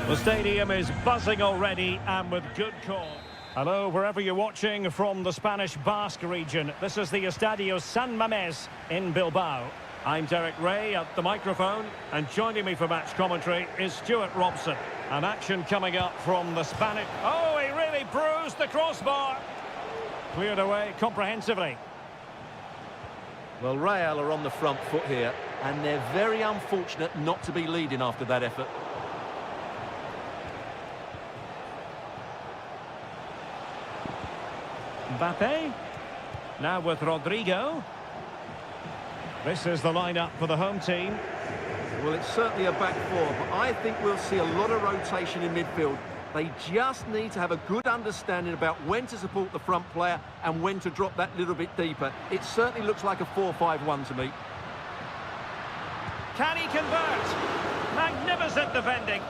The stadium is buzzing already, and with good cause. Hello, wherever you're watching from the Spanish Basque region. This is the Estadio San Mamés in Bilbao. I'm Derek Ray at the microphone, and joining me for match commentary is Stuart Robson. And action coming up from the Spanish... Oh, he really bruised the crossbar. Cleared away comprehensively. Well, Real are on the front foot here, and they're very unfortunate not to be leading after that effort. Mbappe. Now with Rodrigo. This is the lineup for the home team. Well, it's certainly a back four, but I think we'll see a lot of rotation in midfield. They just need to have a good understanding about when to support the front player and when to drop that little bit deeper. It certainly looks like a 4-5-1 to me. Can he convert? Magnificent defending.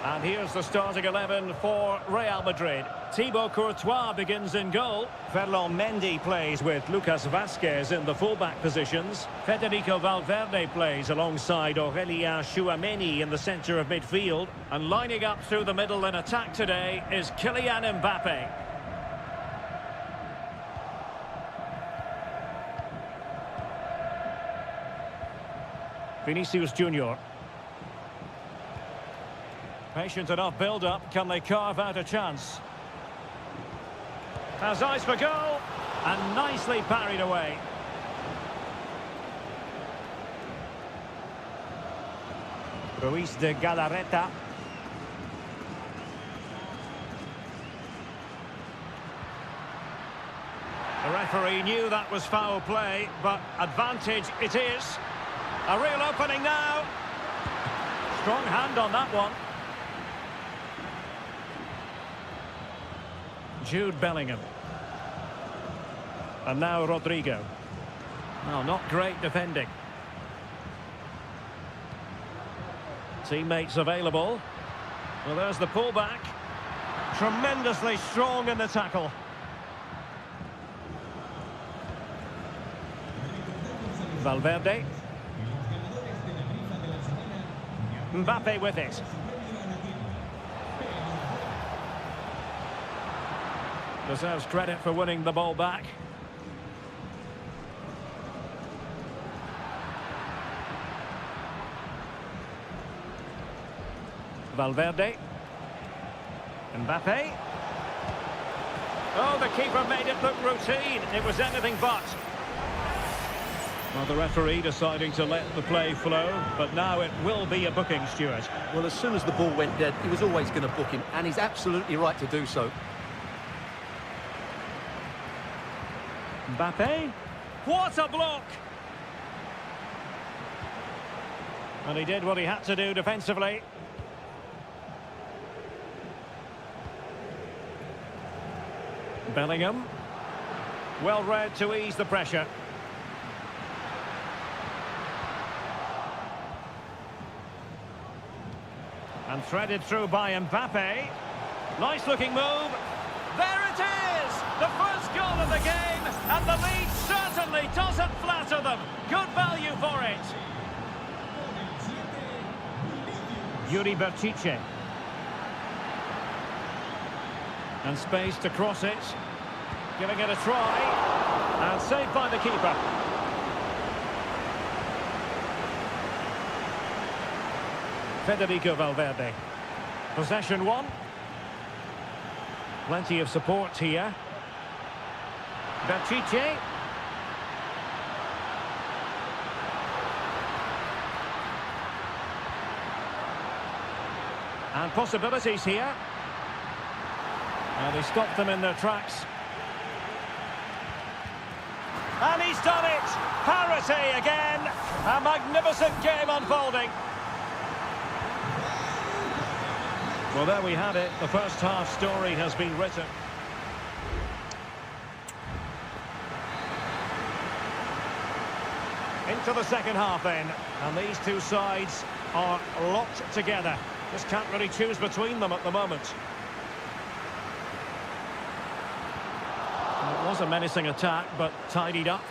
And here's the starting 11 for Real Madrid. Thibaut Courtois begins in goal. Ferland Mendy plays with Lucas Vázquez in the fullback positions. Federico Valverde plays alongside Aurélien Tchouaméni in the centre of midfield. And lining up through the middle in attack today is Kylian Mbappe. Vinicius Junior. Patient enough build-up. Can they carve out a chance? Has eyes for goal. And nicely parried away. Ruiz de Galarreta. The referee knew that was foul play, but advantage it is. A real opening now. Strong hand on that one. Jude Bellingham. And now Rodrigo. Oh, not great defending. Teammates available. Well, there's the pullback. Tremendously strong in the tackle. Valverde. Mbappe with it. Deserves credit for winning the ball back. Valverde. Mbappe. Oh, the keeper made it look routine. It was anything but. Well, the referee deciding to let the play flow, but now it will be a booking, Stuart. Well, as soon as the ball went dead, he was always going to book him, and he's absolutely right to do so. Mbappe. What a block! And he did what he had to do defensively. Bellingham. Well read to ease the pressure. And threaded through by Mbappe. Nice looking move. There it is! The first goal of the game, and the lead certainly doesn't flatter them. Good value for it. Yuri Berchiche. And space to cross it. Giving it a try. And saved by the keeper. Federico Valverde. Possession one. Plenty of support here. Berchiche. And possibilities here. And he stopped them in their tracks. And he's done it! Parity again! A magnificent game unfolding. Well, there we have it. The first half story has been written. Into the second half then. And these two sides are locked together. Just can't really choose between them at the moment. It was a menacing attack, but tidied up.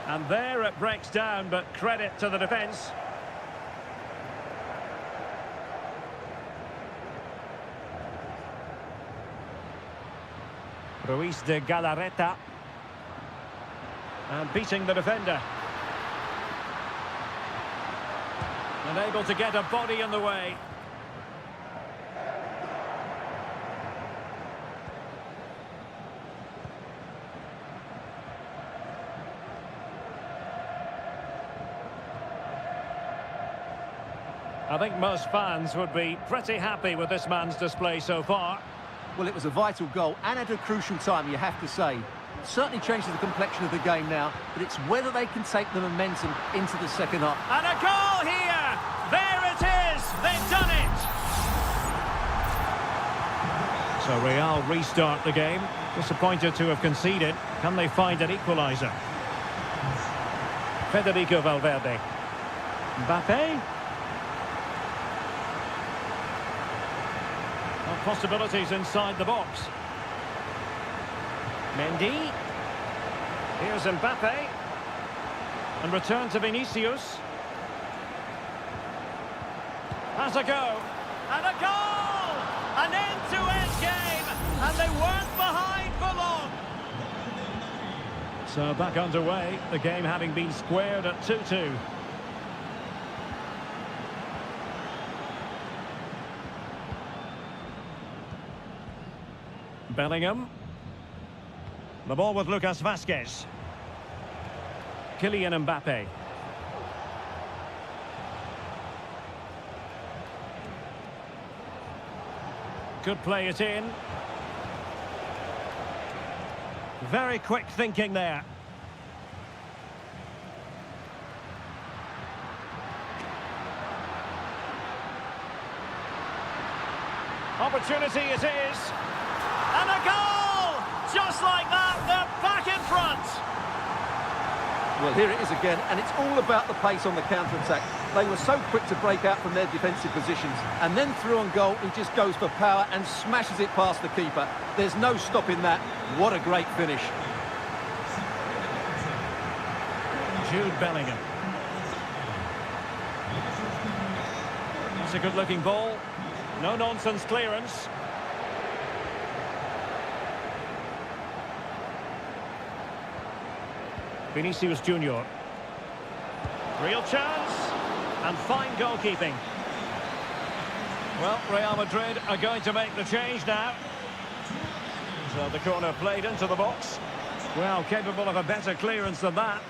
And there it breaks down, but credit to the defence. Ruiz de Galarreta. And beating the defender. Unable to get a body in the way. I think most fans would be pretty happy with this man's display so far. Well, it was a vital goal and at a crucial time, you have to say. It certainly changes the complexion of the game now, but it's whether they can take the momentum into the second half. And a goal here! There it is! They've done it! So Real restart the game. Disappointed to have conceded. Can they find an equaliser? Federico Valverde. Mbappe. Possibilities inside the box. Mendy. Here's Mbappe. And return to Vinicius. Has a go. And a goal! An end-to-end game. And they weren't behind for long. So back underway. The game having been squared at 2-2. Bellingham. The ball with Lucas Vazquez. Kylian Mbappe. Could play it in. Very quick thinking there. Opportunity it is. And a goal! Just like that, they're back in front. Well, here it is again, and it's all about the pace on the counter-attack. They were so quick to break out from their defensive positions, and then through on goal, he just goes for power and smashes it past the keeper. There's no stopping that. What a great finish. Jude Bellingham. That's a good-looking ball. No-nonsense clearance. Vinicius Junior. Real chance. And fine goalkeeping. Well, Real Madrid are going to make the change now. So the corner played into the box. Well, capable of a better clearance than that.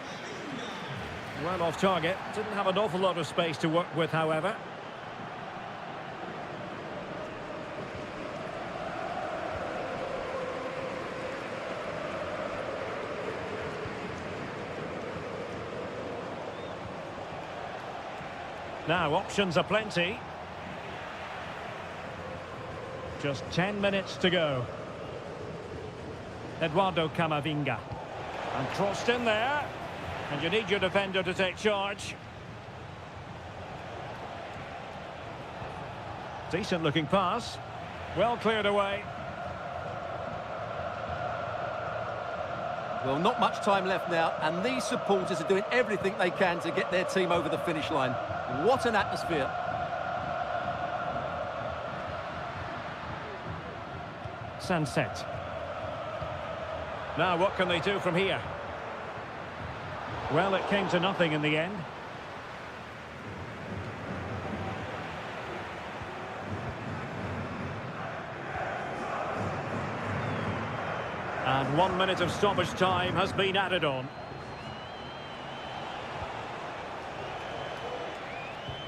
Well off target. Didn't have an awful lot of space to work with, however. Now, options are plenty. Just 10 minutes to go. Eduardo Camavinga. And crossed in there. And you need your defender to take charge. Decent looking pass. Well cleared away. Well, not much time left now, and these supporters are doing everything they can to get their team over the finish line. What an atmosphere. Sunset. Now, what can they do from here? Well, it came to nothing in the end. And 1 minute of stoppage time has been added on.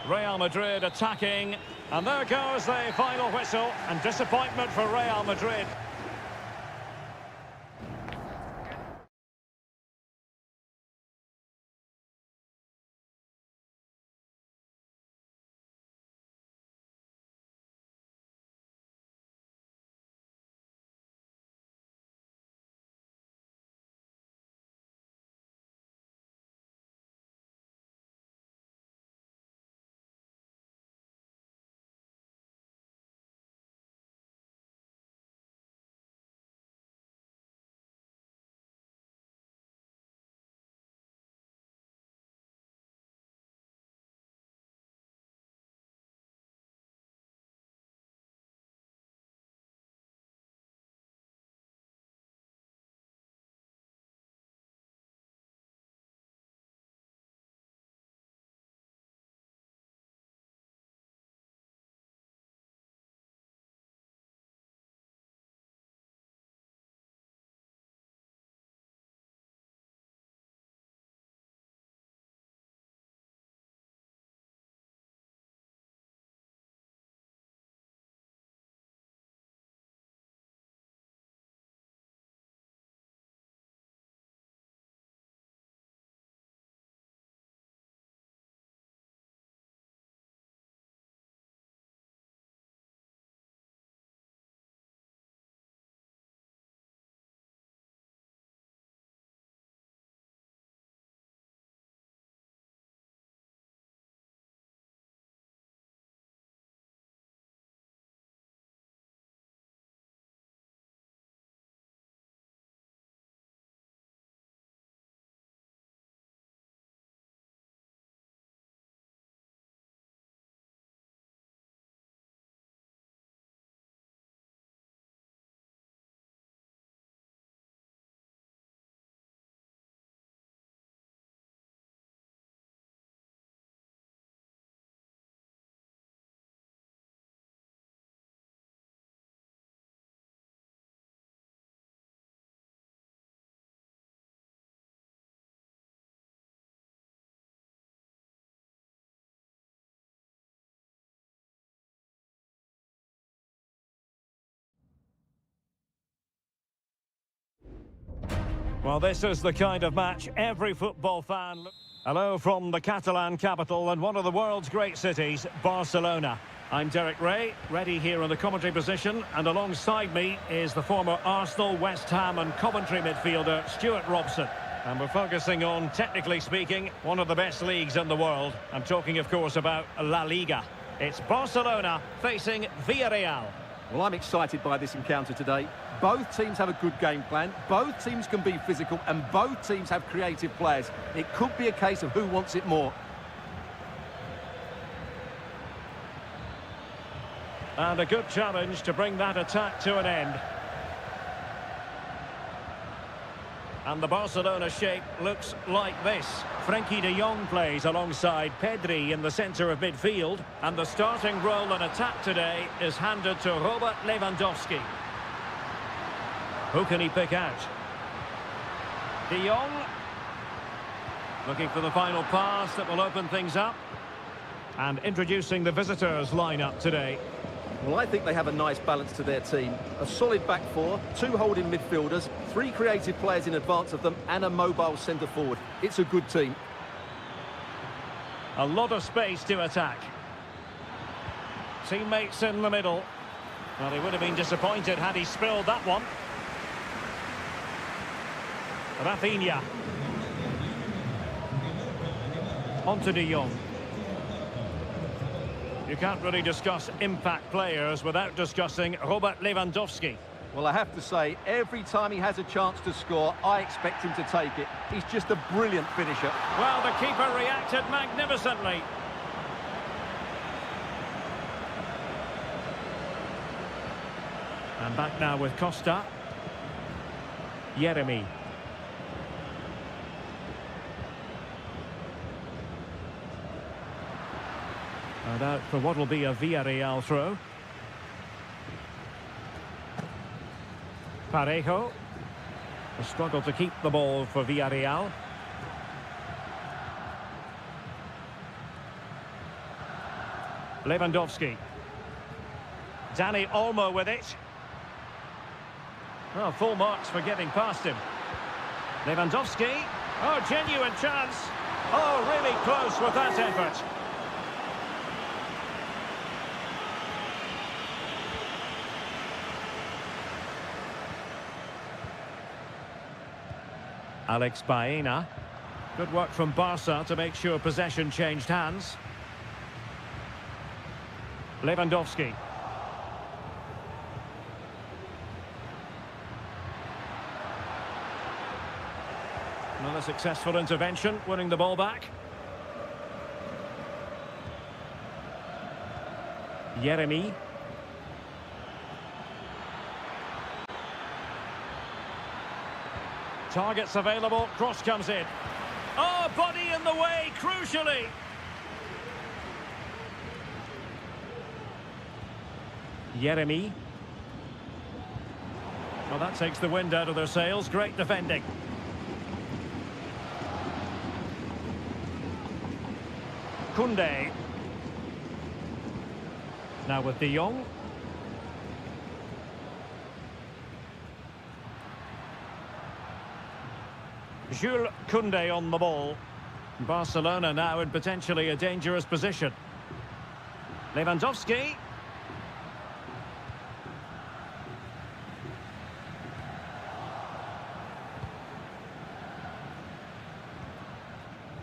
Real Madrid attacking, and there goes the final whistle, and disappointment for Real Madrid. Well, this is the kind of match every football fan... Hello from the Catalan capital and one of the world's great cities, Barcelona. I'm Derek Ray, ready here in the commentary position, and alongside me is the former Arsenal, West Ham and Coventry midfielder, Stuart Robson. And we're focusing on, technically speaking, one of the best leagues in the world. I'm talking, of course, about La Liga. It's Barcelona facing Villarreal. Well, I'm excited by this encounter today. Both teams have a good game plan, both teams can be physical, and both teams have creative players. It could be a case of who wants it more. And a good challenge to bring that attack to an end. And the Barcelona shape looks like this. Frenkie de Jong plays alongside Pedri in the centre of midfield. And the starting role in attack today is handed to Robert Lewandowski. Who can he pick out? De Jong. Looking for the final pass that will open things up. And introducing the visitors lineup today. Well, I think they have a nice balance to their team. A solid back four, two holding midfielders, three creative players in advance of them, and a mobile centre-forward. It's a good team. A lot of space to attack. Teammates in the middle. Well, he would have been disappointed had he spilled that one. Rafinha. On to De Jong. You can't really discuss impact players without discussing Robert Lewandowski. Well, I have to say, every time he has a chance to score, I expect him to take it. He's just a brilliant finisher. Well, the keeper reacted magnificently. And back now with Costa. Yeremy. And out for what will be a Villarreal throw. Parejo. A struggle to keep the ball for Villarreal. Lewandowski. Dani Olmo with it. Well, full marks for getting past him. Lewandowski. Oh, genuine chance. Oh, really close with that effort. Alex Baena. Good work from Barca to make sure possession changed hands. Lewandowski. Another successful intervention, winning the ball back. Yeremy. Targets available, cross comes in. Oh, body in the way, crucially. Yeremy. Well, that takes the wind out of their sails. Great defending. Koundé. Now with De Jong. Jules Koundé on the ball. Barcelona now in potentially a dangerous position. Lewandowski.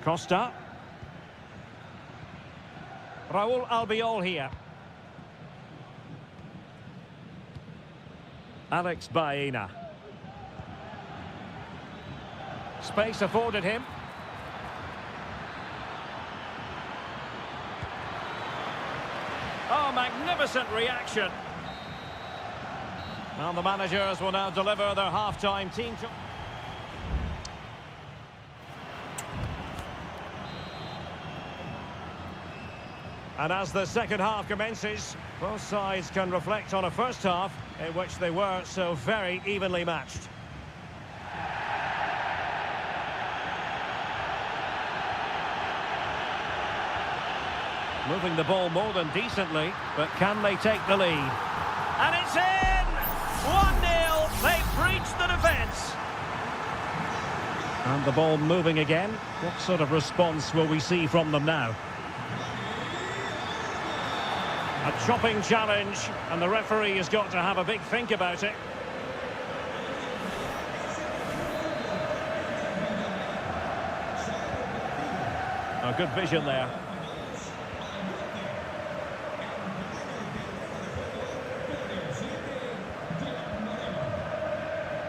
Costa. Raúl Albiol here. Alex Baena. Space afforded him. Oh, magnificent reaction. And the managers will now deliver their half-time team. And as the second half commences, both sides can reflect on a first half in which they were so very evenly matched. Moving the ball more than decently, but can they take the lead? And it's in! 1-0, they've breached the defence. And the ball moving again. What sort of response will we see from them now? A chopping challenge, and the referee has got to have a big think about it. A good vision there.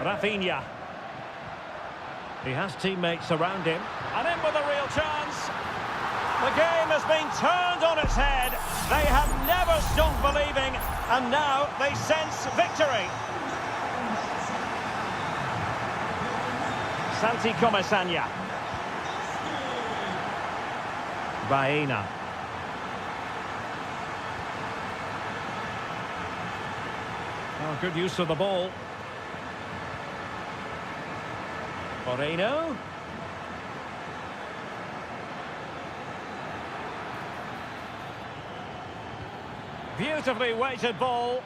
Rafinha. He has teammates around him. And in with a real chance. The game has been turned on its head. They have never stopped believing, and now they sense victory. Santi Comesaña. Baena. Oh, good use of the ball. Moreno. Beautifully weighted ball.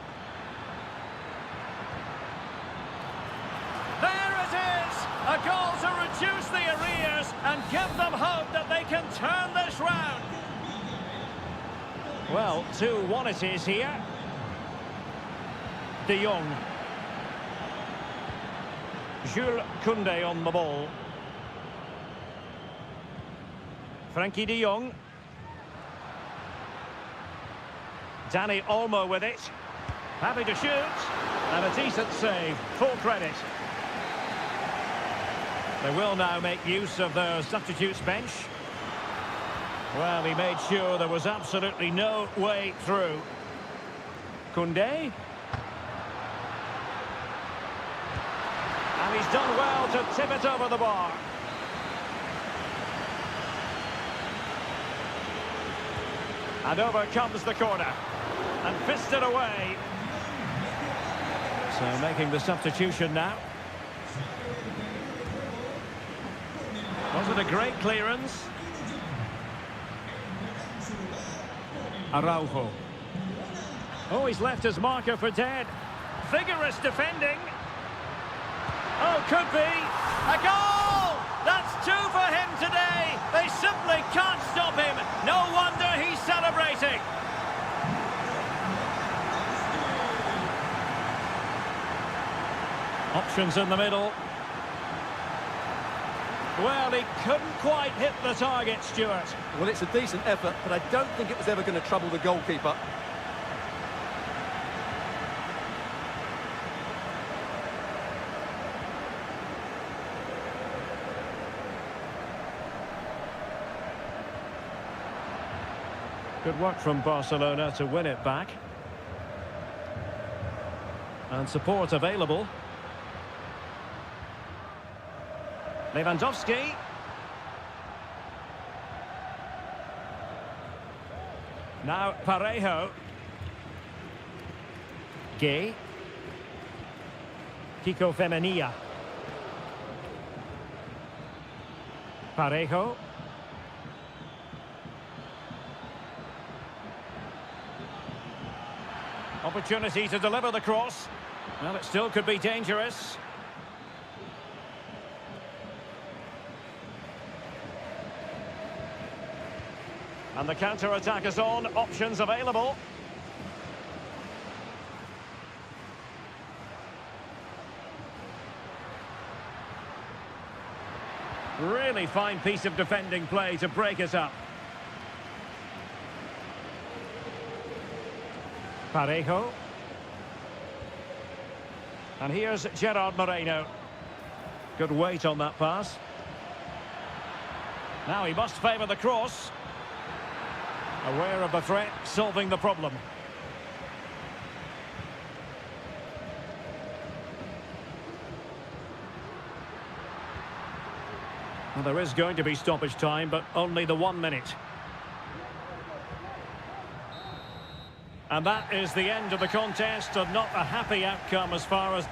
There it is! A goal to reduce the arrears and give them hope that they can turn this round. Well, 2-1 it is here. De Jong. Jules Koundé on the ball. Frankie de Jong. Dani Olmo with it. Happy to shoot. And a decent save. Full credit. They will now make use of their substitutes bench. Well, he made sure there was absolutely no way through. Koundé. And he's done well to tip it over the bar. And over comes the corner. And fisted away. So making the substitution now. Was it a great clearance? Araujo. Oh, he's left his marker for dead. Vigorous defending. Oh, could be. A goal! That's 2 for him today. They simply can't stop him. No wonder he's celebrating. Options in the middle. Well, he couldn't quite hit the target, Stuart. Well, it's a decent effort, but I don't think it was ever going to trouble the goalkeeper. Good work from Barcelona to win it back. And support available. Lewandowski. Now Parejo. Gay. Kiko Femenia. Parejo. Opportunity to deliver the cross. Well, it still could be dangerous. And the counter-attack is on. Options available. Really fine piece of defending play to break it up. Parejo. And here's Gerard Moreno. Good weight on that pass. Now he must favour the cross. Aware of the threat, solving the problem. Well, there is going to be stoppage time, but only the 1 minute. And that is the end of the contest, and not a happy outcome as far as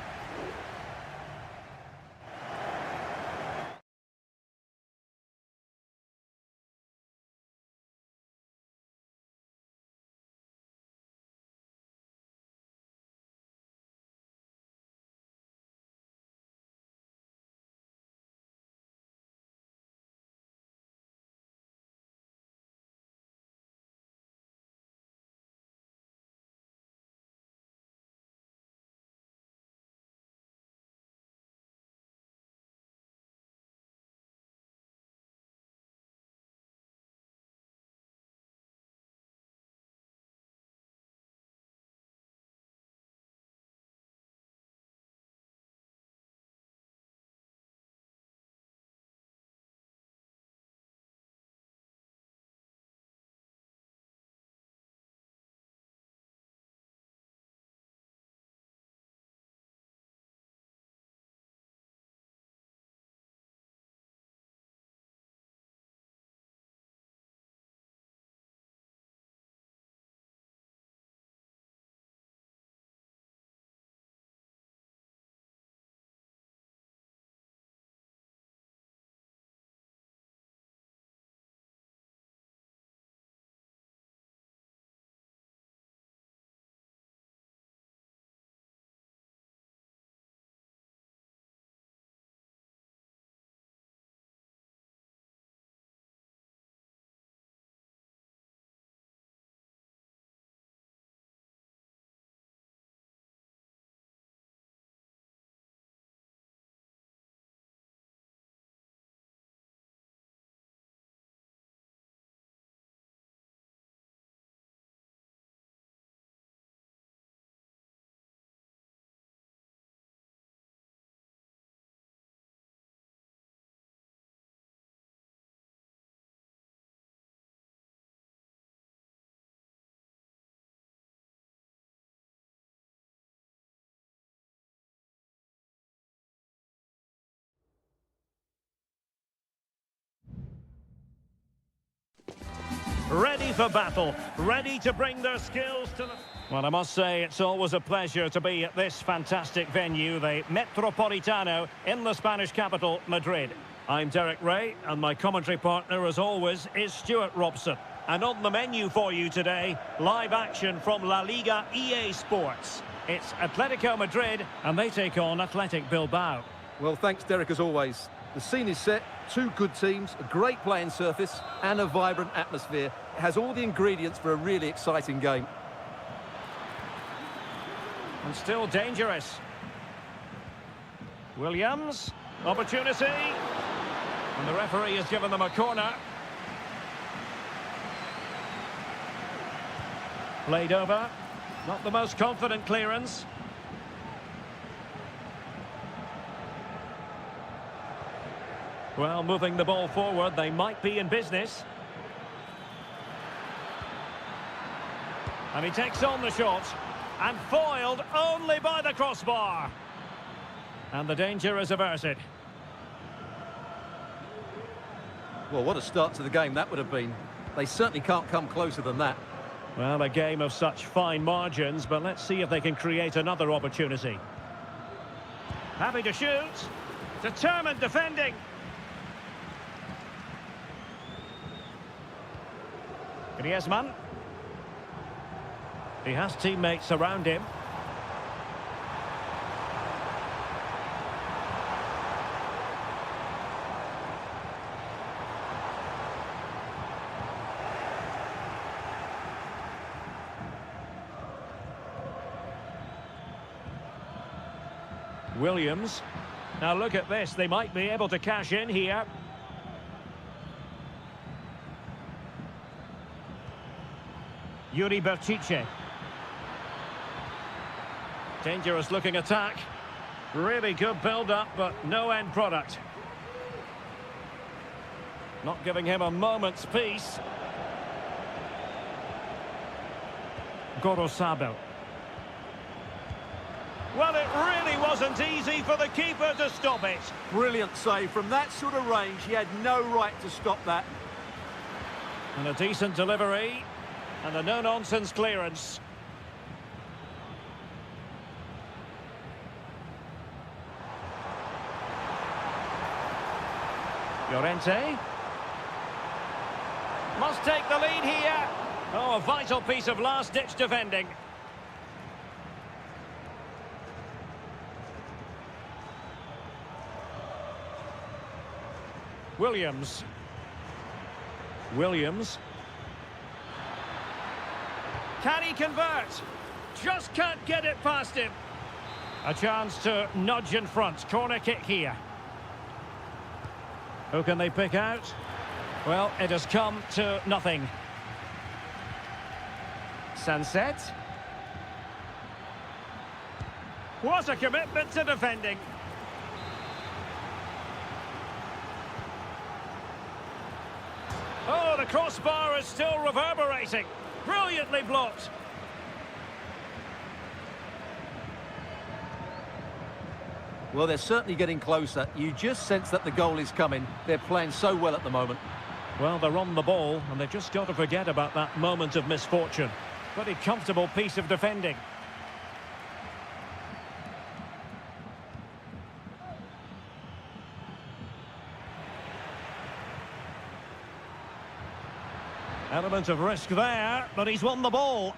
ready for battle, ready to bring their skills to the... Well, I must say, it's always a pleasure to be at this fantastic venue, the Metropolitano, in the Spanish capital, Madrid. I'm Derek Ray, and my commentary partner, as always, is Stuart Robson. And on the menu for you today, live action from La Liga EA Sports. It's Atletico Madrid, and they take on Athletic Bilbao. Well, thanks, Derek, as always. The scene is set, two good teams, a great playing surface, and a vibrant atmosphere. It has all the ingredients for a really exciting game. And still dangerous. Williams, opportunity. And the referee has given them a corner. Played over. Not the most confident clearance. Well, moving the ball forward, they might be in business. And he takes on the shot. And foiled only by the crossbar. And the danger is averted. Well, what a start to the game that would have been. They certainly can't come closer than that. Well, a game of such fine margins, but let's see if they can create another opportunity. Happy to shoot. Determined defending. Griezmann. He has teammates around him. Williams. Now look at this, they might be able to cash in here. Yuri Berchiche. Dangerous looking attack. Really good build-up, but no end product. Not giving him a moment's peace. Gorosabel. Well, it really wasn't easy for the keeper to stop it. Brilliant save. From that sort of range, he had no right to stop that. And a decent delivery. And a no-nonsense clearance. Llorente. Must take the lead here. Oh, a vital piece of last-ditch defending. Williams. Can he convert? Just can't get it past him. A chance to nudge in front. Corner kick here. Who can they pick out? Well, it has come to nothing. Sunset. What a commitment to defending. Oh, the crossbar is still reverberating. Brilliantly blocked. Well, they're certainly getting closer. You just sense that the goal is coming. They're playing so well at the moment. Well, they're on the ball, and they've just got to forget about that moment of misfortune. Pretty comfortable piece of defending. Element of risk there, but he's won the ball.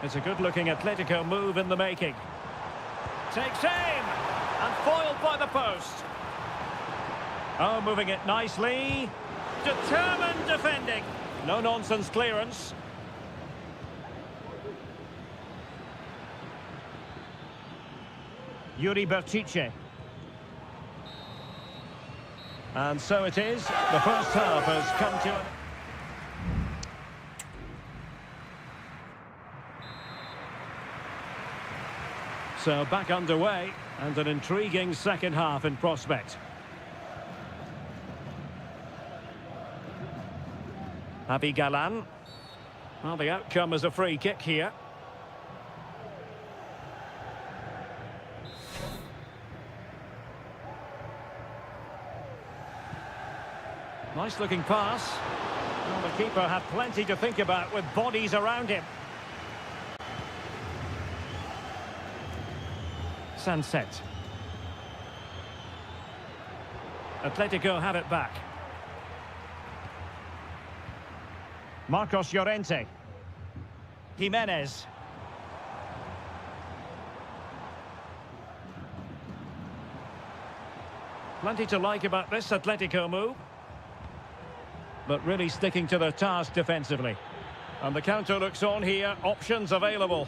It's a good-looking Atletico move in the making. Takes aim, and foiled by the post. Oh, moving it nicely. Determined defending. No-nonsense clearance. Yuri Berchiche. And so it is. The first half has come to an... So back underway, and an intriguing second half in prospect. Javi Galan. Well, the outcome is a free kick here. Nice looking pass. Well, the keeper had plenty to think about with bodies around him. Sunset. Atletico have it back. Marcos Llorente. Jimenez. Plenty to like about this Atletico move. But really sticking to their task defensively. And the counter looks on here. Options available.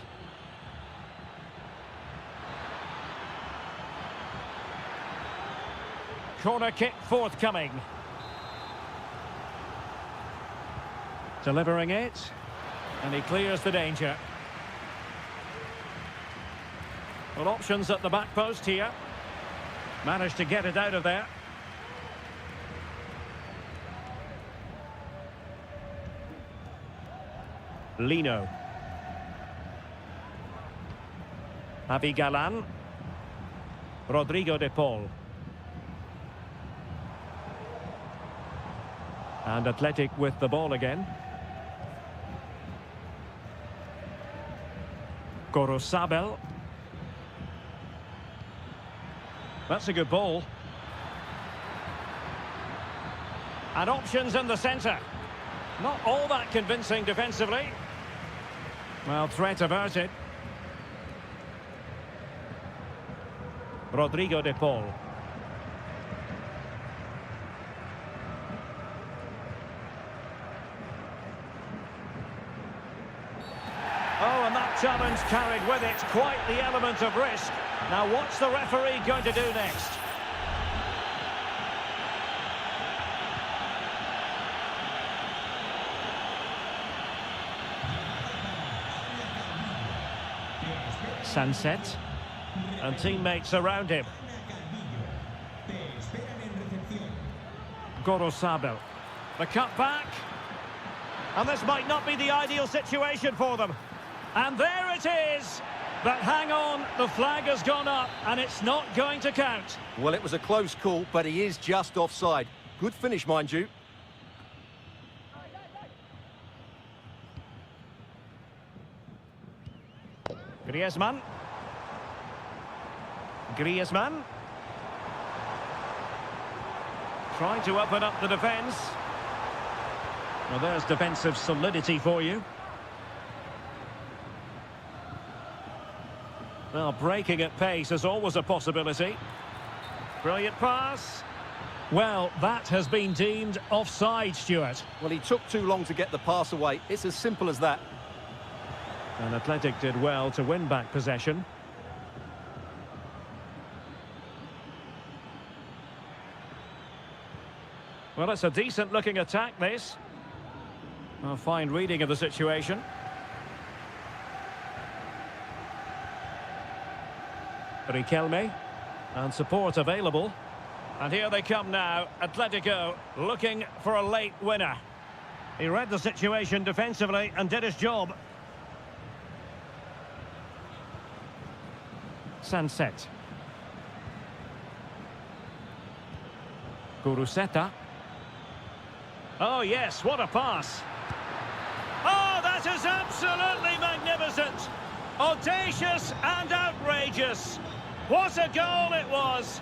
Corner kick forthcoming. Delivering it. And he clears the danger. Well, options at the back post here. Managed to get it out of there. Lino. Javi Galan. Rodrigo de Paul. And Athletic with the ball again. Gorosabel. That's a good ball. And options in the centre. Not all that convincing defensively. Well, threat averted. Rodrigo de Paul. Oh, and that challenge carried with it quite the element of risk. Now, what's the referee going to do next? Sunset. And teammates around him. Gorosabel. The cut back. And this might not be the ideal situation for them. And there it is. But hang on, the flag has gone up and it's not going to count. Well, it was a close call, but he is just offside. Good finish, mind you. Griezmann. Griezmann. Trying to open up the defence. Well, there's defensive solidity for you. Well, breaking at pace is always a possibility. Brilliant pass. Well, that has been deemed offside, Stuart. Well, he took too long to get the pass away. It's as simple as that. And Athletic did well to win back possession. Well, it's a decent-looking attack, this. A fine reading of the situation. Riquelme. And support available. And here they come now. Atletico looking for a late winner. He read the situation defensively and did his job. Sunset. Guruseta. Oh, yes, what a pass. Oh, that is absolutely magnificent. Audacious and outrageous. What a goal it was.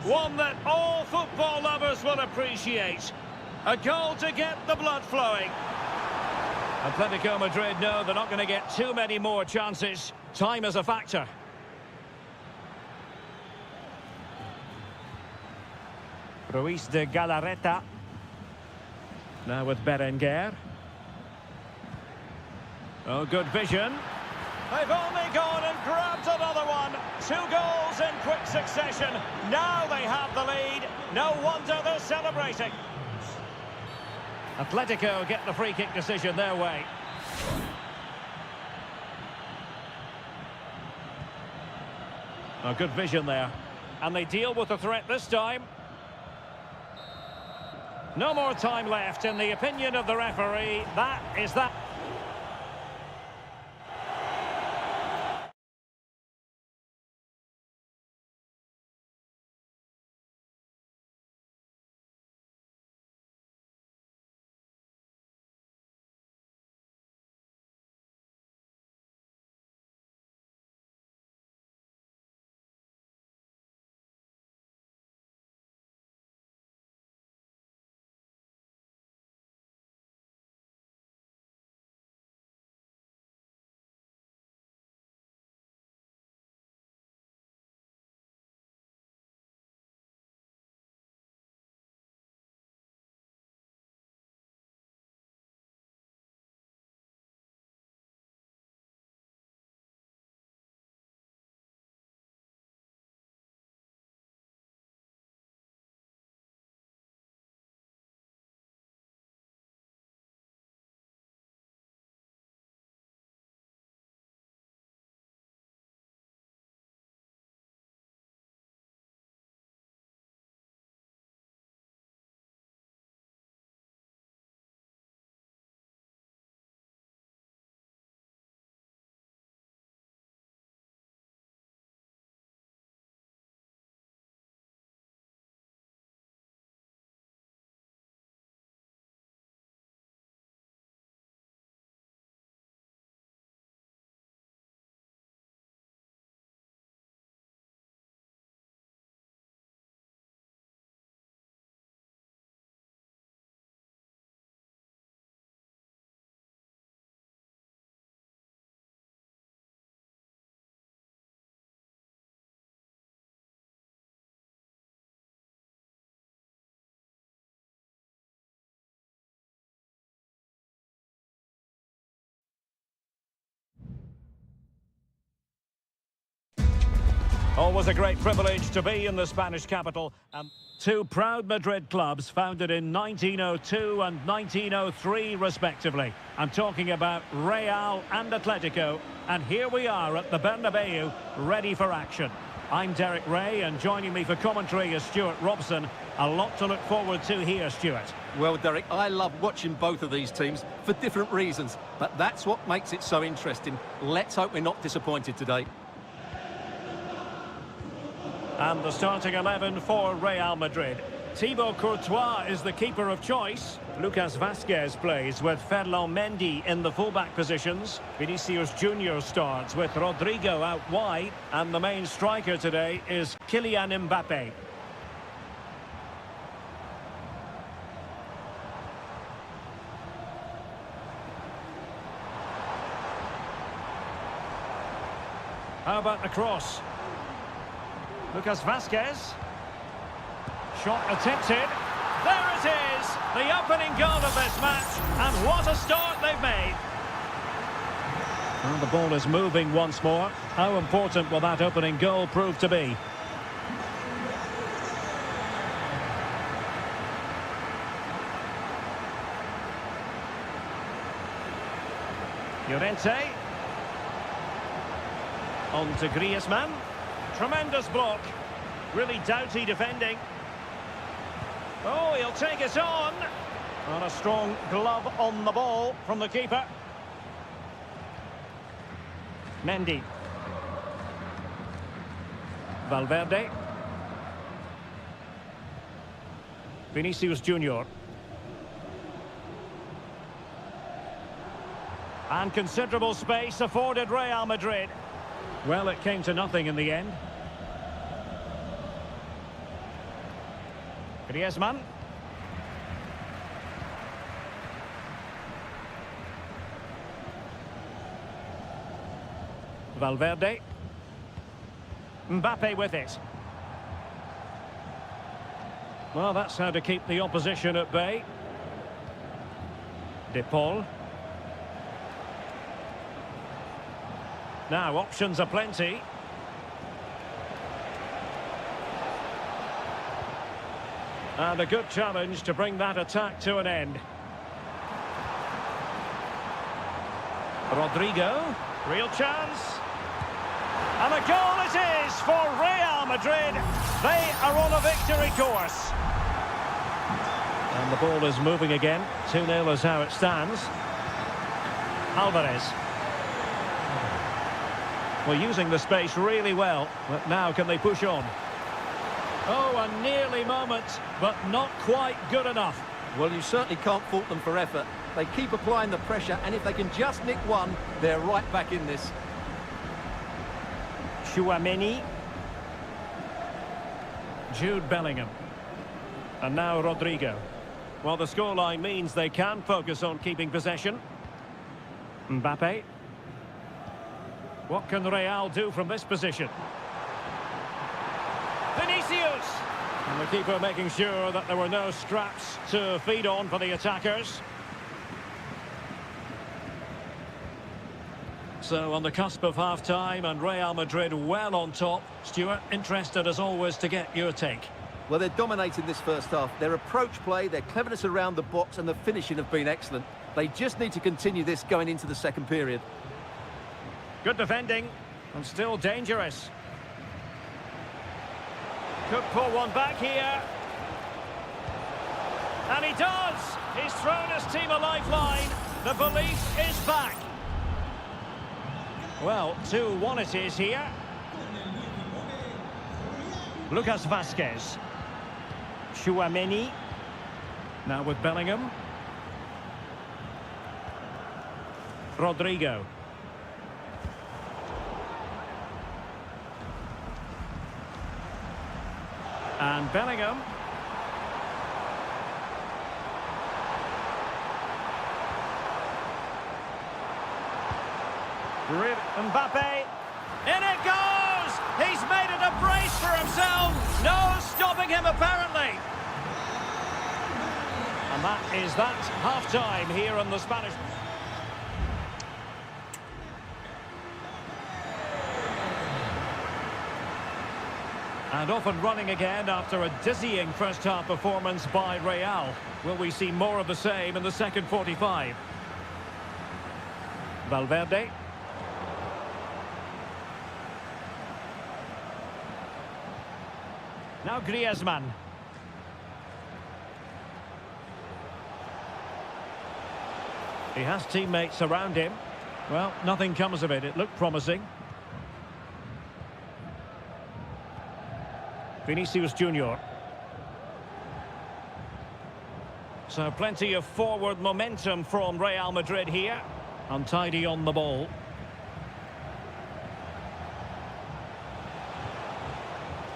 One that all football lovers will appreciate. A goal to get the blood flowing. Atletico Madrid know they're not going to get too many more chances. Time is a factor. Ruiz de Galarreta. Now with Berenguer. Oh, good vision. They've only gone and grabbed another one. 2 goals in quick succession. Now they have the lead. No wonder they're celebrating. Atletico get the free kick decision their way. A good vision there. And they deal with the threat this time. No more time left. In the opinion of the referee, that is that. Always a great privilege to be in the Spanish capital. Two proud Madrid clubs founded in 1902 and 1903 respectively. I'm talking about Real and Atletico, and here we are at the Bernabeu, ready for action. I'm Derek Ray, and joining me for commentary is Stuart Robson. A lot to look forward to here, Stuart. Well, Derek, I love watching both of these teams for different reasons, but that's what makes it so interesting. Let's hope we're not disappointed today. And the starting 11 for Real Madrid. Thibaut Courtois is the keeper of choice. Lucas Vazquez plays with Ferland Mendy in the fullback positions. Vinicius Junior starts with Rodrigo out wide. And the main striker today is Kylian Mbappe. How about the cross? Lucas Vazquez. Shot attempted. There it is! The opening goal of this match. And what a start they've made. And the ball is moving once more. How important will that opening goal prove to be? Llorente. On to Griezmann. Tremendous block. Really doughty defending. Oh, he'll take it on. And a strong glove on the ball from the keeper. Mendy. Valverde. Vinicius Junior. And considerable space afforded Real Madrid. Well, it came to nothing in the end. Griezmann. Valverde. Mbappe with it. Well, that's how to keep the opposition at bay. De Paul. Now, options are plenty. And a good challenge to bring that attack to an end. Rodrigo. Real chance. And a goal it is for Real Madrid. They are on a victory course. And the ball is moving again. 2-0 is how it stands. Alvarez. Well, using the space really well, but now can they push on? Oh, a nearly moment, but not quite good enough. Well, you certainly can't fault them for effort. They keep applying the pressure, and if they can just nick one, they're right back in this. Tchouaméni. Jude Bellingham. And now Rodrigo. Well, the scoreline means they can focus on keeping possession. Mbappe. What can Real do from this position? Vinicius! And the keeper making sure that there were no scraps to feed on for the attackers. So on the cusp of half-time and Real Madrid well on top. Stuart, interested as always to get your take. Well, they're dominating this first half. Their approach play, their cleverness around the box and the finishing have been excellent. They just need to continue this going into the second period. Good defending, and still dangerous. Could pull one back here. And he does! He's thrown his team a lifeline. The belief is back. Well, 2-1 it is here. Lucas Vazquez. Tchouaméni. Now with Bellingham. Rodrigo. And Bellingham. Mbappe. In it goes! He's made it a brace for himself. No stopping him, apparently. And that is that. Half-time here in the Spanish... And off and running again after a dizzying first-half performance by Real. Will we see more of the same in the second 45? Valverde. Now Griezmann. He has teammates around him. Well, nothing comes of it. It looked promising. Vinicius Junior. So plenty of forward momentum from Real Madrid here. Untidy on the ball.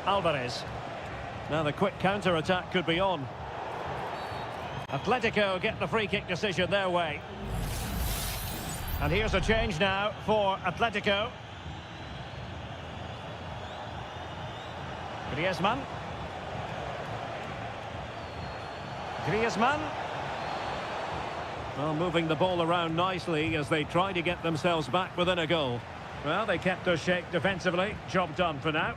Alvarez. Now the quick counter-attack could be on. Atletico get the free kick decision their way. And here's a change now for Atletico. Griezmann. Griezmann. Well, moving the ball around nicely as they try to get themselves back within a goal. Well, they kept their shape defensively. Job done for now.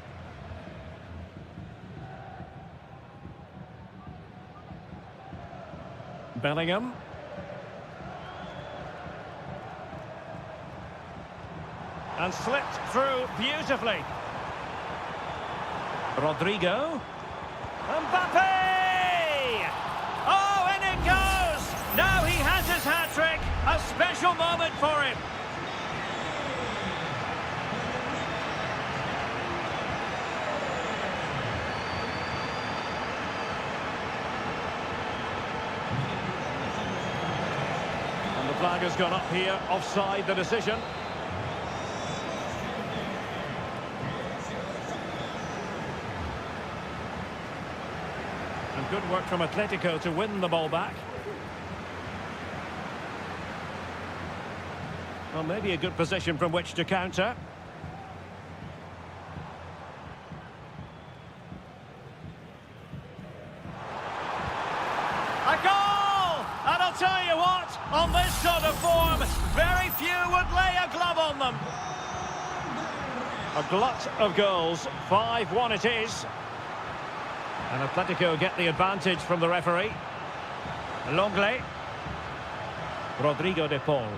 Bellingham. And slipped through beautifully. Rodrigo. Mbappe! Oh, and it goes! Now he has his hat-trick. A special moment for him. And the flag has gone up here, offside the decision. And good work from Atletico to win the ball back. Well, maybe a good position from which to counter. A goal! And I'll tell you what, on this sort of form, very few would lay a glove on them. A glut of goals, 5-1 it is. And Atletico get the advantage from the referee. Longley. Rodrigo de Paul.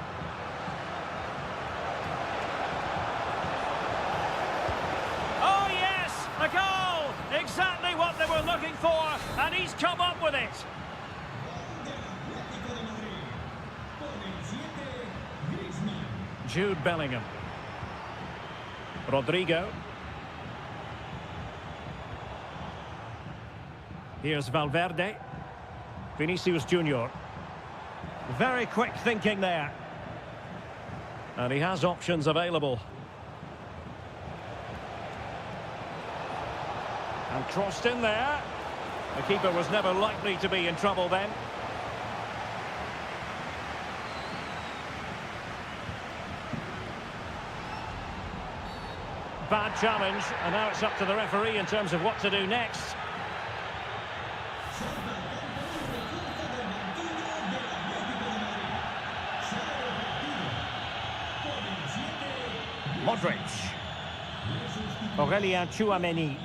Oh yes, a goal! Exactly what they were looking for, and he's come up with it. Jude Bellingham. Rodrigo. Here's Valverde. Vinicius Junior. Very quick thinking there. And he has options available. And crossed in there. The keeper was never likely to be in trouble then. Bad challenge, and now it's up to the referee in terms of what to do next. Modric. Aurelien Tchouameni.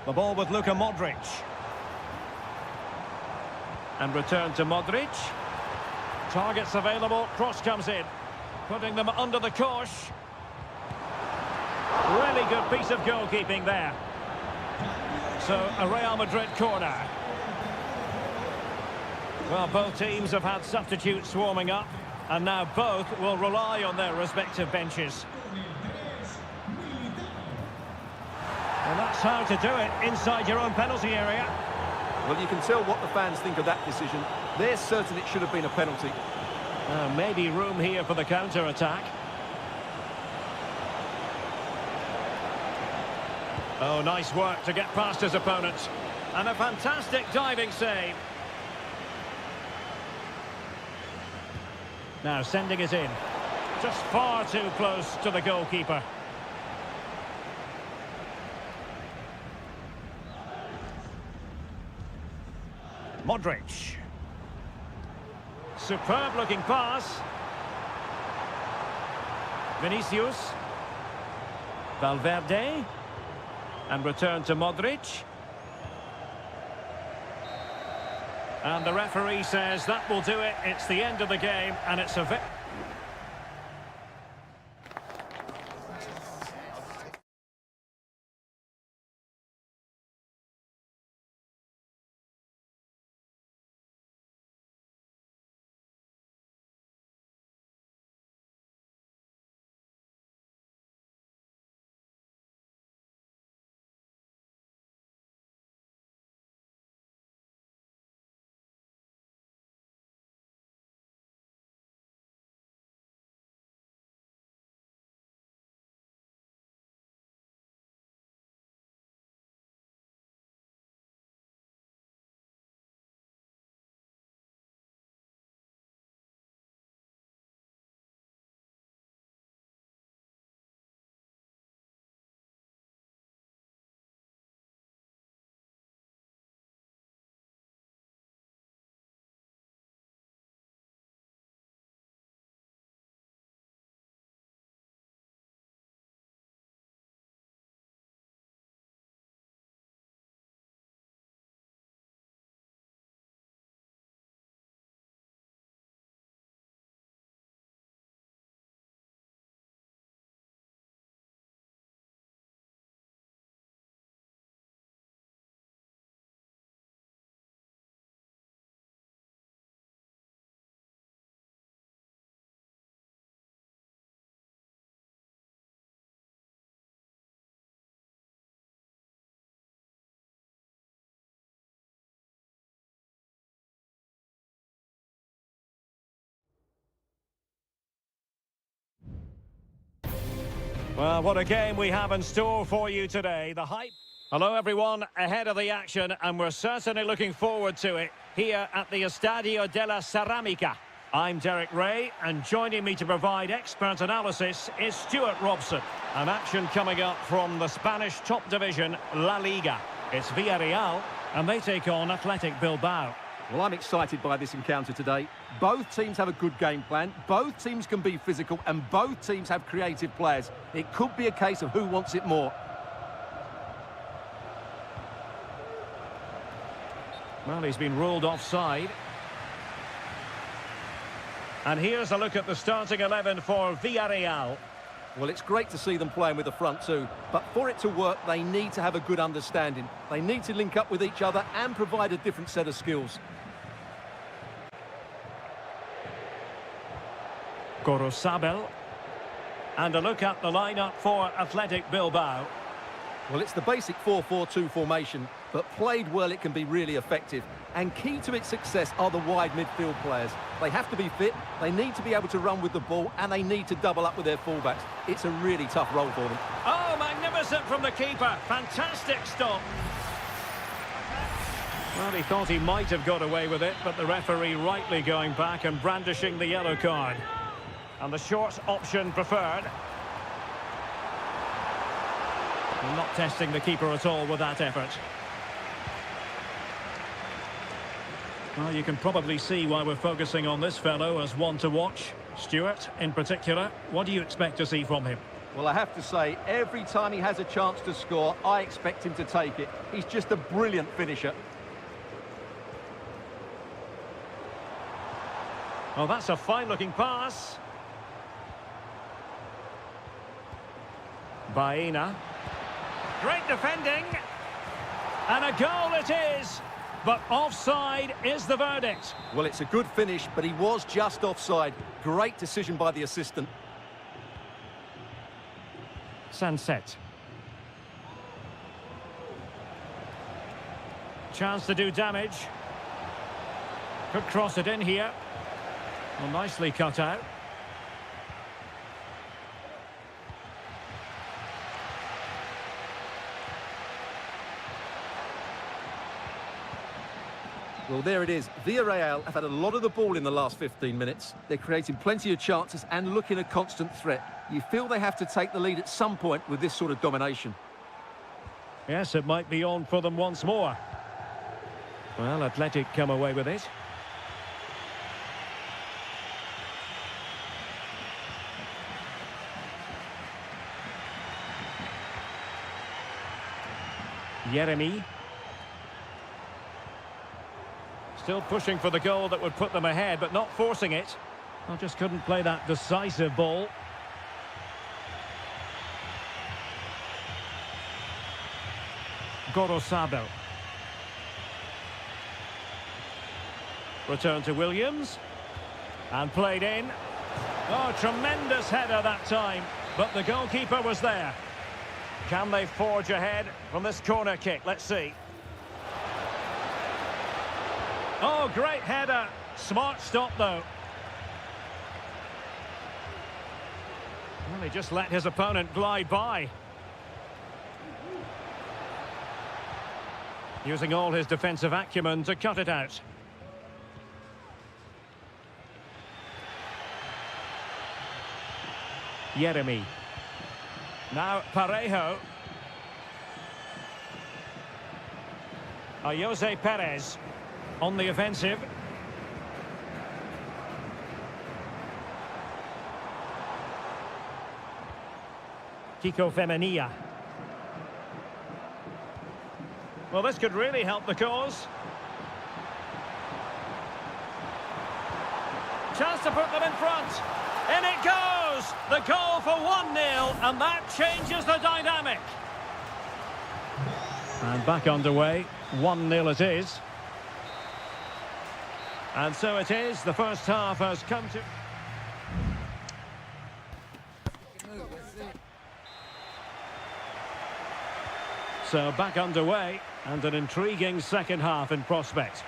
The ball with Luka Modric. And return to Modric. Targets available, cross comes in. Putting them under the cosh. Really good piece of goalkeeping there. So, a Real Madrid corner. Well, both teams have had substitutes swarming up. And now both will rely on their respective benches. And that's how to do it, inside your own penalty area. Well, you can tell what the fans think of that decision. They're certain it should have been a penalty. Maybe room here for the counter-attack. Oh, nice work to get past his opponent. And a fantastic diving save. Now sending it in. Just far too close to the goalkeeper. Modric. Superb looking pass. Vinicius. Valverde. And return to Modric. And the referee says that will do it. It's the end of the game, and it's a Well, what a game we have in store for you today. The hype. Hello, everyone, ahead of the action, and we're certainly looking forward to it here at the Estadio de la Ceramica. I'm Derek Ray, and joining me to provide expert analysis is Stuart Robson. An action coming up from the Spanish top division, La Liga. It's Villarreal, and they take on Athletic Bilbao. Well, I'm excited by this encounter today. Both teams have a good game plan, both teams can be physical, and both teams have creative players. It could be a case of who wants it more. Well, he's been ruled offside. And here's a look at the starting 11 for Villarreal. Well, it's great to see them playing with the front two, but for it to work, they need to have a good understanding. They need to link up with each other and provide a different set of skills. Gorosabel. And a look at the lineup for Athletic Bilbao. Well, it's the basic 4-4-2 formation, but played well it can be really effective. And key to its success are the wide midfield players. They have to be fit, they need to be able to run with the ball, and they need to double up with their fullbacks. It's a really tough role for them. Oh, magnificent from the keeper. Fantastic stop. Well, he thought he might have got away with it, but the referee rightly going back and brandishing the yellow card. And the short option preferred. Not testing the keeper at all with that effort. Well, you can probably see why we're focusing on this fellow as one to watch. Stuart, in particular, what do you expect to see from him? Well, I have to say, every time he has a chance to score, I expect him to take it. He's just a brilliant finisher. Oh, that's a fine-looking pass. Baena. Great defending. And a goal it is. But offside is the verdict. Well, it's a good finish, but he was just offside. Great decision by the assistant. Sunset. Chance to do damage. Could cross it in here. Well, nicely cut out. Well, there it is. Villarreal have had a lot of the ball in the last 15 minutes. They're creating plenty of chances and looking a constant threat. You feel they have to take the lead at some point with this sort of domination. Yes, it might be on for them once more. Well, Athletic come away with it. Yeremy. Still pushing for the goal that would put them ahead, but not forcing it. Well, just couldn't play that decisive ball. Gorosabel. Return to Williams. And played in. Oh, tremendous header that time. But the goalkeeper was there. Can they forge ahead from this corner kick? Let's see. Oh, great header. Smart stop, though. Well, he just let his opponent glide by. Using all his defensive acumen to cut it out. Yeremy. Now Parejo. Jose Perez on the offensive. Kiko Femenia. Well, this could really help the cause. Chance to put them in front. In it goes! The goal for 1-0, and that changes the dynamic. And back underway. 1-0 it is. And so it is. The first half has come to... So back underway, and an intriguing second half in prospect.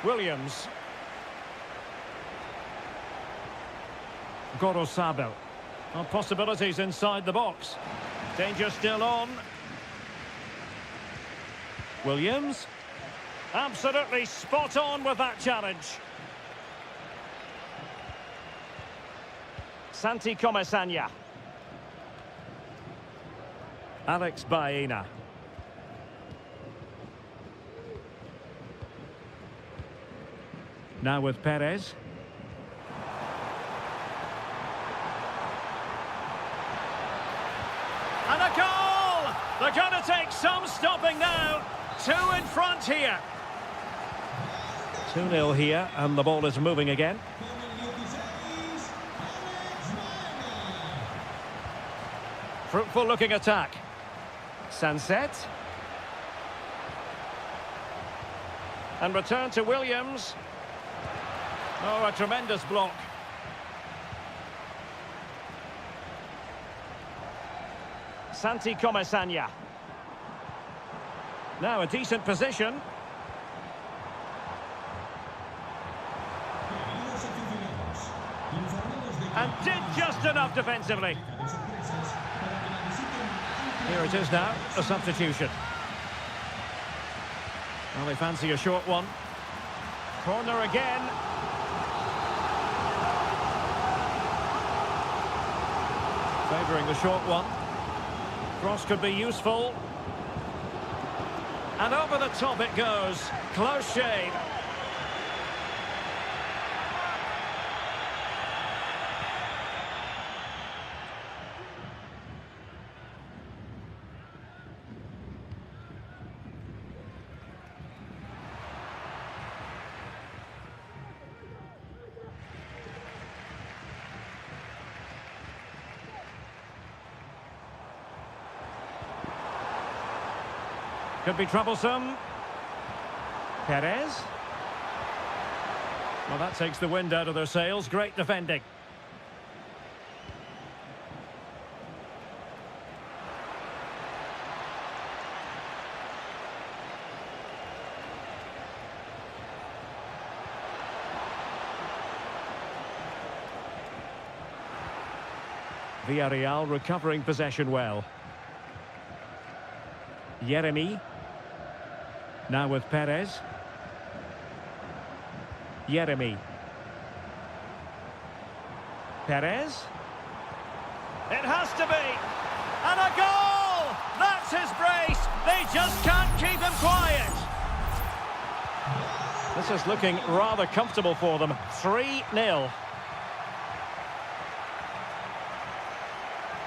Williams. Gorosabel. Well, possibilities inside the box. Danger still on. Williams. Absolutely spot on with that challenge. Santi Comesanya. Alex Baena. Now with Perez. And a goal! They're going to take some stopping now. 2 in front here. 2-0 here, and the ball is moving again. Fruitful looking attack. Sunset. And return to Williams. Oh, a tremendous block. Santi Comesanya. Now a decent position. And did just enough defensively. Here it is now, a substitution. Well, they fancy a short one. Corner again. Favouring the short one. Cross could be useful. And over the top it goes. Close shave. Could be troublesome. Perez. Well, that takes the wind out of their sails. Great defending. Villarreal recovering possession well. Yeremy. Now with Perez. Yeremy. Perez. It has to be. And a goal! That's his brace. They just can't keep him quiet. This is looking rather comfortable for them. 3-0.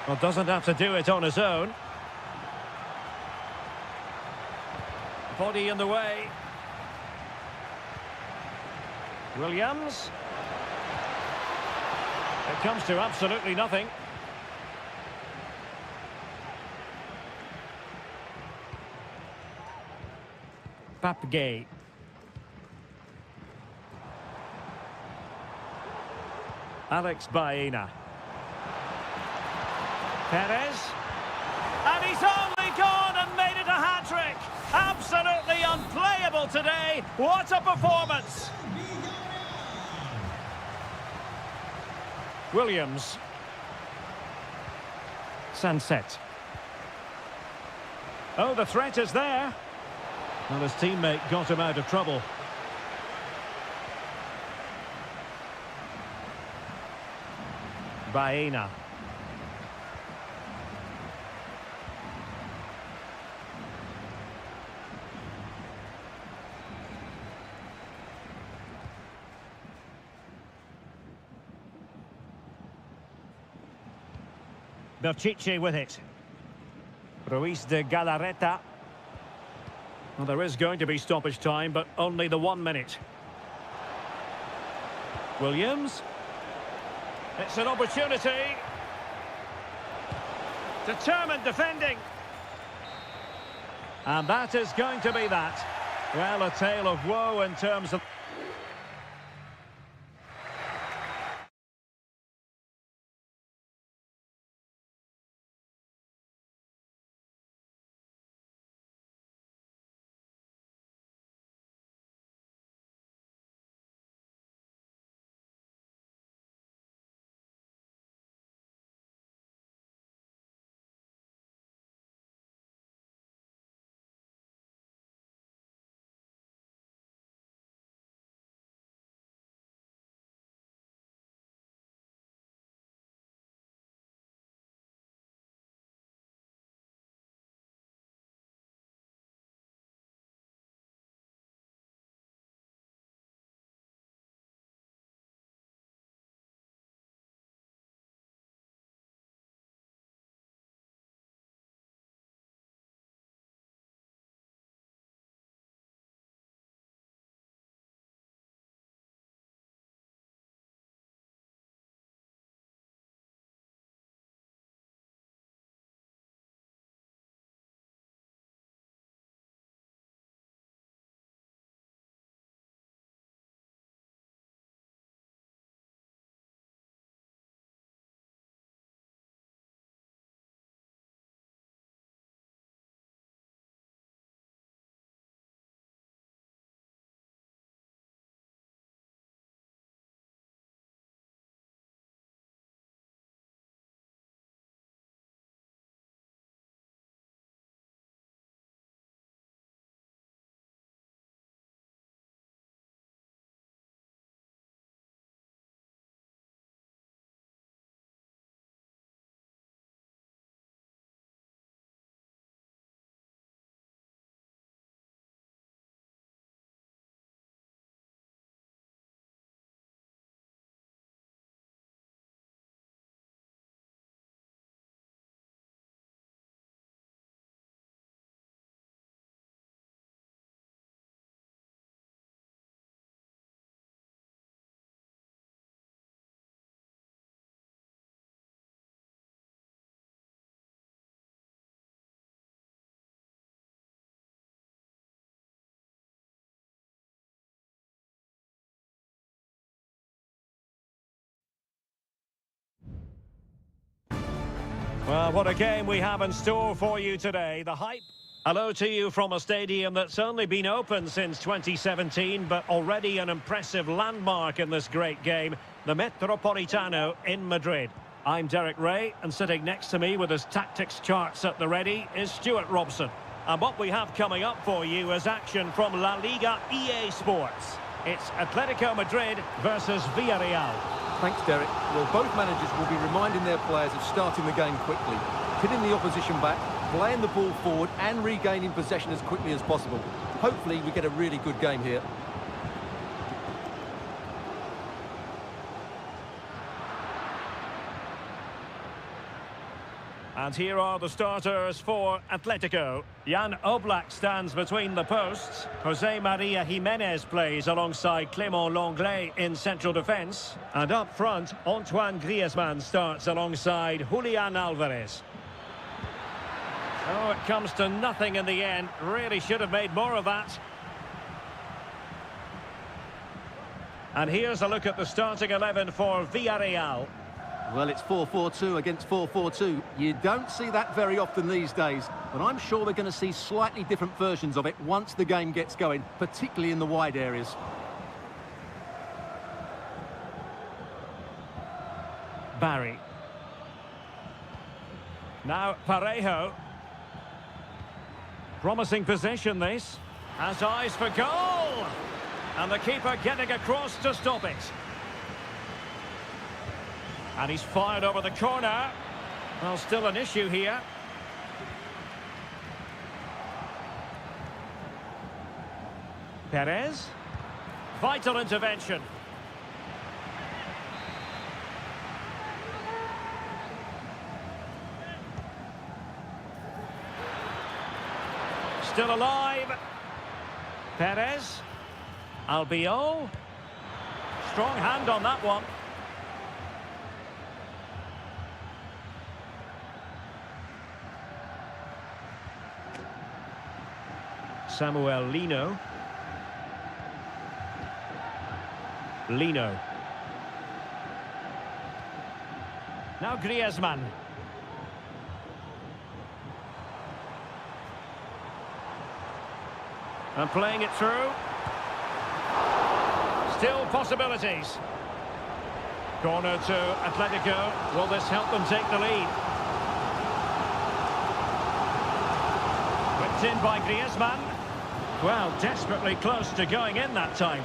Well, doesn't have to do it on his own. Body in the way. Williams. It comes to absolutely nothing. Papgay. Alex Baena. Perez. And he's only gone and made it a hat-trick. Absolutely unplayable today. What a performance. Williams. Sunset. Oh, the threat is there. Well, his teammate got him out of trouble. Baena. Berchiche with it. Ruiz de Galarreta. Well, there is going to be stoppage time, but only the 1 minute. Williams. It's an opportunity. Determined defending. And that is going to be that. Well, a tale of woe in terms of... Well, what a game we have in store for you today. The hype. Hello to you from a stadium that's only been open since 2017, but already an impressive landmark in this great game, the Metropolitano in Madrid. I'm Derek Ray, and sitting next to me with his tactics charts at the ready is Stuart Robson. And what we have coming up for you is action from La Liga EA Sports. It's Atletico Madrid versus Villarreal. Thanks, Derek. Well, both managers will be reminding their players of starting the game quickly, hitting the opposition back, playing the ball forward and regaining possession as quickly as possible. Hopefully we get a really good game here. And here are the starters for Atletico. Jan Oblak stands between the posts. Jose Maria Jimenez plays alongside Clément Lenglet in central defence. And up front, Antoine Griezmann starts alongside Julian Alvarez. Oh, it comes to nothing in the end. Really should have made more of that. And here's a look at the starting 11 for Villarreal. Well, it's 4-4-2 against 4-4-2. You don't see that very often these days, but I'm sure we're going to see slightly different versions of it once the game gets going, particularly in the wide areas. Barry. Now Parejo. Promising possession this. Has eyes for goal! And the keeper getting across to stop it. And he's fired over the corner. Well, still an issue here. Perez. Vital intervention. Still alive. Perez. Albiol. Strong hand on that one. Samuel Lino. Now Griezmann. And playing it through. Still possibilities. Corner to Atletico. Will this help them take the lead? Whipped in by Griezmann. Well, desperately close to going in that time.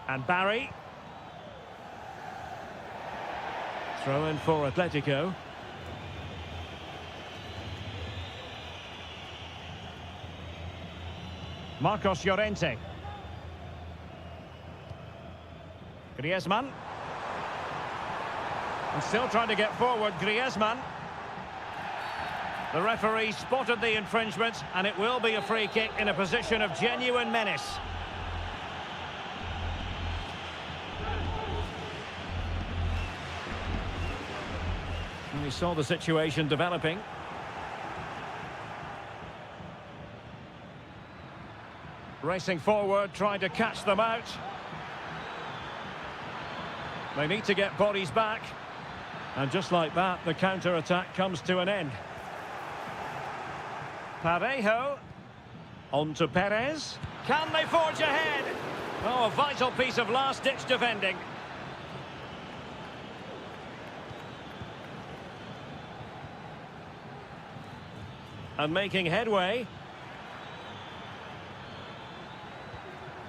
And Barry. Throw in for Atletico. Marcos Llorente. Griezmann. And still trying to get forward, Griezmann. The referee spotted the infringement, and it will be a free kick in a position of genuine menace. And we saw the situation developing. Racing forward, trying to catch them out. They need to get bodies back. And just like that, the counter-attack comes to an end. Parejo. On to Perez. Can they forge ahead? Oh, a vital piece of last-ditch defending. And making headway.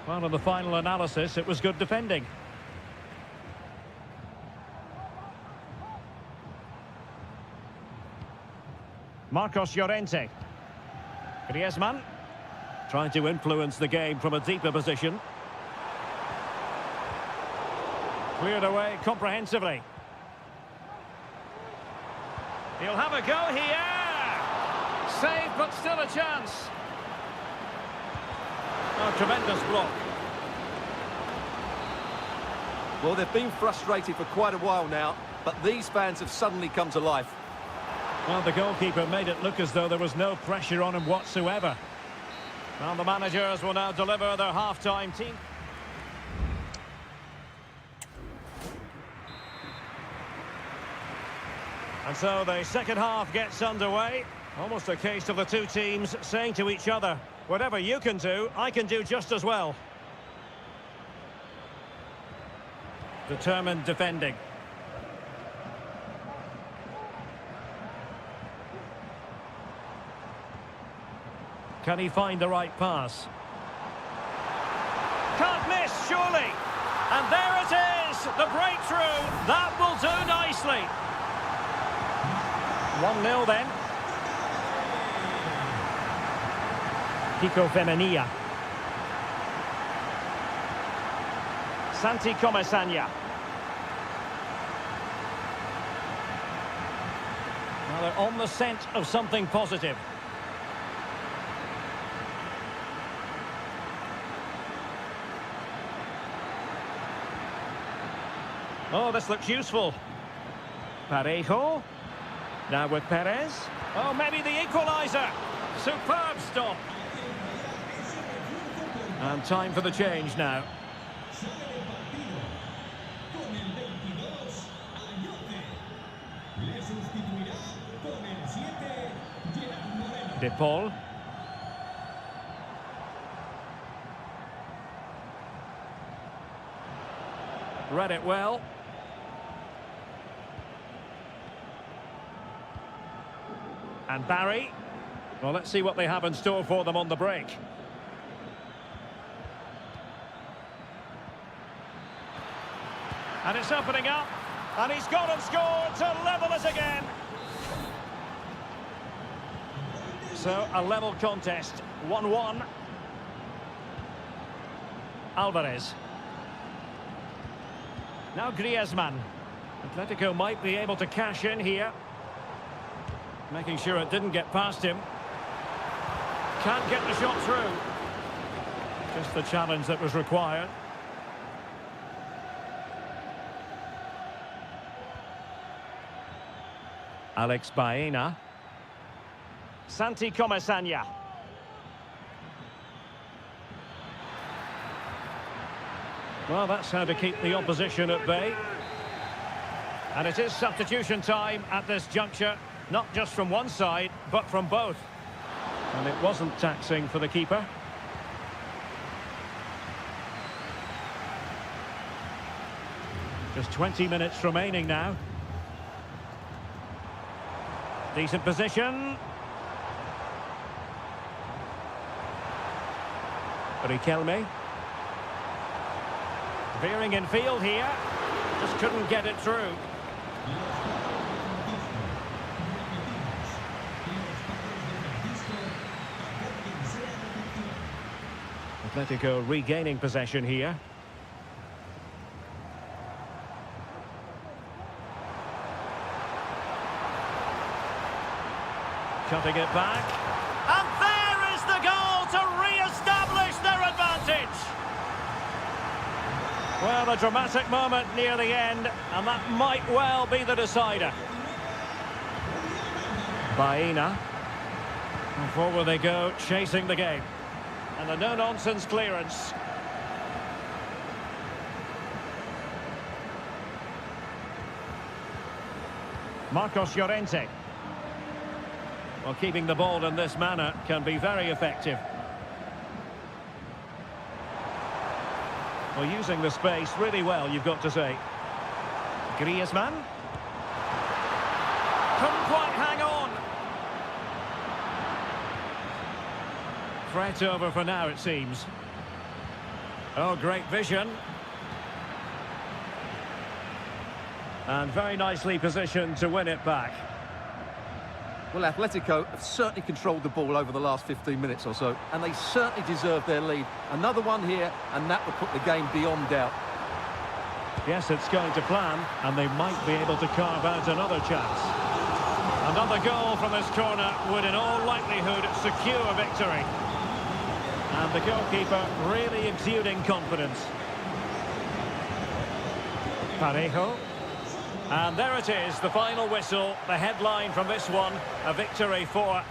Well, in the final analysis, it was good defending. Marcos Llorente. Griezmann. Trying to influence the game from a deeper position. Cleared away comprehensively. He'll have a go here. Save, but still a chance. Oh, tremendous block. Well, they've been frustrated for quite a while now, but these fans have suddenly come to life. Well, the goalkeeper made it look as though there was no pressure on him whatsoever. Well, the managers will now deliver their half-time team. And so the second half gets underway. Almost a case of the two teams saying to each other, whatever you can do, I can do just as well. Determined defending. Can he find the right pass? Can't miss, surely. And there it is, the breakthrough. That will do nicely. 1-0 then. Pico Femenia. Santi Comesanya. Now they're on the scent of something positive. Oh, this looks useful. Parejo. Now with Perez. Oh, maybe the equaliser. Superb stop. And time for the change now. De Paul. Read it well. And Barry. Well, let's see what they have in store for them on the break. And it's opening up. And he's gone and scored to level it again. So, a level contest. 1-1. Alvarez. Now Griezmann. Atletico might be able to cash in here. Making sure it didn't get past him. Can't get the shot through. Just the challenge that was required. Alex Baena. Santi Comesanya. Well, that's how to keep the opposition at bay. And it is substitution time at this juncture. Not just from one side, but from both. And it wasn't taxing for the keeper. Just 20 minutes remaining now. Decent position. Riquelme. Veering in field here. Just couldn't get it through. Atletico regaining possession here. Cutting it back. And there is the goal to re-establish their advantage. Well, a dramatic moment near the end, and that might well be the decider. Baena. And forward they go, chasing the game. And a no-nonsense clearance. Marcos Llorente. Well, keeping the ball in this manner can be very effective. Well, using the space really well, you've got to say. Griezmann. Couldn't quite hang on. Threat over for now, it seems. Oh, great vision. And very nicely positioned to win it back. Well, Atletico have certainly controlled the ball over the last 15 minutes or so, and they certainly deserve their lead. Another one here, and that will put the game beyond doubt. Yes, it's going to plan, and they might be able to carve out another chance. Another goal from this corner would in all likelihood secure victory. And the goalkeeper really exuding confidence. Parejo. And there it is, the final whistle, the headline from this one, a victory for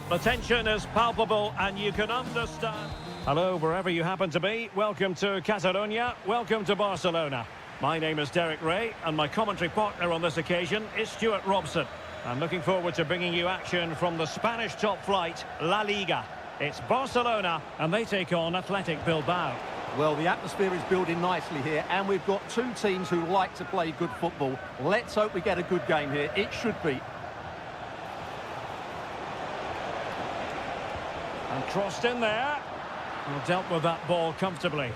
The tension is palpable and you can understand. Hello, wherever you happen to be. Welcome to Catalonia. Welcome to Barcelona. My name is Derek Ray and my commentary partner on this occasion is Stuart Robson. I'm looking forward to bringing you action from the Spanish top flight, La Liga. It's Barcelona and they take on Athletic Bilbao. Well, the atmosphere is building nicely here, and we've got two teams who like to play good football. Let's hope we get a good game here. It should be. And crossed in there. Well, dealt with that ball comfortably.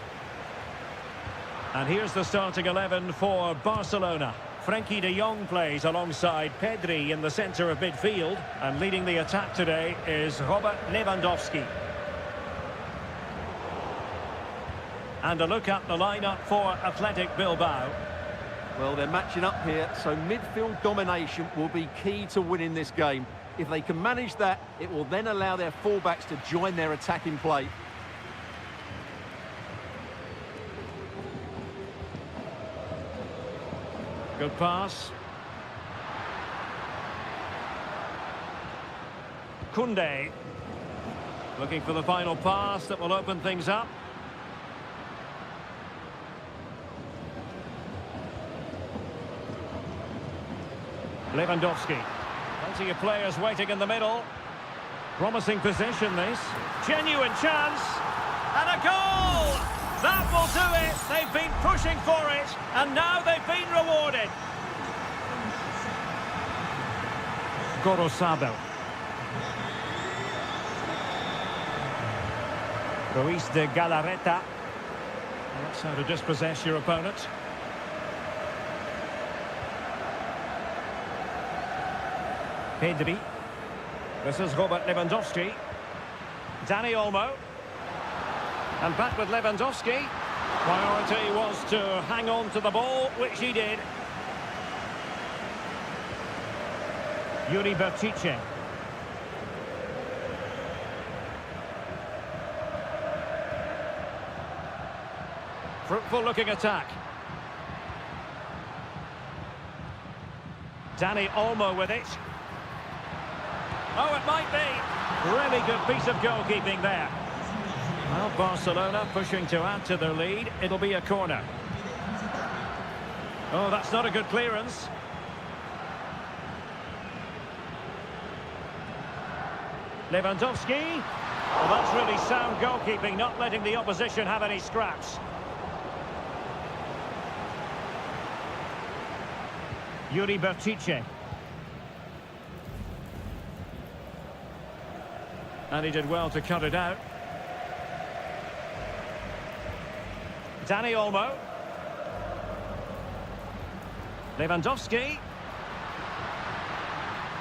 And here's the starting 11 for Barcelona. Frenkie de Jong plays alongside Pedri in the centre of midfield. And leading the attack today is Robert Lewandowski. And a look at the lineup for Athletic Bilbao. Well, they're matching up here, so midfield domination will be key to winning this game. If they can manage that, it will then allow their fullbacks to join their attacking play. Good pass. Koundé. Looking for the final pass that will open things up. Lewandowski. Plenty of players waiting in the middle. Promising position, this. Genuine chance. And a goal! That will do it. They've been pushing for it. And now they've been rewarded. Gorosabel. Ruiz de Galarreta. That's how to dispossess your opponent. Pedri. This is Robert Lewandowski. Dani Olmo. And back with Lewandowski. Priority was to hang on to the ball, which he did. Yuri Bertice. Fruitful looking attack. Dani Olmo with it. Oh, it might be. Really good piece of goalkeeping there. Well, Barcelona pushing to add to their lead. It'll be a corner. Oh, that's not a good clearance. Lewandowski. Well, that's really sound goalkeeping, not letting the opposition have any scraps. Yuri Bertice. And he did well to cut it out. Dani Olmo. Lewandowski.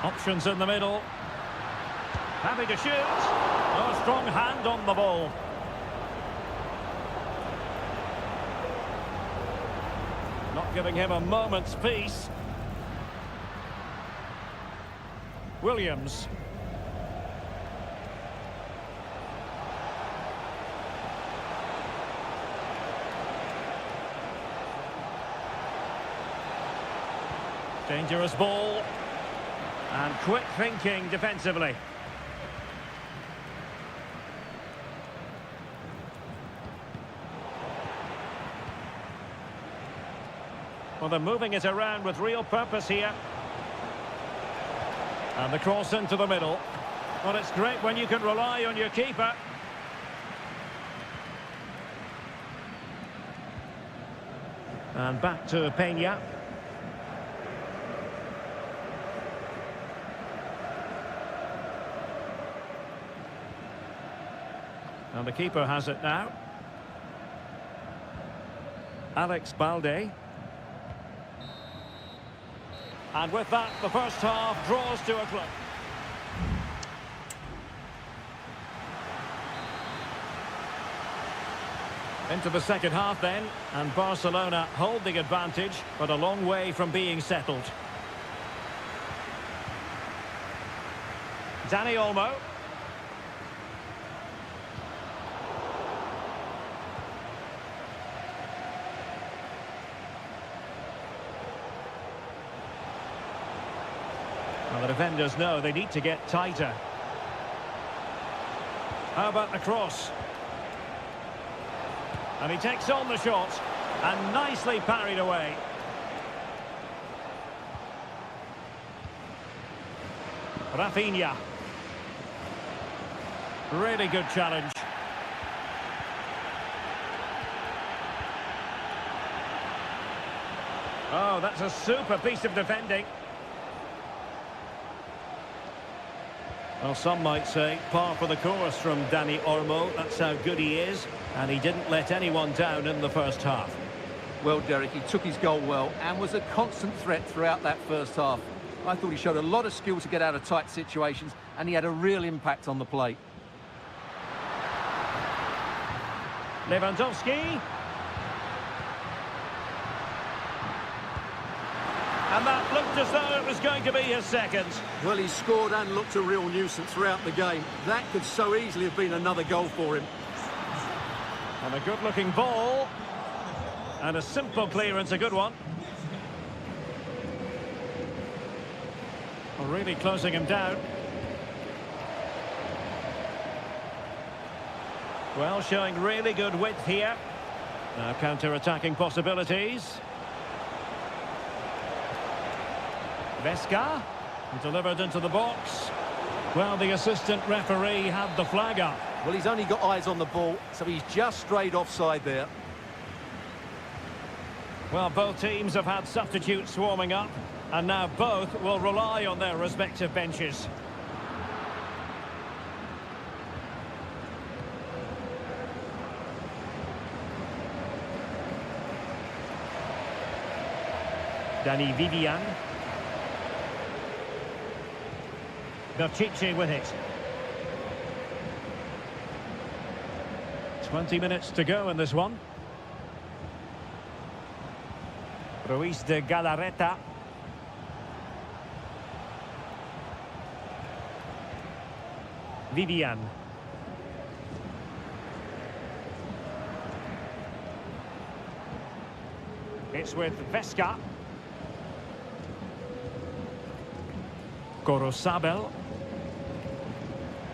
Options in the middle. Happy to shoot. Oh, strong hand on the ball. Not giving him a moment's peace. Williams. Dangerous ball. And quick thinking defensively. Well, they're moving it around with real purpose here. And the cross into the middle. Well, it's great when you can rely on your keeper. And back to Peña. And the keeper has it now. Alex Balde. And with that, the first half draws to a close. Into the second half then, and Barcelona hold the advantage, but a long way from being settled. Dani Olmo. Well, the defenders know they need to get tighter. How about the cross? And he takes on the shot and nicely parried away. Rafinha. Really good challenge. Oh, that's a super piece of defending. Well, some might say par for the course from Dani Olmo. That's how good he is. And he didn't let anyone down in the first half. Well, Derek, he took his goal well and was a constant threat throughout that first half. I thought he showed a lot of skill to get out of tight situations, and he had a real impact on the plate. Lewandowski. And that looked as though it was going to be his second. Well, he scored and looked a real nuisance throughout the game. That could so easily have been another goal for him. And a good-looking ball. And a simple clearance, a good one. Well, really closing him down. Well, showing really good width here. Now counter-attacking possibilities. Vesca, delivered into the box. Well, the assistant referee had the flag up. Well, he's only got eyes on the ball, so he's just strayed offside there. Well, both teams have had substitutes warming up, and now both will rely on their respective benches. Dani Vivian. Berchiche with it. 20 minutes to go in this one. Ruiz de Galarreta. Vivian. It's with Vesca. Gorosabel.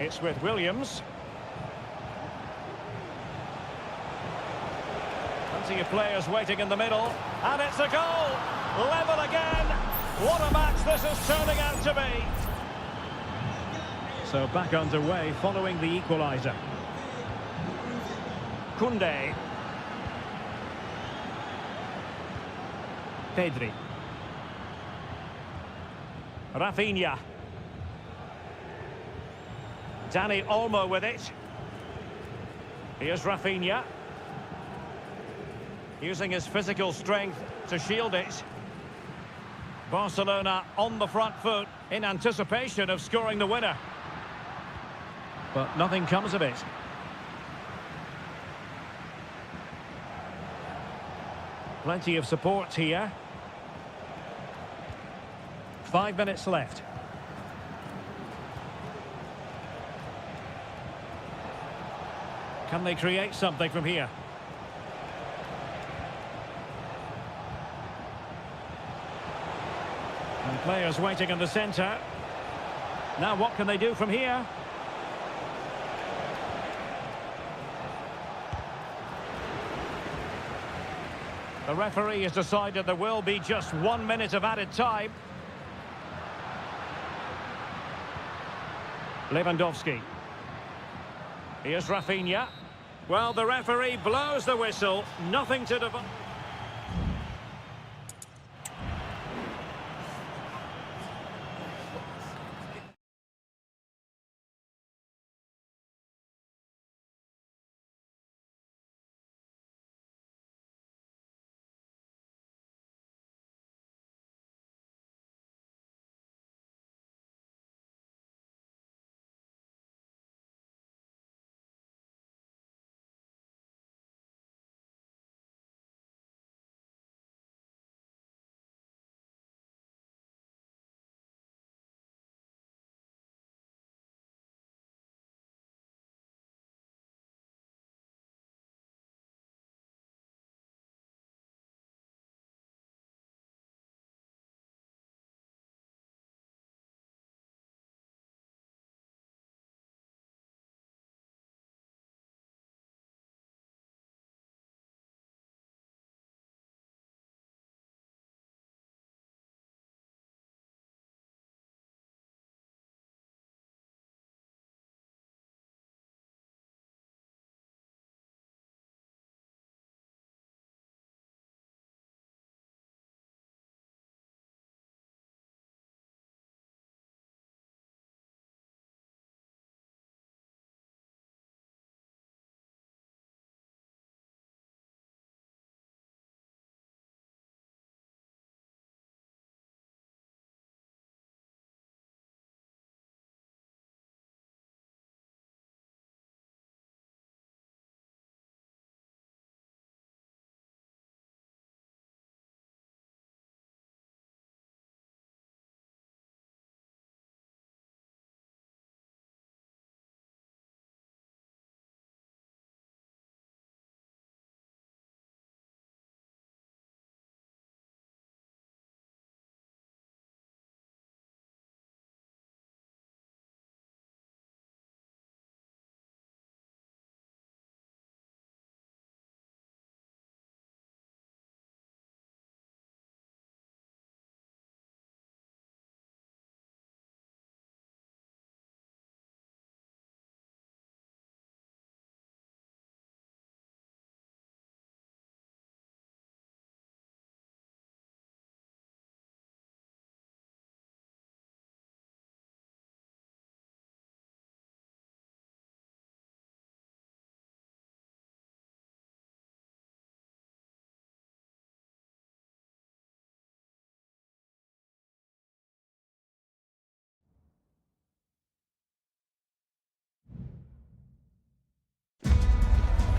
It's with Williams. Plenty of players waiting in the middle. And it's a goal! Level again! What a match this is turning out to be! So back underway following the equaliser. Koundé. Pedri. Rafinha. Dani Olmo with it. Here's Rafinha. Using his physical strength to shield it. Barcelona on the front foot in anticipation of scoring the winner. But nothing comes of it. Plenty of support here. 5 minutes left. Can they create something from here? And players waiting in the centre. Now what can they do from here? The referee has decided there will be just 1 minute of added time. Lewandowski. Here's Rafinha. Well, the referee blows the whistle. Nothing to divide.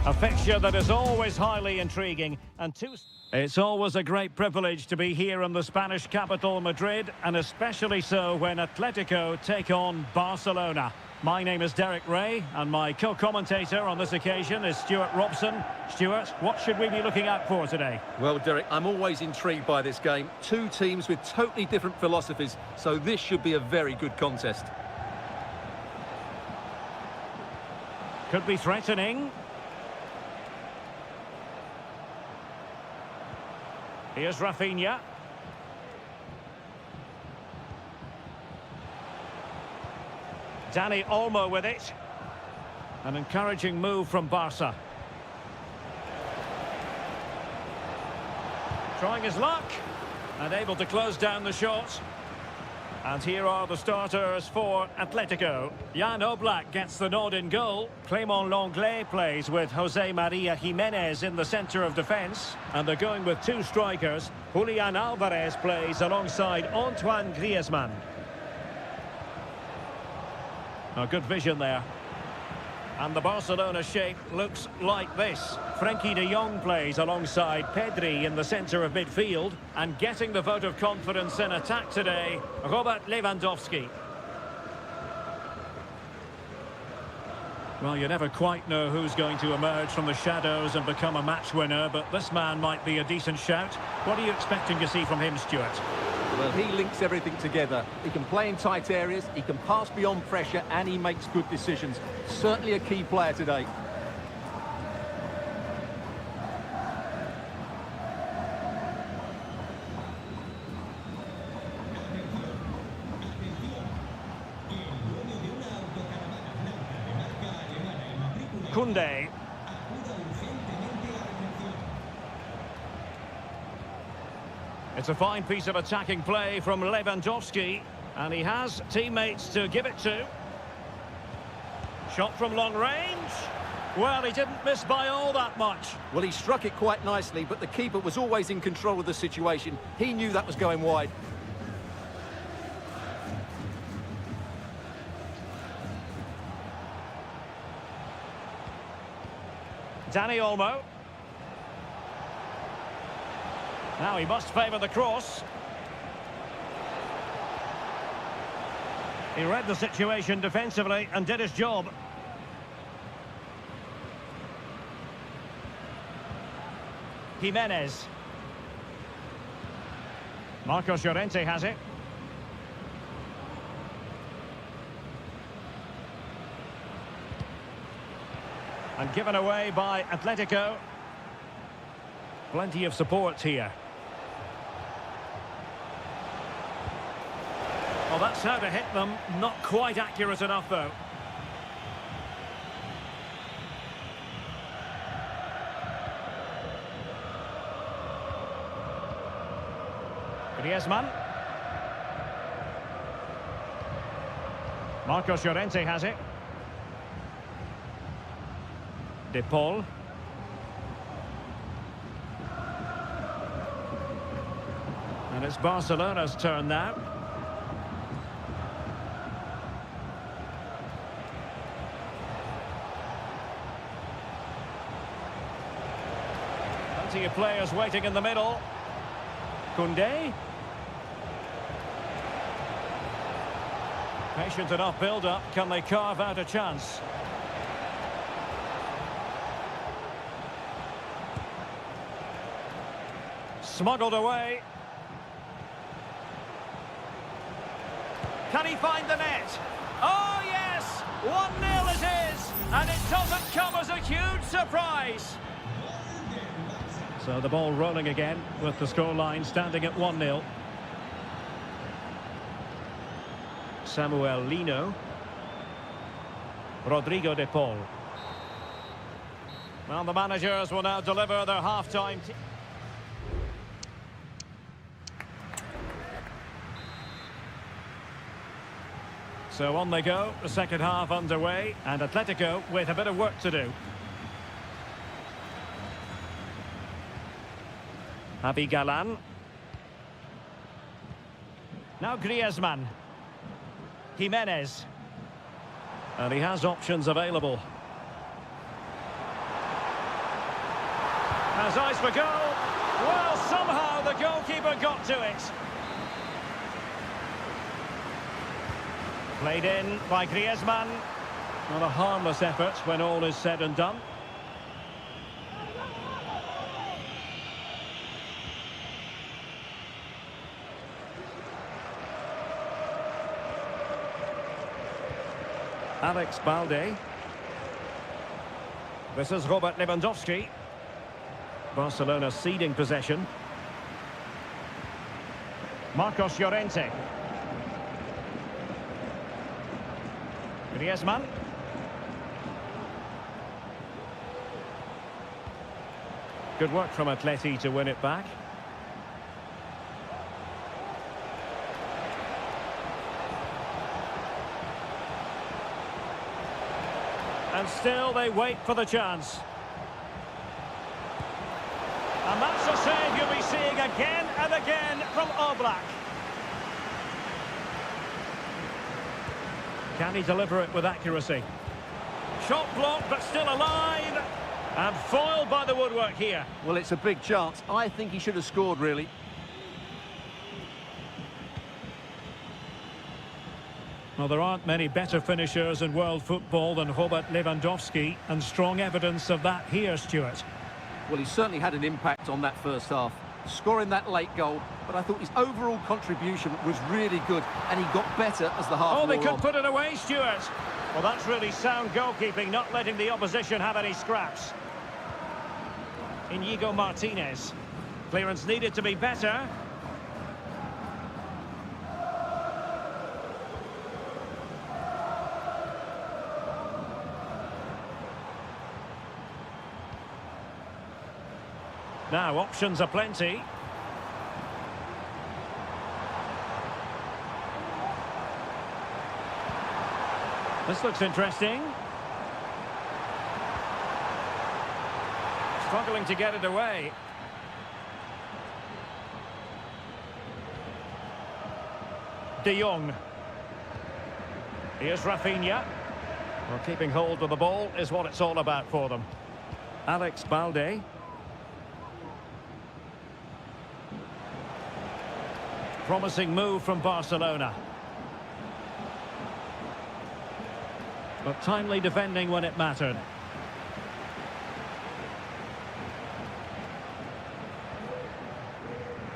A fixture that is always highly intriguing, and it's always a great privilege to be here in the Spanish capital, Madrid, and especially so when Atletico take on Barcelona. My name is Derek Ray, and my co-commentator on this occasion is Stuart Robson. Stuart, what should we be looking out for today? Well, Derek, I'm always intrigued by this game. Two teams with totally different philosophies, so this should be a very good contest. Could be threatening. Here's Rafinha. Dani Olmo with it. An encouraging move from Barca. Trying his luck and able to close down the shot. And here are the starters for Atletico. Jan Oblak gets the nod in goal. Clément Lenglet plays with Jose Maria Jimenez in the centre of defence. And they're going with two strikers. Julian Alvarez plays alongside Antoine Griezmann. Oh, good vision there. And the Barcelona shape looks like this. Frenkie de Jong plays alongside Pedri in the centre of midfield. And getting the vote of confidence in attack today, Robert Lewandowski. Well, you never quite know who's going to emerge from the shadows and become a match winner, but this man might be a decent shout. What are you expecting to see from him, Stuart? Well, he links everything together. He can play in tight areas, he can pass beyond pressure, and he makes good decisions. Certainly a key player today. Koundé. It's a fine piece of attacking play from Lewandowski, and he has teammates to give it to. Shot from long range. Well, he didn't miss by all that much. Well, he struck it quite nicely, but the keeper was always in control of the situation. He knew that was going wide. Dani Olmo. Now he must favour the cross. He read the situation defensively and did his job. Jimenez. Marcos Llorente has it. And given away by Atletico. Plenty of support here. Well, that's how to hit them. Not quite accurate enough, though. Griezmann. Marcos Llorente has it. De Paul. And it's Barcelona's turn now. Plenty of players waiting in the middle. Koundé. Patient enough build-up. Can they carve out a chance? Smuggled away. Can he find the net? Oh, yes! 1-0 it is! And it doesn't come as a huge surprise. So the ball rolling again with the scoreline standing at 1-0. Samuel Lino. Rodrigo de Paul. Well, the managers will now deliver their half-time. So on they go, the second half underway, and Atletico with a bit of work to do. Javi Galán. Now Griezmann. Jimenez. And he has options available. Has eyes for goal. Well, somehow the goalkeeper got to it. Played in by Griezmann. Not a harmless effort when all is said and done. Alex Balde. This is Robert Lewandowski. Barcelona ceding possession. Marcos Llorente. Griezmann. Good work from Atleti to win it back. And still they wait for the chance. And that's a save you'll be seeing again and again from Oblak. Can he deliver it with accuracy? Shot blocked but still alive. And foiled by the woodwork here. Well, it's a big chance. I think he should have scored, really. Well, there aren't many better finishers in world football than Robert Lewandowski, and strong evidence of that here, Stuart. Well, he certainly had an impact on that first half, scoring that late goal, but I thought his overall contribution was really good, and he got better as the half Oh, they wore could on. put it away, Stuart. Well, that's really sound goalkeeping, not letting the opposition have any scraps. Inigo Martinez. Clearance needed to be better. Now, options are plenty. This looks interesting. Struggling to get it away. De Jong. Here's Rafinha. Well, keeping hold of the ball is what it's all about for them. Alex Balde. Promising move from Barcelona. But timely defending when it mattered.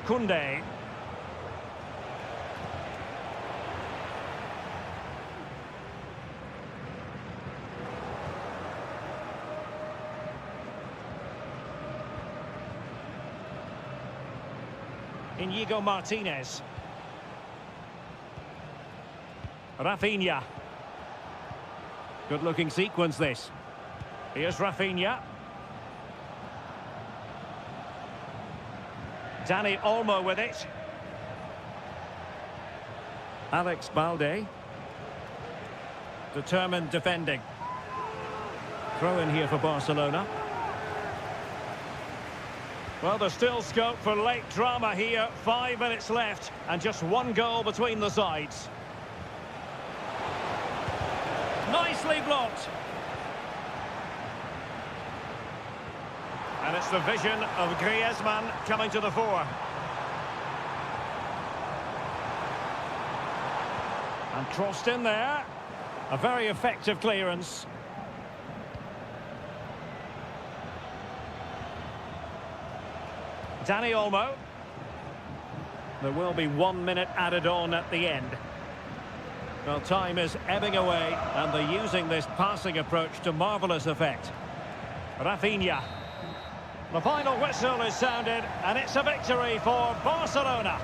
Koundé. Inigo Martinez. Rafinha. Good looking sequence this. Here's Rafinha. Dani Olmo with it. Alex Balde. Determined defending. Throw in here for Barcelona. Well, there's still scope for late drama here. 5 minutes left and just one goal between the sides. Nicely blocked. And it's the vision of Griezmann coming to the fore. And crossed in there. A very effective clearance. Dani Olmo. There will be 1 minute added on at the end. Well, time is ebbing away, and they're using this passing approach to marvellous effect. Rafinha. The final whistle is sounded, and it's a victory for Barcelona.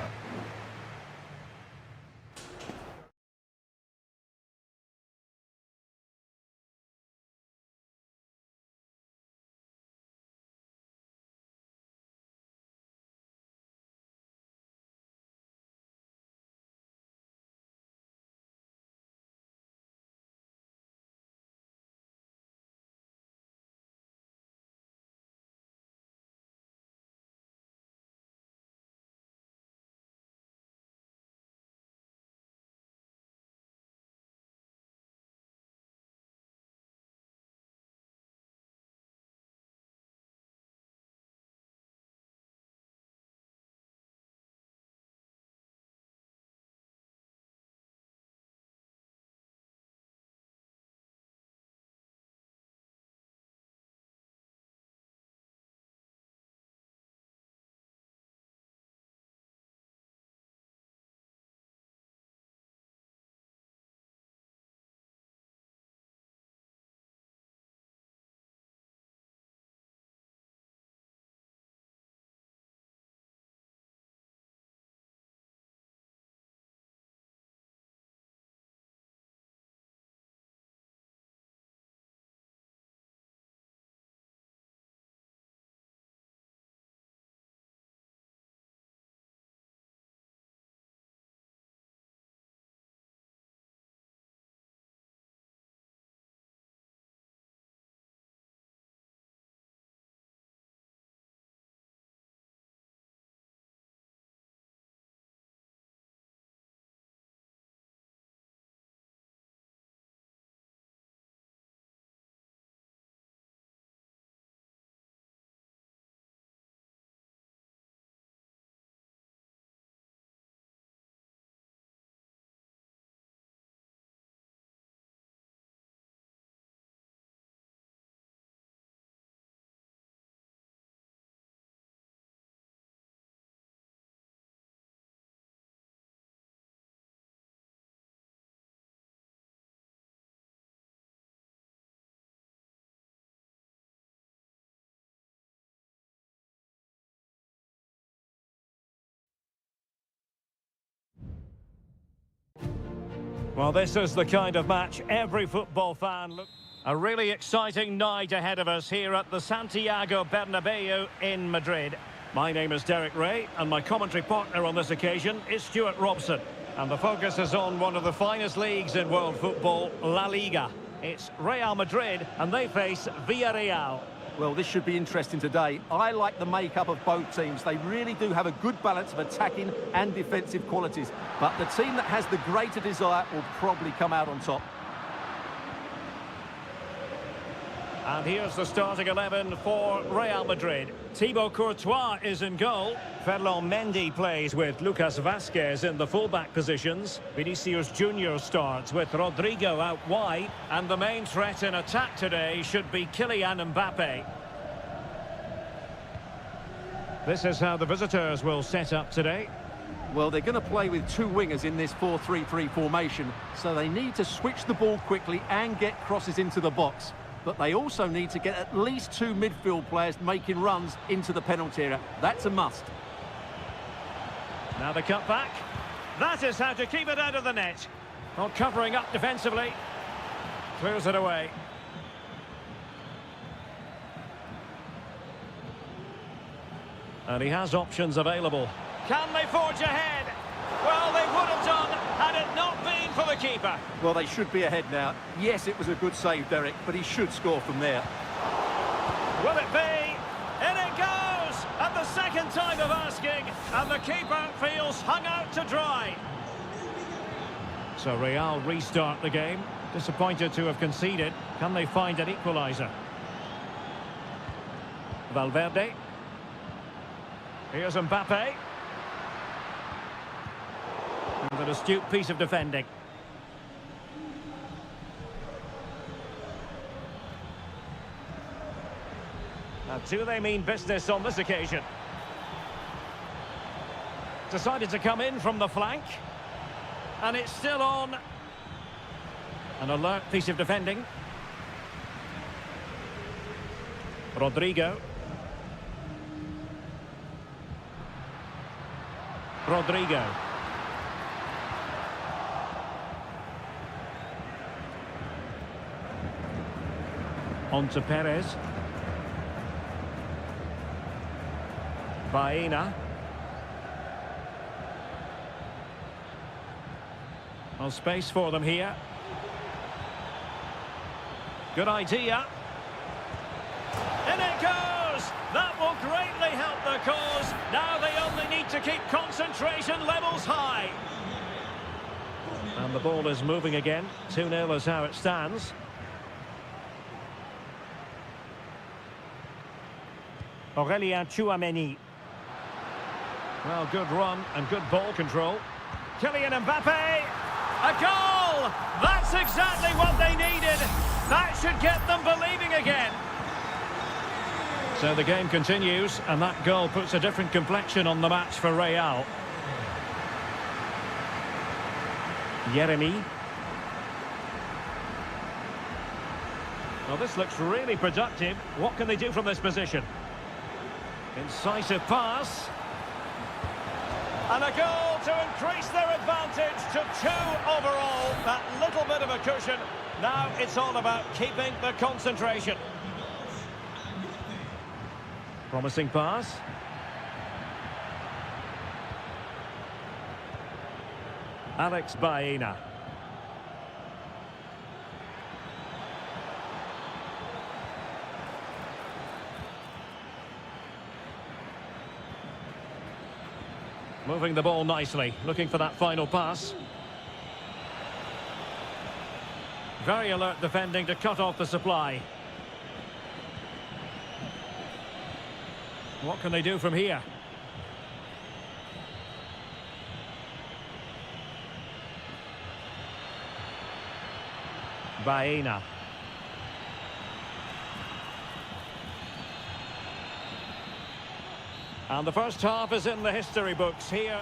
Well, this is the kind of match every football fan look. A really exciting night ahead of us here at the Santiago Bernabeu in Madrid. My name is Derek Ray, and my commentary partner on this occasion is Stuart Robson. And the focus is on one of the finest leagues in world football, La Liga. It's Real Madrid, and they face Villarreal. Well, this should be interesting today. I like the makeup of both teams. They really do have a good balance of attacking and defensive qualities. But the team that has the greater desire will probably come out on top. And here's the starting 11 for Real Madrid. Thibaut Courtois is in goal. Ferland Mendy plays with Lucas Vazquez in the fullback positions. Vinicius Junior starts with Rodrigo out wide. And the main threat in attack today should be Kylian Mbappe. This is how the visitors will set up today. Well, they're going to play with two wingers in this 4-3-3 formation, so they need to switch the ball quickly and get crosses into the box. But they also need to get at least two midfield players making runs into the penalty area. That's a must. Now the cut back. That is how to keep it out of the net. Not covering up defensively. Clears it away. And he has options available. Can they forge ahead? Well, they would have done had it not been for the keeper. Well, they should be ahead now. Yes, it was a good save, Derek, but he should score from there. Will it be? In it goes! At the second time of asking, and the keeper feels hung out to dry. So Real restart the game. Disappointed to have conceded. Can they find an equaliser? Valverde. Here's Mbappe. And an astute piece of defending. Now, do they mean business on this occasion? Decided to come in from the flank. And it's still on. An alert piece of defending. Rodrigo. On to Perez. Baena. No space for them here. Good idea. In it goes! That will greatly help the cause. Now they only need to keep concentration levels high. And the ball is moving again. 2-0 is how it stands. Aurélien Tchouameni. Well, good run and good ball control. Kylian Mbappe. A goal! That's exactly what they needed. That should get them believing again. So the game continues, and that goal puts a different complexion on the match for Real. Yeremy. Well, this looks really productive. What can they do from this position? Incisive pass. And a goal to increase their advantage to 2 overall. That little bit of a cushion. Now it's all about keeping the concentration. Promising pass. Alex Baena. Moving the ball nicely, looking for that final pass. Very alert defending to cut off the supply. What can they do from here? Baena. And the first half is in the history books here.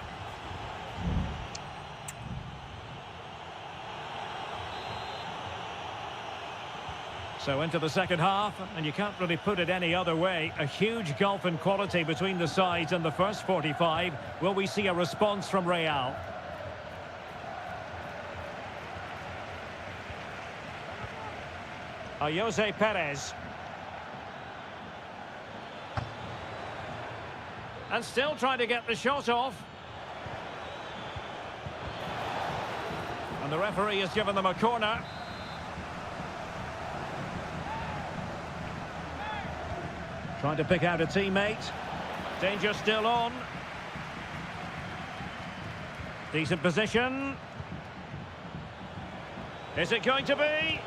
So into the second half, and you can't really put it any other way. A huge gulf in quality between the sides in the first 45. Will we see a response from Real? Jose Perez. And still trying to get the shot off. And the referee has given them a corner. Trying to pick out a teammate. Danger still on. Decent position. Is it going to be?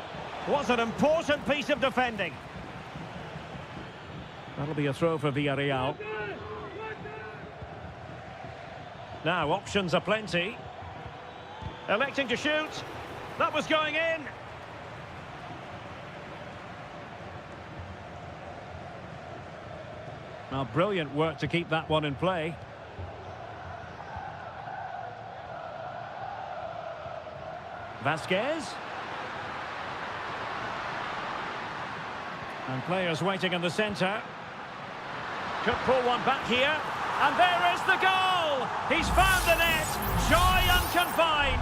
Was an important piece of defending. That'll be a throw for Villarreal. Now, options are plenty. Electing to shoot. That was going in. Now, brilliant work to keep that one in play. Vasquez. And players waiting in the centre. Could pull one back here. And there is the goal! He's found the net. Joy unconfined.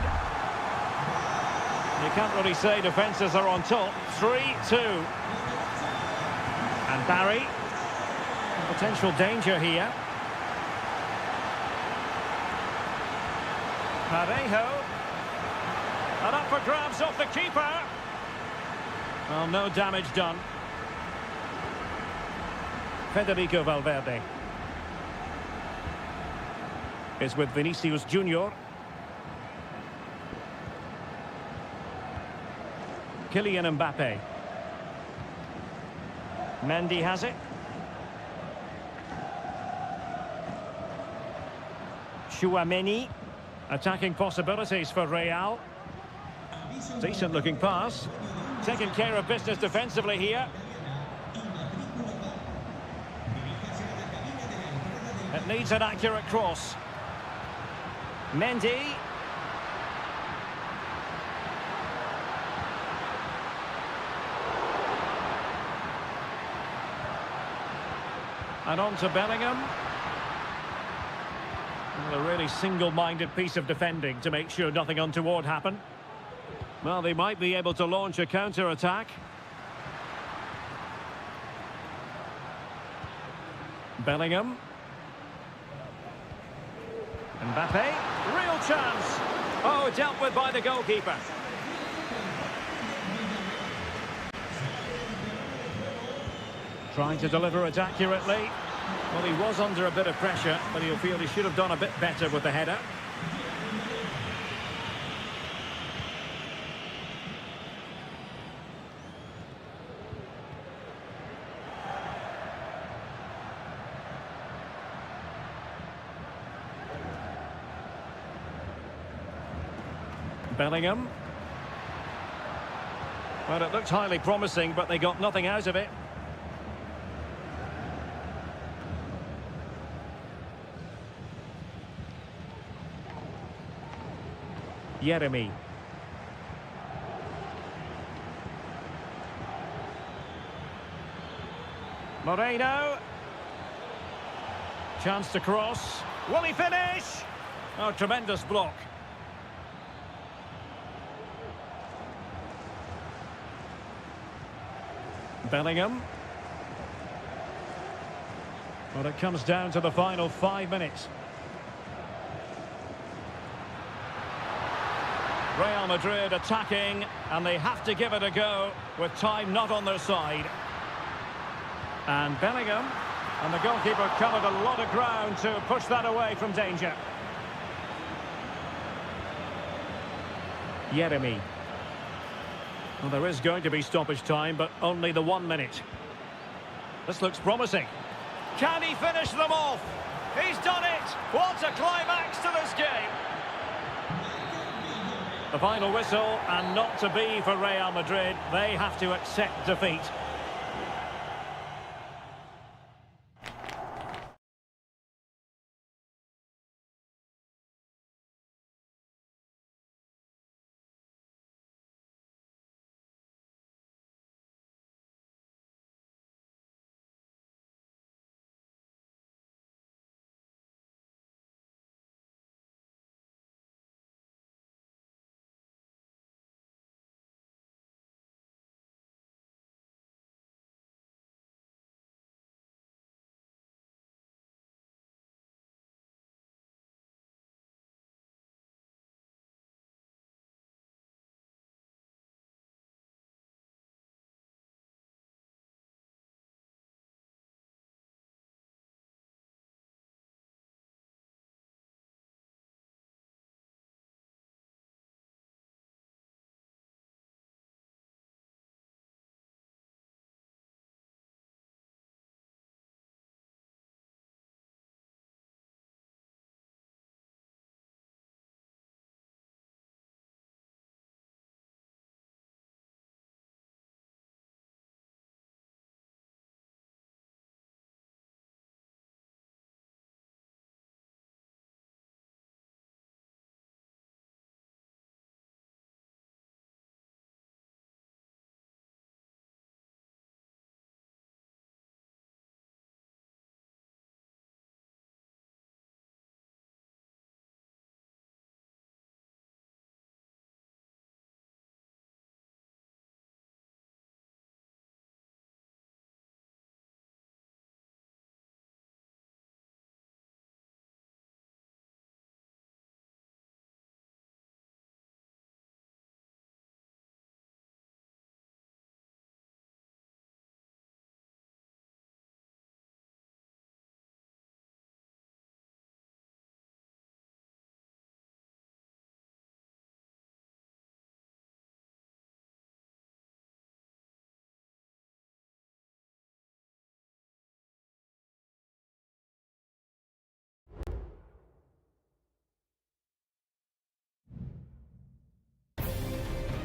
You can't really say defences are on top. 3-2. And Barry. Potential danger here. Parejo. And up for grabs off the keeper. Well, no damage done. Federico Valverde is with Vinicius Junior. Kylian Mbappe. Mendy has it. Chouameni. Attacking possibilities for Real. Decent looking pass. Taking care of business defensively here. It needs an accurate cross. Mendy. And on to Bellingham. Well, a really single-minded piece of defending to make sure nothing untoward happened. Well, they might be able to launch a counter-attack. Bellingham. Mbappe, real chance. Oh, dealt with by the goalkeeper. Trying to deliver it accurately. Well, he was under a bit of pressure, but he'll feel he should have done a bit better with the header. Bellingham. Well, it looked highly promising, but they got nothing out of it. Yeremi. Moreno. Chance to cross. Will he finish? Oh, tremendous block. Bellingham. Well, it comes down to the final 5 minutes. Real Madrid attacking, and they have to give it a go with time not on their side. And Bellingham, and the goalkeeper covered a lot of ground to push that away from danger. Yeremi. Well, there is going to be stoppage time, but only the 1 minute. This looks promising. Can he finish them off? He's done it! What a climax to this game! The final whistle, and not to be for Real Madrid. They have to accept defeat.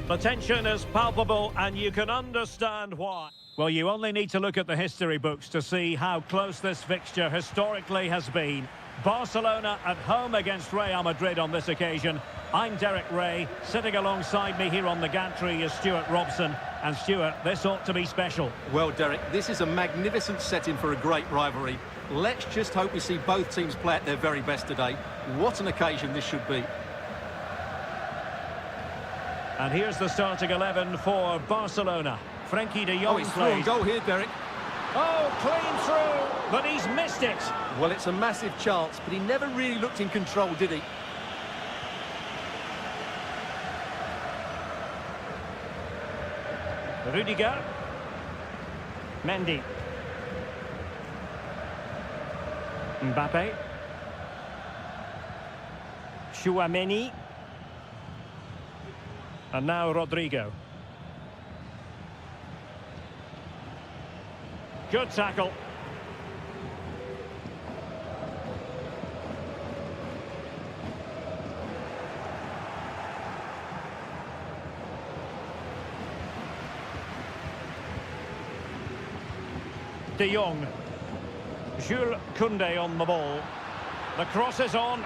The tension is palpable and you can understand why. Well, you only need to look at the history books to see how close this fixture historically has been. Barcelona at home against Real Madrid on this occasion. I'm Derek Ray. Sitting alongside me here on the gantry is Stuart Robson. And Stuart, this ought to be special. Well, Derek, this is a magnificent setting for a great rivalry. Let's just hope we see both teams play at their very best today. What an occasion this should be. And here's the starting 11 for Barcelona. Frenkie de Jong Oh, he's through on plays. goal here, Derek. Oh, clean through, but he's missed it. Well, it's a massive chance, but he never really looked in control, did he? Rudiger. Mendy. Mbappe. Chouameni. And now Rodrigo. Good tackle. De Jong. Jules Koundé on the ball. The cross is on.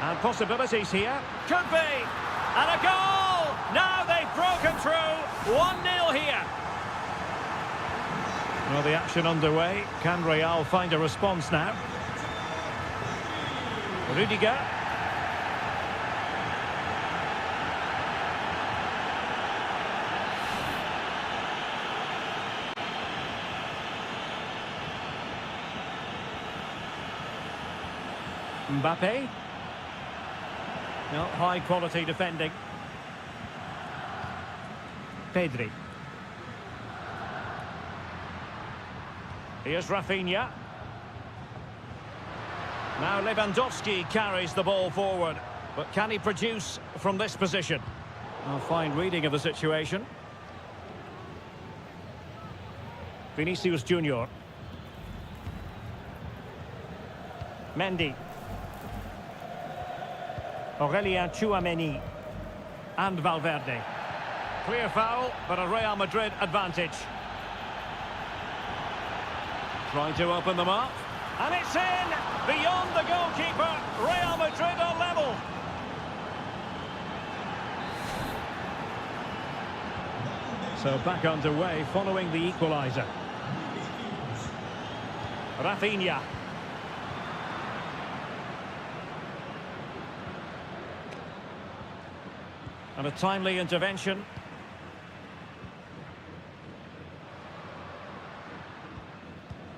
And possibilities here. Could be. And a goal! Now they've broken through. 1-0 here. Well, the action underway. Can Real find a response now? Rudiger. Mbappe. No, high quality defending. Pedri. Here's Rafinha. Now Lewandowski carries the ball forward. But can he produce from this position? A fine reading of the situation. Vinicius Junior. Mendy. Aurelien Chouameni. And Valverde. Clear foul, but a Real Madrid advantage. Trying to open them up. And it's in! Beyond the goalkeeper. Real Madrid are level. So back underway following the equaliser. Rafinha. And a timely intervention.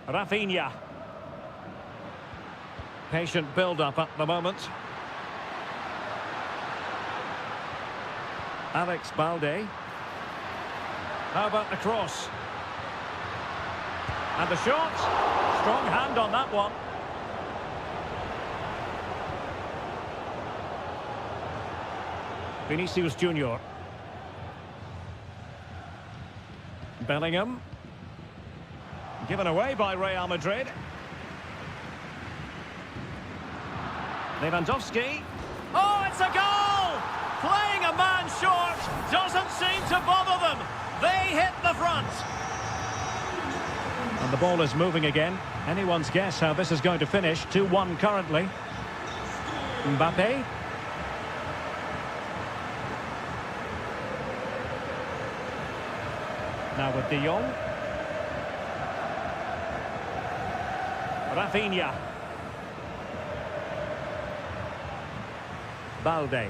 Rafinha. Patient build-up at the moment. Alex Balde. How about the cross? And the shot. Strong hand on that one. Vinicius Junior. Bellingham. Given away by Real Madrid. Lewandowski. Oh, it's a goal! Playing a man short doesn't seem to bother them. They hit the front. And the ball is moving again. Anyone's guess how this is going to finish. 2-1 currently. Mbappe. Now with De Jong. Rafinha. Balde.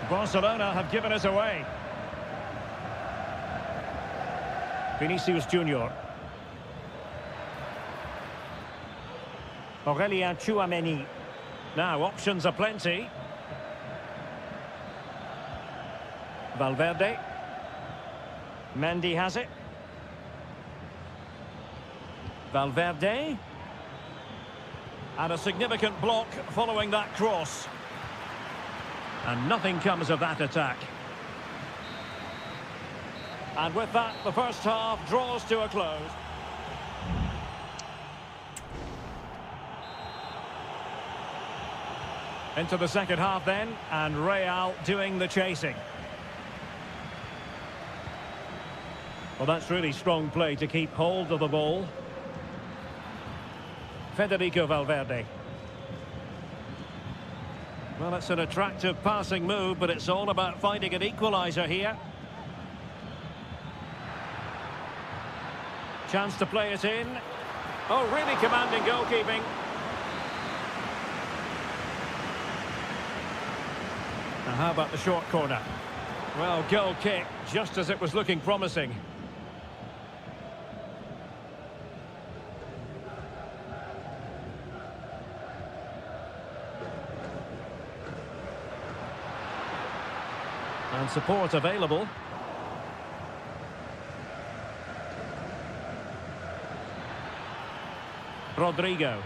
Barcelona have given us away. Vinicius Junior. Aurelien Chouameni. Now options are plenty. Valverde. Mendy has it. Valverde. And a significant block following that cross. And nothing comes of that attack. And with that, the first half draws to a close. Into the second half then, and Real doing the chasing. Well, that's really strong play to keep hold of the ball. Federico Valverde. Well, it's an attractive passing move, but it's all about finding an equaliser here. Chance to play it in. Oh, really commanding goalkeeping. Now, how about the short corner? Well, goal kick, just as it was looking promising. And support available. Rodrigo.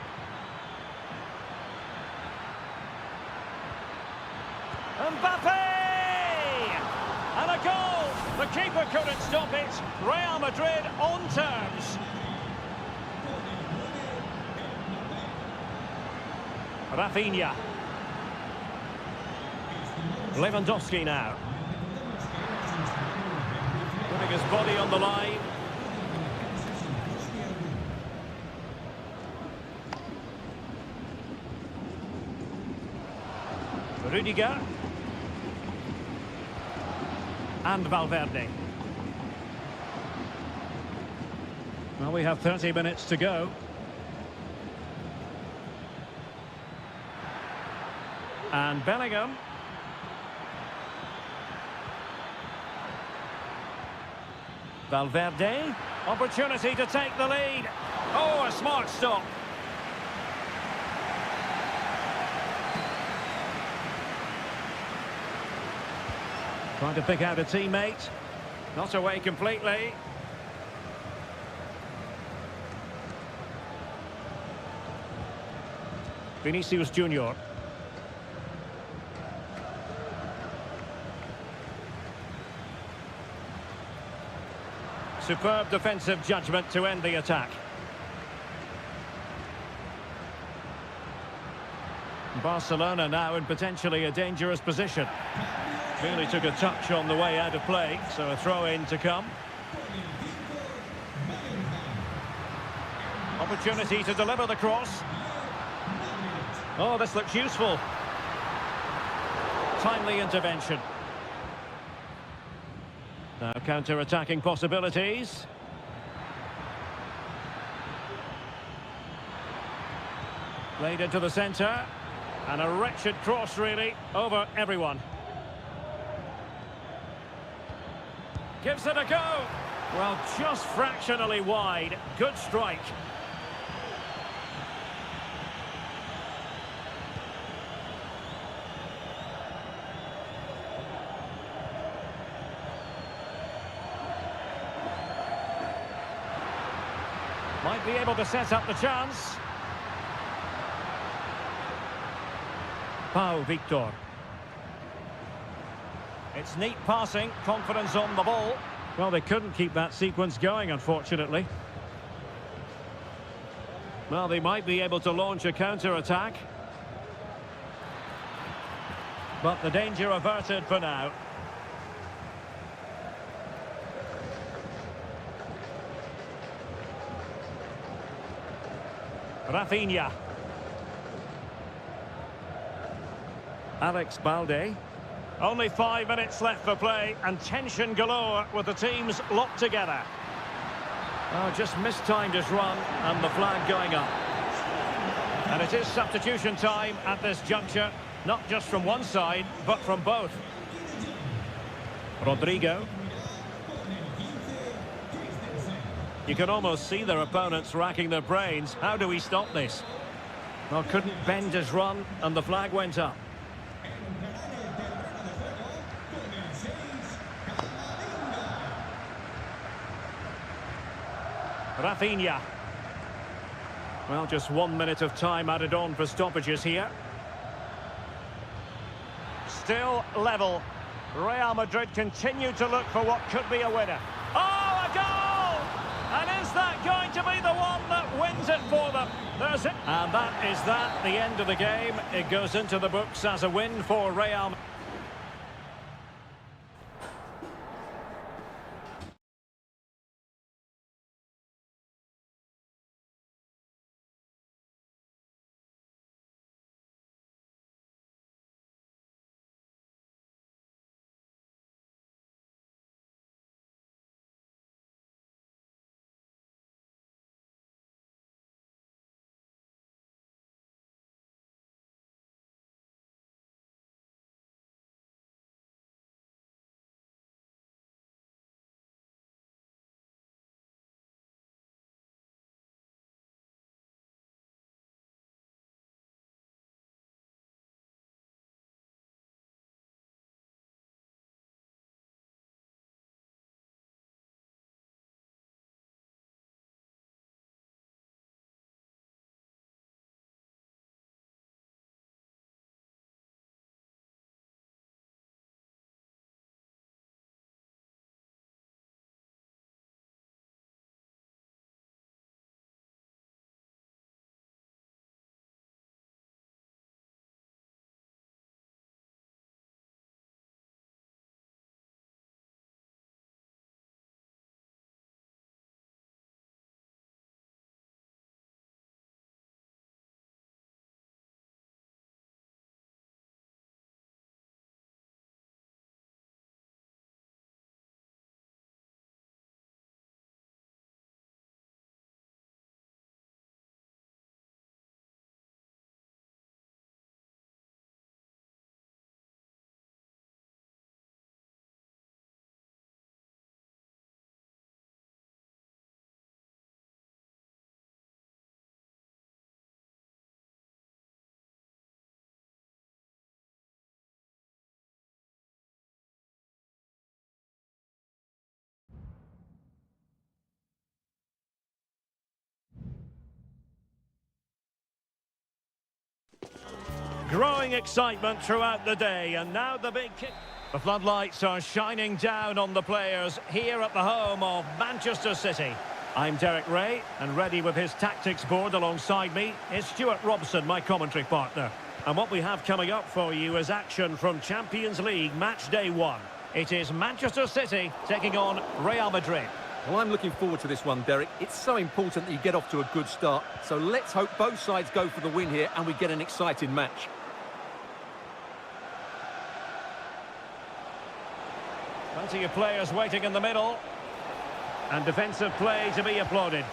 Mbappe! And a goal! The keeper couldn't stop it. Real Madrid on terms. Rafinha. Lewandowski now. Putting his body on the line. Rudiger. And Valverde. Well, we have 30 minutes to go. And Bellingham. Valverde. Opportunity to take the lead. Oh, a smart stop. Trying to pick out a teammate. Not away completely. Vinicius Junior. Superb defensive judgment to end the attack. Barcelona now in potentially a dangerous position. Really took a touch on the way out of play, so a throw-in to come. Opportunity to deliver the cross. Oh, this looks useful. Timely intervention. Now counter-attacking possibilities. Played into the centre. And a wretched cross, really, over everyone. Gives it a go. Well, just fractionally wide. Good strike. Might be able to set up the chance. Pau Victor. It's neat passing, confidence on the ball. Well, they couldn't keep that sequence going, unfortunately. Well, they might be able to launch a counter-attack. But the danger averted for now. Rafinha. Alex Balde. Only 5 minutes left for play and tension galore with the teams locked together. Oh, just mistimed his run and the flag going up. And it is substitution time at this juncture, not just from one side, but from both. Rodrigo. You can almost see their opponents racking their brains. How do we stop this? Well, couldn't bend his run and the flag went up. Rafinha. Well, just 1 minute of time added on for stoppages here. Still level. Real Madrid continue to look for what could be a winner. Oh, a goal! And is that going to be the one that wins it for them? There's it. And that is that, the end of the game. It goes into the books as a win for Real. Growing excitement throughout the day, and now the big kick. The floodlights are shining down on the players here at the home of Manchester City. I'm Derek Ray, and ready with his tactics board alongside me is Stuart Robson, my commentary partner. And what we have coming up for you is action from Champions League Match Day 1. It is Manchester City taking on Real Madrid. Well, I'm looking forward to this one, Derek. It's so important that you get off to a good start. So let's hope both sides go for the win here and we get an exciting match. Plenty of players waiting in the middle. And defensive play to be applauded.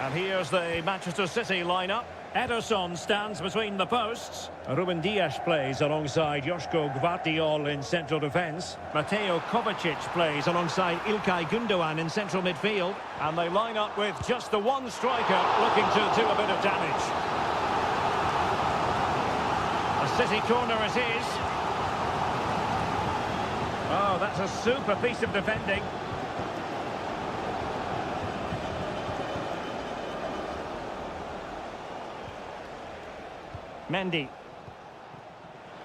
And here's the Manchester City lineup. Ederson stands between the posts. Ruben Dias plays alongside Joško Gvardiol in central defence. Mateo Kovacic plays alongside Ilkay Gundogan in central midfield. And they line up with just the one striker looking to do a bit of damage. A City corner it is. Oh, that's a super piece of defending. Mendy.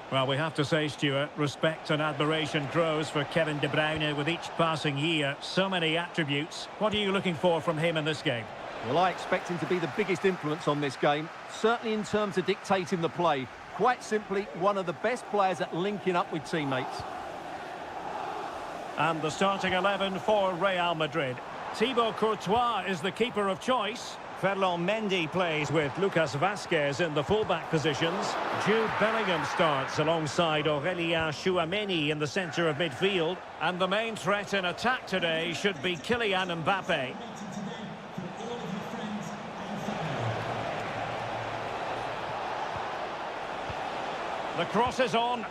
Well, we have to say, Stuart, respect and admiration grows for Kevin De Bruyne with each passing year. So many attributes. What are you looking for from him in this game? Well, I expect him to be the biggest influence on this game, certainly in terms of dictating the play. Quite simply, one of the best players at linking up with teammates. And the starting 11 for Real Madrid. Thibaut Courtois is the keeper of choice. Ferland Mendy plays with Lucas Vazquez in the fullback positions. Jude Bellingham starts alongside Aurélien Tchouameni in the centre of midfield. And the main threat in attack today should be Kylian Mbappe. The cross is on.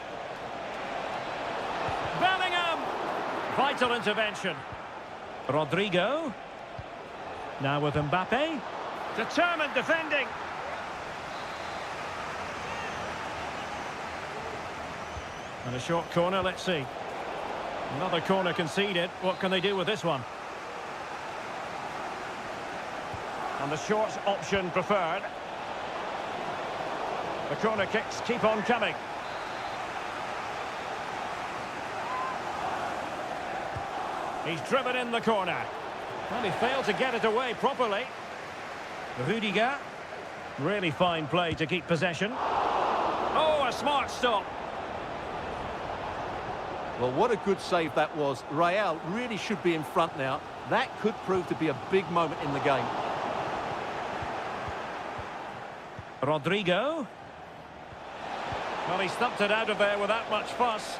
Bellingham! Vital intervention. Rodrigo. Now with Mbappe. Determined defending. And a short corner, let's see. Another corner conceded. What can they do with this one? And the short option preferred. The corner kicks keep on coming. He's driven in the corner. Well, he failed to get it away properly. Rudiger. Really fine play to keep possession. Oh, a smart stop. Well, what a good save that was. Real really should be in front now. That could prove to be a big moment in the game. Rodrigo. Well, he stumped it out of there without much fuss.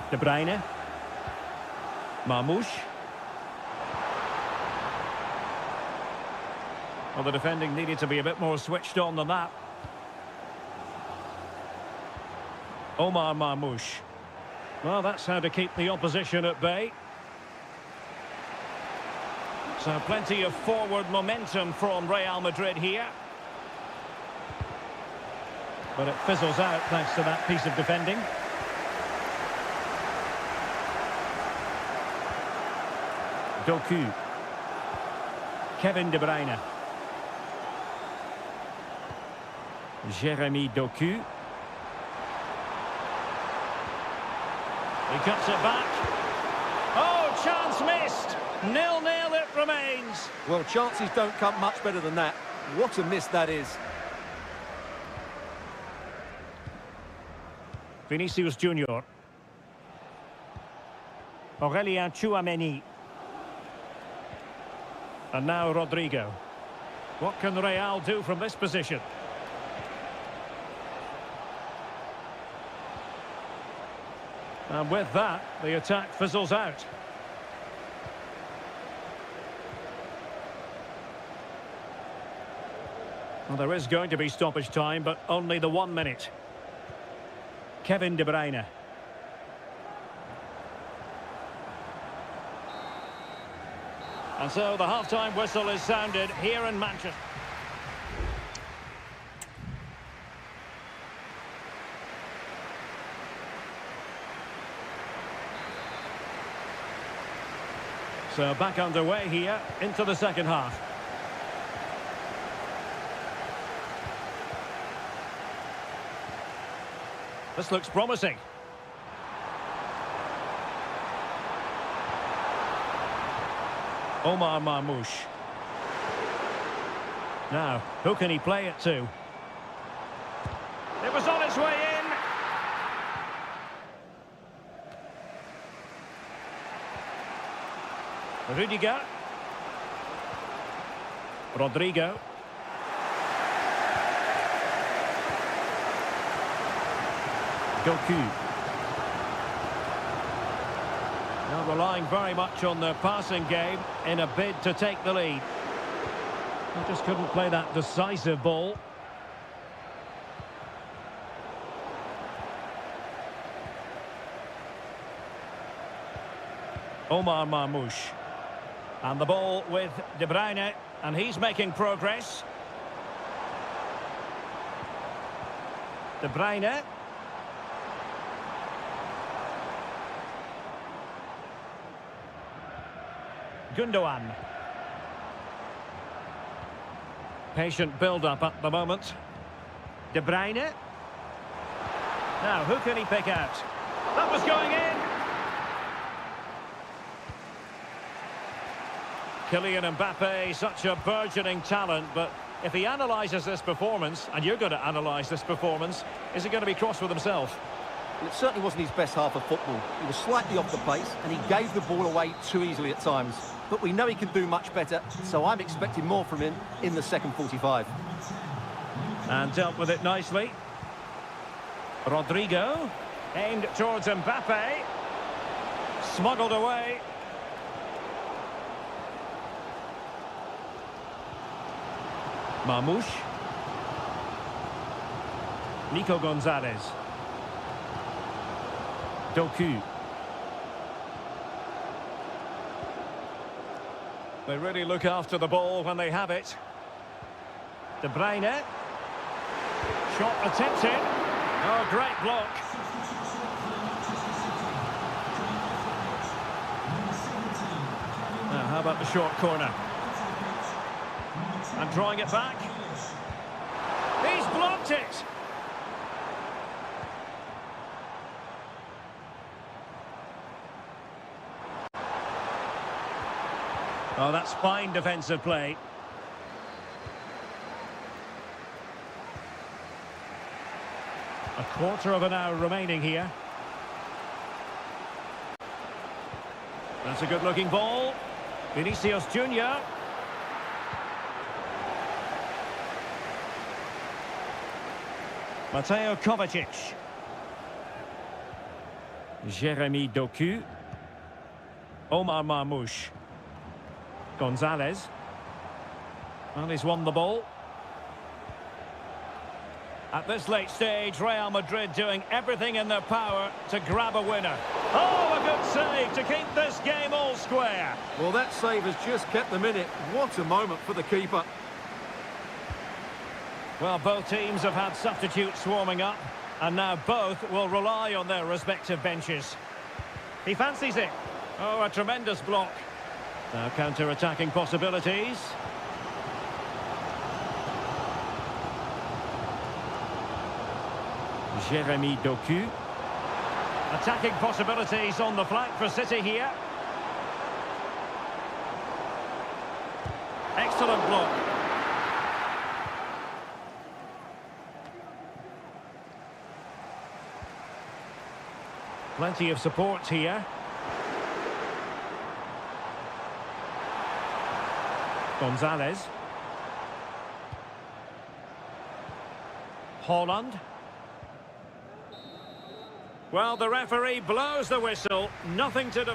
De Bruyne. Marmoush. Well, the defending needed to be a bit more switched on than that. Omar Marmoush. Well, that's how to keep the opposition at bay. So plenty of forward momentum from Real Madrid here. But it fizzles out thanks to that piece of defending. Doku. Kevin De Bruyne. Jeremy Doku. He cuts it back. Oh, chance missed. 0-0 it remains. Well, chances don't come much better than that. What a miss that is. Vinicius Junior. Aurelien Tchouameni. And now Rodrigo. What can Real do from this position? And with that, the attack fizzles out. Well, there is going to be stoppage time, but only the 1 minute. Kevin De Bruyne. And so the half-time whistle is sounded here in Manchester. So back underway here into the second half. This looks promising. Omar Marmoush. Now, who can he play it to? It was on its way in. Rudiger. Rodrigo. Doku. Now relying very much on the passing game in a bid to take the lead. They just couldn't play that decisive ball. Omar Marmoush. And the ball with De Bruyne, and he's making progress. De Bruyne. Gundogan. Patient build-up at the moment. De Bruyne. Now, who can he pick out? That was going in! Kylian Mbappe, such a burgeoning talent, but if he analyses this performance, and you're going to analyse this performance, is he going to be cross with himself? It certainly wasn't his best half of football. He was slightly off the pace, and he gave the ball away too easily at times. But we know he can do much better, so I'm expecting more from him in the second 45. And dealt with it nicely. Rodrigo, aimed towards Mbappe. Smuggled away. Marmoush. Nico Gonzalez. Doku. They really look after the ball when they have it. De Bruyne. Shot attempted. Oh, great block. Now, how about the short corner? And drawing it back. He's blocked it. Oh, that's fine defensive play. A quarter of an hour remaining here. That's a good-looking ball. Vinicius Junior. Mateo Kovacic. Jeremy Doku. Omar Marmoush. Gonzalez. Well, he's won the ball. At this late stage, Real Madrid doing everything in their power to grab a winner. Oh, a good save to keep this game all square. Well, that save has just kept them in it. What a moment for the keeper. Well, both teams have had substitutes warming up, and now both will rely on their respective benches. He fancies it. Oh, a tremendous block. Now counter-attacking possibilities. Jeremy Doku. Attacking possibilities on the flank for City here. Excellent block. Plenty of support here. Gonzalez. Holland. Well, the referee blows the whistle. Nothing to do.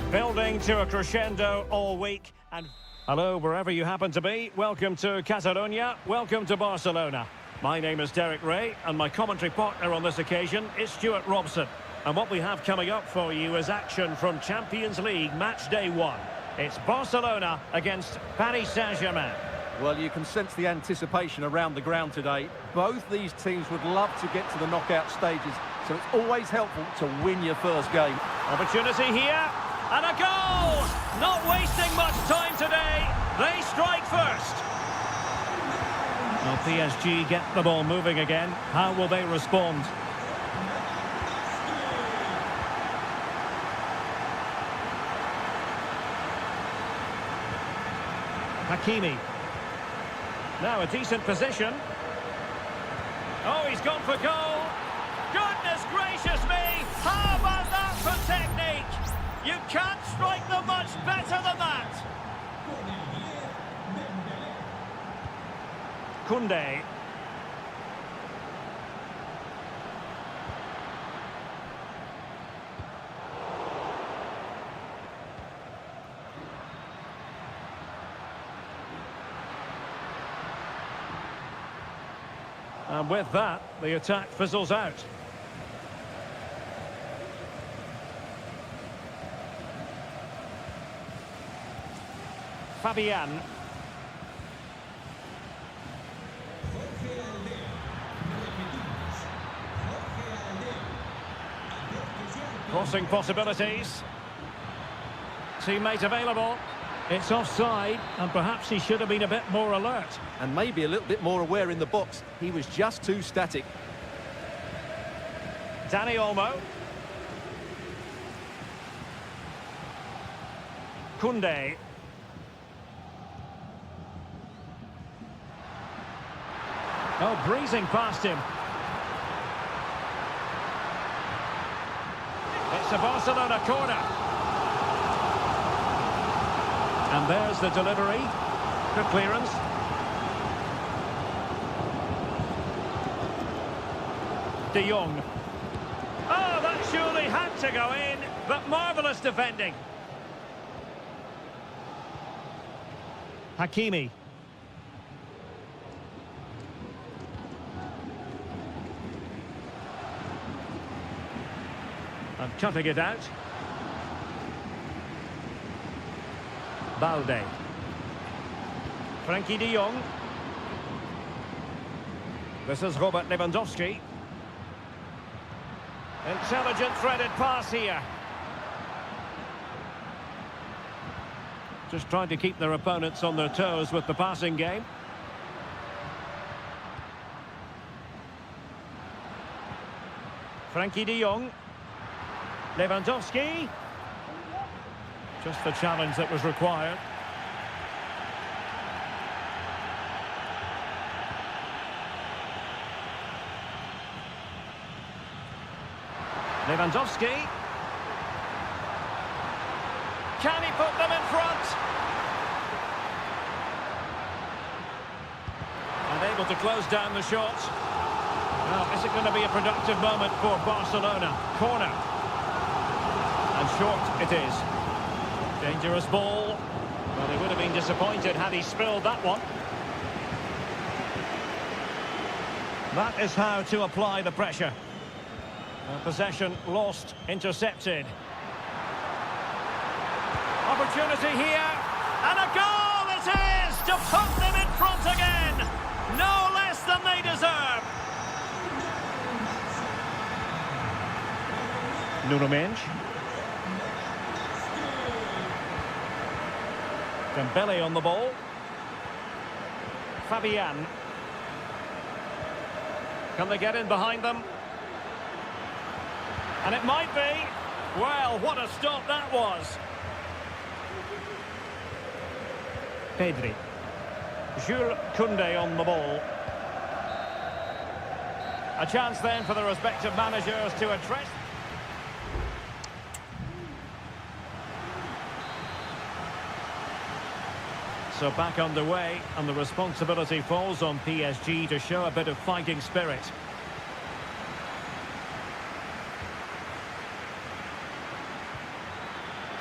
Building to a crescendo all week. And hello, wherever you happen to be. Welcome to Catalonia. Welcome to Barcelona. My name is Derek Ray, and my commentary partner on this occasion is Stuart Robson. And what we have coming up for you is action from Champions League match day 1. It's Barcelona against Paris Saint-Germain. Well, you can sense the anticipation around the ground today. Both these teams would love to get to the knockout stages, so it's always helpful to win your first game. Opportunity here, and a goal! Not wasting much time today. They strike first. Well, PSG get the ball moving again. How will they respond? Hakimi. Now a decent position. Oh, he's gone for goal. Goodness gracious me! How about that for technique? You can't strike them much better than that. Koundé. And with that, the attack fizzles out. Fabian. Crossing possibilities. Teammate available. It's offside, and perhaps he should have been a bit more alert. And maybe a little bit more aware in the box. He was just too static. Dani Olmo. Koundé. Oh, breezing past him. It's a Barcelona corner. And there's the delivery. Good clearance. De Jong. Oh, that surely had to go in, but marvellous defending. Hakimi. And cutting it out. Balde. Frankie de Jong. This is Robert Lewandowski. Intelligent threaded pass here. Just trying to keep their opponents on their toes with the passing game. Frankie de Jong. Lewandowski. Just the challenge that was required. Lewandowski. Can he put them in front? And able to close down the shot. Now, is it going to be a productive moment for Barcelona? Corner. And short it is. Dangerous ball. Well, he would have been disappointed had he spilled that one. That is how to apply the pressure. Possession lost, intercepted. Opportunity here, and a goal it is to put them in front again. No less than they deserve. Nuno Mendes. Dembele on the ball. Fabian. Can they get in behind them? And it might be. Well, what a stop that was. Pedri. Jules Koundé on the ball. A chance then for the respective managers to address. So back underway, and the responsibility falls on PSG to show a bit of fighting spirit.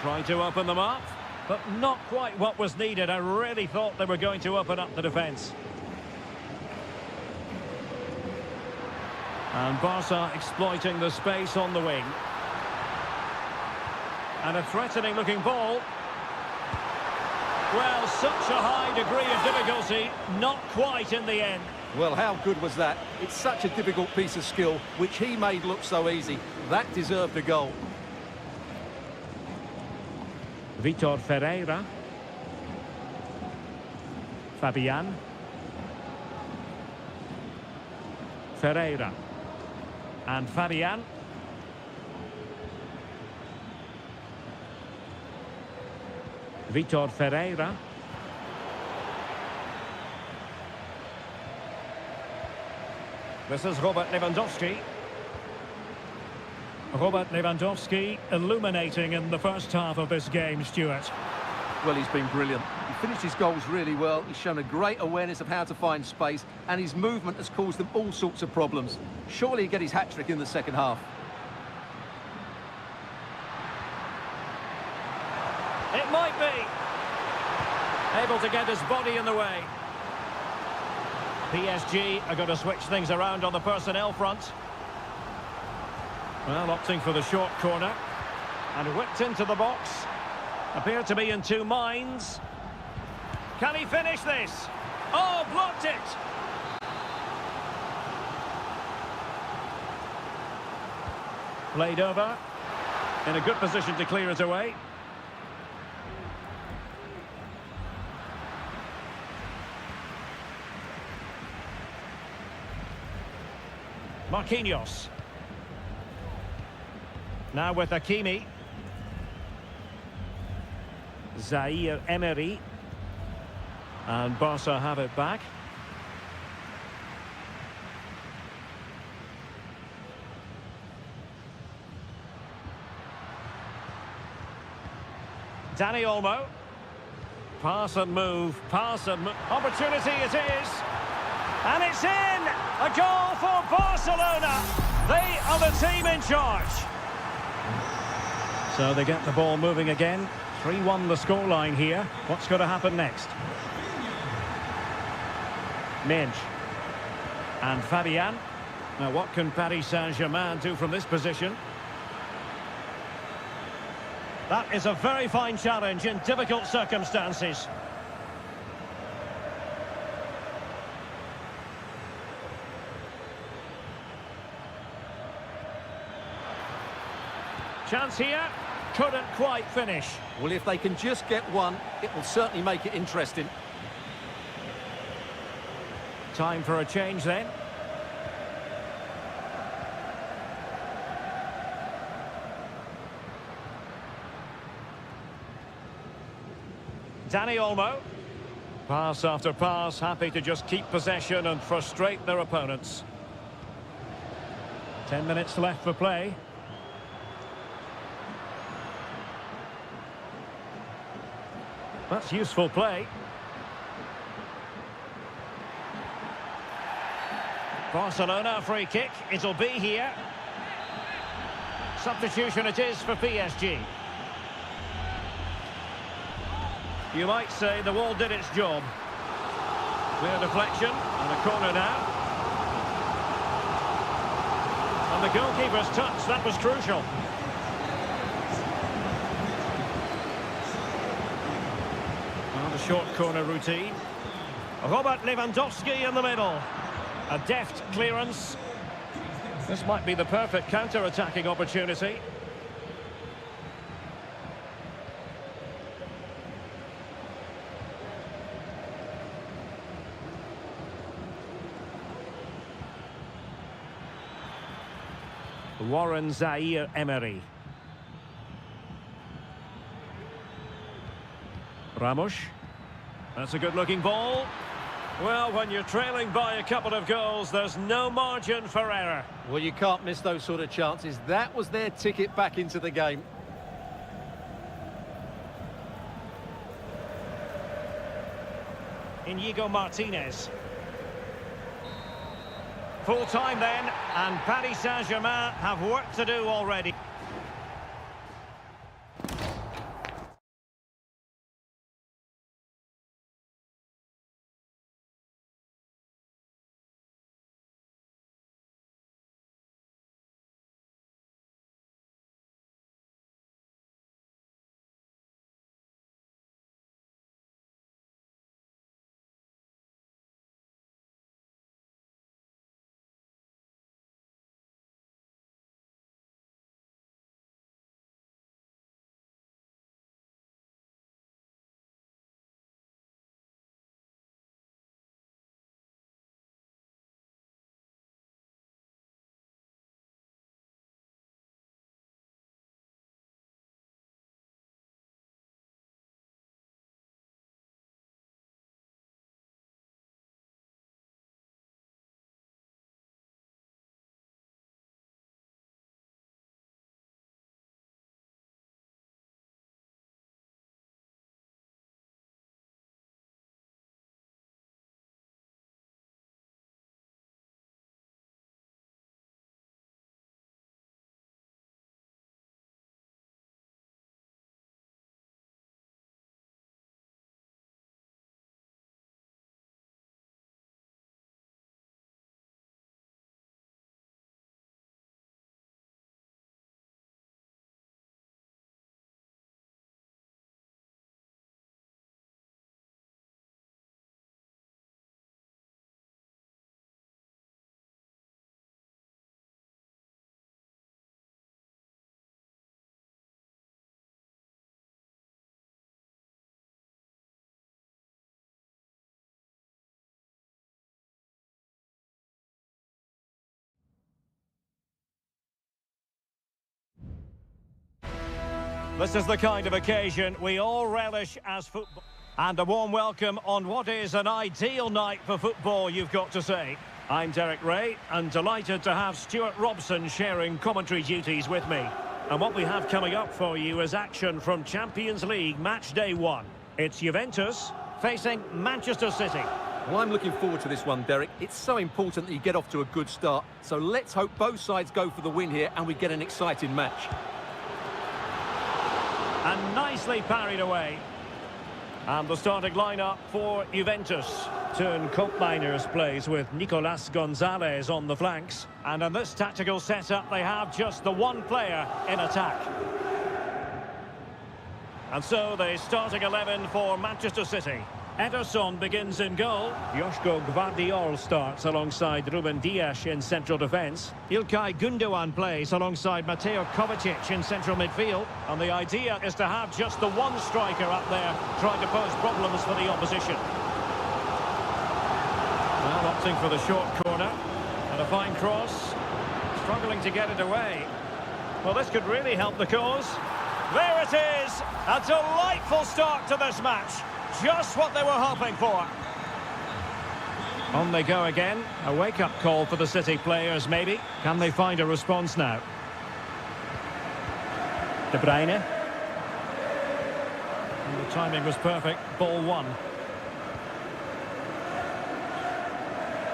Trying to open them up, but not quite what was needed. I really thought they were going to open up the defence. And Barca exploiting the space on the wing. And a threatening looking ball. Well, such a high degree of difficulty, not quite in the end. Well, how good was that? It's such a difficult piece of skill, which he made look so easy. That deserved a goal. Vitor Ferreira. Fabian. Ferreira. And Fabian. Vitor Ferreira. This is Robert Lewandowski. Robert Lewandowski illuminating in the first half of this game, Stuart. Well, he's been brilliant. He finished his goals really well. He's shown a great awareness of how to find space, and his movement has caused them all sorts of problems. Surely he'll get his hat-trick in the second half. It might be. Able to get his body in the way. PSG are going to switch things around on the personnel front. Well, opting for the short corner. And whipped into the box. Appear to be in two minds. Can he finish this? Oh, blocked it! Played over. In a good position to clear it away. Marquinhos. Now with Hakimi. Zaire Emery. And Barca have it back. Dani Olmo. Pass and move, pass and move. Opportunity it is. And it's in! A goal for Barcelona. They are the team in charge. So they get the ball moving again. 3-1 the scoreline here. What's going to happen next? Minge. And Fabian. Now what can Paris Saint-Germain do from this position? That is a very fine challenge in difficult circumstances. Chance here, couldn't quite finish. Well, if they can just get one, it will certainly make it interesting. Time for a change then. Dani Olmo. Pass after pass, happy to just keep possession and frustrate their opponents. 10 minutes left for play. That's useful play. Barcelona free kick. It'll be here. Substitution it is for PSG. You might say the wall did its job. Clear deflection and a corner now. And the goalkeeper's touch, that was crucial. Short corner routine. Robert Lewandowski in the middle. A deft clearance. This might be the perfect counter-attacking opportunity. Warren Zaire Emery. Ramos. That's a good-looking ball. Well, when you're trailing by a couple of goals, there's no margin for error. Well, you can't miss those sort of chances. That was their ticket back into the game. Inigo Martinez. Full time then, and Paris Saint-Germain have work to do already. This is the kind of occasion we all relish as football. And a warm welcome on what is an ideal night for football, you've got to say. I'm Derek Ray, and delighted to have Stuart Robson sharing commentary duties with me. And what we have coming up for you is action from Champions League match day 1. It's Juventus facing Manchester City. Well, I'm looking forward to this one, Derek. It's so important that you get off to a good start. So let's hope both sides go for the win here and we get an exciting match. And nicely parried away. And the starting lineup for Juventus. Turn Koopmeiners plays with Nicolas Gonzalez on the flanks. And in this tactical setup, they have just the one player in attack. And so the starting 11 for Manchester City. Ederson begins in goal. Joško Gvardiol starts alongside Ruben Dias in central defence. İlkay Gündoğan plays alongside Mateo Kovacic in central midfield. And the idea is to have just the one striker up there trying to pose problems for the opposition. Well, opting for the short corner. And a fine cross. Struggling to get it away. Well, this could really help the cause. There it is! A delightful start to this match. Just what they were hoping for. On they go again. A wake-up call for the City players, maybe. Can they find a response now? De Bruyne. And the timing was perfect. Ball one.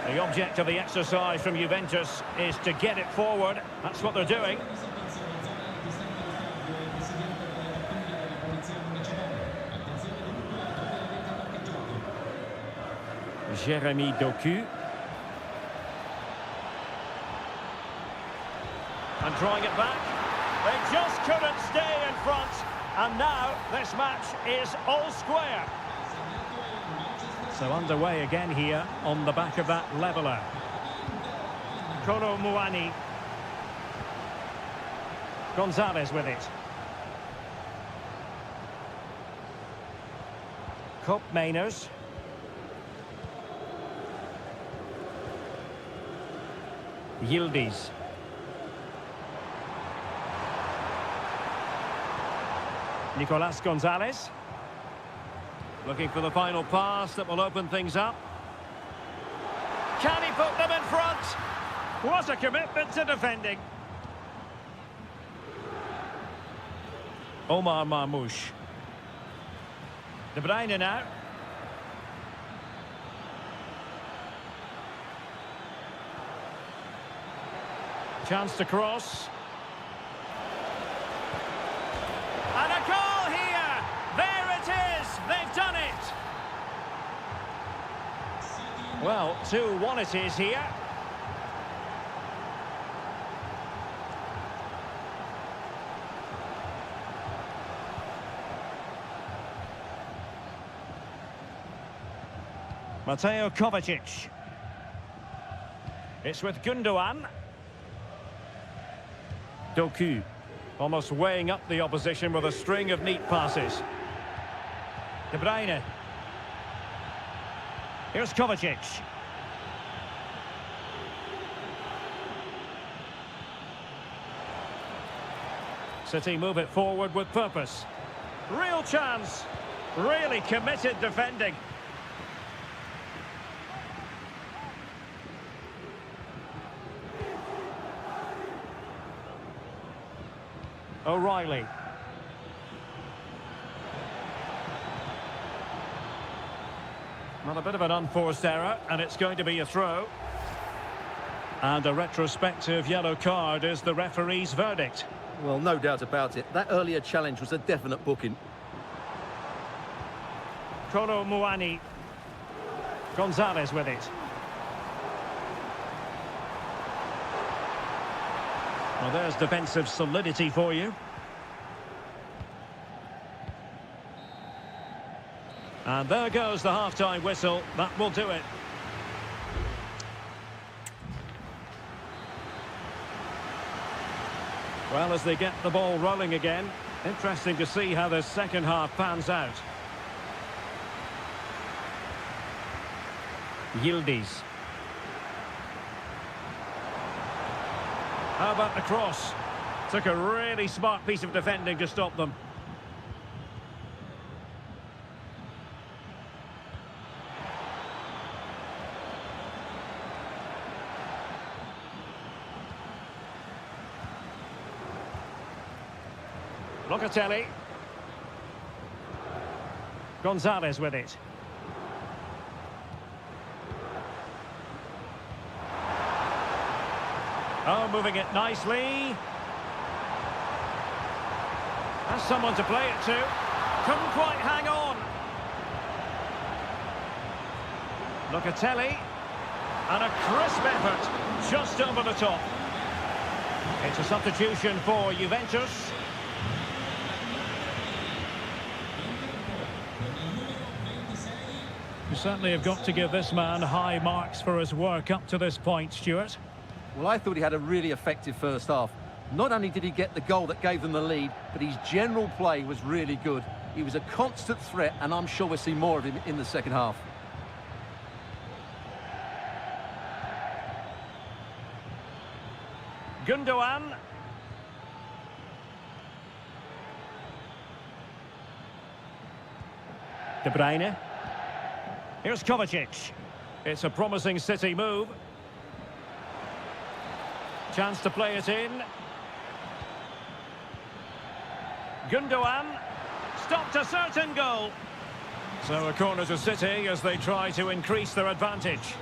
The object of the exercise from Juventus is to get it forward. That's what they're doing. Jeremy Doku. And drawing it back. They just couldn't stay in front. And now this match is all square. So underway again here on the back of that leveller. Kolo Muani. Gonzalez with it. Koopmeiners. Yildiz. Nicolas Gonzalez. Looking for the final pass that will open things up. Can he put them in front? What a commitment to defending. Omar Marmoush. De Bruyne now. Chance to cross. And a goal here! There it is! They've done it! Well, 2-1 it is here. Mateo Kovacic. It's with Gündoğan. Doku, almost weighing up the opposition with a string of neat passes. De Bruyne. Here's Kovacic. City move it forward with purpose. Real chance. Really committed defending. O'Reilly. Well, a bit of an unforced error, and it's going to be a throw. And a retrospective yellow card is the referee's verdict. Well, no doubt about it. That earlier challenge was a definite booking. Kolo Muani. Gonzalez with it. Well, there's defensive solidity for you. And there goes the half-time whistle. That will do it. Well, as they get the ball rolling again, interesting to see how the second half pans out. Yildiz. How about the cross? Took a really smart piece of defending to stop them. Locatelli. Gonzalez with it. Oh, moving it nicely. Has someone to play it to. Couldn't quite hang on. Locatelli. And a crisp effort just over the top. It's a substitution for Juventus. You certainly have got to give this man high marks for his work up to this point, Stuart. Well, I thought he had a really effective first half. Not only did he get the goal that gave them the lead, but his general play was really good. He was a constant threat, and I'm sure we'll see more of him in the second half. Gundogan. De Bruyne. Here's Kovacic. It's a promising City move. Chance to play it in. Gundogan. Stopped a certain goal. So a corner to City as they try to increase their advantage.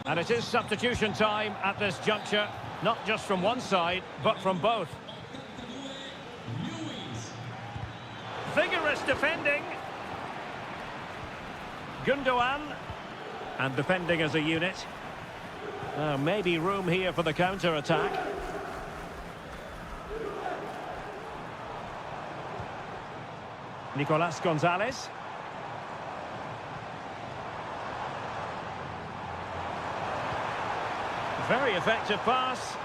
And it is substitution time at this juncture. Not just from one side, but from both. Vigorous defending. Gundogan. And defending as a unit. Maybe room here for the counter-attack. Nicolas Gonzalez. Very effective pass.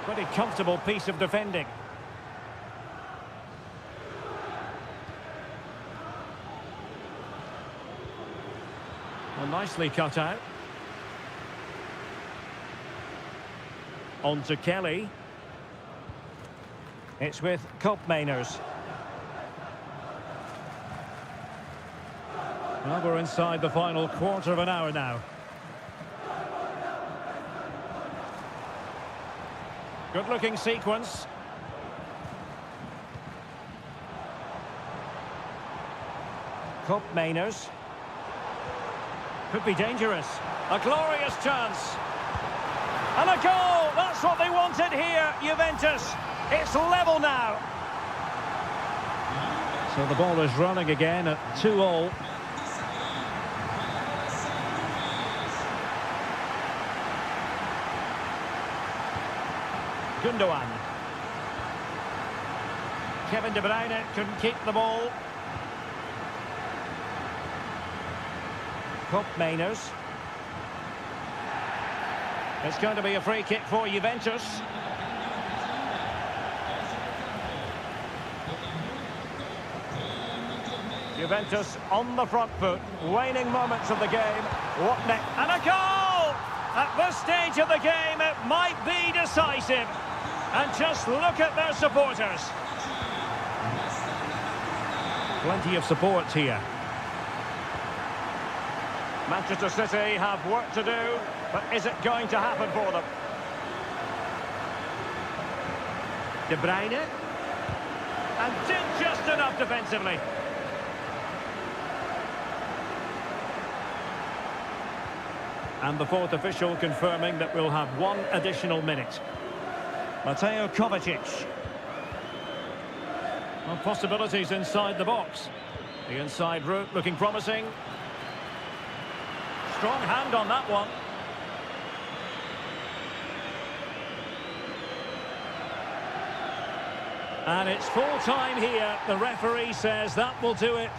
Pretty comfortable piece of defending. Well, nicely cut out. On to Kelly. It's with Koopmeiners. Well, we're inside the final quarter of an hour now. Good-looking sequence. Koopmeiners. Could be dangerous. A glorious chance. And a goal! That's what they wanted here, Juventus. It's level now. So the ball is running again at 2-2. Gundogan. Kevin De Bruyne couldn't keep the ball. Koopmeiners. It's going to be a free kick for Juventus. Juventus on the front foot, waning moments of the game. What next? And a goal! At this stage of the game, it might be decisive. And just look at their supporters. Plenty of support here. Manchester City have work to do, but is it going to happen for them? De Bruyne. And did just enough defensively. And the fourth official confirming that we'll have one additional minute. Mateo Kovacic. Well, possibilities inside the box. The inside route looking promising. Strong hand on that one. And it's full time here. The referee says that will do it.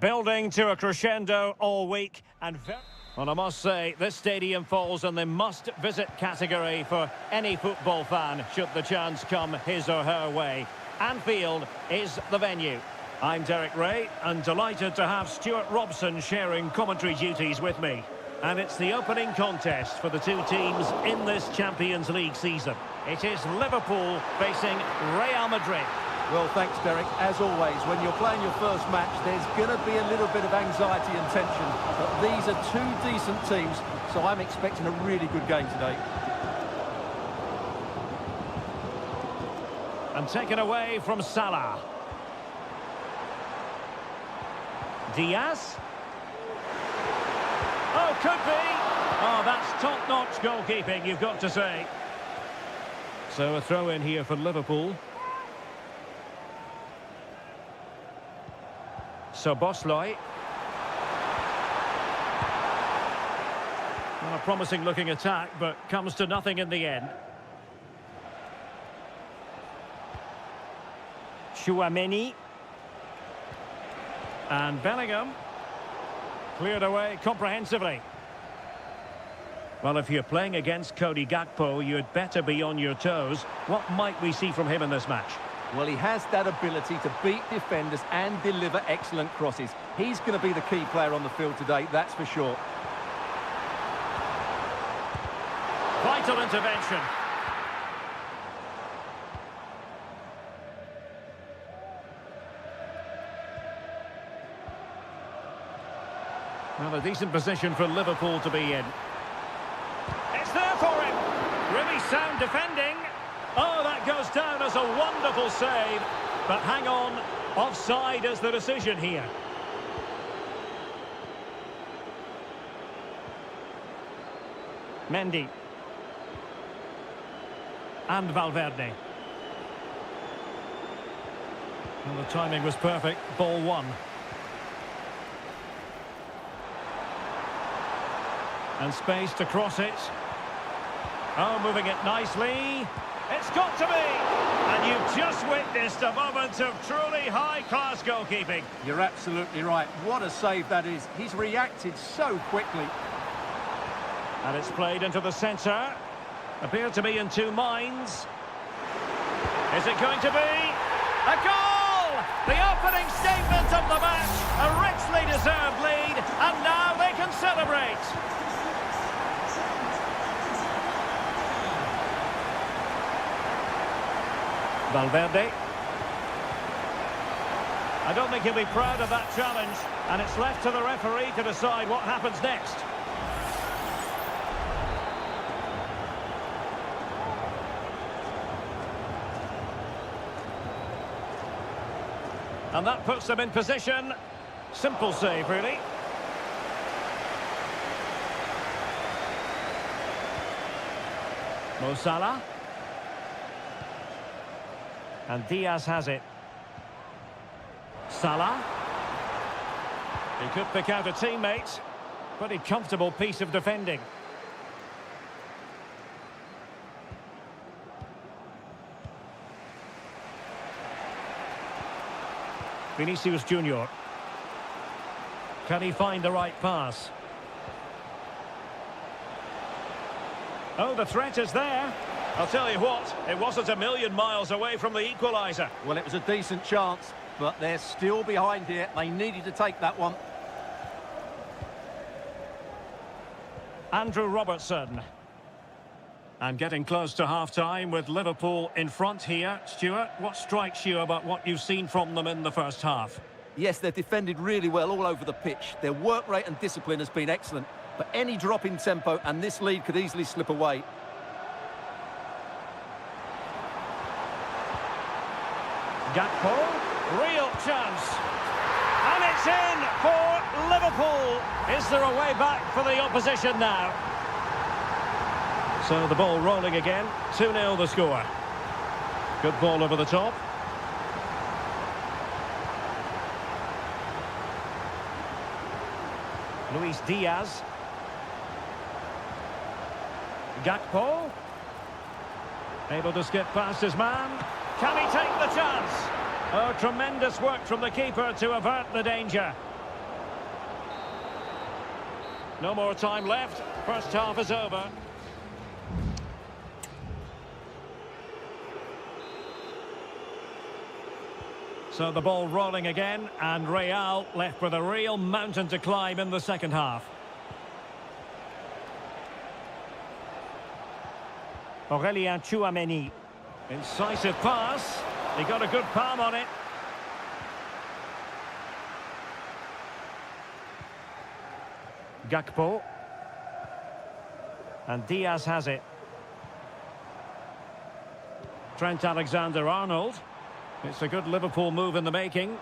Building to a crescendo all week and I must say, this stadium falls in the must-visit category for any football fan should the chance come his or her way. Anfield is the venue. I'm Derek Ray and delighted to have Stuart Robson sharing commentary duties with me. And it's the opening contest for the two teams in this Champions League season. It is Liverpool facing Real Madrid. Well, thanks, Derek. As always, when you're playing your first match, there's going to be a little bit of anxiety and tension. But these are two decent teams, so I'm expecting a really good game today. And taken away from Salah. Diaz. Oh, could be. Oh, that's top-notch goalkeeping, you've got to say. So a throw in here for Liverpool. So Bosley. Well, a promising looking attack, but comes to nothing in the end. Chouameni. And Bellingham. Cleared away comprehensively. Well, if you're playing against Cody Gakpo, you'd better be on your toes. What might we see from him in this match? Well, he has that ability to beat defenders and deliver excellent crosses. He's going to be the key player on the field today, that's for sure. Vital intervention. Well, a decent position for Liverpool to be in. It's there for him. Really sound defending. Oh, that goes down as a wonderful save. But hang on, offside is the decision here. Mendy. And Valverde. Well, the timing was perfect. Ball one. And space to cross it. Oh, moving it nicely. It's got to be! And you've just witnessed a moment of truly high-class goalkeeping. You're absolutely right. What a save that is. He's reacted so quickly. And it's played into the centre. Appeared to be in two minds. Is it going to be? A goal! The opening statement of the match. A richly deserved lead. And now they can celebrate. Valverde. I don't think he'll be proud of that challenge, and it's left to the referee to decide what happens next. And that puts them in position. Simple save, really. Mo Salah. And Diaz has it. Salah. He could pick out a teammate. Pretty comfortable piece of defending. Vinicius Junior. Can he find the right pass? Oh, the threat is there. I'll tell you what, it wasn't a million miles away from the equaliser. Well, it was a decent chance, but they're still behind here. They needed to take that one. Andrew Robertson. And getting close to half-time with Liverpool in front here. Stuart, what strikes you about what you've seen from them in the first half? Yes, they've defended really well all over the pitch. Their work rate and discipline has been excellent. But any drop in tempo and this lead could easily slip away. Gakpo, real chance. And it's in for Liverpool. Is there a way back for the opposition now? So the ball rolling again. 2-0 the score. Good ball over the top. Luis Diaz. Gakpo. Able to skip past his man. Can he take the chance? Oh, tremendous work from the keeper to avert the danger. No more time left. First half is over. So the ball rolling again, and Real left with a real mountain to climb in the second half. Aurélien Tchouaméni. Incisive pass. He got a good palm on it. Gakpo. And Diaz has it. Trent Alexander-Arnold. It's a good Liverpool move in the making.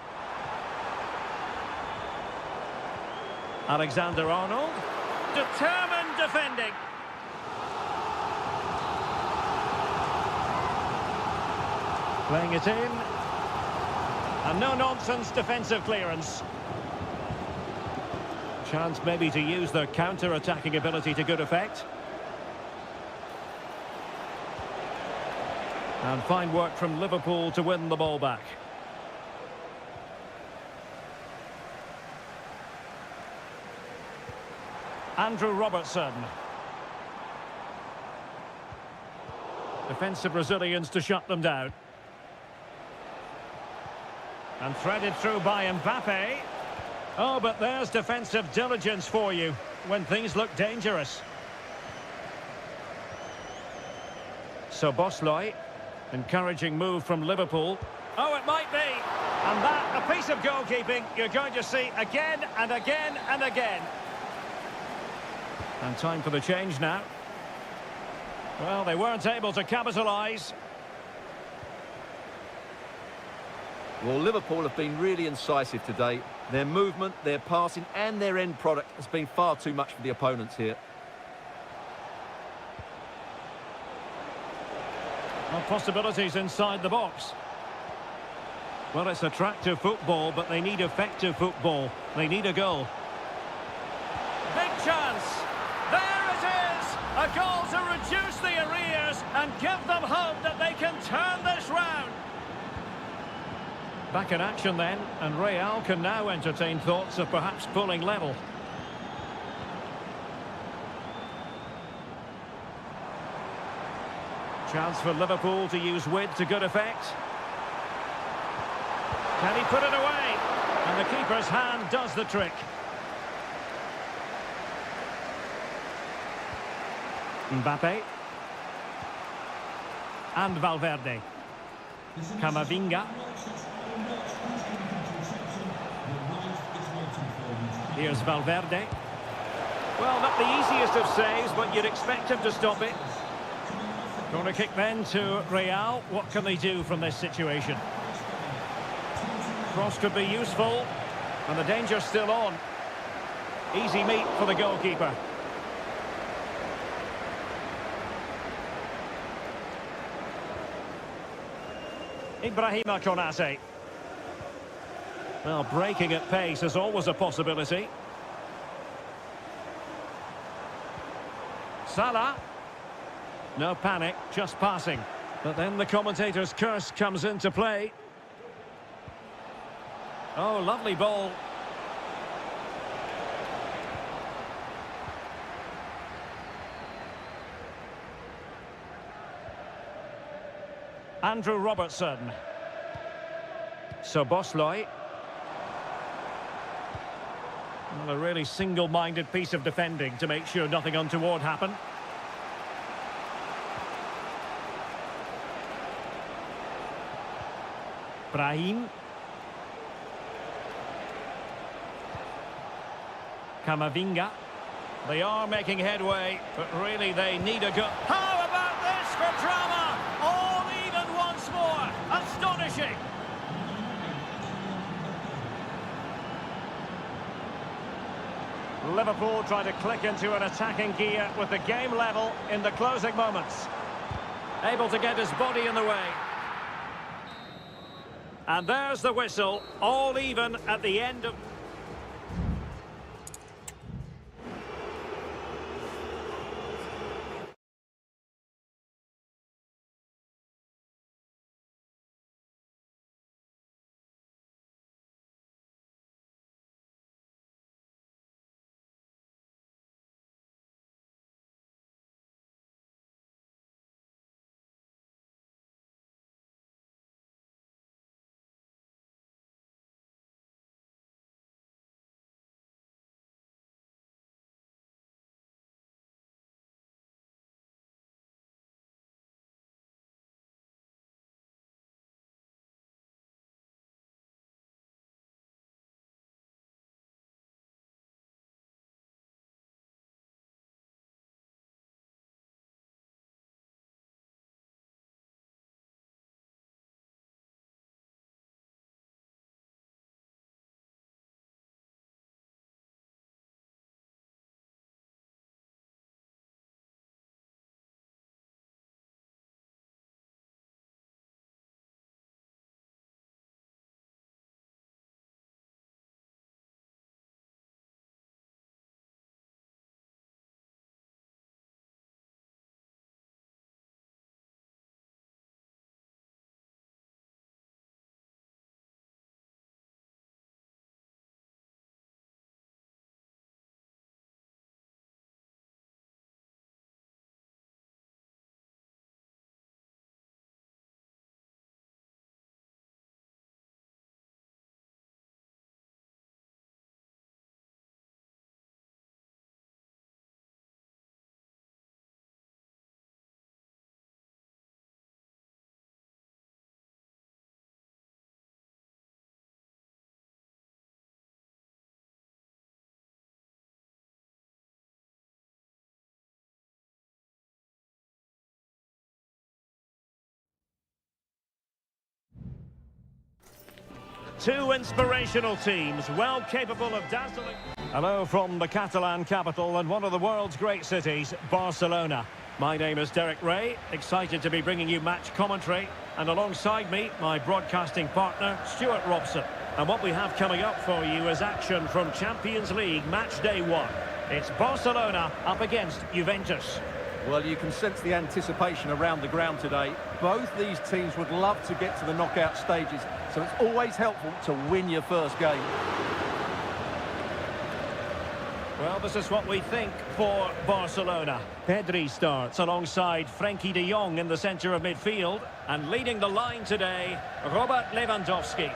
Alexander-Arnold. Determined defending. Playing it in. And no-nonsense defensive clearance. Chance maybe to use their counter-attacking ability to good effect. And fine work from Liverpool to win the ball back. Andrew Robertson. Defensive Brazilians to shut them down. And threaded through by Mbappe. Oh, but there's defensive diligence for you when things look dangerous. So Bosley, encouraging move from Liverpool. Oh, it might be. And that, a piece of goalkeeping you're going to see again and again and again. And time for the change now. Well, they weren't able to capitalise. Well, Liverpool have been really incisive today. Their movement, their passing and their end product has been far too much for the opponents here. Well, possibilities inside the box. Well, it's attractive football, but they need effective football. They need a goal. Big chance. There it is. A goal to reduce the arrears and give them hope that they can turn this round. Back in action then, and Real can now entertain thoughts of perhaps pulling level. Chance for Liverpool to use width to good effect. Can he put it away? And the keeper's hand does the trick. Mbappe. And Valverde. Camavinga. Here's Valverde. Well, not the easiest of saves, but you'd expect him to stop it. Corner kick then to Real. What can they do from this situation? Cross could be useful. And the danger's still on. Easy meat for the goalkeeper. Ibrahima Konate. Well, breaking at pace is always a possibility. Salah. No panic, just passing. But then the commentator's curse comes into play. Oh, lovely ball. Andrew Robertson. So Bosley. Well, a really single-minded piece of defending to make sure nothing untoward happened. Brahim. Camavinga. They are making headway, but really they need a goal. How about this for drama? All even once more. Astonishing. Liverpool try to click into an attacking gear with the game level in the closing moments. Able to get his body in the way. And there's the whistle, all even at the end of... Two inspirational teams, well capable of dazzling. Hello from the Catalan capital and one of the world's great cities, Barcelona. My name is Derek Ray, excited to be bringing you match commentary. And alongside me, my broadcasting partner, Stuart Robson. And what we have coming up for you is action from Champions League match day 1. It's Barcelona up against Juventus. Well, you can sense the anticipation around the ground today. Both these teams would love to get to the knockout stages, so it's always helpful to win your first game. Well, this is what we think for Barcelona. Pedri starts alongside Frenkie de Jong in the centre of midfield. And leading the line today, Robert Lewandowski.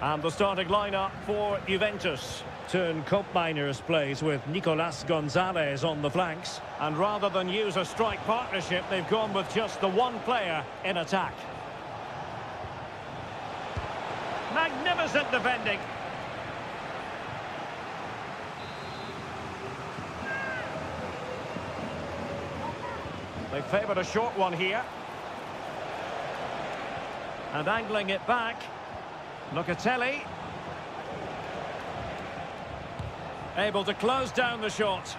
And the starting lineup for Juventus. Turn Koopmeiners plays with Nicolas Gonzalez on the flanks. And rather than use a strike partnership, they've gone with just the one player in attack. Magnificent defending. They favoured a short one here. And angling it back. Locatelli. Able to close down the shot.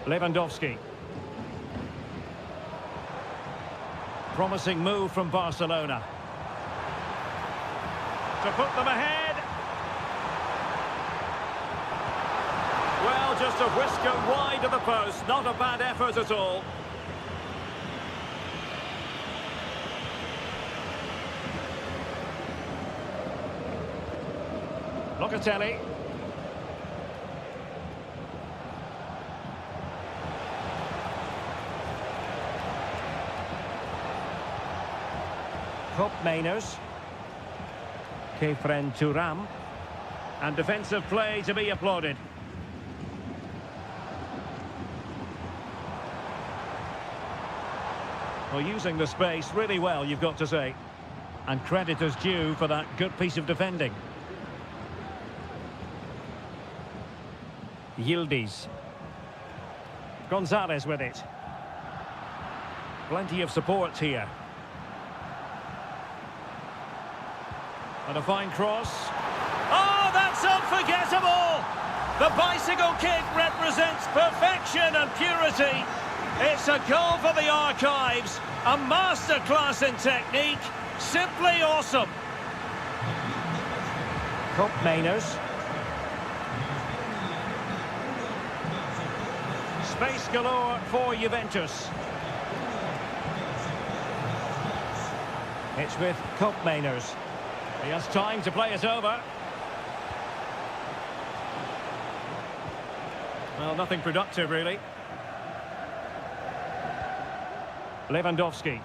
Lewandowski. Promising move from Barcelona. To put them ahead. Well, just a whisker wide of the post. Not a bad effort at all. Locatelli. Koopmeiners. Kefren Thuram. And defensive play to be applauded. Well, using the space really well, you've got to say. And credit is due for that good piece of defending. Yildiz. Gonzalez with it. Plenty of support here. And a fine cross. Oh, that's unforgettable! The bicycle kick represents perfection and purity. It's a goal for the archives. A masterclass in technique. Simply awesome. Koopmeiners. Space galore for Juventus. It's with Koopmeiners. He has time to play it over. Well, nothing productive, really. Lewandowski.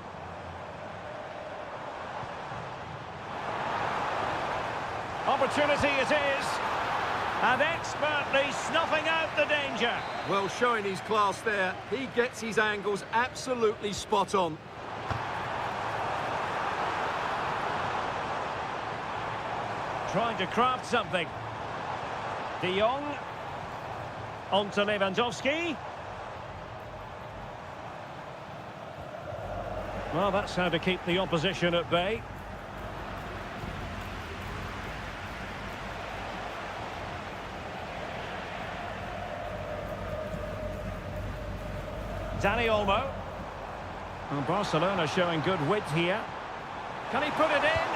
Opportunity it is. And expertly snuffing out the danger. Well, showing his class there. He gets his angles absolutely spot on. Trying to craft something. De Jong. On to Lewandowski. Well, that's how to keep the opposition at bay. Dani Olmo. And Barcelona showing good width here. Can he put it in?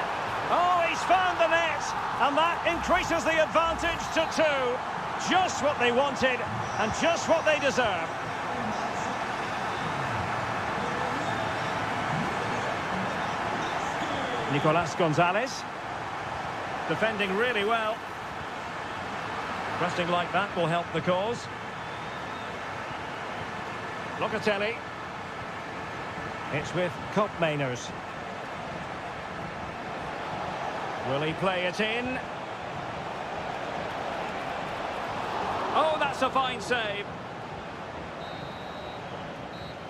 Oh, he's found the net. And that increases the advantage to 2. Just what they wanted and just what they deserve. Nicolas Gonzalez. Defending really well. Pressing like that will help the cause. Locatelli. It's with Koopmeiners. Will he play it in? Oh, that's a fine save.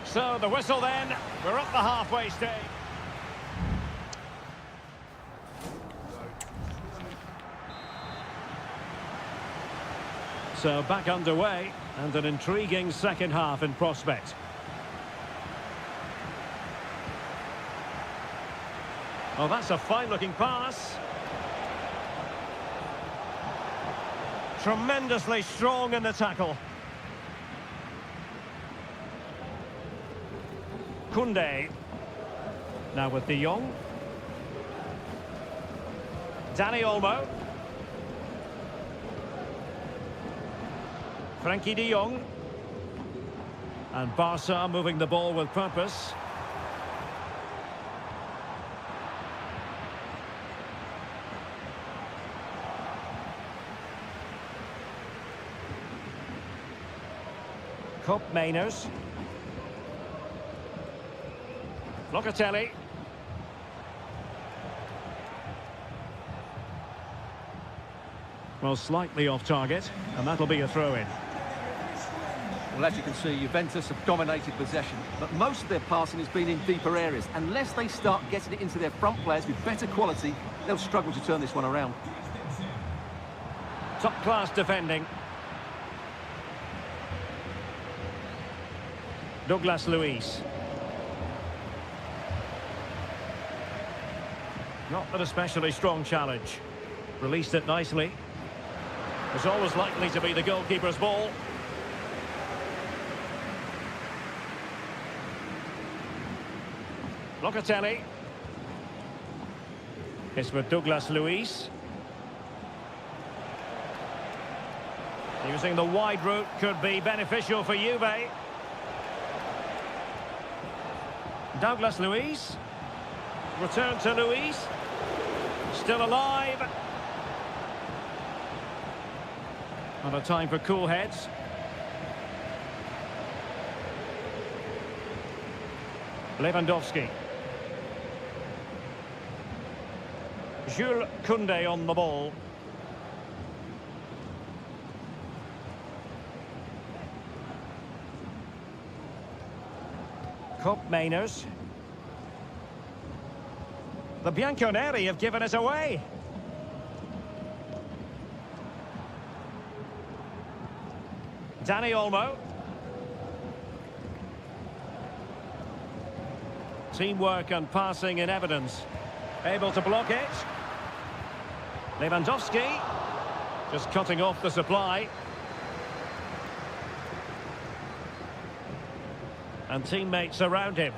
So the whistle then. We're up the halfway stage. So back underway. And an intriguing second half in prospect. Oh, that's a fine-looking pass. Tremendously strong in the tackle. Koundé. Now with De Jong. Dani Olmo. Frankie De Jong. And Barca moving the ball with purpose. Cup Mainers. Locatelli. Well, slightly off target, and that'll be a throw-in. Well, as you can see, Juventus have dominated possession, but most of their passing has been in deeper areas. Unless they start getting it into their front players with better quality, they'll struggle to turn this one around. Top-class defending. Douglas Luiz. Not an especially strong challenge. Released it nicely. Was always likely to be the goalkeeper's ball. Locatelli. It's with Douglas Luiz. Using the wide route could be beneficial for Juve. Douglas Luiz. Return to Luiz. Still alive. And a time for cool heads. Lewandowski. Jules Koundé on the ball. Cup Mainers. The Bianconeri have given it away. Dani Olmo. Teamwork and passing in evidence. Able to block it. Lewandowski. Just cutting off the supply. And teammates around him.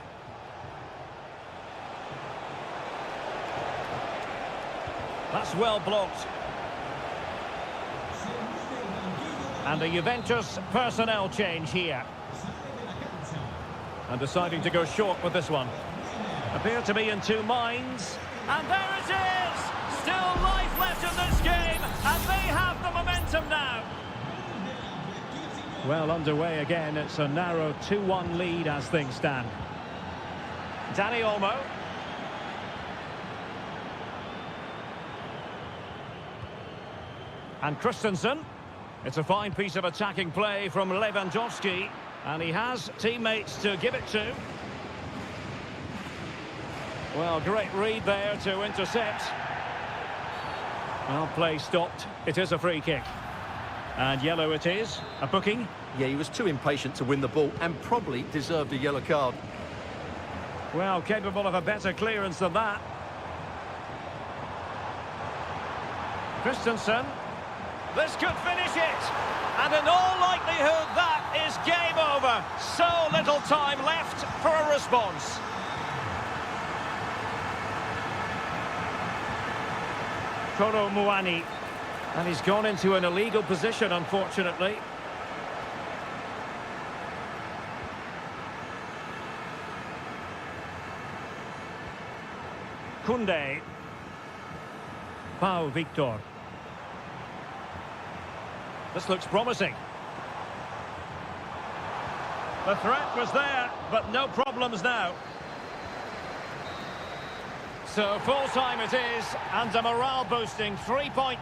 That's well blocked. And a Juventus personnel change here. And deciding to go short with this one. Appear to be in two minds. And there it is! Still life left in this game. And they have the momentum now. Well, underway again. It's a narrow 2-1 lead as things stand. Dani Olmo. And Christensen. It's a fine piece of attacking play from Lewandowski. And he has teammates to give it to. Well, great read there to intercept. Well, play stopped. It is a free kick. And yellow it is. A booking. Yeah, he was too impatient to win the ball and probably deserved a yellow card. Well, capable of a better clearance than that. Christensen. This could finish it. And in all likelihood, that is game over. So little time left for a response. Kolo Muani. And he's gone into an illegal position, unfortunately. Koundé. Pau Victor. This looks promising. The threat was there, but no problems now. So full time it is, and a morale-boosting 3-point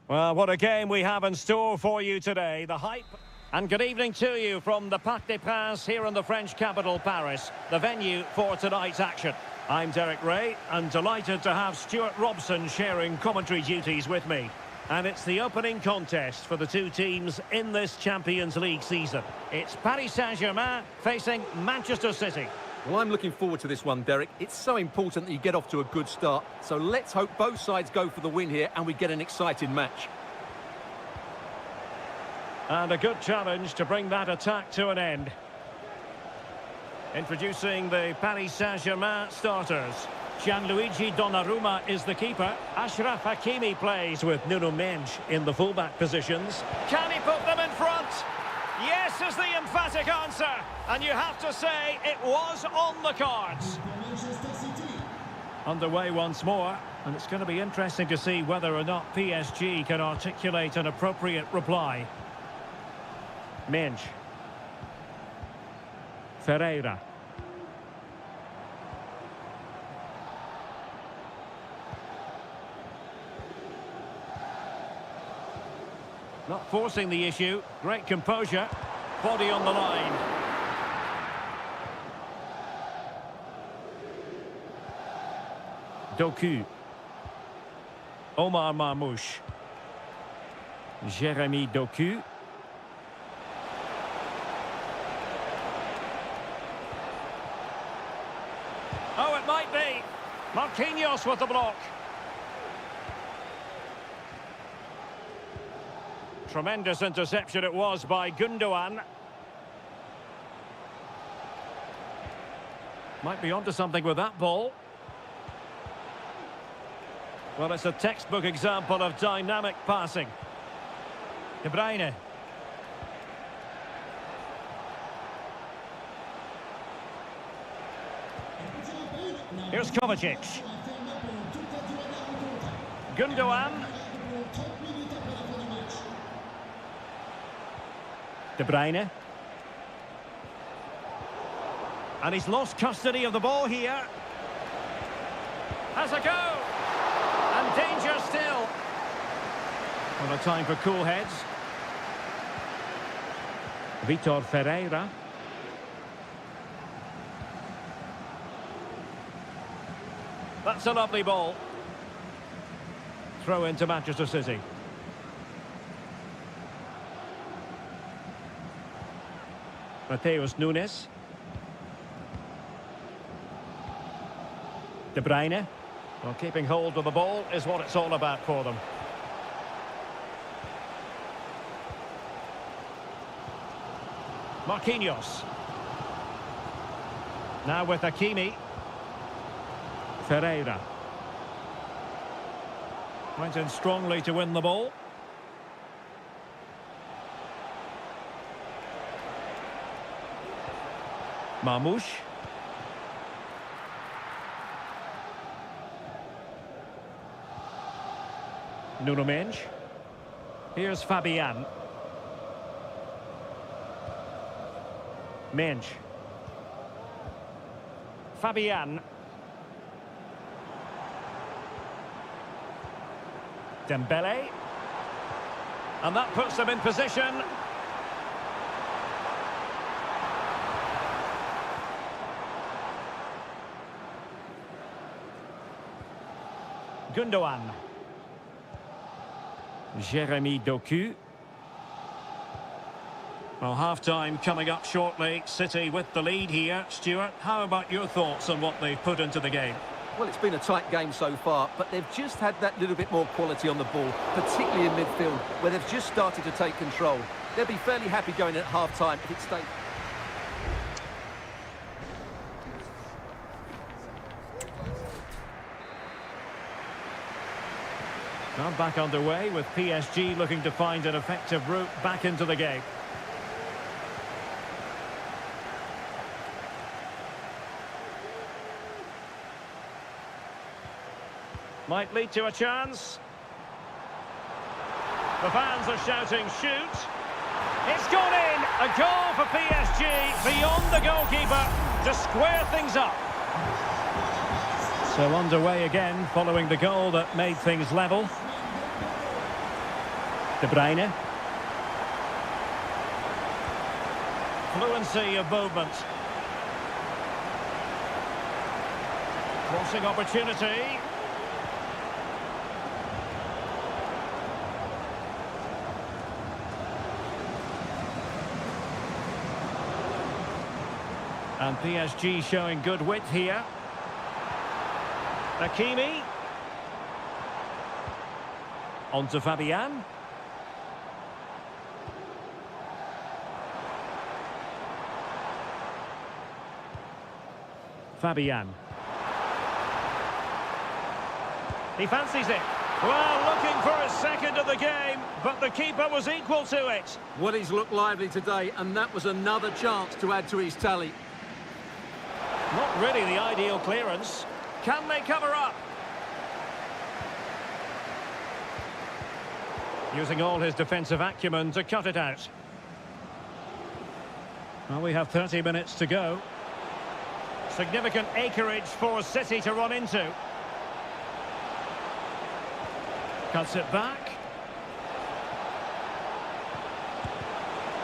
Well, what a game we have in store for you today. The hype. And good evening to you from the Parc des Princes here in the French capital, Paris, the venue for tonight's action. I'm Derek Ray, and delighted to have Stuart Robson sharing commentary duties with me. And it's the opening contest for the two teams in this Champions League season. It's Paris Saint-Germain facing Manchester City. Well, I'm looking forward to this one, Derek. It's so important that you get off to a good start. So let's hope both sides go for the win here and we get an exciting match. And a good challenge to bring that attack to an end. Introducing the Paris Saint-Germain starters. Gianluigi Donnarumma is the keeper. Achraf Hakimi plays with Nuno Mendes in the fullback positions. Can he put them in front? Yes is the emphatic answer. And you have to say it was on the cards. Underway once more. And it's going to be interesting to see whether or not PSG can articulate an appropriate reply. Mendes. Ferreira. Not forcing the issue. Great composure. Body on the line. Doku. Omar Marmoush. Jérémy Doku. Oh, it might be. Marquinhos with the block. Tremendous interception it was by Gundogan. Might be onto something with that ball. Well, it's a textbook example of dynamic passing. De Bruyne. Here's Kovacic. Gundogan. De Bruyne. And he's lost custody of the ball here. Has a go. And danger still. Well, a time for cool heads. Vitor Ferreira. That's a lovely ball. Throw into Manchester City. Mateus Nunes. De Bruyne. Well, keeping hold of the ball is what it's all about for them. Marquinhos. Now with Hakimi. Ferreira. Went in strongly to win the ball. Marmoush. Nuno Mendes. Here's Fabian. Mendes. Fabian. Dembele. And that puts them in position. Gundogan. Jérémy Doku. Well, half-time coming up shortly. City with the lead here. Stuart, how about your thoughts on what they've put into the game? Well, it's been a tight game so far, but they've just had that little bit more quality on the ball, particularly in midfield, where they've just started to take control. They'll be fairly happy going at half-time if it stays. Now back underway with PSG looking to find an effective route back into the game. Might lead to a chance. The fans are shouting, shoot. It's gone in. A goal for PSG beyond the goalkeeper to square things up. So underway again following the goal that made things level. De Bruyne. Fluency of movement. Crossing opportunity. And PSG showing good width here. Hakimi. On to Fabian. Fabian. He fancies it. Well, looking for a second of the game, but the keeper was equal to it. Well, he's looked lively today, and that was another chance to add to his tally. Not really the ideal clearance. Can they cover up? Using all his defensive acumen to cut it out. Well, we have 30 minutes to go. Significant acreage for City to run into. Cuts it back.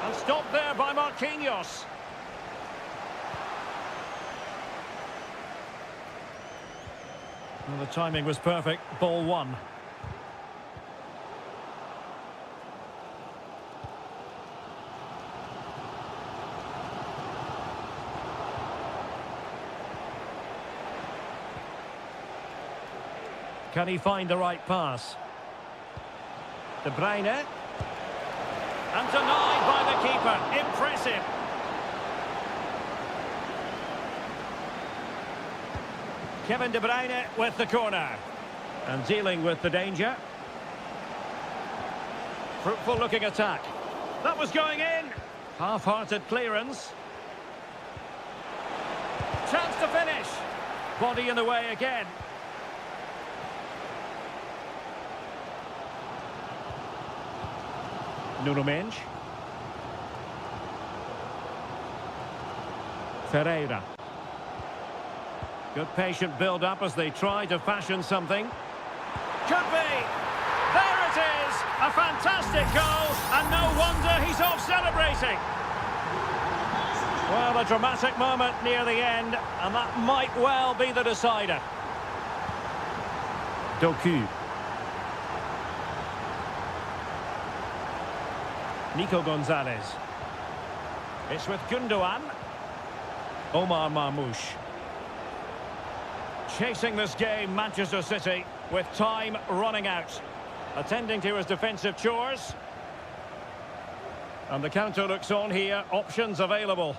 And stopped there by Marquinhos. Well, the timing was perfect. Ball one. Can he find the right pass? De Bruyne. And denied by the keeper. Impressive. Kevin De Bruyne with the corner. And dealing with the danger. Fruitful looking attack. That was going in. Half-hearted clearance. Chance to finish. Body in the way again. Nuno Mendes. Ferreira. Good patient build-up as they try to fashion something. Could be! There it is! A fantastic goal, and no wonder he's off celebrating. Well, a dramatic moment near the end, and that might well be the decider. Doku. Nico Gonzalez. It's with Gundogan. Omar Marmoush. Chasing this game, Manchester City, with time running out. Attending to his defensive chores. And the counter looks on here, options available.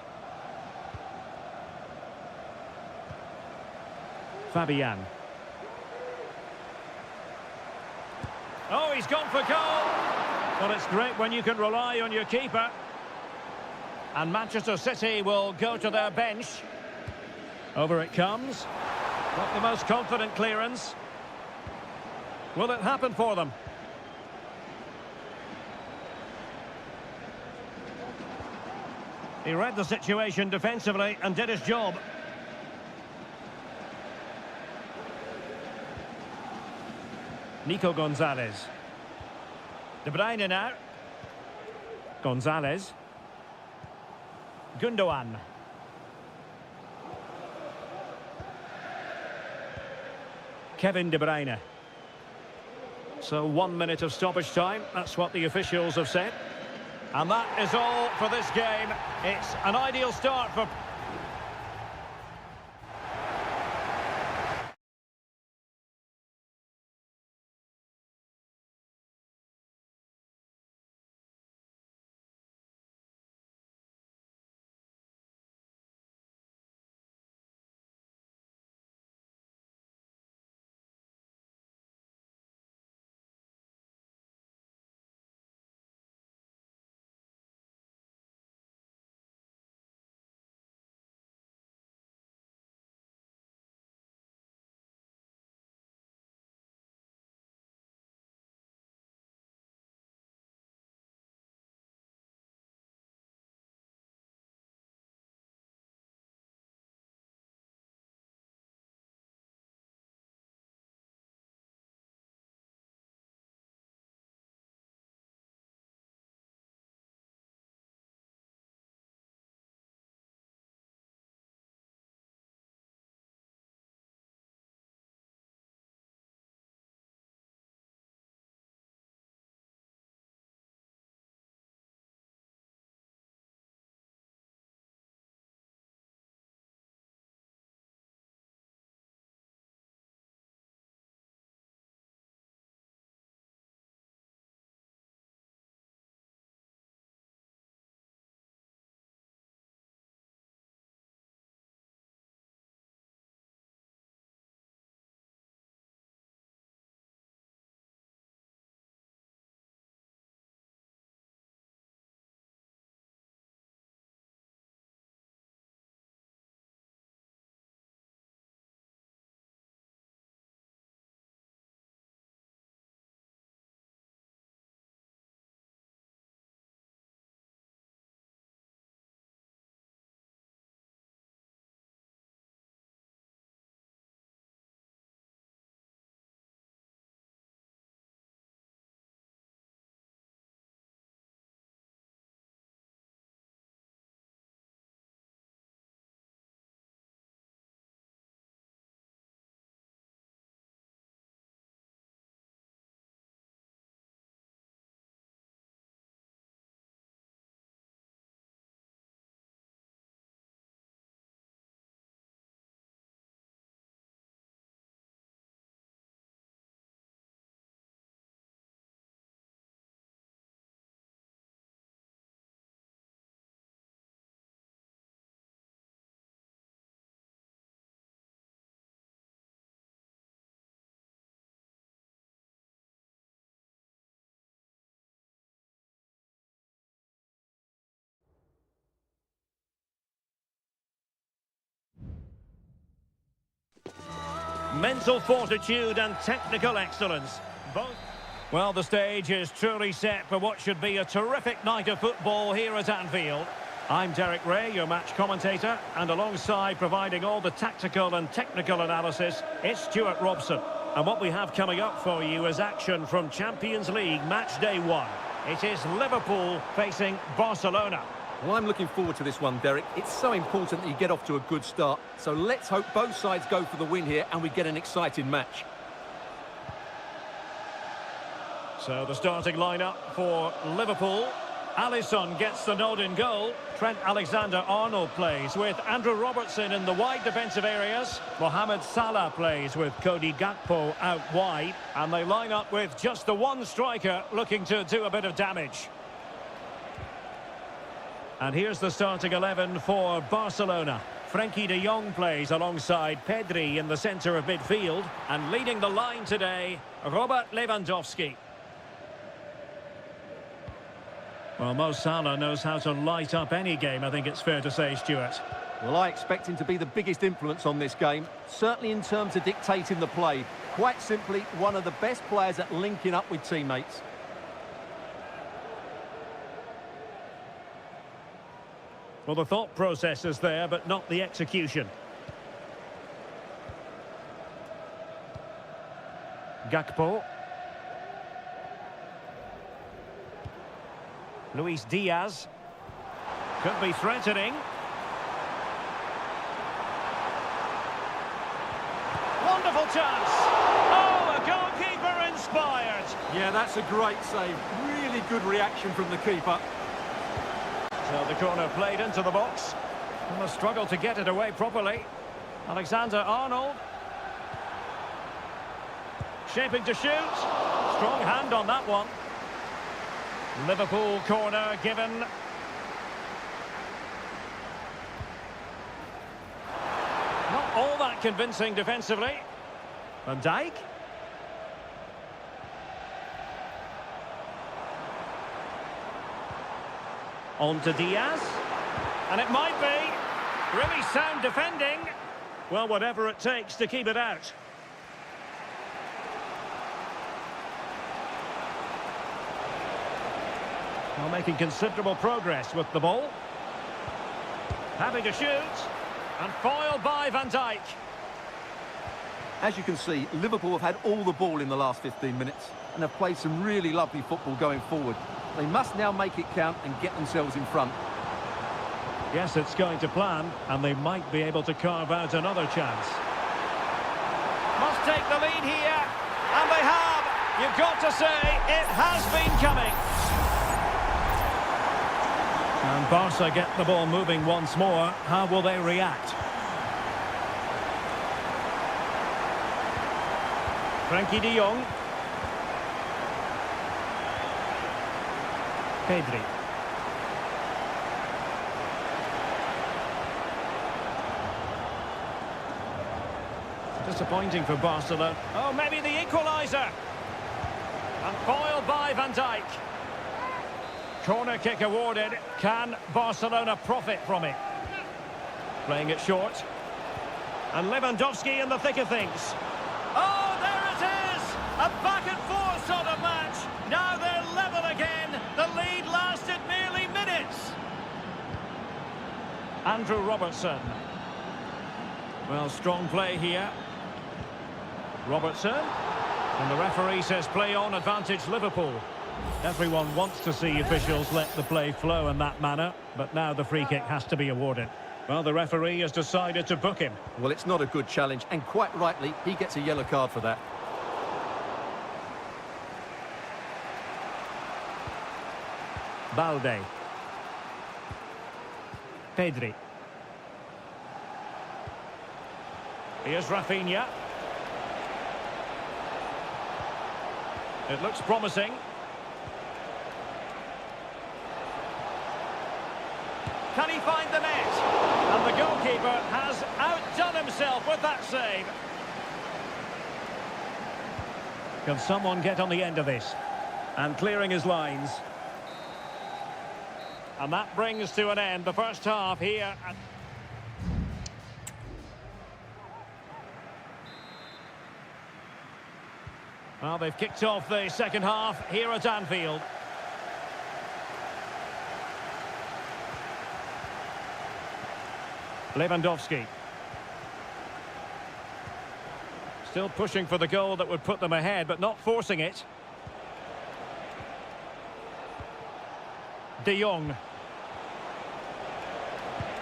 Fabian. Oh, he's gone for goal! Well, it's great when you can rely on your keeper. And Manchester City will go to their bench. Over it comes. Not the most confident clearance. Will it happen for them? He read the situation defensively and did his job. Nico Gonzalez. De Bruyne now. Gonzalez. Gundogan. Kevin De Bruyne. So 1 minute of stoppage time. That's what the officials have said. And that is all for this game. It's an ideal start for... Mental fortitude and technical excellence. Both. Well, the stage is truly set for what should be a terrific night of football here at Anfield. I'm Derek Ray, your match commentator, and alongside providing all the tactical and technical analysis, it's Stuart Robson. And what we have coming up for you is action from Champions League match day 1. It is Liverpool facing Barcelona. Well, I'm looking forward to this one, Derek. It's so important that you get off to a good start. So let's hope both sides go for the win here and we get an exciting match. So the starting lineup for Liverpool. Alisson gets the nod in goal. Trent Alexander-Arnold plays with Andrew Robertson in the wide defensive areas. Mohamed Salah plays with Cody Gakpo out wide. And they line up with just the one striker looking to do a bit of damage. And here's the starting 11 for Barcelona. Frenkie de Jong plays alongside Pedri in the centre of midfield. And leading the line today, Robert Lewandowski. Well, Mo Salah knows how to light up any game, I think it's fair to say, Stuart. Well, I expect him to be the biggest influence on this game, certainly in terms of dictating the play. Quite simply, one of the best players at linking up with teammates. Well, the thought process is there, but not the execution. Gakpo. Luis Diaz. Could be threatening. Wonderful chance. Oh, a goalkeeper inspired. Yeah, that's a great save. Really good reaction from the keeper. So the corner played into the box. And a struggle to get it away properly. Alexander-Arnold. Shaping to shoot. Strong hand on that one. Liverpool corner given. Not all that convincing defensively. Van Dijk. On to Diaz. And it might be. Really sound defending. Well, whatever it takes to keep it out. Well, making considerable progress with the ball. Having to shoot. And foiled by Van Dijk. As you can see, Liverpool have had all the ball in the last 15 minutes and have played some really lovely football going forward. They must now make it count and get themselves in front. Yes, it's going to plan, and they might be able to carve out another chance. Must take the lead here, and they have. You've got to say, it has been coming. And Barca get the ball moving once more. How will they react? Frenkie de Jong. Pedri. Disappointing for Barcelona. Oh, maybe the equaliser. And foiled by Van Dijk. Corner kick awarded. Can Barcelona profit from it? Playing it short. And Lewandowski in the thick of things. Oh, there it is! A back and forth sort of match. Now they're level again. The lead lasted merely minutes. Andrew Robertson. Well, strong play here. Robertson. And the referee says play on, advantage Liverpool. Everyone wants to see officials let the play flow in that manner, but now the free kick has to be awarded. Well, the referee has decided to book him. Well, it's not a good challenge, and quite rightly, he gets a yellow card for that. Balde. Pedri. Here's Rafinha. It looks promising. Can he find the net? And the goalkeeper has outdone himself with that save. Can someone get on the end of this? And clearing his lines. And that brings to an end the first half here. Well, they've kicked off the second half here at Anfield. Lewandowski. Still pushing for the goal that would put them ahead, but not forcing it. De Jong.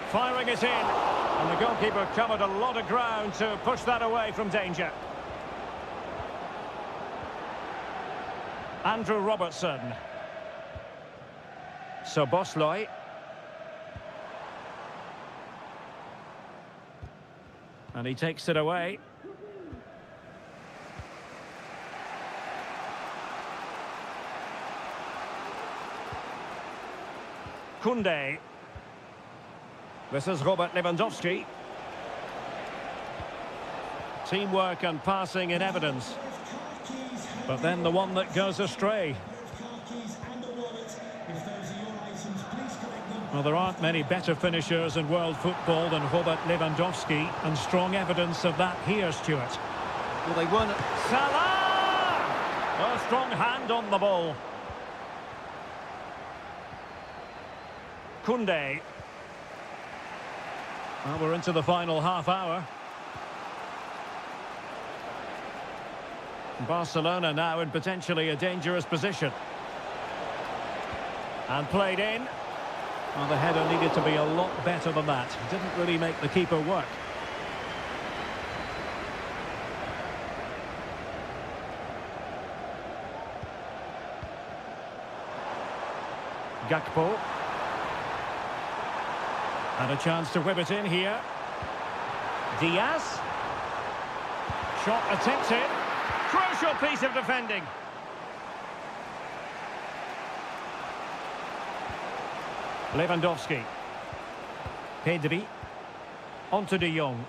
Firing it in. And the goalkeeper covered a lot of ground to push that away from danger. Andrew Robertson. Szoboszlai. And he takes it away. Koundé. This is Robert Lewandowski. Teamwork and passing in evidence. But then the one that goes astray. Well, there aren't many better finishers in world football than Robert Lewandowski, and strong evidence of that here, Stuart. Well, they weren't... Salah! A strong hand on the ball. Koundé. Well, we're into the final half hour. Barcelona now in potentially a dangerous position. And played in. Well, the header needed to be a lot better than that. Didn't really make the keeper work. Gakpo. And a chance to whip it in here. Diaz. Shot attempted. Crucial piece of defending. Lewandowski. Pedri. Onto De Jong.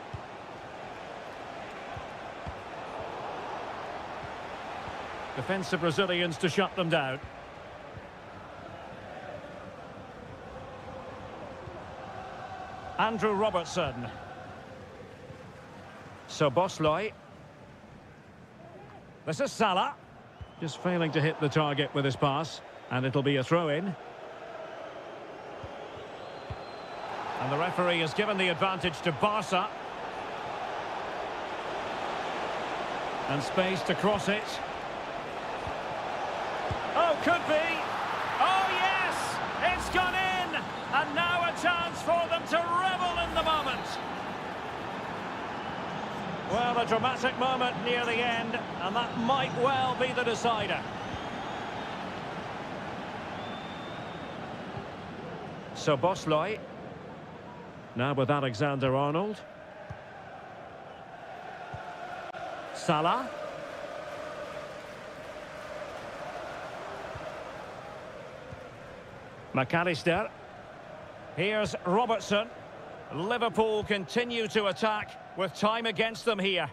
Defensive Brazilians to shut them down. Andrew Robertson. Szoboszlai. This is Salah. Just failing to hit the target with his pass. And it'll be a throw-in. And the referee has given the advantage to Barca. And space to cross it. Oh, could be. Oh, yes! It's gone in! And now a chance for them to revel in the moment. Well, a dramatic moment near the end, and that might well be the decider. Szoboszlai. Now with Alexander-Arnold. Salah. McAllister. Here's Robertson. Liverpool continue to attack with time against them here.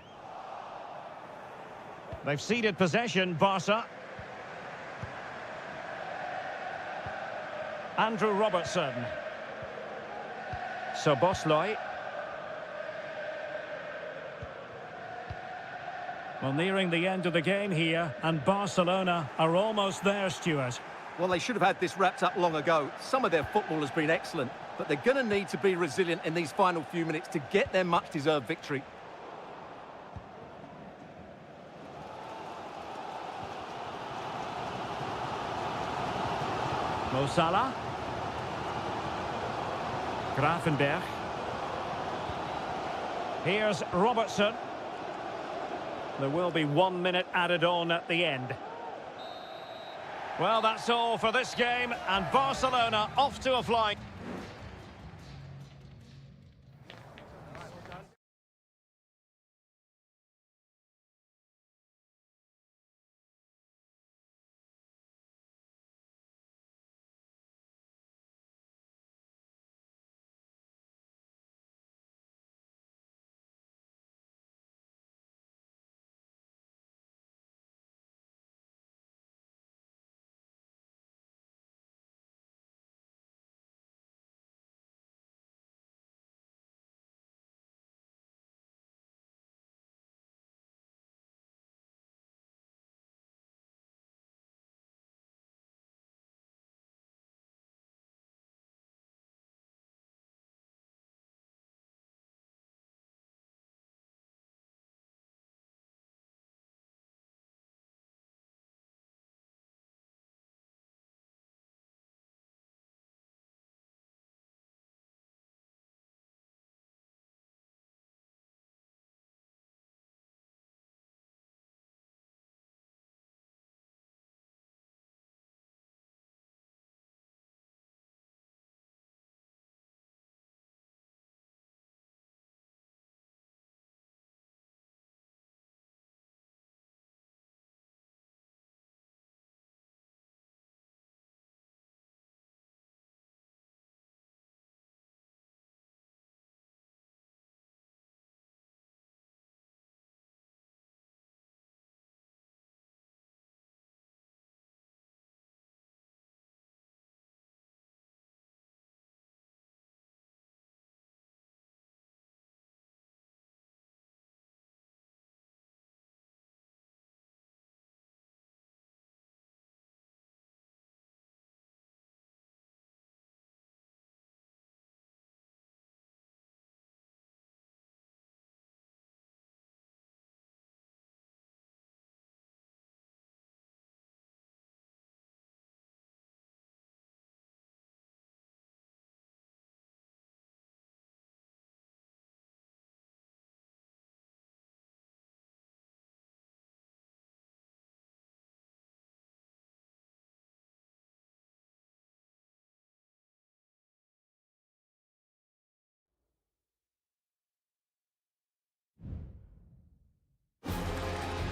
They've ceded possession, Barca. Andrew Robertson. Szoboszlai. Well, nearing the end of the game here, and Barcelona are almost there, Stuart. Well, they should have had this wrapped up long ago. Some of their football has been excellent, but they're going to need to be resilient in these final few minutes to get their much-deserved victory. Mo Salah. Gravenberch. Here's Robertson. There will be 1 minute added on at the end. Well, that's all for this game, and Barcelona off to a flying...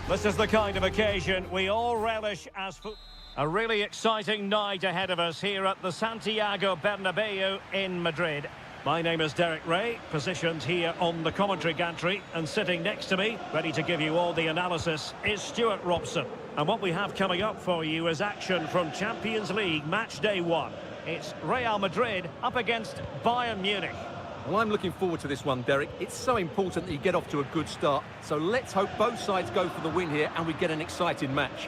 This is the kind of occasion we all relish as a really exciting night ahead of us here at the Santiago Bernabeu in Madrid. My name is Derek Ray, positioned here on the commentary gantry, and sitting next to me, ready to give you all the analysis, is Stuart Robson. And what we have coming up for you is action from Champions League match day 1. It's Real Madrid up against Bayern Munich. Well, I'm looking forward to this one, Derek. It's so important that you get off to a good start. So let's hope both sides go for the win here and we get an exciting match.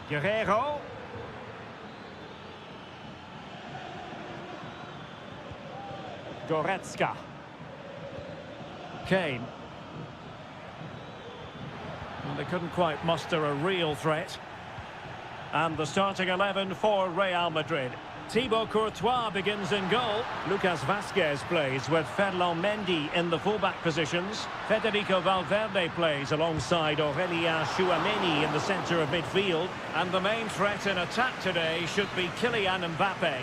Guerreiro. Goretzka. Kane. Well, they couldn't quite muster a real threat. And the starting 11 for Real Madrid. Thibaut Courtois begins in goal. Lucas Vazquez plays with Ferland Mendy in the fullback positions. Federico Valverde plays alongside Aurélien Tchouameni in the centre of midfield. And the main threat in attack today should be Kylian Mbappe.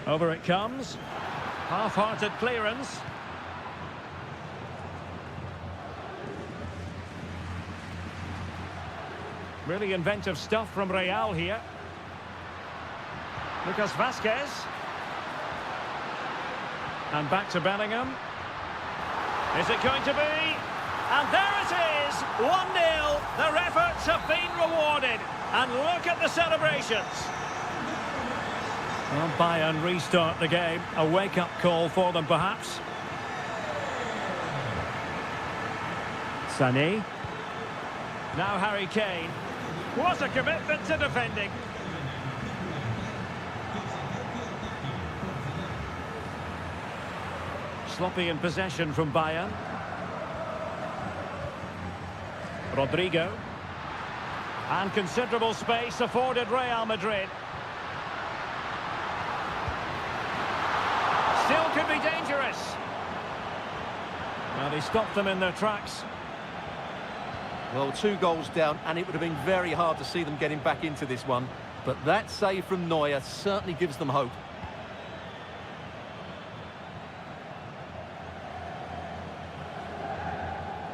Over it comes. Half-hearted clearance. Really inventive stuff from Real here. Lucas Vazquez. And back to Bellingham. Is it going to be? And there it is! 1-0. Their efforts have been rewarded. And look at the celebrations. Well, Bayern restart the game. A wake-up call for them, perhaps. Sané. Now Harry Kane. What a commitment to defending. Sloppy in possession from Bayern. Rodrigo. And considerable space afforded Real Madrid. Still could be dangerous. Well, he stopped them in their tracks. Well, 2 goals down, and it would have been very hard to see them getting back into this one. But that save from Neuer certainly gives them hope.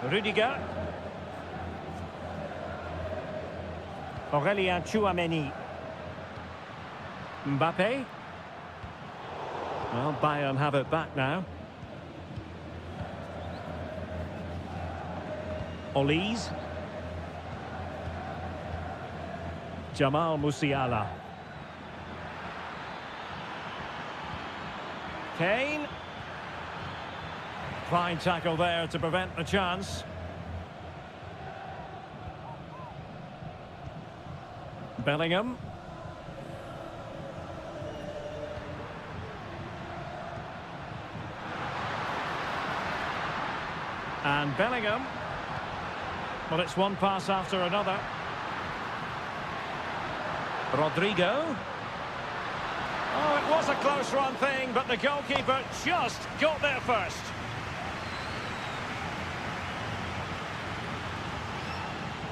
Rudiger. Aurélien Tchouameni. Mbappe. Well, Bayern have it back now. Olise. Jamal Musiala. Kane. Fine tackle there to prevent the chance. Bellingham. And Bellingham. Well, it's one pass after another. Rodrigo. Oh, it was a close run thing, but the goalkeeper just got there first.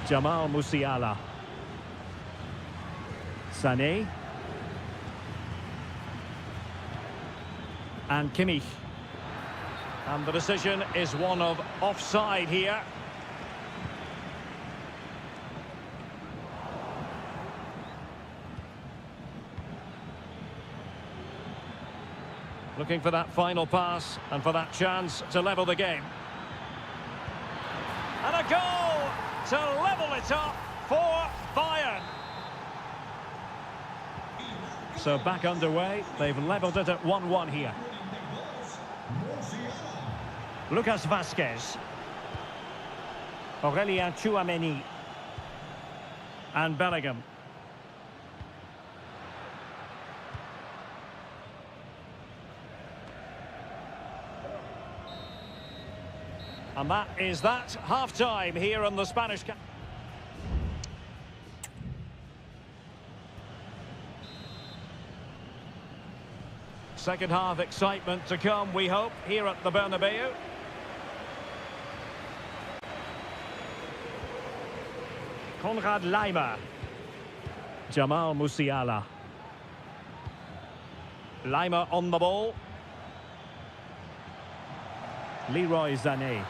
Jamal Musiala. Sané. And Kimmich. And the decision is one of offside here. Looking for that final pass and for that chance to level the game. And a goal to level it up for Bayern. So back underway. They've levelled it at 1-1 here. Lucas Vazquez. Aurélien Tchouameni. And Bellingham. And that is that. Half-time here on the Spanish camp. Second half excitement to come, we hope, here at the Bernabeu. Konrad Laimer. Jamal Musiala. Laimer on the ball. Leroy Sané.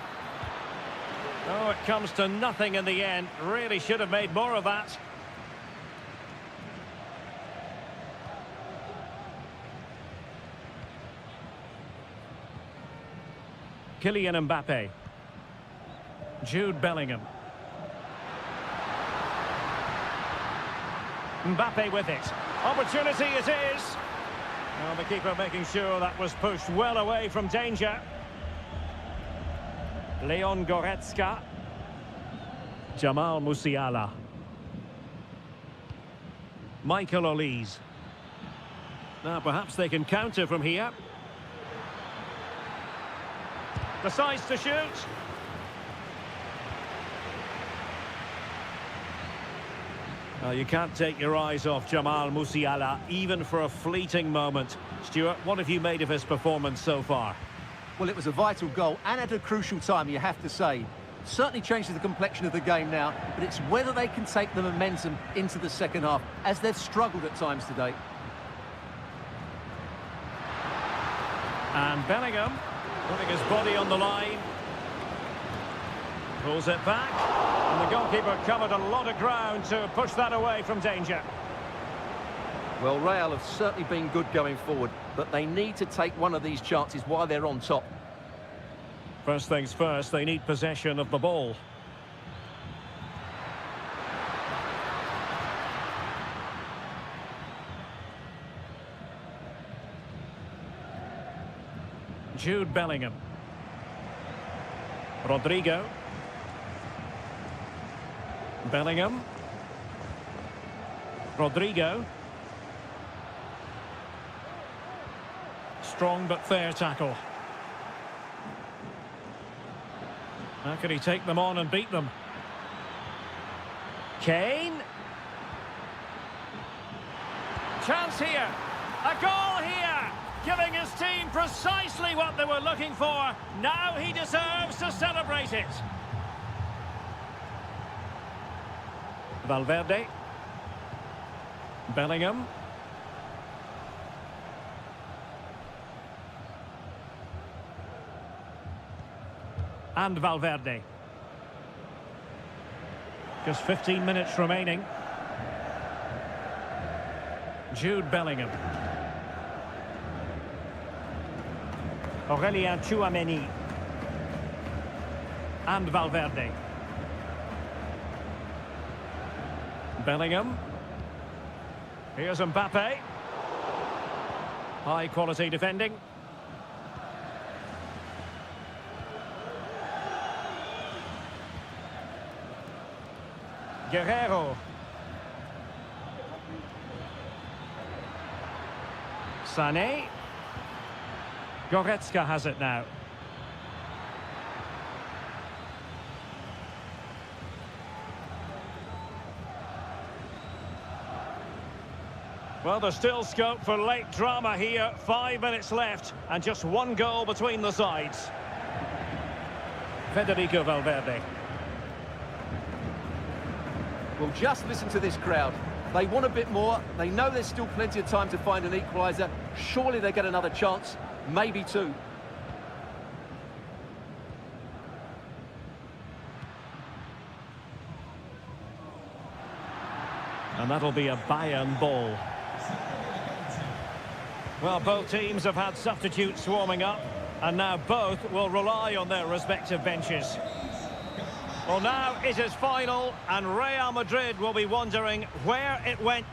Oh, it comes to nothing in the end. Really should have made more of that. Kylian Mbappe. Jude Bellingham. Mbappe with it. Opportunity it is. Well, the keeper making sure that was pushed well away from danger. Leon Goretzka. Jamal Musiala. Michael Olise. Now perhaps they can counter from here. Decides to shoot. Well, you can't take your eyes off Jamal Musiala, even for a fleeting moment. Stuart, what have you made of his performance so far? Well, it was a vital goal, and at a crucial time, you have to say. Certainly changes the complexion of the game now, but it's whether they can take the momentum into the second half, as they've struggled at times today. And Bellingham, putting his body on the line. Pulls it back. And the goalkeeper covered a lot of ground to push that away from danger. Well, Real have certainly been good going forward, but they need to take one of these chances while they're on top. First things first, they need possession of the ball. Jude Bellingham. Rodrigo. Bellingham. Rodrigo. Strong but fair tackle. How can he take them on and beat them? Kane. Chance here. A goal here. Giving his team precisely what they were looking for. Now he deserves to celebrate it. Valverde. Bellingham. And Valverde. Just 15 minutes remaining. Jude Bellingham. Aurélien Tchouameni. And Valverde. Bellingham. Here's Mbappe. High quality defending. Guerrero. Sané. Goretzka has it now. Well, there's still scope for late drama here. 5 minutes left and just one goal between the sides. Federico Valverde. Well, just listen to this crowd. They want a bit more. They know there's still plenty of time to find an equaliser. Surely they get another chance, maybe two. And that'll be a Bayern ball. Well, both teams have had substitutes swarming up, and now both will rely on their respective benches. Well, now it is final, and Real Madrid will be wondering where it went.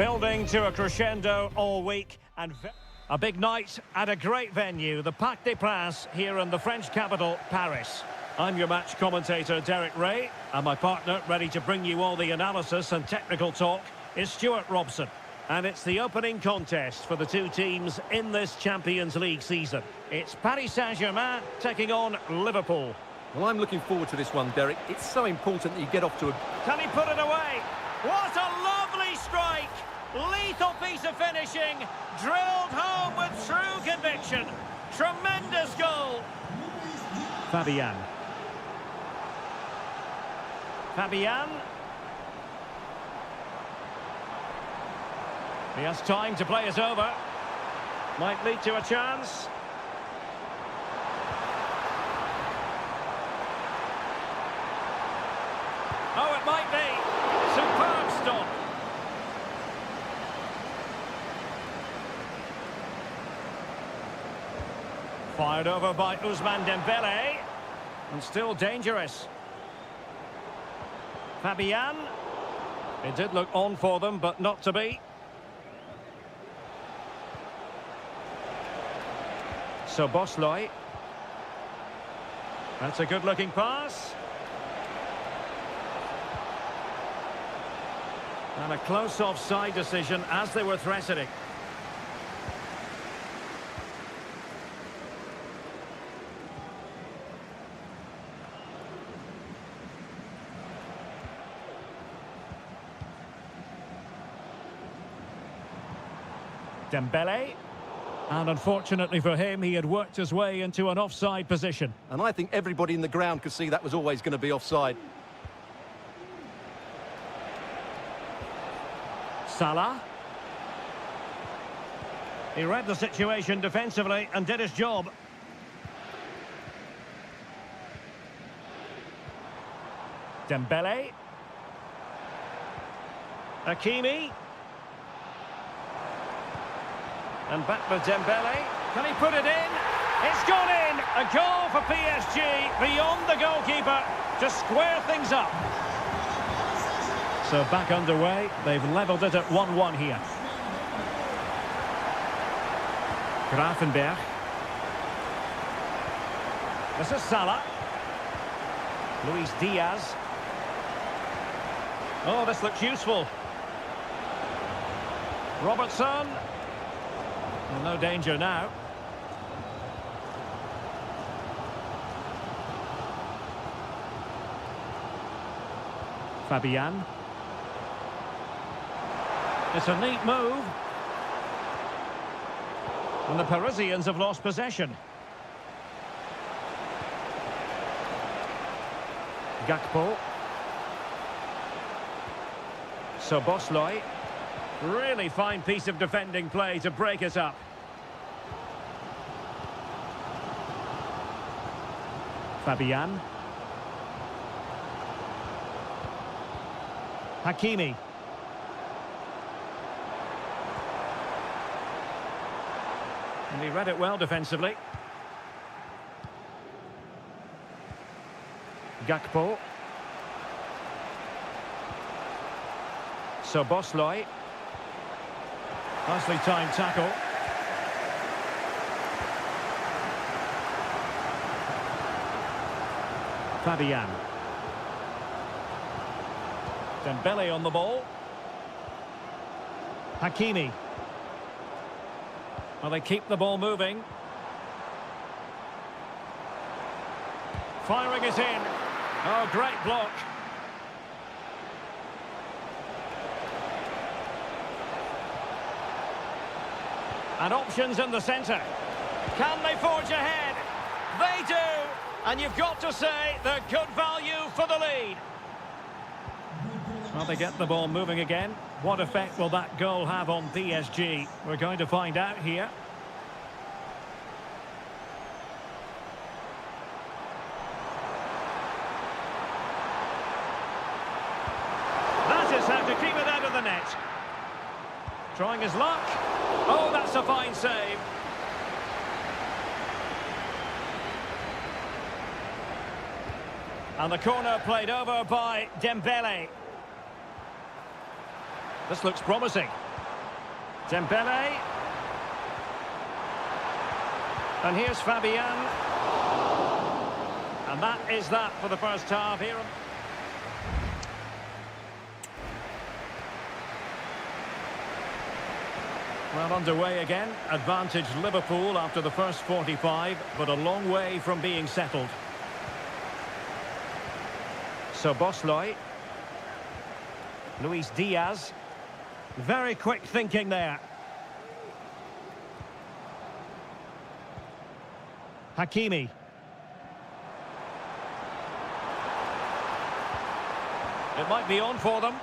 Building to a crescendo all week, and a big night at a great venue, the Parc des Princes here in the French capital, Paris. I'm your match commentator, Derek Ray, and my partner, ready to bring you all the analysis and technical talk, is Stuart Robson. And it's the opening contest for the two teams in this Champions League season. It's Paris Saint-Germain taking on Liverpool. Well, I'm looking forward to this one, Derek. It's so important that you get off to a... Can he put it away? What a lovely strike! Lethal piece of finishing, drilled home with true conviction. Tremendous goal. Fabian. He has time to play it over. Might lead to a chance. Oh, it might be. Superb stop. Fired over by Ousmane Dembele. And still dangerous. Fabian. It did look on for them, but not to be. So Bosloy. That's a good-looking pass. And a close offside decision as they were threatening. Dembele. And unfortunately for him, he had worked his way into an offside position. And I think everybody in the ground could see that was always going to be offside. Salah. He read the situation defensively and did his job. Dembele. Hakimi. And back with Dembele. Can he put it in? It's gone in! A goal for PSG beyond the goalkeeper to square things up. So back underway. They've levelled it at 1-1 here. Gravenberch. This is Salah. Luis Diaz. Oh, this looks useful. Robertson. Well, no danger now. Fabian. It's a neat move. And the Parisians have lost possession. Gakpo. So Bosloy. Really fine piece of defending play to break it up. Fabian. Hakimi. And he read it well defensively. Gakpo. So Bosloy. Nicely timed tackle. Fabian. Dembele on the ball. Hakimi. Well, they keep the ball moving. Firing it in. Oh, great block. And options in the centre. Can they forge ahead? They do! And you've got to say they're good value for the lead. Well, they get the ball moving again. What effect will that goal have on PSG? We're going to find out here. That is how to keep it out of the net. Trying his luck. Oh, that's a fine save. And the corner played over by Dembele. This looks promising. Dembele. And here's Fabian. And that is that for the first half here. Well, underway again. Advantage Liverpool after the first 45, but a long way from being settled. So Bosley. Luis Diaz. Very quick thinking there. Hakimi. It might be on for them.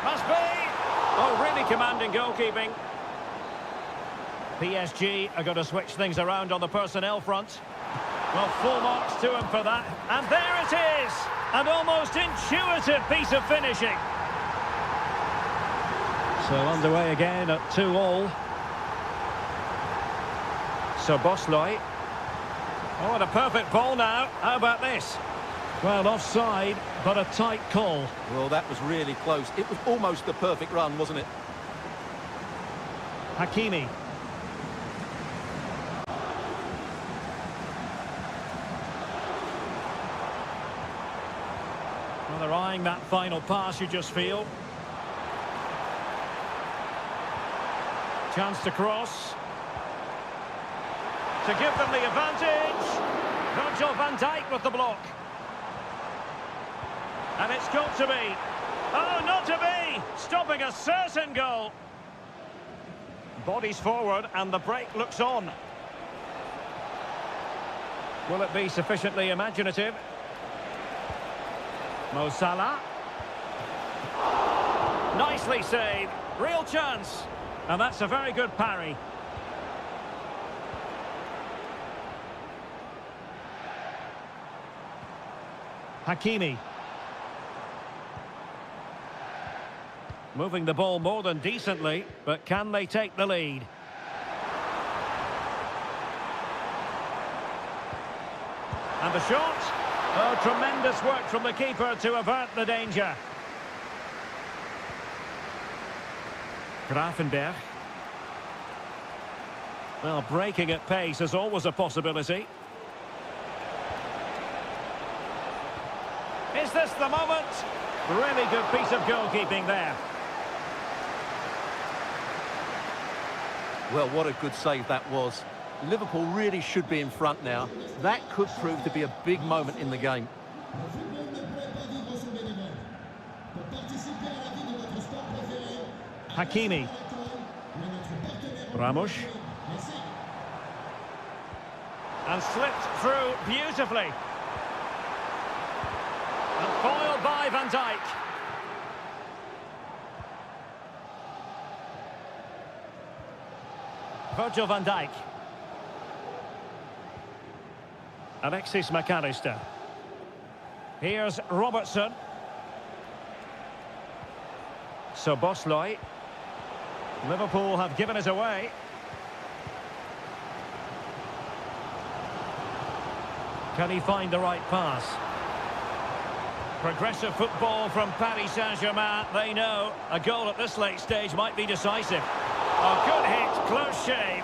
Must be! Oh, really commanding goalkeeping. PSG are going to switch things around on the personnel front. Well, full marks to him for that. And there it is! An almost intuitive piece of finishing. So underway again at 2-2. So Bosley. Oh, and a perfect ball now. How about this? Well, offside, but a tight call. Well, that was really close. It was almost the perfect run, wasn't it? Hakimi. Well, they're eyeing that final pass, you just feel. Chance to cross. To give them the advantage. Virgil van Dijk with the block. And it's got to be. Oh, not to be! Stopping a certain goal. Bodies forward and the break looks on. Will it be sufficiently imaginative? Mo Salah. Nicely saved. Real chance. And that's a very good parry. Hakimi. Moving the ball more than decently, but can they take the lead? And the shot. Oh, tremendous work from the keeper to avert the danger. Grafenberg. Well, breaking at pace is always a possibility. Is this the moment? Really good piece of goalkeeping there. Well, what a good save that was. Liverpool really should be in front now. That could prove to be a big moment in the game. Hakimi. Ramos. And slipped through beautifully. And foiled by Van Dijk. Virgil van Dijk. Alexis McAllister. Here's Robertson. So Bosley. Liverpool have given it away. Can he find the right pass? Progressive football from Paris Saint-Germain. They know a goal at this late stage might be decisive. Oh, good hit, close shave.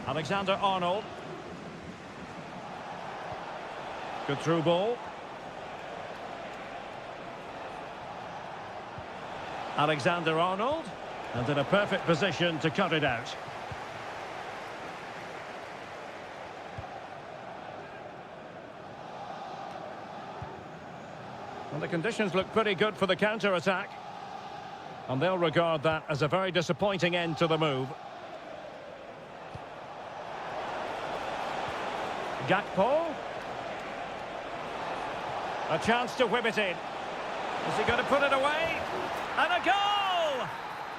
Alexander-Arnold. Good through ball. Alexander-Arnold. And in a perfect position to cut it out. And the conditions look pretty good for the counter-attack. And they'll regard that as a very disappointing end to the move. Gakpo. A chance to whip it in. Is he going to put it away? And a goal!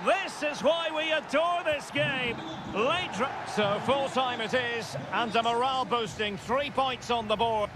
This is why we adore this game. So full time it is, and a morale boosting 3 points on the board.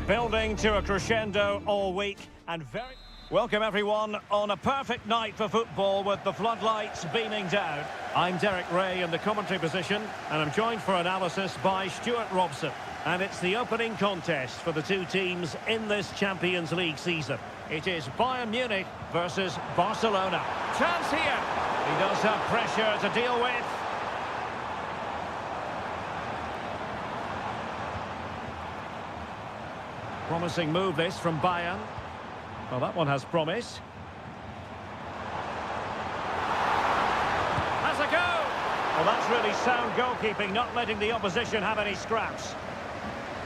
Building to a crescendo all week and very... Welcome everyone on a perfect night for football with the floodlights beaming down. I'm Derek Ray in the commentary position and I'm joined for analysis by Stuart Robson. And it's the opening contest for the two teams in this Champions League season. It is Bayern Munich versus Barcelona. Chance here. He does have pressure to deal with. Promising move this from Bayern. Well, that one has promise. Has a go! Well, that's really sound goalkeeping, not letting the opposition have any scraps.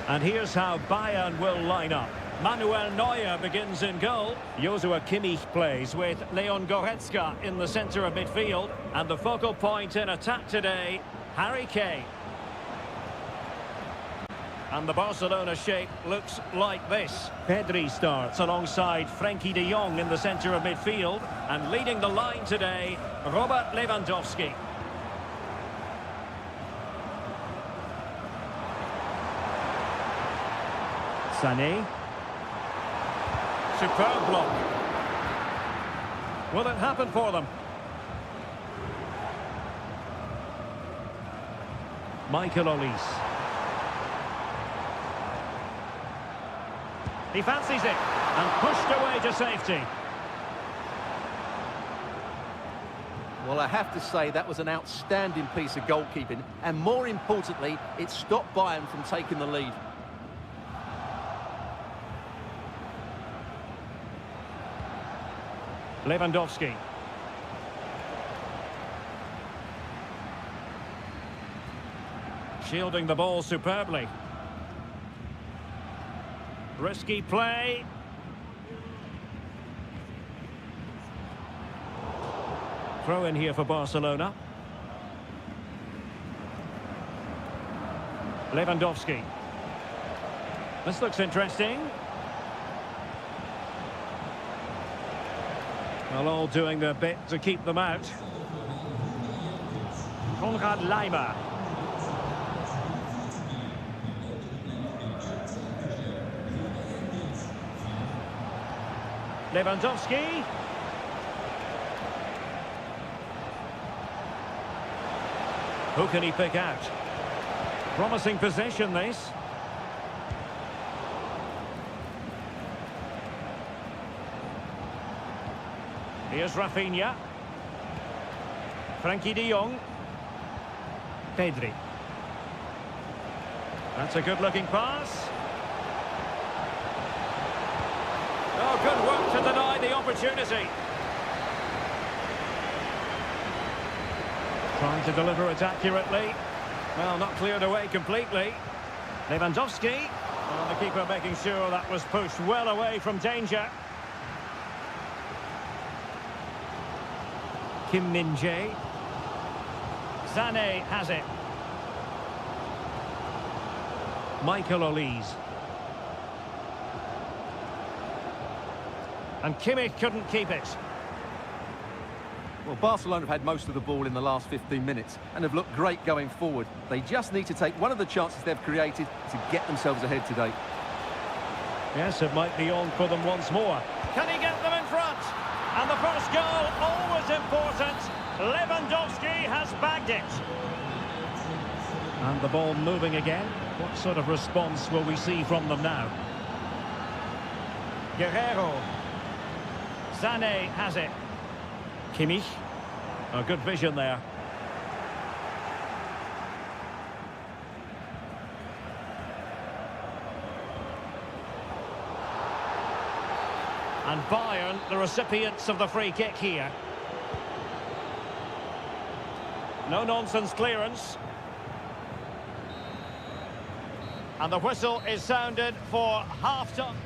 And here's how Bayern will line up. Manuel Neuer begins in goal. Joshua Kimmich plays with Leon Goretzka in the centre of midfield. And the focal point in attack today, Harry Kane. And the Barcelona shape looks like this. Pedri starts alongside Frenkie de Jong in the centre of midfield. And leading the line today, Robert Lewandowski. Sané. Superb block. Will it happen for them? Michael Olise. He fancies it and pushed away to safety. Well, I have to say that was an outstanding piece of goalkeeping, and more importantly, it stopped Bayern from taking the lead. Lewandowski. Shielding the ball superbly. Risky play. Throw in here for Barcelona. Lewandowski. This looks interesting. Well, all doing their bit to keep them out. Konrad Laimer. Lewandowski. Who can he pick out? Promising possession, this. Here's Rafinha. Frenkie de Jong. Pedri. That's a good-looking pass. Oh, good work to deny the opportunity. Trying to deliver it accurately. Well, not cleared away completely. Lewandowski. Well, the keeper making sure that was pushed well away from danger. Kim Min-jae. Sané has it. Michael Olise. And Kimmich couldn't keep it. Well, Barcelona have had most of the ball in the last 15 minutes and have looked great going forward. They just need to take one of the chances they've created to get themselves ahead today. Yes, it might be on for them once more. Can he get them in front? And the first goal, always important. Lewandowski has bagged it. And the ball moving again. What sort of response will we see from them now? Guerrero. Sané has it. Kimmich. A good vision there. And Bayern, the recipients of the free kick here. No-nonsense clearance. And the whistle is sounded for half-time.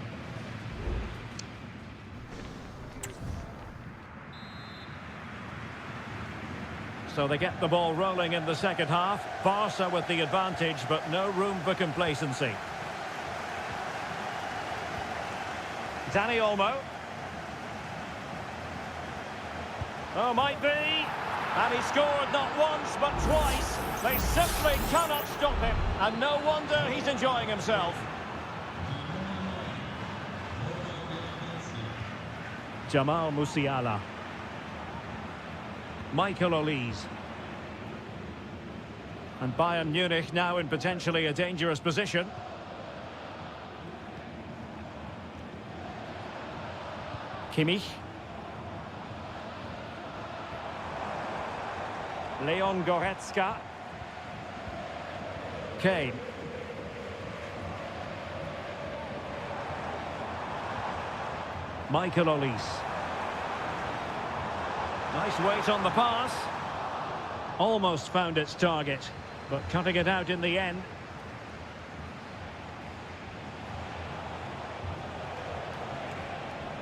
So they get the ball rolling in the second half. Barca with the advantage, but no room for complacency. Dani Olmo. Oh, might be. And he scored not once, but twice. They simply cannot stop him. And no wonder he's enjoying himself. Jamal Musiala. Michael Olise. And Bayern Munich now in potentially a dangerous position. Kimmich. Leon Goretzka. Kane. Michael Olise. Nice weight on the pass. Almost found its target, but cutting it out in the end.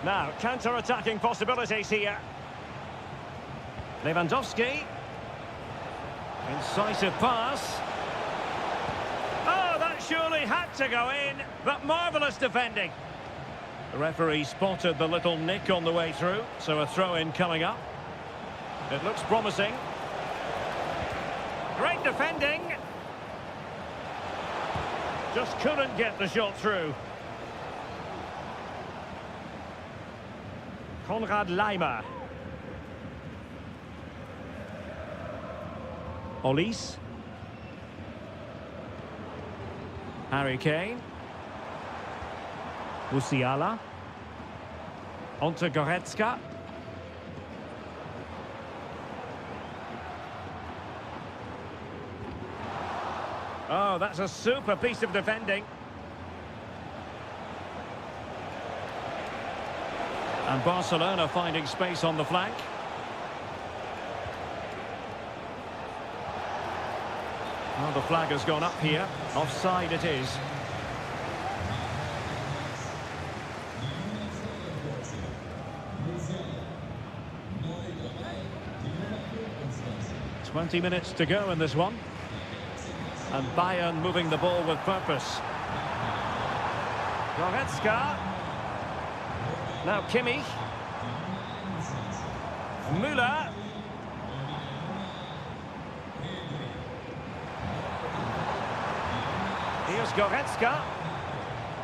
Now, counter-attacking possibilities here. Lewandowski. Incisive pass. Oh, that surely had to go in, but marvellous defending. The referee spotted the little nick on the way through, so a throw-in coming up. It looks promising. Great defending. Just couldn't get the shot through. Konrad Laimer. Olise. Harry Kane. Musiala. Onto Goretzka. Oh, that's a super piece of defending. And Barcelona finding space on the flank. Well, the flag has gone up here. Offside it is. "20 minutes to go in this one. And Bayern moving the ball with purpose. Goretzka. Now Kimmich. Müller. Here's Goretzka.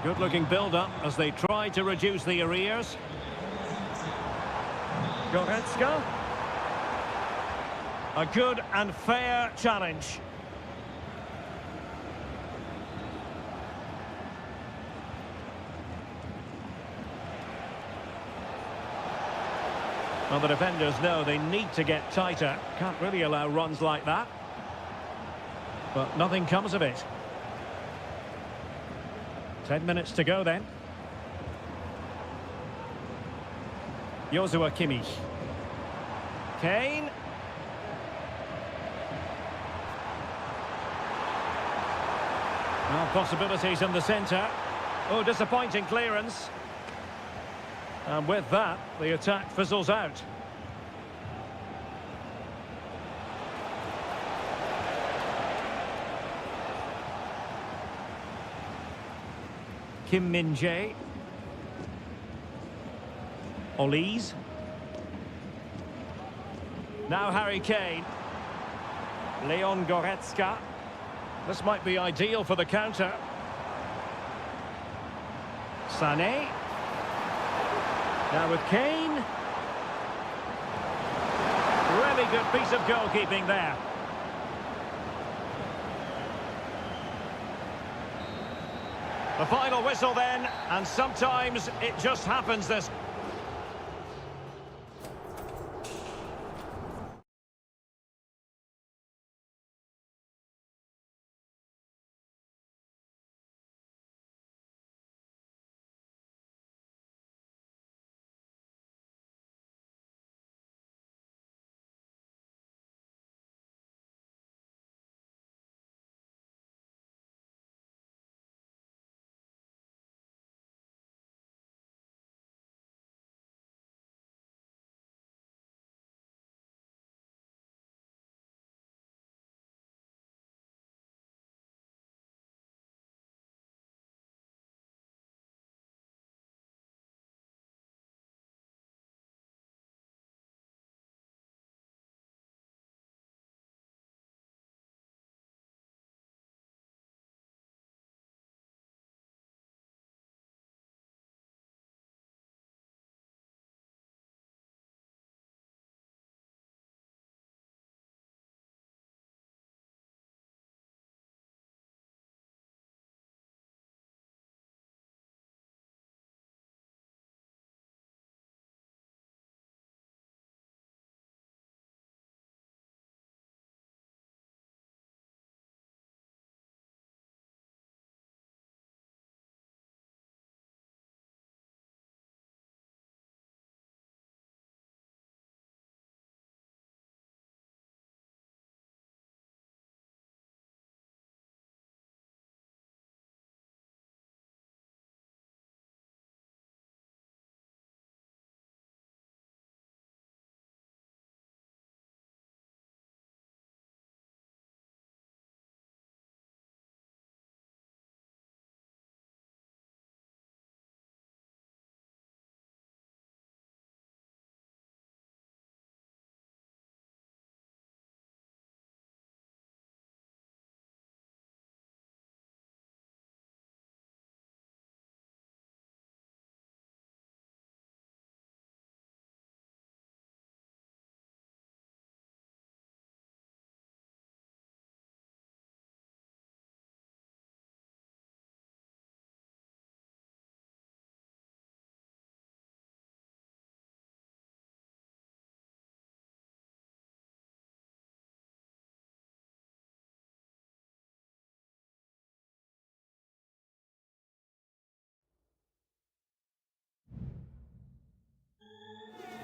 Good-looking build-up as they try to reduce the arrears. Goretzka. A good and fair challenge. Well, the defenders know they need to get tighter. Can't really allow runs like that. But nothing comes of it. 10 minutes to go then. Joshua Kimmich. Kane. Well, possibilities in the centre. Oh, disappointing clearance. And with that, the attack fizzles out. Kim Min-jae. Olise. Now Harry Kane. Leon Goretzka. This might be ideal for the counter. Sané. Now with Kane. Really good piece of goalkeeping there. The final whistle then, and sometimes it just happens this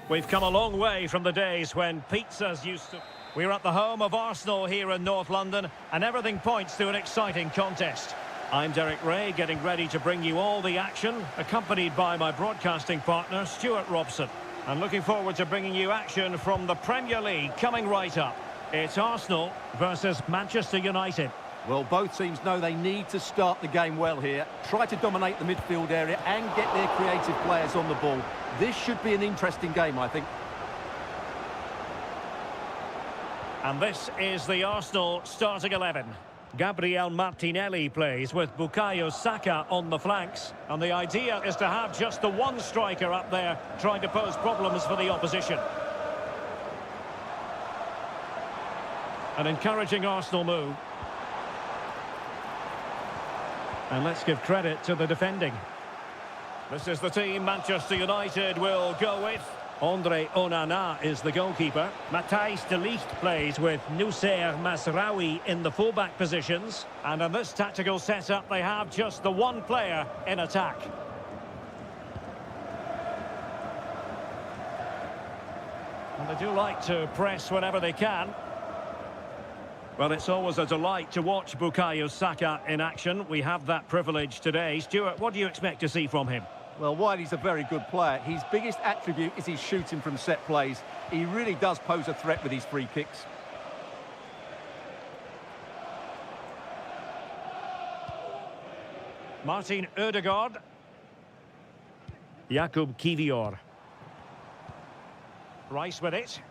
We've come a long way from the days when pizzas used to... We're at the home of Arsenal here in North London, and everything points to an exciting contest. I'm Derek Ray, getting ready to bring you all the action, accompanied by my broadcasting partner, Stuart Robson. And looking forward to bringing you action from the Premier League coming right up. It's Arsenal versus Manchester United. Well, both teams know they need to start the game well here. Try to dominate the midfield area and get their creative players on the ball. This should be an interesting game, I think. And this is the Arsenal starting 11. Gabriel Martinelli plays with Bukayo Saka on the flanks. And the idea is to have just the one striker up there trying to pose problems for the opposition. An encouraging Arsenal move. And let's give credit to the defending. This is the team Manchester United will go with. Andre Onana is the goalkeeper. Matthijs de Ligt plays with Noussair Mazraoui in the fullback positions. And in this tactical setup, they have just the one player in attack. And they do like to press whenever they can. Well, it's always a delight to watch Bukayo Saka in action. We have that privilege today. Stuart, what do you expect to see from him? Well, while he's a very good player, his biggest attribute is his shooting from set plays. He really does pose a threat with his free kicks. Martin Ødegaard. Jakub Kivior. Rice with it.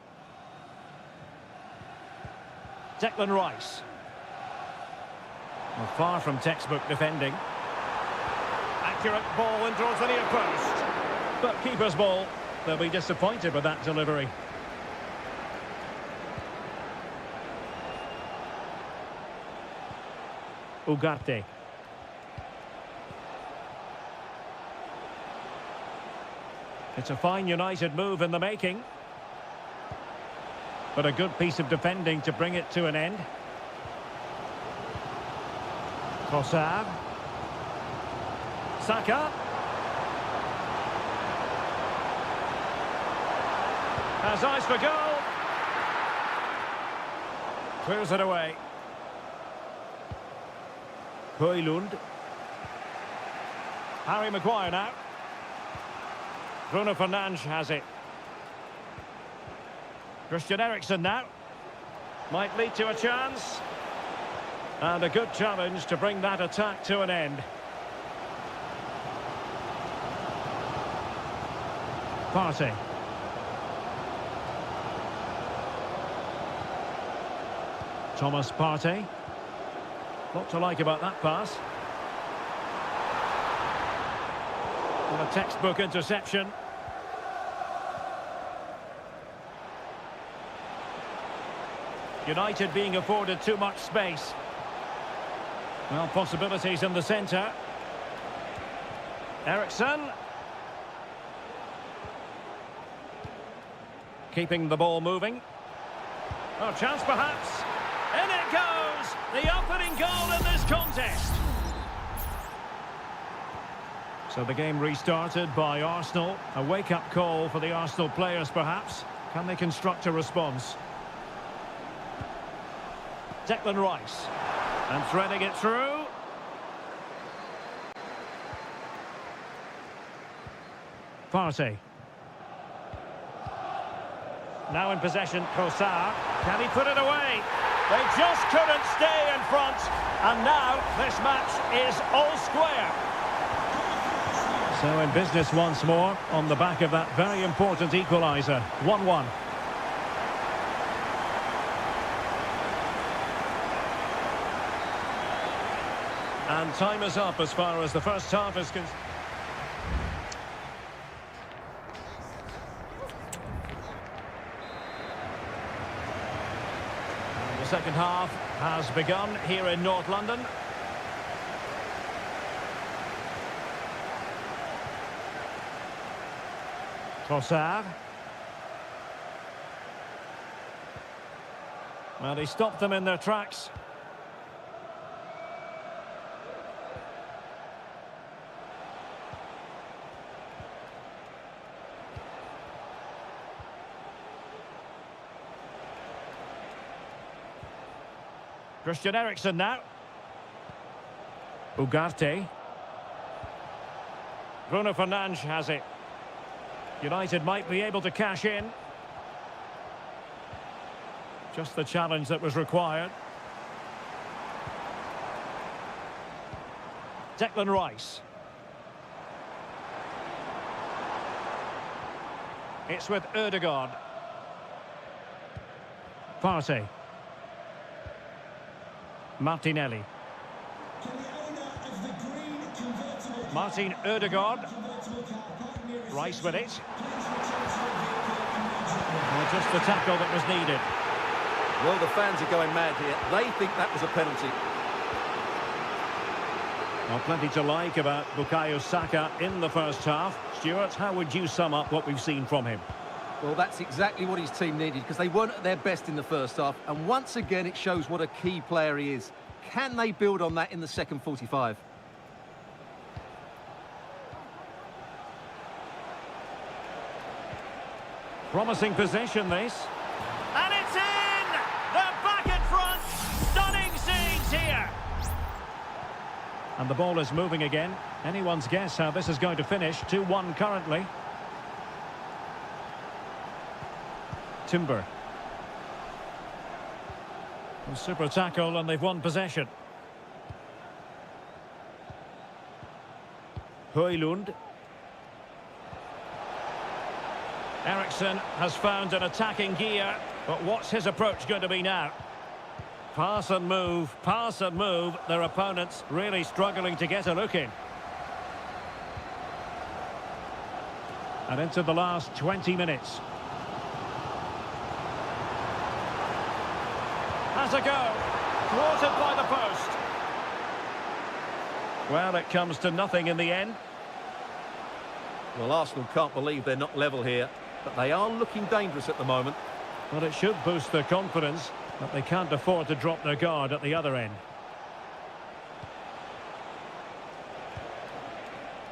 Declan Rice. Well, far from textbook defending. Accurate ball in towards the near post. But keeper's ball. They'll be disappointed with that delivery. Ugarte. It's a fine United move in the making. But a good piece of defending to bring it to an end. Trossard. Saka. Has eyes for goal. Clears it away. Højlund. Harry Maguire now. Bruno Fernandes has it. Christian Eriksen now. Might lead to a chance. And a good challenge to bring that attack to an end. Partey. Thomas Partey. Lot to like about that pass. And a textbook interception. United being afforded too much space. Well, possibilities in the centre. Eriksen. Keeping the ball moving. Oh, chance perhaps. In it goes! The opening goal in this contest. So the game restarted by Arsenal. A wake-up call for the Arsenal players, perhaps. Can they construct a response? Declan Rice. And threading it through. Partey. Now in possession, Trossard. Can he put it away? They just couldn't stay in front. And now this match is all square. So in business once more on the back of that very important equaliser. 1-1. And time is up as far as the first half is concerned. The second half has begun here in North London. Trossard. Well, he stopped them in their tracks. Christian Eriksen now. Ugarte. Bruno Fernandes has it. United might be able to cash in. Just the challenge that was required. Declan Rice. It's with Ødegaard. Partey. Martinelli. Martin Ødegaard. Rice with it. Well, just the tackle that was needed. Well, the fans are going mad here. They think that was a penalty. Well, plenty to like about Bukayo Saka in the first half. Stuart, how would you sum up what we've seen from him? Well, that's exactly what his team needed, because they weren't at their best in the first half. And once again, it shows what a key player he is. Can they build on that in the second 45? Promising position, this. And it's in! They're back in front! Stunning scenes here! And the ball is moving again. Anyone's guess how this is going to finish. 2-1 currently. Timber. A super tackle and they've won possession. Højlund. Eriksen has found an attacking gear, but what's his approach going to be now? Pass and move, pass and move. Their opponents really struggling to get a look in. And into the last 20 minutes. Has a go. Thwarted by the post. Well, it comes to nothing in the end. Well, Arsenal can't believe they're not level here, but they are looking dangerous at the moment. Well, it should boost their confidence, but they can't afford to drop their guard at the other end.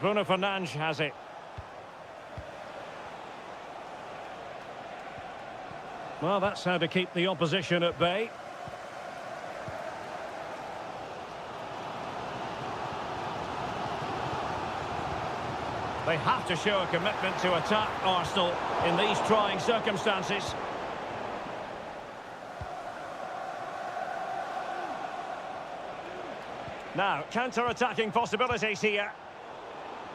Bruno Fernandes has it. Well, that's how to keep the opposition at bay. They have to show a commitment to attack Arsenal in these trying circumstances. Now, counter-attacking possibilities here.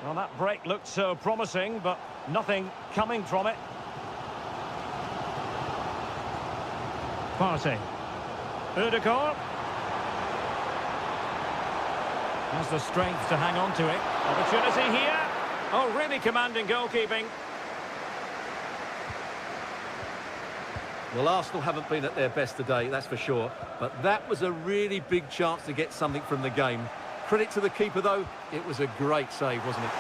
Well, that break looked so promising, but nothing coming from it. Partey. Ødegaard. Has the strength to hang on to it. Opportunity here. Oh, really commanding goalkeeping. Well, Arsenal haven't been at their best today, that's for sure. But that was a really big chance to get something from the game. Credit to the keeper, though. It was a great save, wasn't it?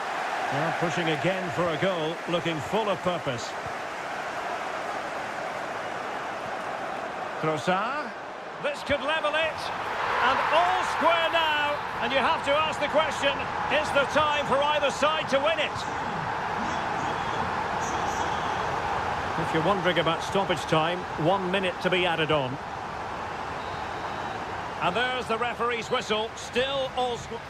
Well, pushing again for a goal, looking full of purpose. Trossard. This could level it. And all square now. And you have to ask the question, is there time for either side to win it? If you're wondering about stoppage time, 1 minute to be added on. And there's the referee's whistle, still all square.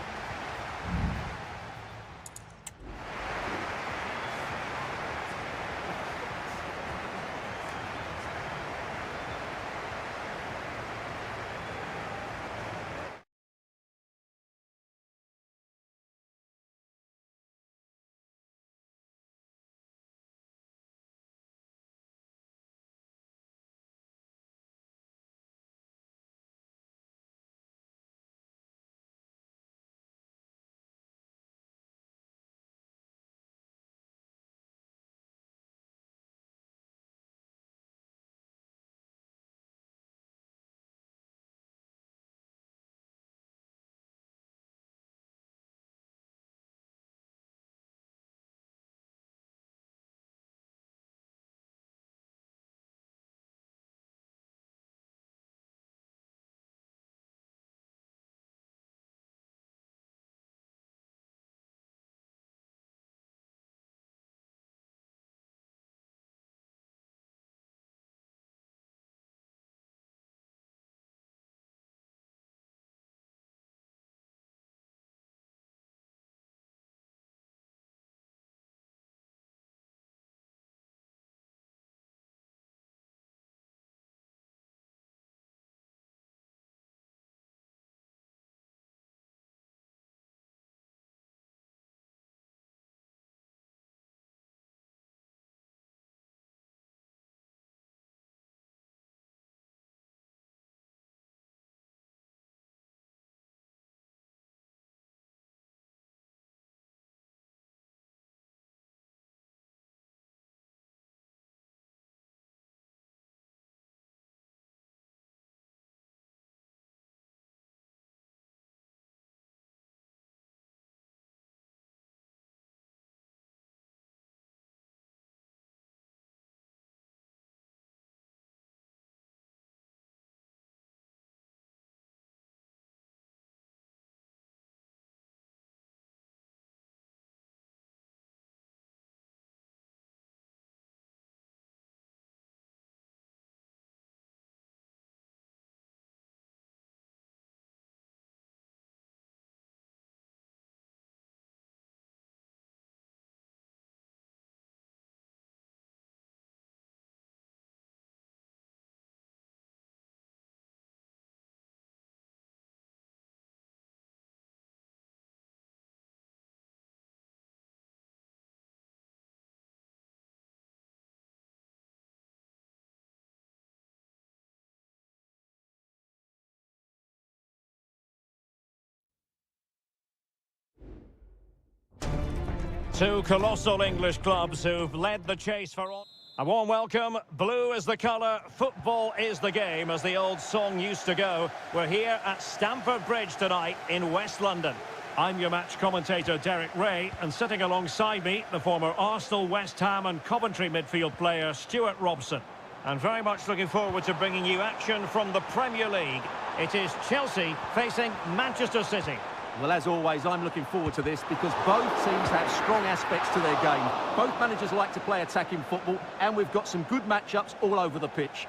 Two colossal English clubs who've led the chase for all. A warm welcome. Blue is the colour, football is the game, as the old song used to go. We're here at Stamford Bridge tonight in West London. I'm your match commentator, Derek Ray, and sitting alongside me, the former Arsenal, West Ham and Coventry midfield player, Stuart Robson. And very much looking forward to bringing you action from the Premier League. It is Chelsea facing Manchester City. Well, as always, I'm looking forward to this because both teams have strong aspects to their game. Both managers like to play attacking football, and we've got some good matchups all over the pitch.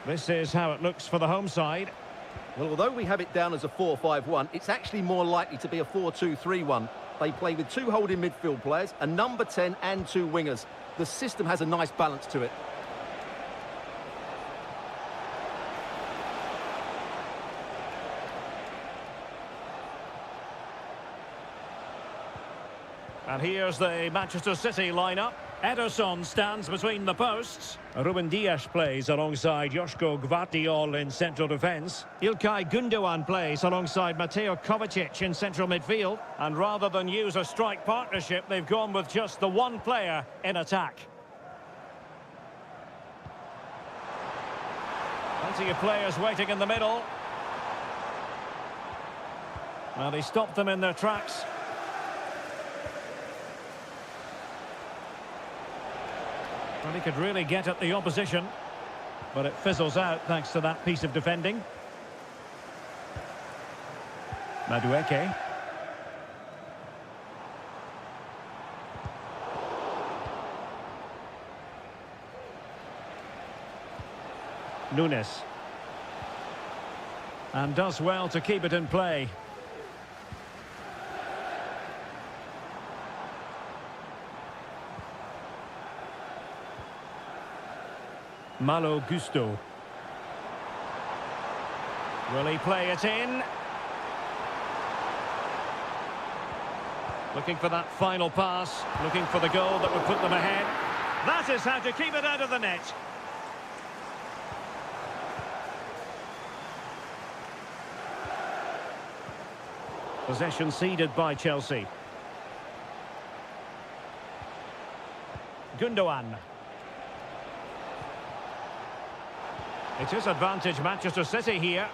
This is how it looks for the home side. Well, although we have it down as a 4-5-1, it's actually more likely to be a 4-2-3-1. They play with two holding midfield players, a number 10 and two wingers. The system has a nice balance to it. And here's the Manchester City lineup. Ederson stands between the posts. Ruben Dias plays alongside Joško Gvardiol in central defence. Ilkay Gundogan plays alongside Mateo Kovacic in central midfield. And rather than use a strike partnership, they've gone with just the one player in attack. Plenty of players waiting in the middle. Well, he stopped them in their tracks. Well, he could really get at the opposition, but it fizzles out thanks to that piece of defending. Madueke. Nunes. And does well to keep it in play. Malo Gusto. Will he play it in? Looking for that final pass, looking for the goal that would put them ahead. That is how to keep it out of the net. Possession ceded by Chelsea. Gundogan. It is advantage Manchester City here.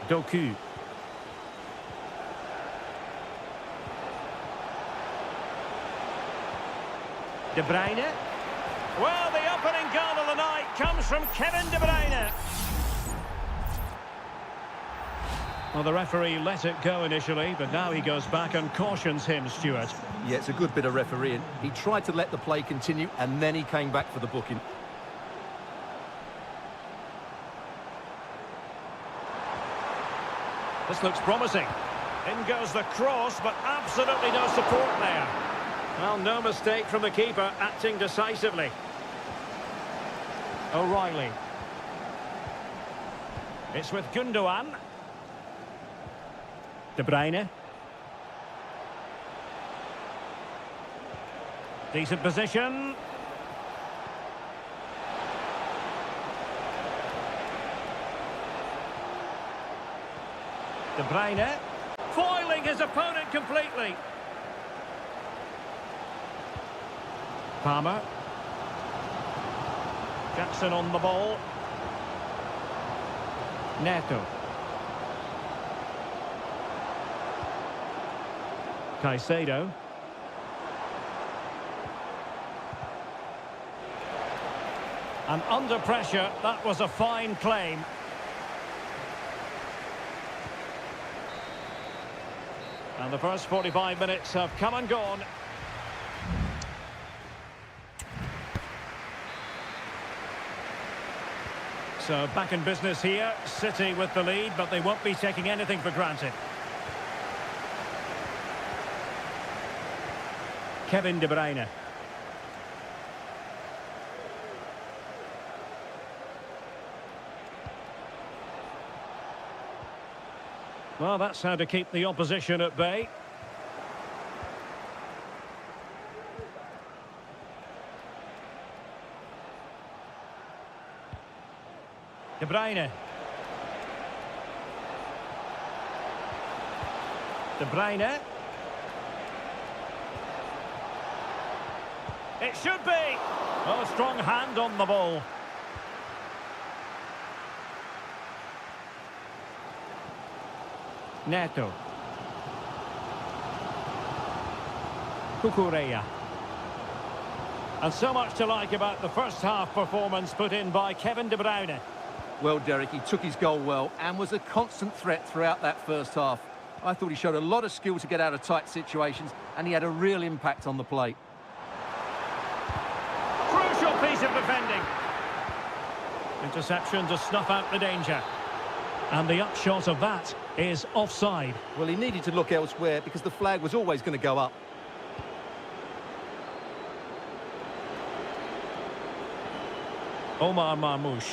Doku. De Bruyne. Well, the opening goal of the night comes from Kevin De Bruyne. Well, the referee let it go initially, but now he goes back and cautions him, Stuart. Yeah, it's a good bit of refereeing. He tried to let the play continue, and then he came back for the booking. This looks promising. In goes the cross, but absolutely no support there. Well, no mistake from the keeper, acting decisively. O'Reilly. It's with Gundogan. De Bruyne. Decent position. De Bruyne, foiling his opponent completely. Palmer. Jackson on the ball. Neto. Caicedo. And under pressure, that was a fine claim. And the first 45 minutes have come and gone. So back in business here, City with the lead, but they won't be taking anything for granted. Kevin De Bruyne. Well, that's how to keep the opposition at bay. De Bruyne. De Bruyne. It should be. Oh, strong hand on the ball. Neto. Cucurella. And so much to like about the first half performance put in by Kevin De Bruyne. Well, Derek, he took his goal well and was a constant threat throughout that first half. I thought he showed a lot of skill to get out of tight situations, and he had a real impact on the plate. Crucial piece of defending. Interception to snuff out the danger. And the upshot of that is offside. Well, he needed to look elsewhere because the flag was always going to go up. Omar Marmoush.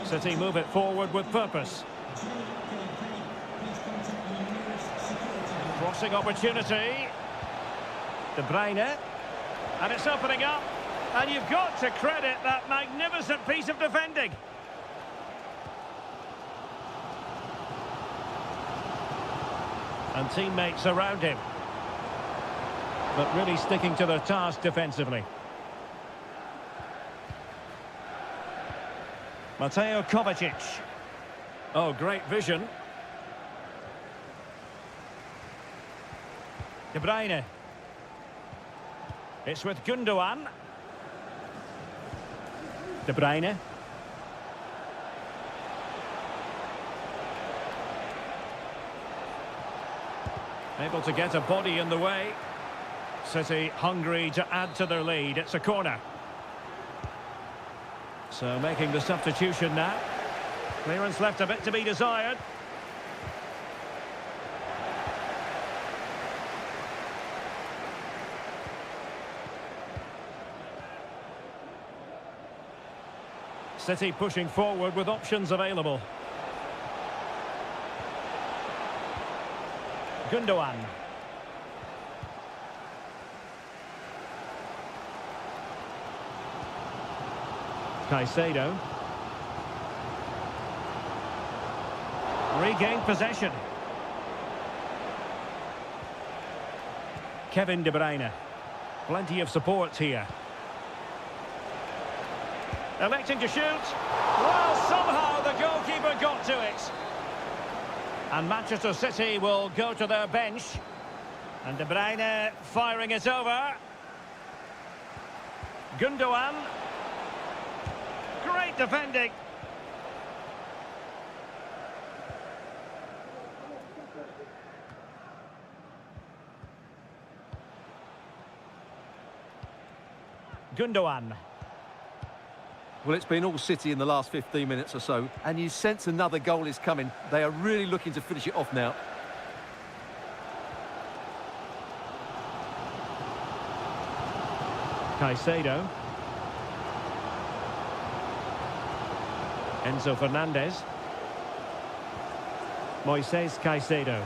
City move it forward with purpose. Crossing opportunity. De Bruyne. And it's opening up. And you've got to credit that magnificent piece of defending. And teammates around him. But really sticking to their task defensively. Mateo Kovacic. Oh, great vision. De Bruyne. It's with Gundogan. De Bruyne. Able to get a body in the way. City hungry to add to their lead. It's a corner. So making the substitution now. Clearance left a bit to be desired. City pushing forward with options available. Gundogan. Caicedo. Regained possession. Kevin De Bruyne. Plenty of support here. Electing to shoot. Well, somehow the goalkeeper got to it. And Manchester City will go to their bench. And De Bruyne firing it over. Gundogan. Great defending. Gundogan. Well, it's been all City in the last 15 minutes or so, and you sense another goal is coming. They are really looking to finish it off now. Caicedo. Enzo Fernandez. Moises Caicedo.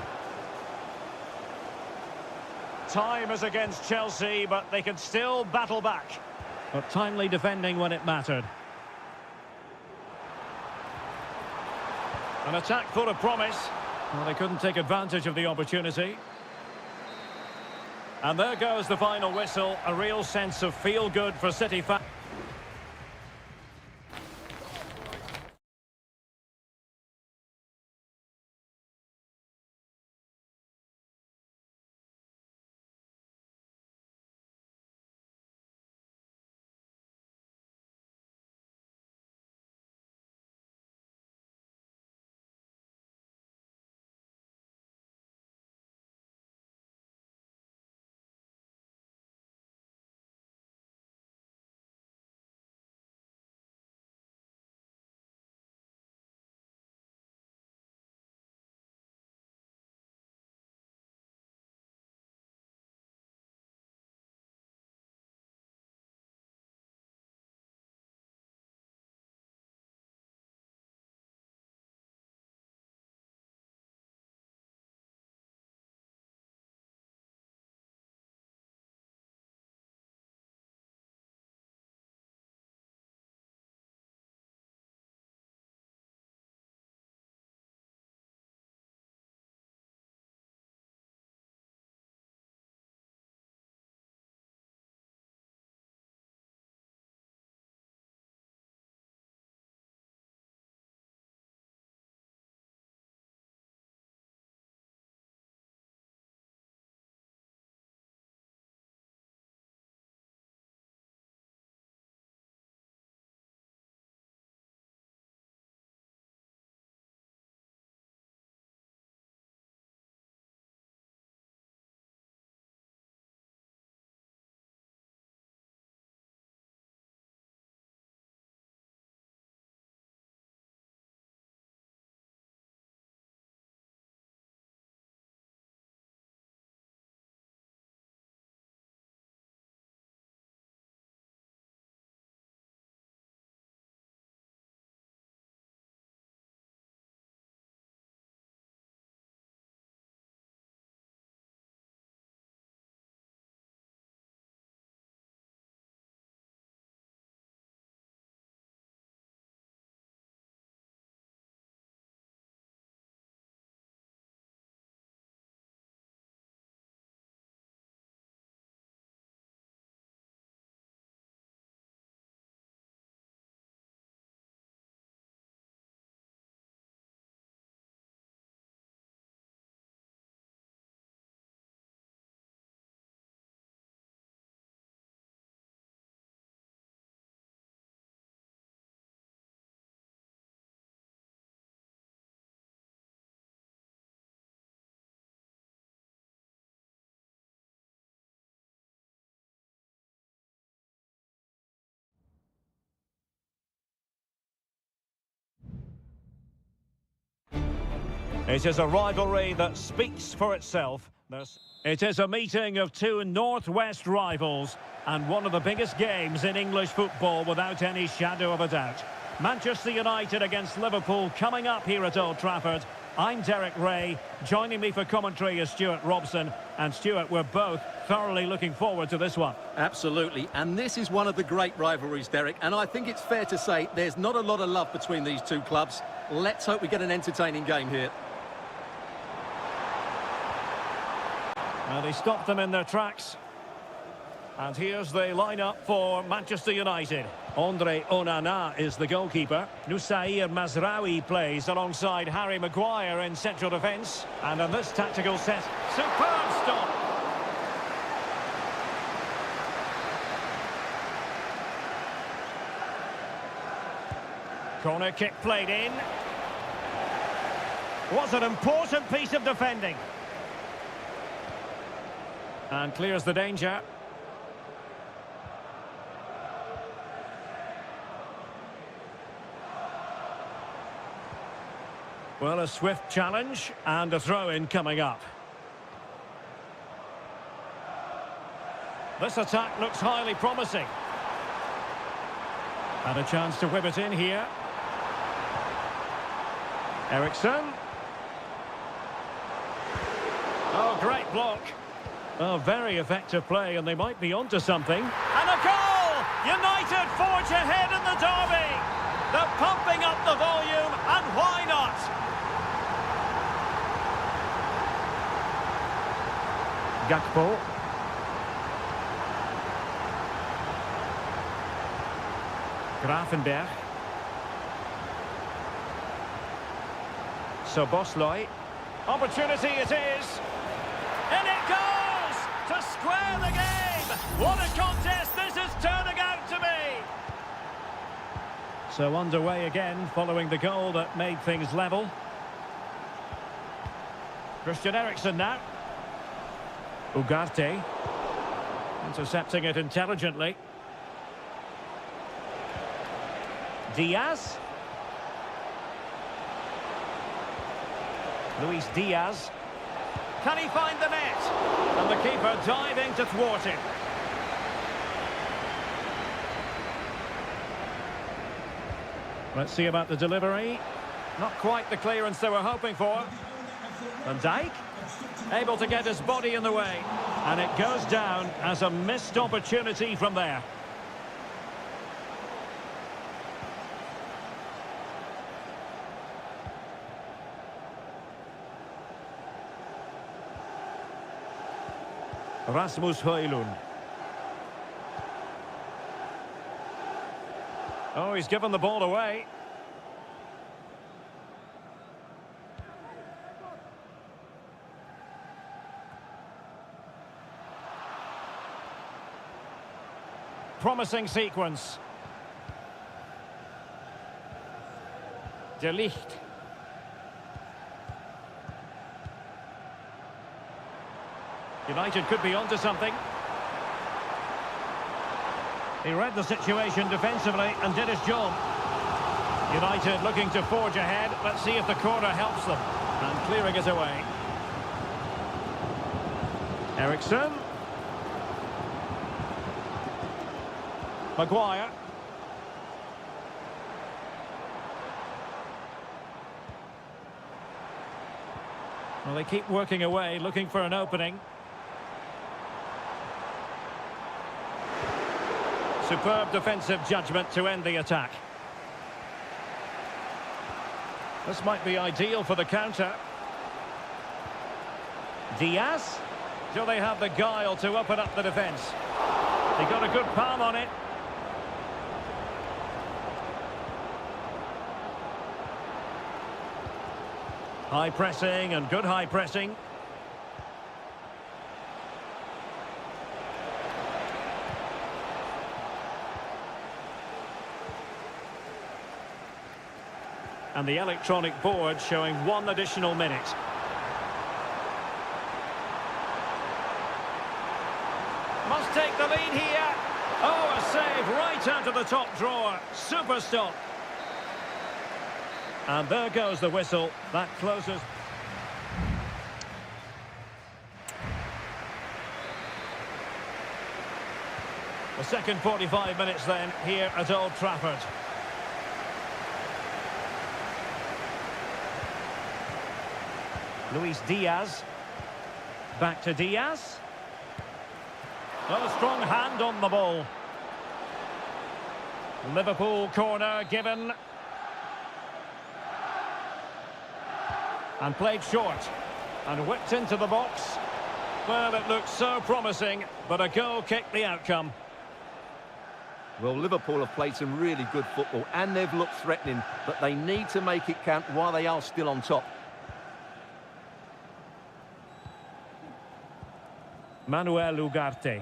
Time is against Chelsea, but they can still battle back. But timely defending when it mattered. An attack full of promise. Well, they couldn't take advantage of the opportunity. And there goes the final whistle. A real sense of feel-good for City fans. It is a rivalry that speaks for itself. It is a meeting of two northwest rivals and one of the biggest games in English football without any shadow of a doubt. Manchester United against Liverpool coming up here at Old Trafford. I'm Derek Ray. Joining me for commentary is Stuart Robson. And Stuart, we're both thoroughly looking forward to this one. Absolutely, and this is one of the great rivalries, Derek, and I think it's fair to say there's not a lot of love between these two clubs. Let's hope we get an entertaining game here. And he stopped them in their tracks. And here's the lineup for Manchester United. Andre Onana is the goalkeeper. Nusair Mazraoui plays alongside Harry Maguire in central defence. And in this tactical set, superb stop. Corner kick played in. Was an important piece of defending. And clears the danger. Well, a swift challenge and a throw-in coming up. This attack looks highly promising. And a chance to whip it in here. Eriksson. Oh, great block. Oh, very effective play, and they might be onto something. And a goal! United forge ahead in the derby. They're pumping up the volume, and why not? Gakpo. Gravenberg. Szoboszlai. Opportunity it is. And it goes to square the game. What a contest this is turning out to be. So underway again following the goal that made things level. Christian Eriksen now. Ugarte. Intercepting it intelligently. Diaz. Luis Diaz. Can he find the net? And the keeper diving to thwart it. Let's see about the delivery. Not quite the clearance they were hoping for. Van Dijk. Able to get his body in the way. And it goes down as a missed opportunity from there. Rasmus Højlund. Oh, he's given the ball away. Promising sequence. De Ligt. United could be onto something. He read the situation defensively and did his job. United looking to forge ahead. Let's see if the corner helps them. And clearing it away. Eriksson. Maguire. Well, they keep working away, looking for an opening. Superb defensive judgment to end the attack. This might be ideal for the counter. Diaz. Do they have the guile to open up the defence? They got a good palm on it. High pressing and good high pressing. And the electronic board showing 1 additional minute. Must take the lead here. Oh, a save right out of the top drawer. Super stop. And there goes the whistle. That closes. The second 45 minutes then here at Old Trafford. Luis Diaz. Back to Diaz. Well, a strong hand on the ball. Liverpool corner given. And played short. And whipped into the box. Well, it looked so promising, but a goal kicked the outcome. Well, Liverpool have played some really good football and they've looked threatening, but they need to make it count while they are still on top. Manuel Ugarte.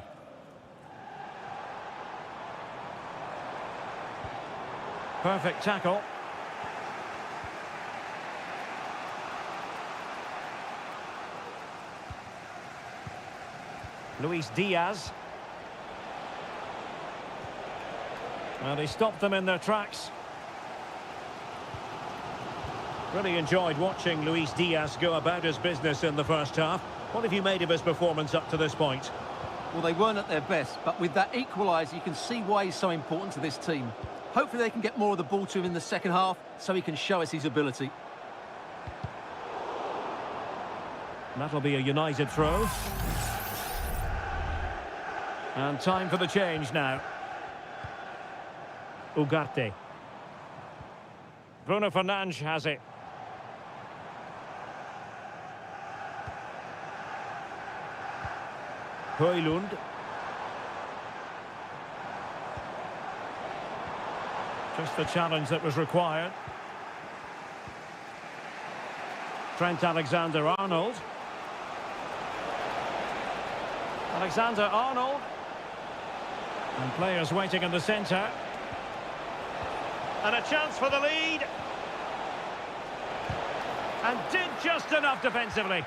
Perfect tackle. Luis Diaz. Well, they stopped them in their tracks. Really enjoyed watching Luis Diaz go about his business in the first half. What have you made of his performance up to this point? Well, they weren't at their best, but with that equaliser, you can see why he's so important to this team. Hopefully they can get more of the ball to him in the second half so he can show us his ability. That'll be a United throw. And time for the change now. Ugarte. Bruno Fernandes has it. Højlund. Just the challenge that was required. Trent Alexander-Arnold. Alexander-Arnold. And players waiting in the centre. And a chance for the lead. And did just enough defensively.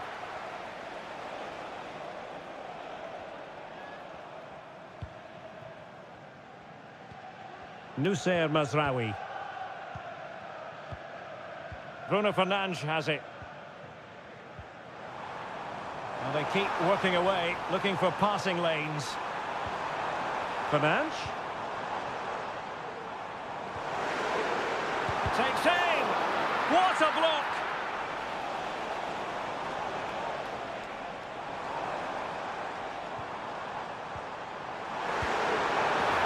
Noussair Mazraoui. Bruno Fernandes has it. And they keep working away, looking for passing lanes. Fernandes. Takes aim. What a block.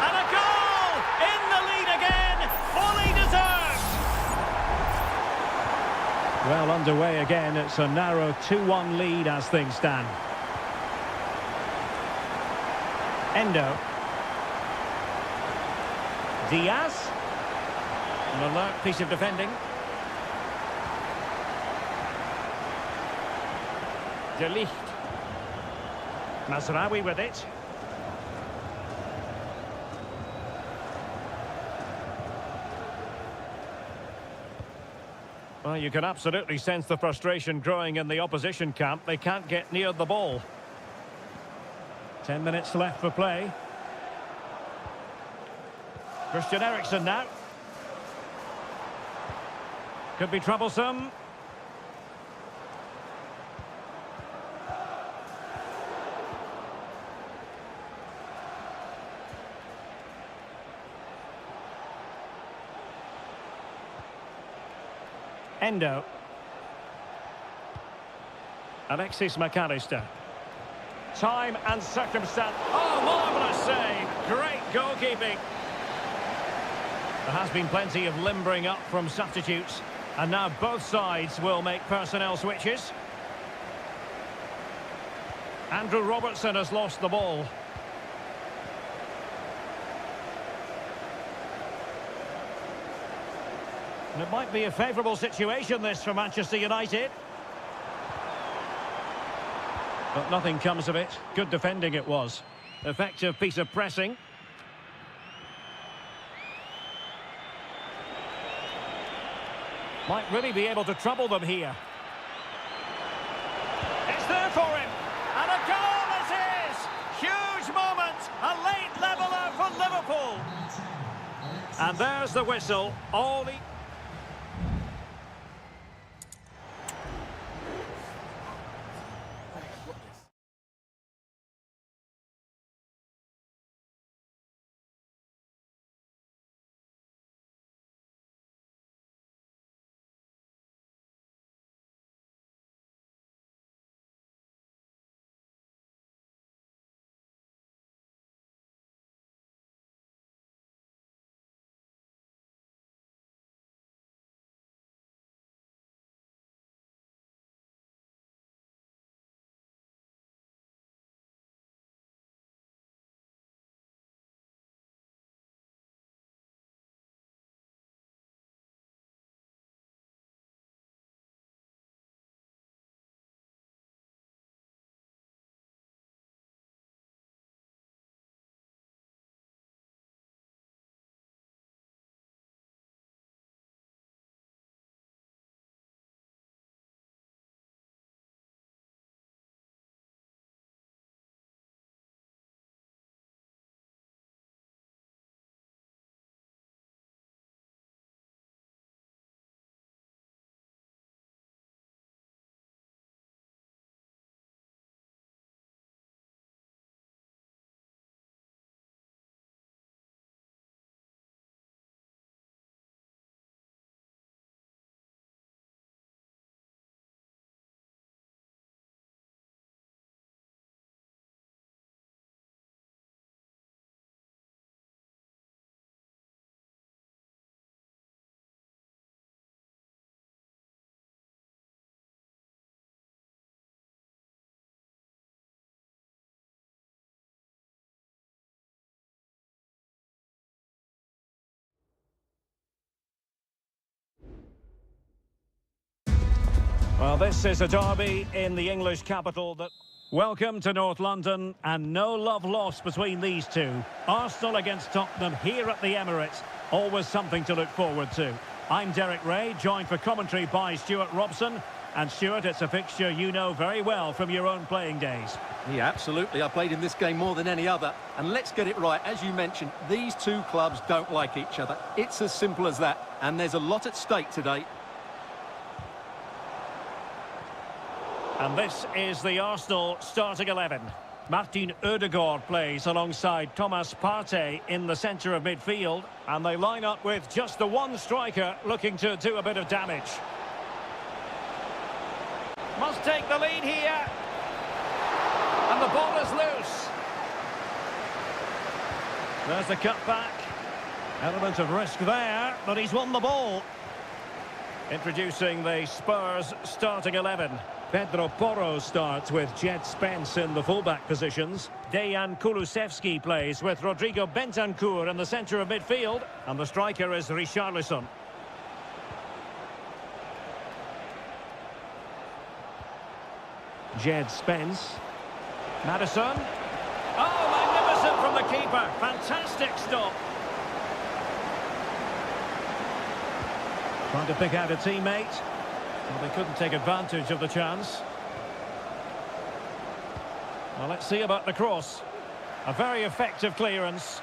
And a goal! In the lead again. Fully deserved. Well, underway again. It's a narrow 2-1 lead as things stand. Endo. Diaz. An alert piece of defending. De Ligt. Mazraoui with it. Well, you can absolutely sense the frustration growing in the opposition camp. They can't get near the ball. 10 minutes left for play. Christian Eriksen now. Could be troublesome. Endo. Alexis McAllister. Time and circumstance. Oh, marvellous save. Great goalkeeping. There has been plenty of limbering up from substitutes. And now both sides will make personnel switches. Andrew Robertson has lost the ball. And it might be a favourable situation, this, for Manchester United. But nothing comes of it. Good defending it was. Effective piece of pressing. Might really be able to trouble them here. It's there for him. And a goal it is! Huge moment. A late leveller for Liverpool. And there's the whistle. All the... Well, this is a derby in the English capital that... Welcome to North London, and no love lost between these two. Arsenal against Tottenham here at the Emirates. Always something to look forward to. I'm Derek Ray, joined for commentary by Stuart Robson. And Stuart, it's a fixture you know very well from your own playing days. Yeah, absolutely. I played in this game more than any other. And let's get it right. As you mentioned, these two clubs don't like each other. It's as simple as that. And there's a lot at stake today. And this is the Arsenal starting 11. Martin Ødegaard plays alongside Thomas Partey in the centre of midfield. And they line up with just the one striker looking to do a bit of damage. Must take the lead here. And the ball is loose. There's the cutback. Element of risk there, but he's won the ball. Introducing the Spurs starting 11. Pedro Porro starts with Jed Spence in the fullback positions. Dejan Kulusevski plays with Rodrigo Bentancur in the centre of midfield. And the striker is Richarlison. Jed Spence. Maddison. Oh, magnificent from the keeper. Fantastic stop. Trying to pick out a teammate. Well, they couldn't take advantage of the chance. Well, let's see about the cross. A very effective clearance.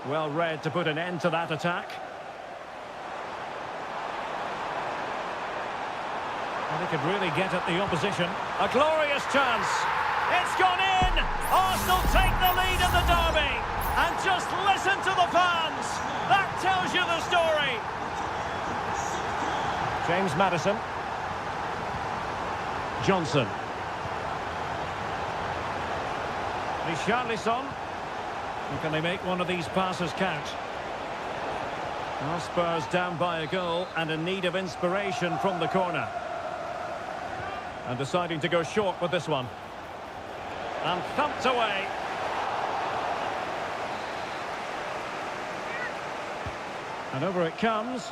Well read to put an end to that attack. And they could really get at the opposition. A glorious chance. It's gone in! Arsenal take the lead in the derby. And just listen to the fans. That tells you the story. James Maddison. Johnson. Richarlison. And can they make one of these passes count? Well, Spurs down by a goal and in need of inspiration from the corner. And deciding to go short with this one. And thumped away. And over it comes.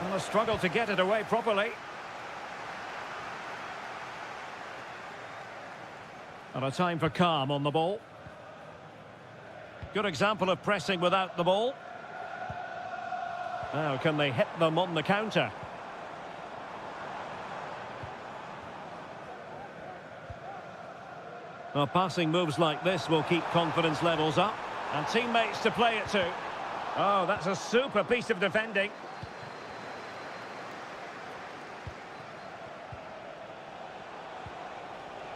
And a struggle to get it away properly. And a time for calm on the ball. Good example of pressing without the ball. Now, can they hit them on the counter? Well, passing moves like this will keep confidence levels up. And teammates to play it to. Oh, that's a super piece of defending.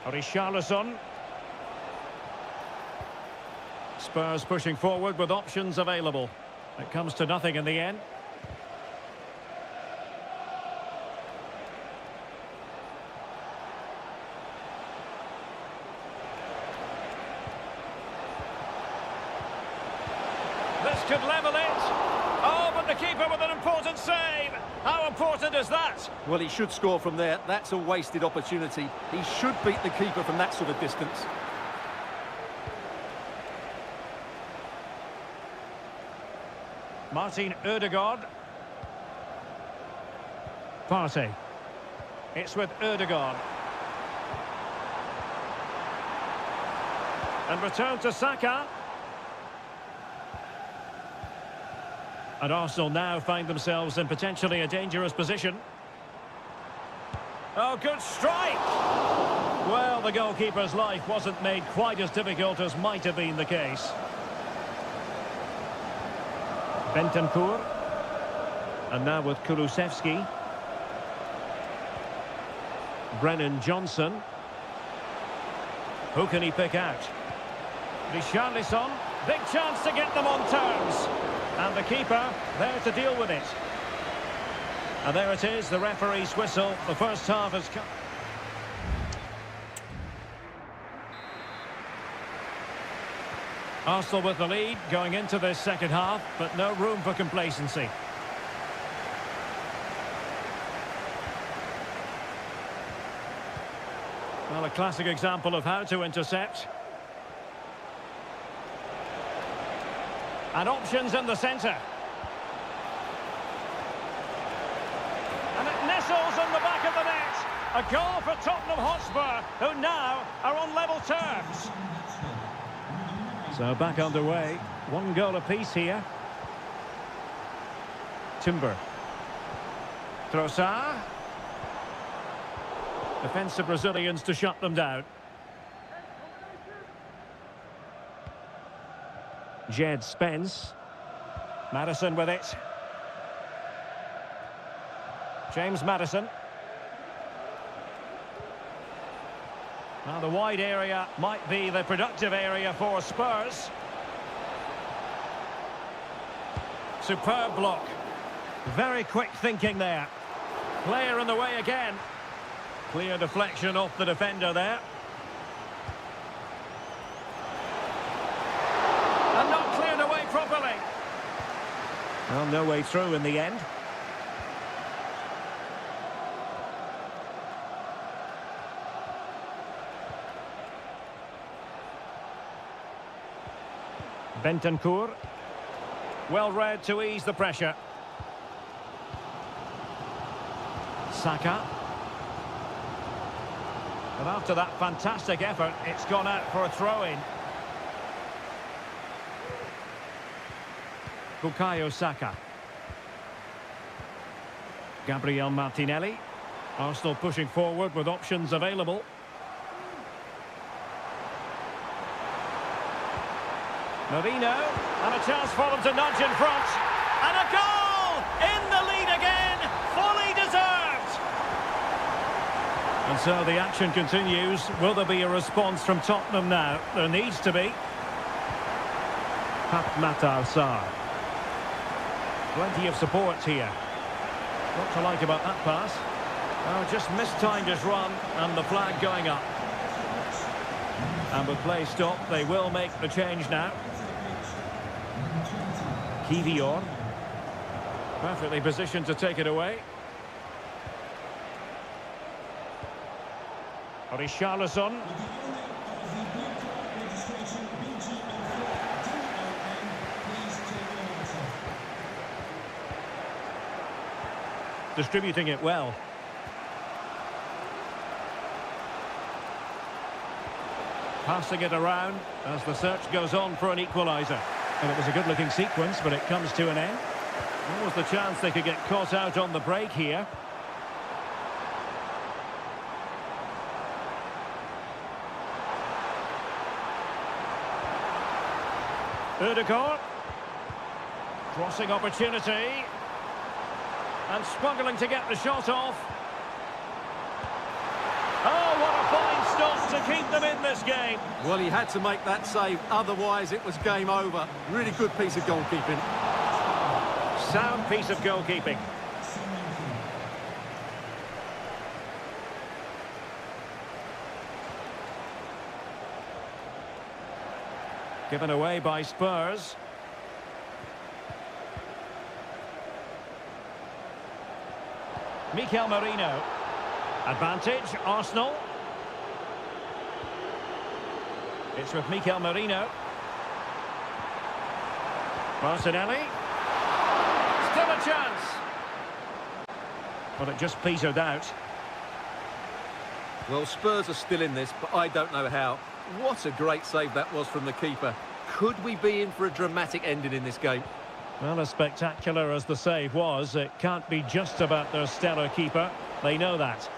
Richarlison. Spurs pushing forward with options available. It comes to nothing in the end. This could level it. Oh, but the keeper with an important save. How important is that? Well, he should score from there. That's a wasted opportunity. He should beat the keeper from that sort of distance. Martin Ødegaard. Partey. It's with Ødegaard. And return to Saka. And Arsenal now find themselves in potentially a dangerous position. Oh, good strike! Well, the goalkeeper's life wasn't made quite as difficult as might have been the case. Bentancur. And now with Kulusevski. Brennan Johnson. Who can he pick out? Richarlison. Big chance to get them on terms. And the keeper there to deal with it. And there it is, the referee's whistle. The first half has come. Arsenal with the lead going into this second half, but no room for complacency. Well, a classic example of how to intercept. And options in the centre. whistles on the back of the net. A goal for Tottenham Hotspur, who now are on level terms. So back underway. One goal apiece here. Timber. Trossard. Defensive Brazilians to shut them down. Jed Spence. Maddison with it. James Maddison. Now the wide area might be the productive area for Spurs. Superb block. Very quick thinking there. Player in the way again. Clear deflection off the defender there. And not cleared away properly. Well, no way through in the end. Bentancur. Well read to ease the pressure. Saka. But after that fantastic effort, it's gone out for a throw-in. Bukayo Saka. Gabriel Martinelli. Arsenal pushing forward with options available. Marino, and a chance for them to nudge in front. And a goal! In the lead again! Fully deserved! And so the action continues. Will there be a response from Tottenham now? There needs to be. Pape Matar Sarr. Plenty of support here. What to like about that pass? Oh, just mistimed his run, and the flag going up. And with play stopped, they will make the change now. Kivior. Perfectly positioned to take it away. Richarlison. Distributing it well. Passing it around as the search goes on for an equaliser. And it was a good-looking sequence, but it comes to an end. What was the chance they could get caught out on the break here? Ødegaard. Crossing opportunity. And struggling to get the shot off. Oh, what a fine stop to keep them in this game. Well, he had to make that save, otherwise it was game over. Really good piece of goalkeeping. Sound piece of goalkeeping. Given away by Spurs. Mikel Merino. Advantage, Arsenal. It's with Mikel Merino. Martinelli. Still a chance. But it just petered out. Well, Spurs are still in this, but I don't know how. What a great save that was from the keeper. Could we be in for a dramatic ending in this game? Well, as spectacular as the save was, it can't be just about their stellar keeper. They know that.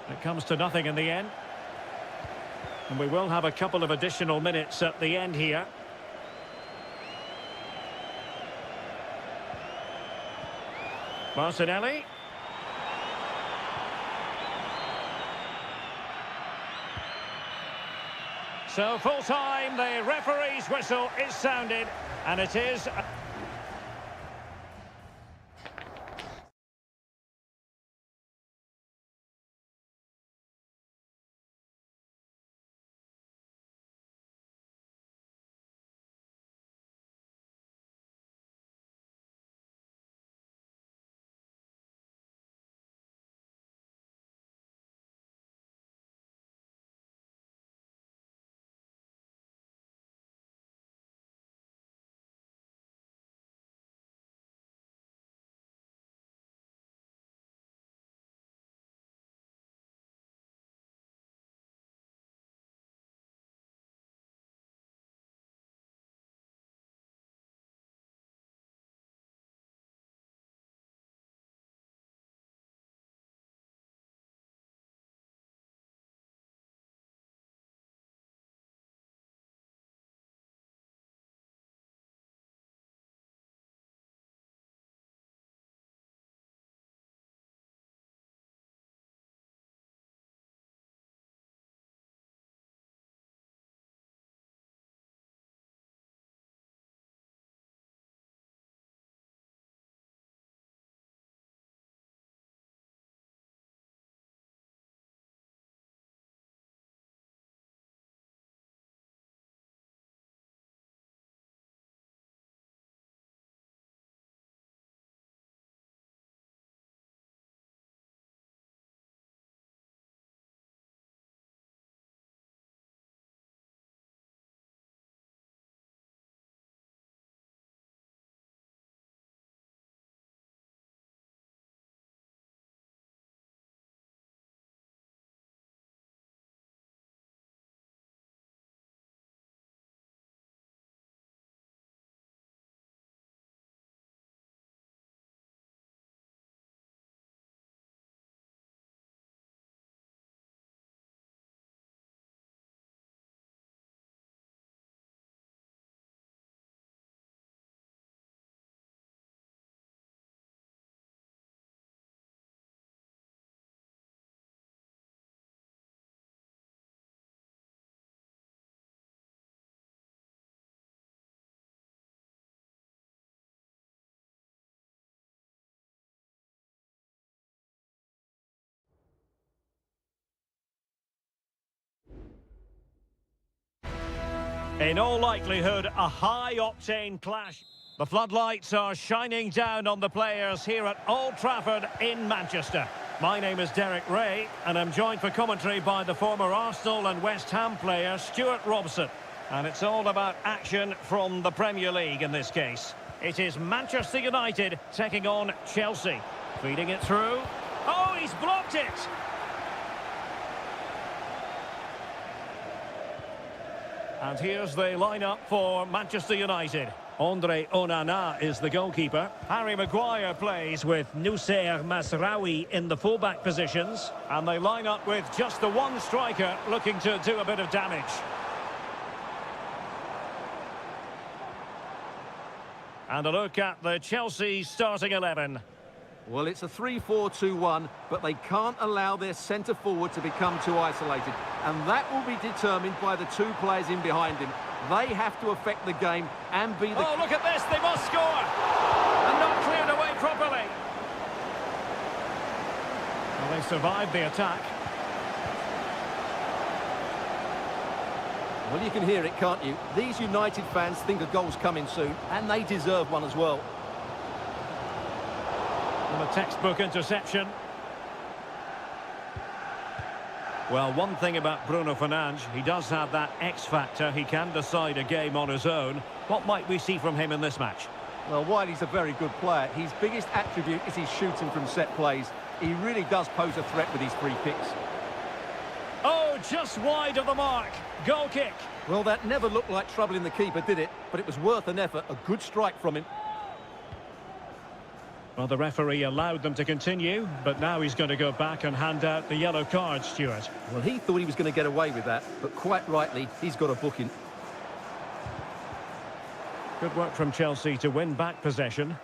It comes to nothing in the end. And we will have a couple of additional minutes at the end here. Martinelli. So full time, the referee's whistle is sounded, and it is... In all likelihood, a high-octane clash. The floodlights are shining down on the players here at Old Trafford in Manchester. My name is Derek Ray, and I'm joined for commentary by the former Arsenal and West Ham player Stuart Robson. And it's all about action from the Premier League in this case. It is Manchester United taking on Chelsea. Feeding it through. Oh, he's blocked it! And here's the lineup for Manchester United. Andre Onana is the goalkeeper. Harry Maguire plays with Noussair Mazraoui in the fullback positions. And they line up with just the one striker looking to do a bit of damage. And a look at the Chelsea starting 11. Well, it's a 3-4-2-1, but they can't allow their centre-forward to become too isolated. And that will be determined by the two players in behind him. They have to affect the game and be the... Oh, look at this, they must score! And not cleared away properly. Well, they survived the attack. Well, you can hear it, can't you? These United fans think a goal's coming soon, and they deserve one as well. And a textbook interception. Well, one thing about Bruno Fernandes, he does have that X factor. He can decide a game on his own. What might we see from him in this match? Well, while he's a very good player, his biggest attribute is his shooting from set plays. He really does pose a threat with his free kicks. Oh, just wide of the mark. Goal kick. Well, that never looked like troubling the keeper, did it? But it was worth an effort. A good strike from him. Well, the referee allowed them to continue, but now he's going to go back and hand out the yellow card, Stuart. Well, he thought he was going to get away with that, but quite rightly, he's got a booking. Good work from Chelsea to win back possession.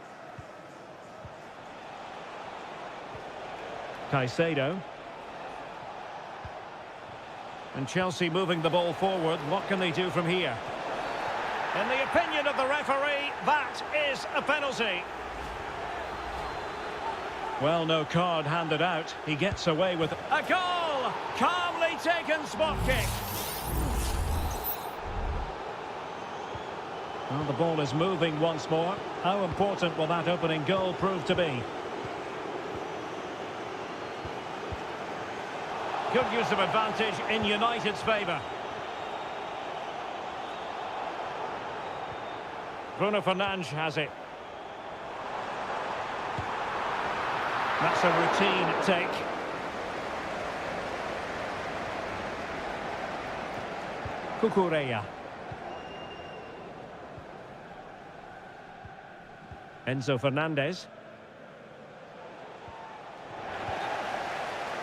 Caicedo. And Chelsea moving the ball forward. What can they do from here? In the opinion of the referee, that is a penalty. Well, no card handed out. He gets away with a goal! Calmly taken spot kick. Well, the ball is moving once more. How important will that opening goal prove to be? Good use of advantage in United's favour. Bruno Fernandes has it. That's a routine take. Cucurella. Enzo Fernandez.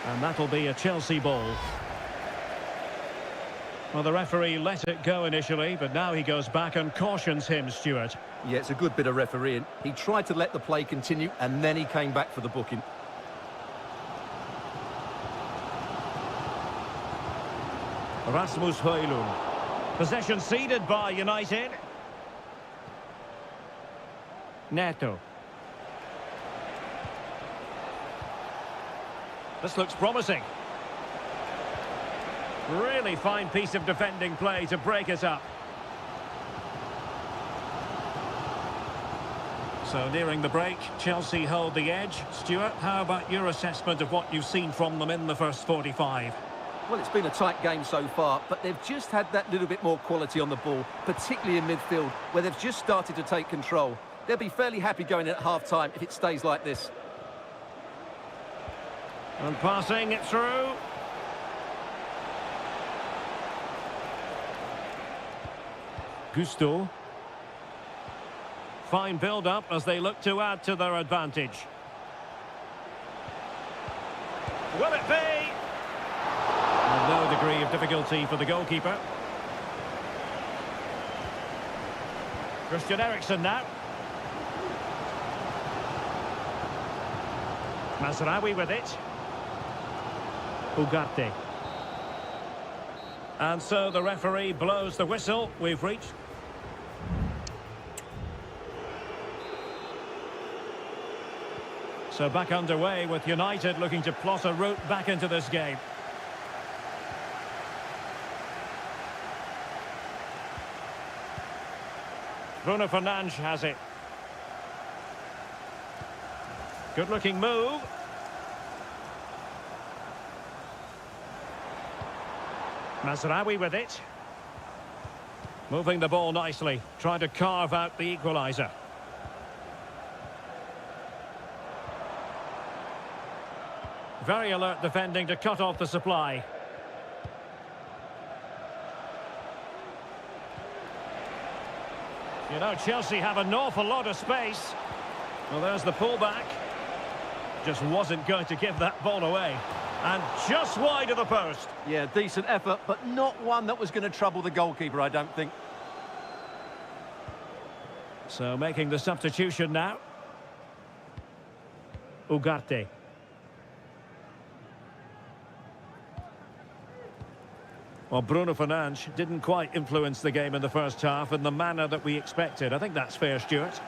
And that'll be a Chelsea ball. Well, the referee let it go initially, but now he goes back and cautions him, Stuart. Yeah, it's a good bit of refereeing. He tried to let the play continue, and then he came back for the booking. Rasmus Højlund. Possession ceded by United. Neto. This looks promising. Really fine piece of defending play to break it up. So nearing the break, Chelsea hold the edge. Stuart, how about your assessment of what you've seen from them in the first 45? Well, it's been a tight game so far, but they've just had that little bit more quality on the ball, particularly in midfield, where they've just started to take control. They'll be fairly happy going in at half-time if it stays like this. And passing it through. Gusto. Fine build-up as they look to add to their advantage. Will it be? And no degree of difficulty for the goalkeeper. Christian Eriksen now. Mazraoui with it. Ugarte. And so the referee blows the whistle. We've reached... So back underway with United looking to plot a route back into this game. Bruno Fernandes has it. Good-looking move. Mazraoui with it. Moving the ball nicely, trying to carve out the equaliser. Very alert defending to cut off the supply. You know, Chelsea have an awful lot of space. Well, there's the pullback. Just wasn't going to give that ball away. And just wide of the post. Yeah, decent effort, but not one that was going to trouble the goalkeeper, I don't think. So making the substitution now. Ugarte. Well, Bruno Fernandes didn't quite influence the game in the first half in the manner that we expected. I think that's fair, Stuart.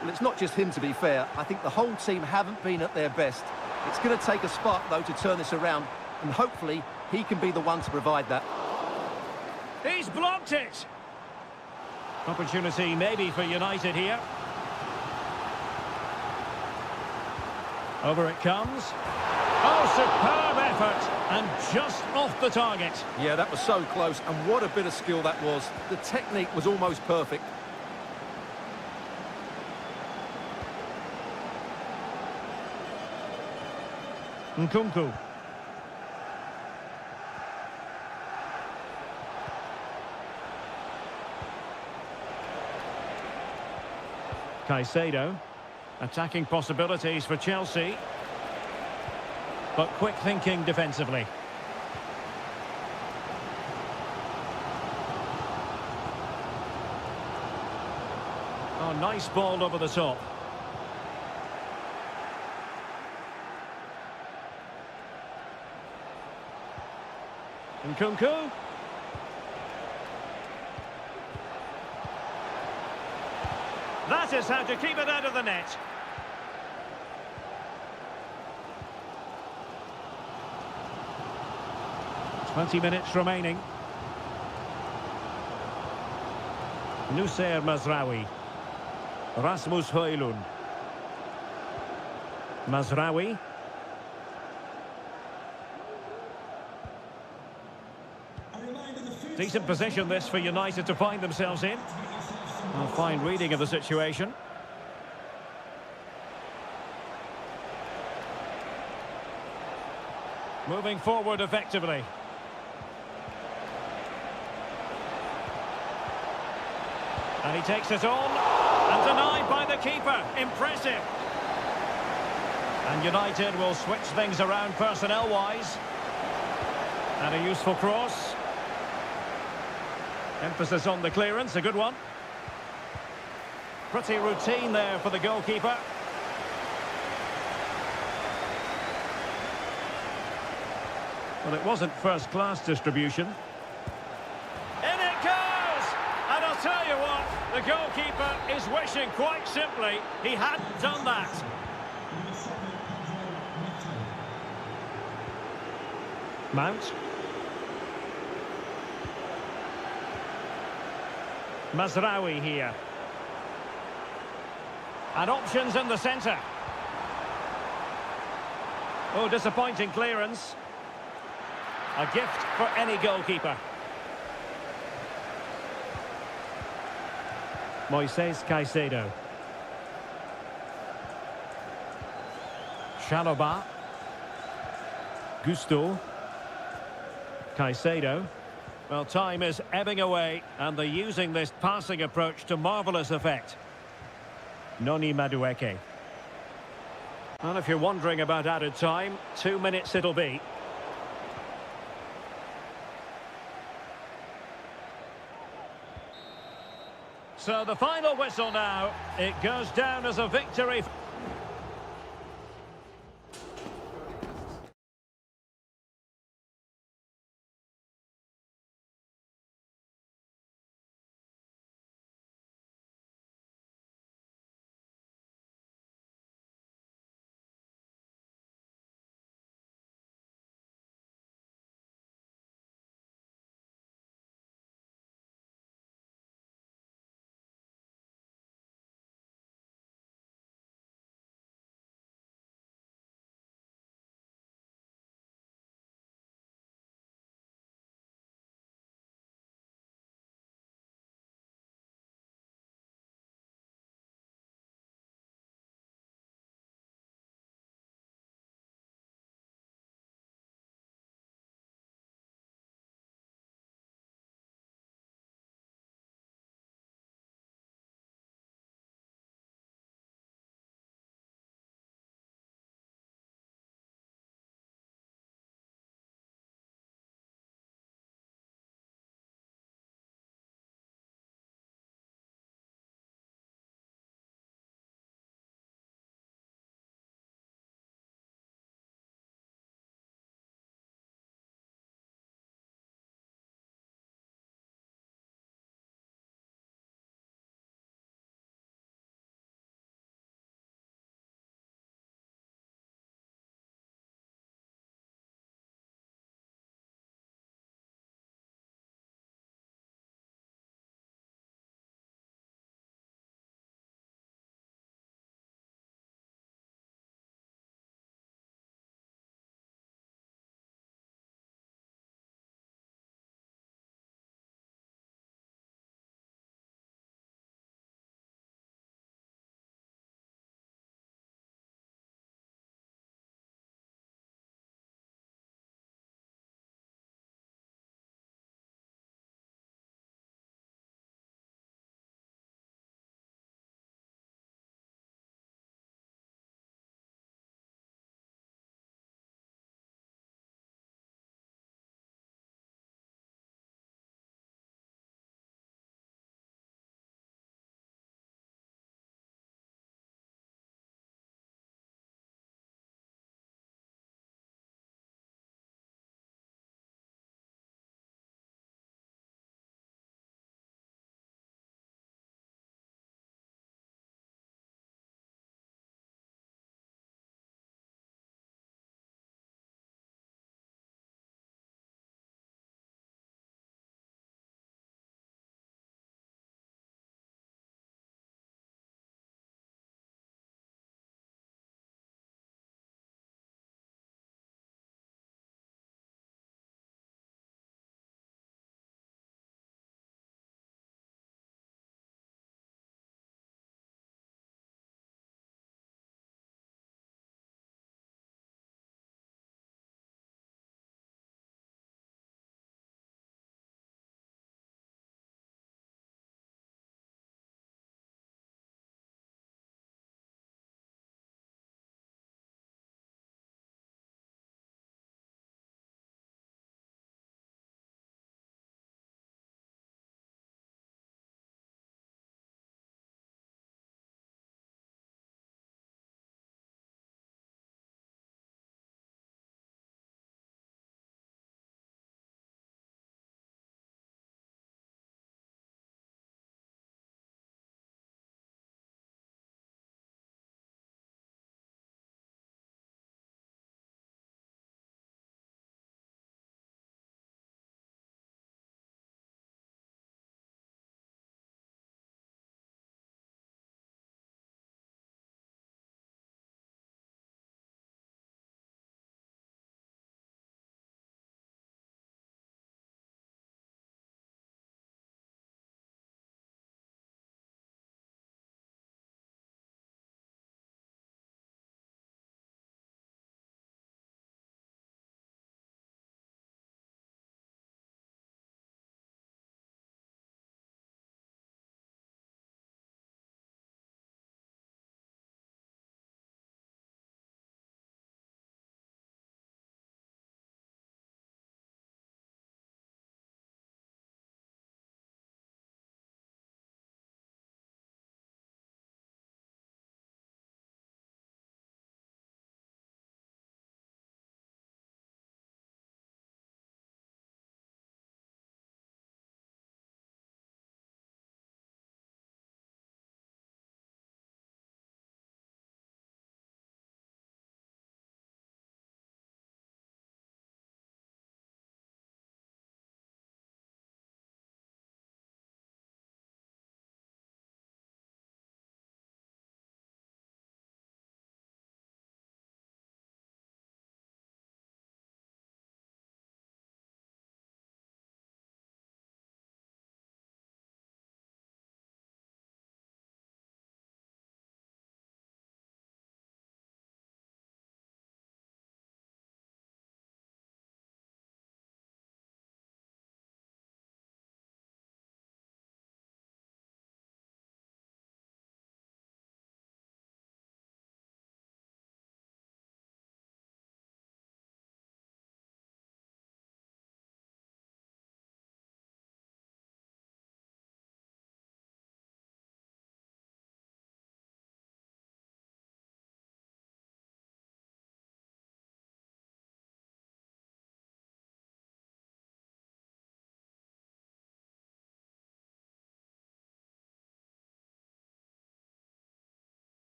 Well, it's not just him, to be fair. I think the whole team haven't been at their best. It's going to take a spark, though, to turn this around, and hopefully he can be the one to provide that. He's blocked it! Opportunity maybe for United here. Over it comes. Oh, superb effort! And just off the target. Yeah, that was so close, and what a bit of skill that was. The technique was almost perfect. Nkunku. Caicedo. Attacking possibilities for Chelsea. But quick thinking defensively. Oh, nice ball over the top. Nkunku. That is how to keep it out of the net. Twenty minutes remaining. Noussair Mazraoui. Rasmus Højlund. Mazraoui. Decent position this for United to find themselves in. A fine reading of the situation. Moving forward effectively. And he takes it on. And denied by the keeper. Impressive. And United will switch things around personnel-wise. And a useful cross. Emphasis on the clearance, a good one. Pretty routine there for the goalkeeper. Well, it wasn't first-class distribution. In it goes! And I'll tell you what, the goalkeeper is wishing quite simply he hadn't done that. Mount. Mazraoui here. And options in the centre. Oh, disappointing clearance. A gift for any goalkeeper. Moises Caicedo. Chalobah. Gusto. Caicedo. Well, time is ebbing away, and they're using this passing approach to marvellous effect. Noni Madueke. Well, if you're wondering about added time, 2 minutes it'll be. So the final whistle now. It goes down as a victory.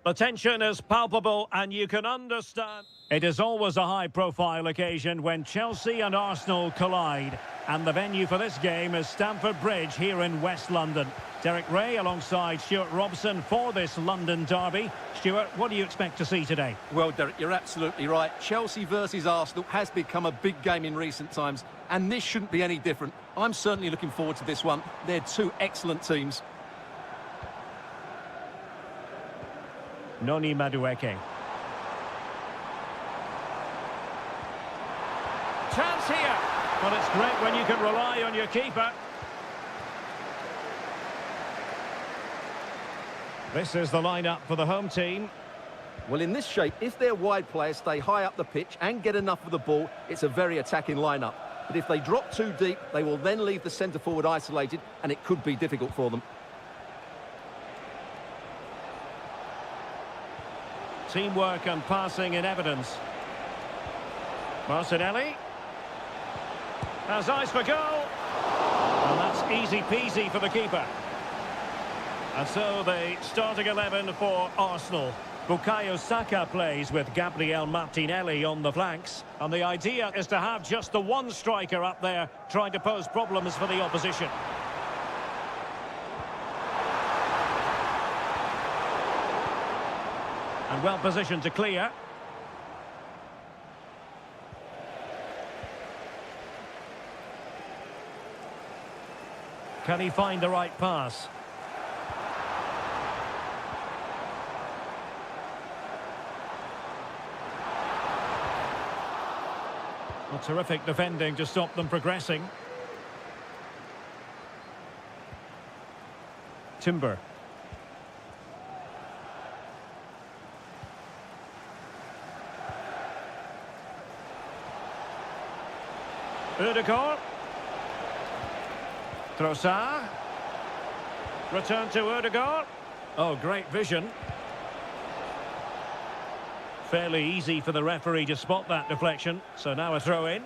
The tension is palpable and you can understand. It is always a high-profile occasion when Chelsea and Arsenal collide. And the venue for this game is Stamford Bridge here in West London. Derek Ray alongside Stuart Robson for this London derby. Stuart, what do you expect to see today? Well, Derek, you're absolutely right. Chelsea versus Arsenal has become a big game in recent times, and this shouldn't be any different. I'm certainly looking forward to this one. They're two excellent teams. Noni Madueke. Chance here. Well, it's great when you can rely on your keeper. This is the lineup for the home team. Well, in this shape, if their wide players stay high up the pitch and get enough of the ball, it's a very attacking lineup. But if they drop too deep, they will then leave the centre-forward isolated, and it could be difficult for them. Teamwork and passing in evidence. Martinelli has eyes for goal. And that's easy peasy for the keeper. And so the starting 11 for Arsenal. Bukayo Saka plays with Gabriel Martinelli on the flanks. And the idea is to have just the one striker up there trying to pose problems for the opposition. And well positioned to clear. Can he find the right pass? Well, terrific defending to stop them progressing. Timber. Ødegaard. Trossard. Return to Ødegaard. Oh, great vision. Fairly easy for the referee to spot that deflection. So now a throw in.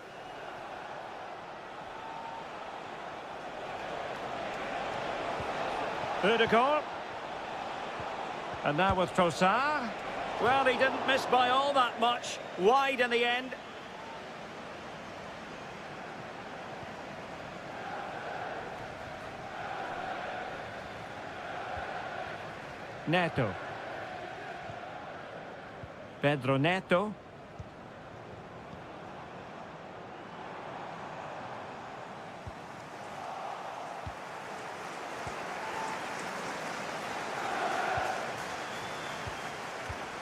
Ødegaard. And now with Trossard. Well, he didn't miss by all that much. Wide in the end. Neto. Pedro Neto.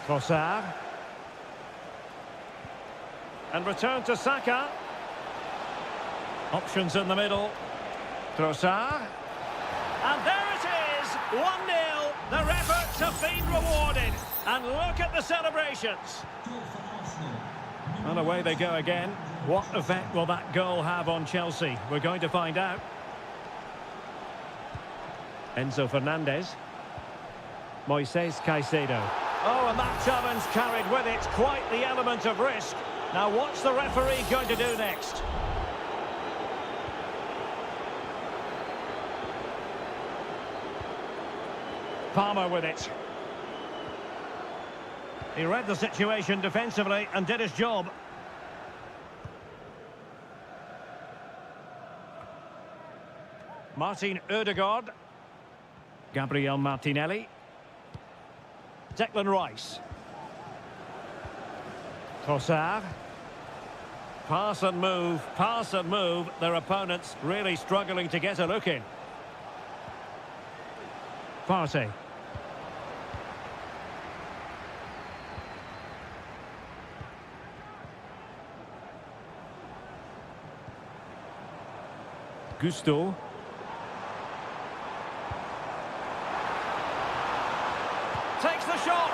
Trossard. And return to Saka. Options in the middle. Trossard. And there it is! 1-0. Their efforts have been rewarded. And look at the celebrations. And away they go again. What effect will that goal have on Chelsea? We're going to find out. Enzo Fernandez. Moises Caicedo. Oh, and that challenge carried with it quite the element of risk. Now what's the referee going to do next? Palmer with it. He read the situation defensively and did his job. Martin Ødegaard. Gabriel Martinelli. Declan Rice. Trossard. Pass and move, pass and move. Their opponents really struggling to get a look in. Partey. Gusto. Takes the shot.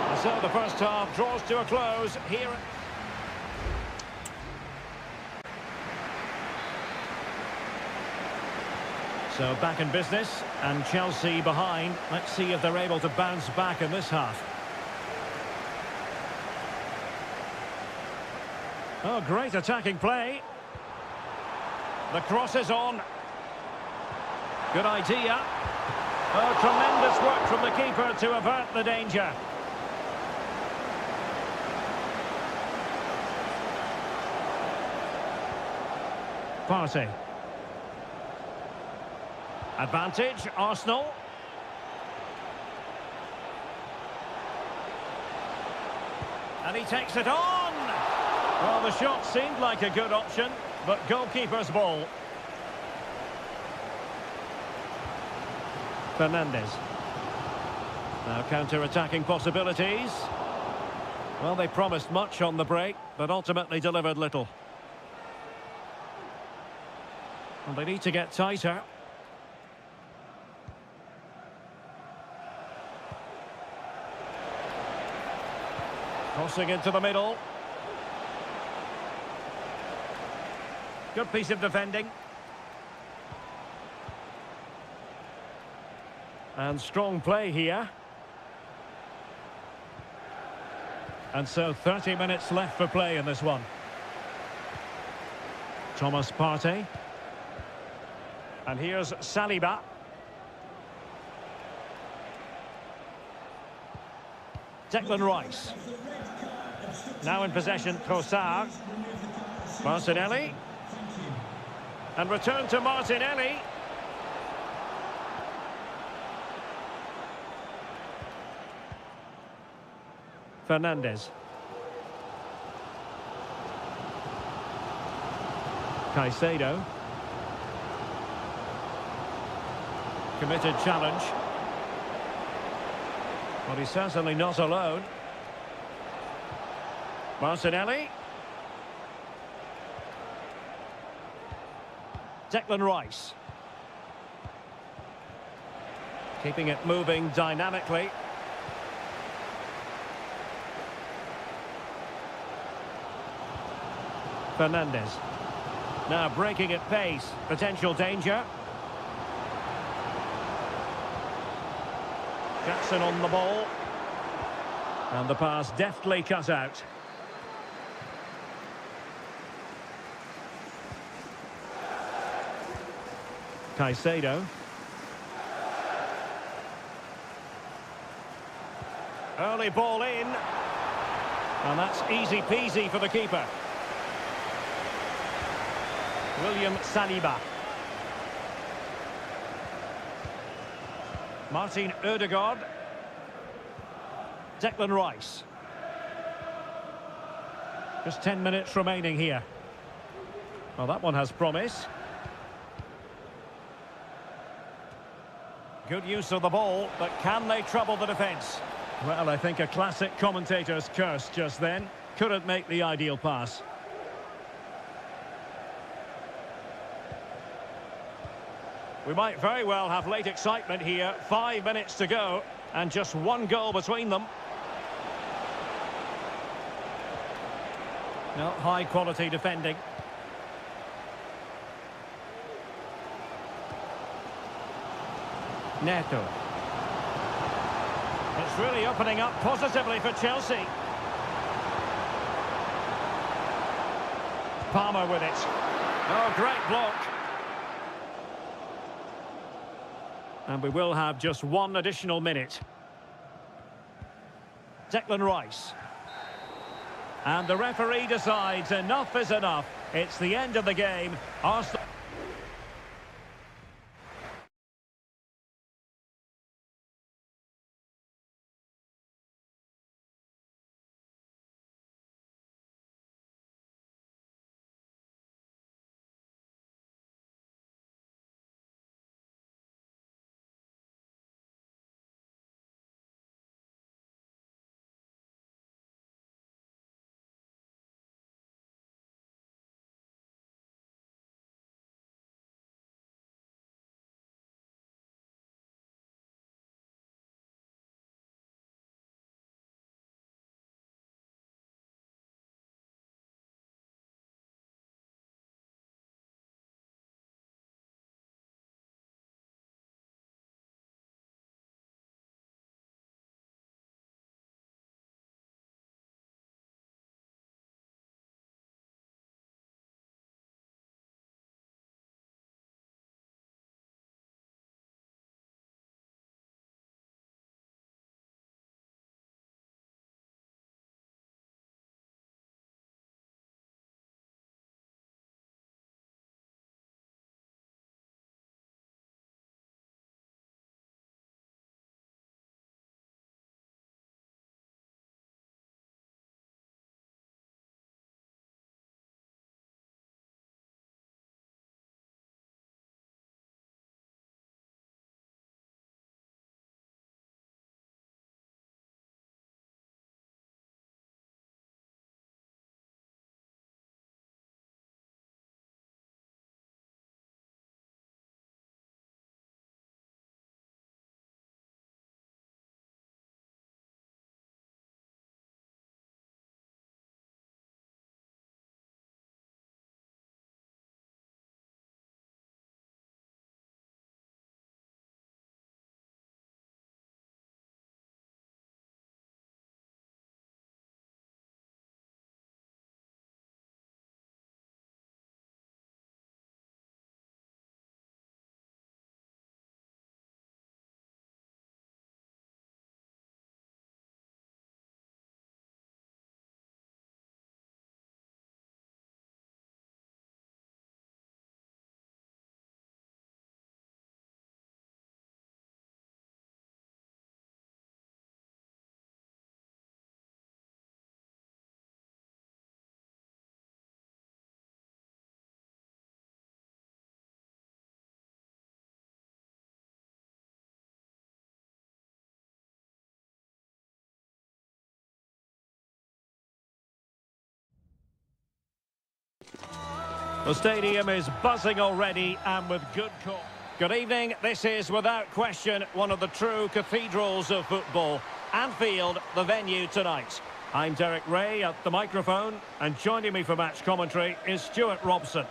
And so the first half draws to a close here. So back in business and Chelsea behind. Let's see if they're able to bounce back in this half. Oh, great attacking play. The cross is on. Good idea. Oh, tremendous work from the keeper to avert the danger. Partey. Advantage, Arsenal. And he takes it on! Well, the shot seemed like a good option, but goalkeeper's ball. Fernandes. Now counter-attacking possibilities. Well, they promised much on the break, but ultimately delivered little. And they need to get tighter. Crossing into the middle. Good piece of defending. And strong play here. And so 30 minutes left for play in this one. Thomas Partey. And here's Saliba. Declan Rice. Now in possession, Trossard. Martinelli. And return to Martinelli. Fernandes. Caicedo. Committed challenge. But he's certainly not alone. Martinelli. Declan Rice. Keeping it moving dynamically. Fernandes. Now breaking at pace. Potential danger. Jackson on the ball. And the pass deftly cut out. Caicedo. Early ball in. And that's easy peasy for the keeper. William Saliba. Martin Ødegaard. Declan Rice. Just 10 minutes remaining here. Well, that one has promise. Good use of the ball, but can they trouble the defence? Well, I think a classic commentator's curse just then. Couldn't make the ideal pass. We might very well have late excitement here. 5 minutes to go, and just one goal between them. No, high-quality defending. Neto. It's really opening up positively for Chelsea. Palmer with it. Oh, great block. And we will have just one additional minute. Declan Rice. And the referee decides enough is enough. It's the end of the game. Arsenal The stadium is buzzing already and with good cause. Good evening. This is without question one of the true cathedrals of football. Anfield, the venue tonight. I'm Derek Ray at the microphone, and joining me for match commentary is Stuart Robson.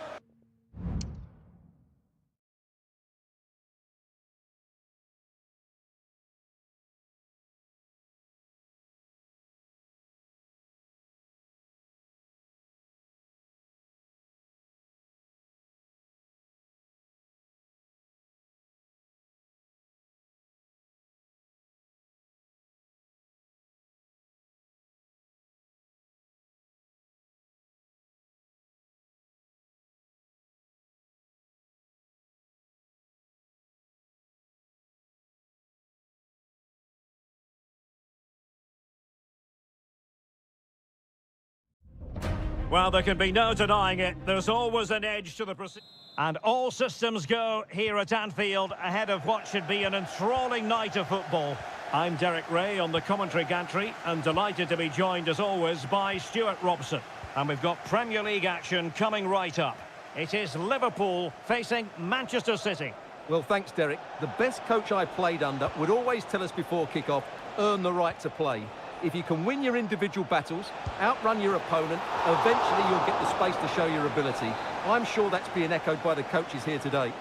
Well, there can be no denying it. There's always an edge to the proceedings. And all systems go here at Anfield ahead of what should be an enthralling night of football. I'm Derek Ray on the commentary gantry and delighted to be joined as always by Stuart Robson. And we've got Premier League action coming right up. It is Liverpool facing Manchester City. Well, thanks, Derek. The best coach I played under would always tell us before kick-off, earn the right to play. If you can win your individual battles, outrun your opponent, eventually you'll get the space to show your ability. I'm sure that's being echoed by the coaches here today.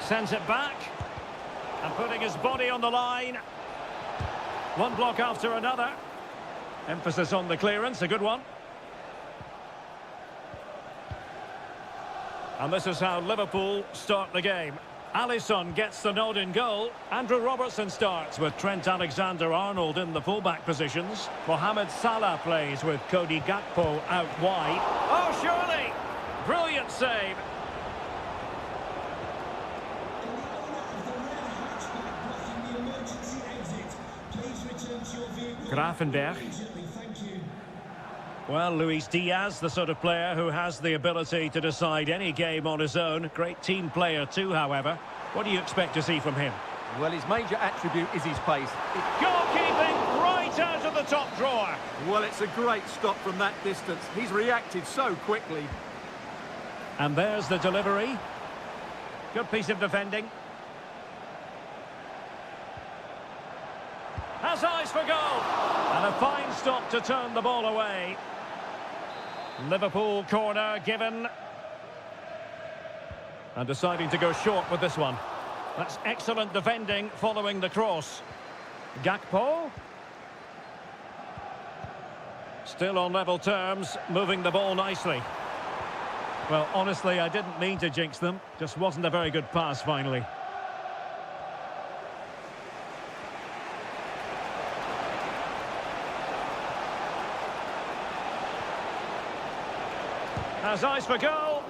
Sends it back. And putting his body on the line. One block after another. Emphasis on the clearance, a good one. And this is how Liverpool start the game. Alisson gets the nod in goal. Andrew Robertson starts with Trent Alexander-Arnold in the fullback positions. Mohamed Salah plays with Cody Gakpo out wide. Oh, surely! Brilliant save. Grafenberg. Well, Luis Diaz, the sort of player who has the ability to decide any game on his own. Great team player too, however. What do you expect to see from him? Well, his major attribute is his pace. Goalkeeping right out of the top drawer. Well, it's a great stop from that distance. He's reacted so quickly. And there's the delivery. Good piece of defending. Has eyes for goal. And a fine stop to turn the ball away. Liverpool corner given. And deciding to go short with this one. That's excellent defending following the cross. Gakpo. Still on level terms, moving the ball nicely. Well, honestly, I didn't mean to jinx them. Just wasn't a very good pass finally. Has eyes for goal,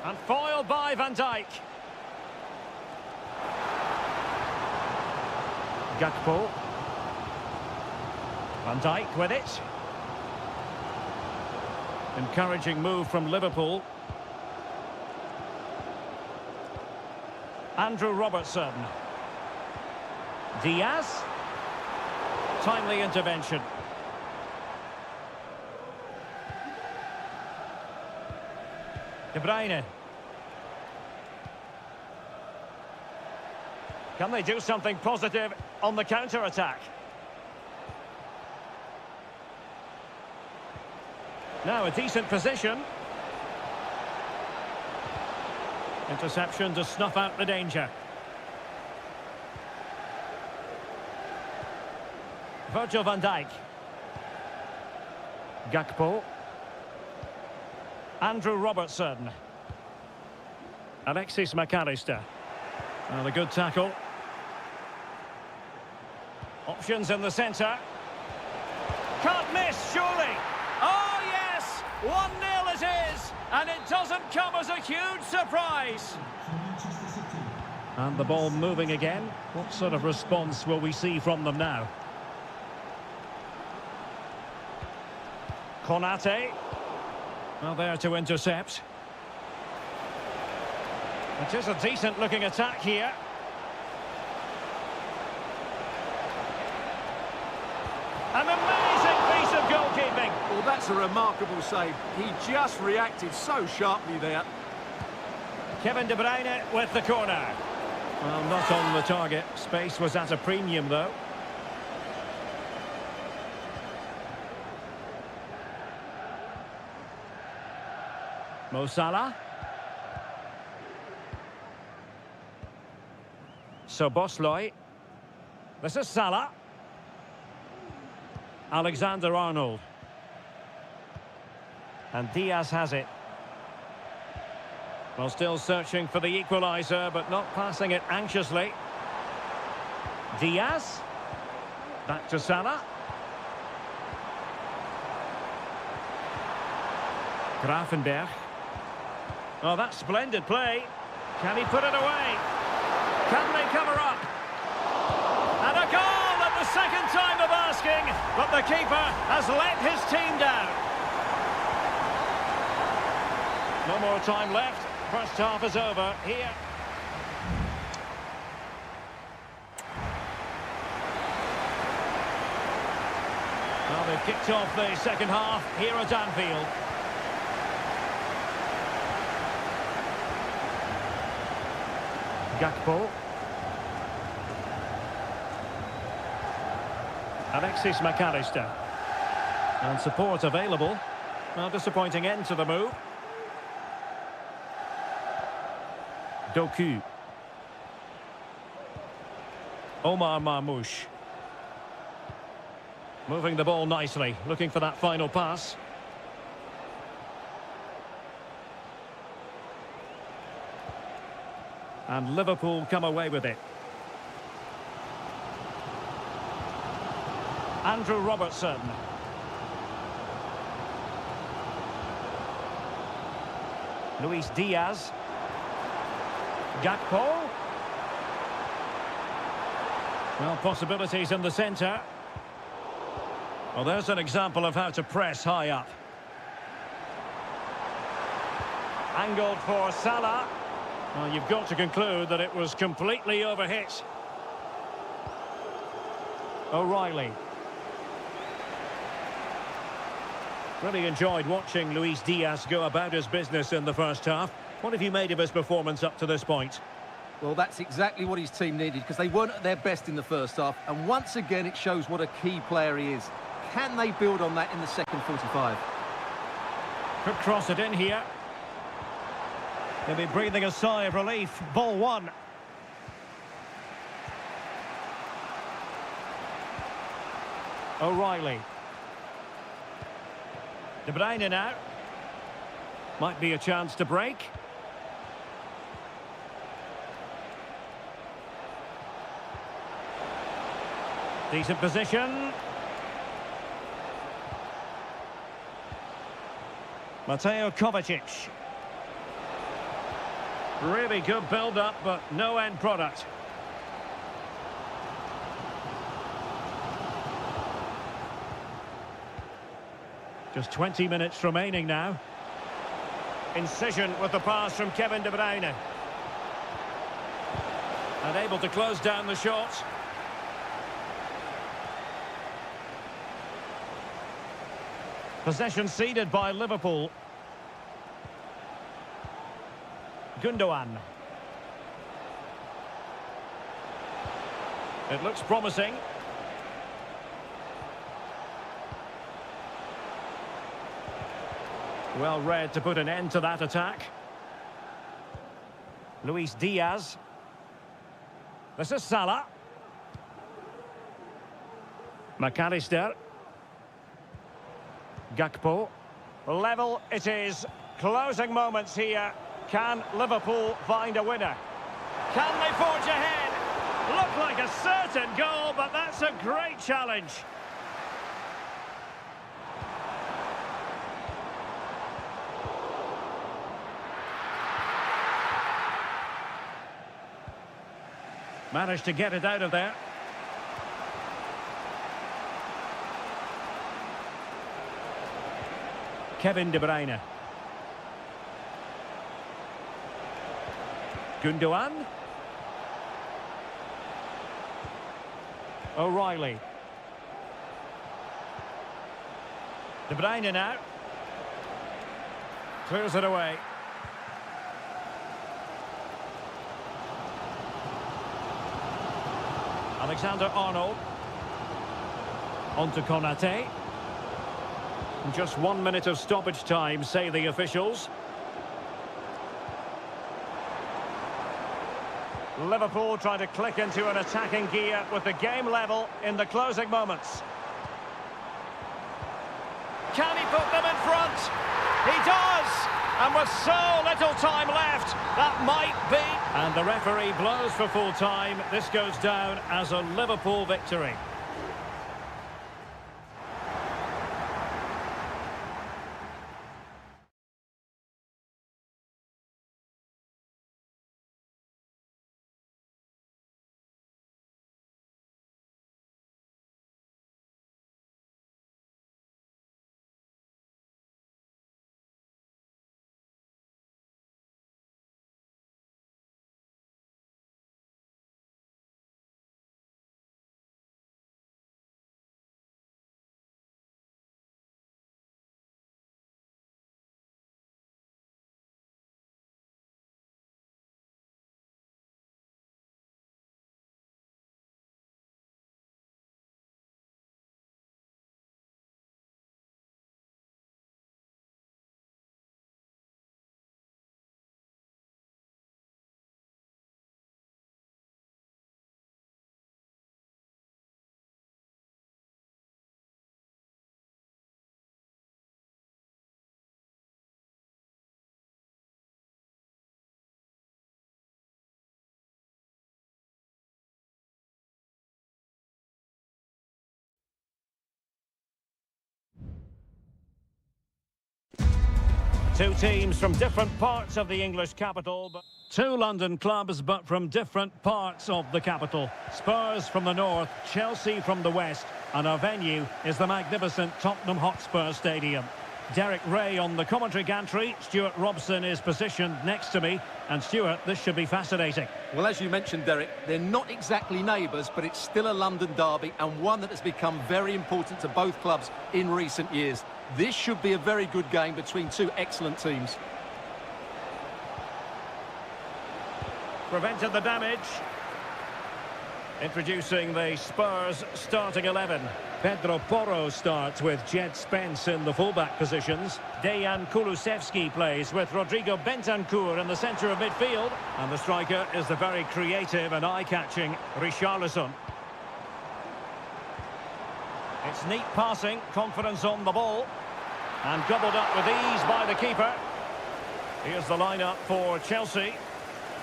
and foiled by Van Dijk. Gakpo. Van Dijk with it. Encouraging move from Liverpool. Andrew Robertson. Diaz. Timely intervention. De Bruyne. Can they do something positive on the counter-attack? Now a decent position. Interception to snuff out the danger. Virgil van Dijk. Gakpo. Andrew Robertson. Alexis McAllister. And a good tackle. Options in the centre. Can't miss, surely. Oh, yes! 1-0 it is! And it doesn't come as a huge surprise. And the ball moving again. What sort of response will we see from them now? Konate. Well, there to intercept. It is a decent-looking attack here. An amazing piece of goalkeeping. Well, that's That's a remarkable save. He just reacted so sharply there. Kevin De Bruyne with the corner. Well, not on the target. Space was at a premium, though. Mo Salah. So Bosloy. This is Salah. Alexander-Arnold. And Diaz has it. Well, still searching for the equaliser, but not passing it anxiously. Diaz. Back to Salah. Grafenberg. Oh, that's splendid play. Can he put it away? Can they cover up? And a goal at the second time of asking, but the keeper has let his team down. No more time left. First half is over here. Well, they've kicked off the second half here at Anfield. Gakpo. Alexis McAllister. And support available. Well, disappointing end to the move. Doku. Omar Marmoush. Moving the ball nicely, looking for that final pass. And Liverpool come away with it. Andrew Robertson. Luis Diaz. Gakpo. Well, possibilities in the centre. Well, there's an example of how to press high up. Angled for Salah. Well, you've got to conclude that it was completely overhit. O'Reilly. Really enjoyed watching Luis Diaz go about his business in the first half. What have you made of his performance up to this point? Well, that's exactly what his team needed, because they weren't at their best in the first half. And once again, it shows what a key player he is. Can they build on that in the second 45? Could cross it in here. They'll be breathing a sigh of relief. Ball one. O'Reilly. De Bruyne now. Might be a chance to break. Decent position. Mateo Kovacic. Really good build-up, but no end product. Just 20 minutes remaining now. Incision with the pass from Kevin De Bruyne. And able to close down the shot. Possession ceded by Liverpool. Gundogan. It looks promising. Well read to put an end to that attack. Luis Diaz. This is Salah. McAllister. Gakpo. Level it is. Closing moments here. Can Liverpool find a winner? Can they forge ahead? Looked like a certain goal, but that's a great challenge. Managed to get it out of there. Kevin De Bruyne. Gundogan. O'Reilly. De Bruyne now. Clears it away. Alexander-Arnold. On to Konate. Just 1 minute of stoppage time, say the officials. Liverpool trying to click into an attacking gear with the game level in the closing moments. Can he put them in front? He does! And with so little time left, that might be... And the referee blows for full time. This goes down as a Liverpool victory. Two teams from different parts of the English capital, but two London clubs, but from different parts of the capital. Spurs from the north, Chelsea from the west, and our venue is the magnificent Tottenham Hotspur Stadium. Derek Ray on the commentary gantry. Stuart Robson is positioned next to me. And Stuart, this should be fascinating. Well, as you mentioned, Derek, they're not exactly neighbours, but it's still a London derby and one that has become very important to both clubs in recent years. This should be a very good game between two excellent teams. Prevented the damage. Introducing the Spurs starting 11. Pedro Porro starts with Jed Spence in the fullback positions. Dejan Kulusevski plays with Rodrigo Bentancur in the centre of midfield. And the striker is the very creative and eye-catching Richarlison. It's neat passing, confidence on the ball. And gobbled up with ease by the keeper. Here's the lineup for Chelsea.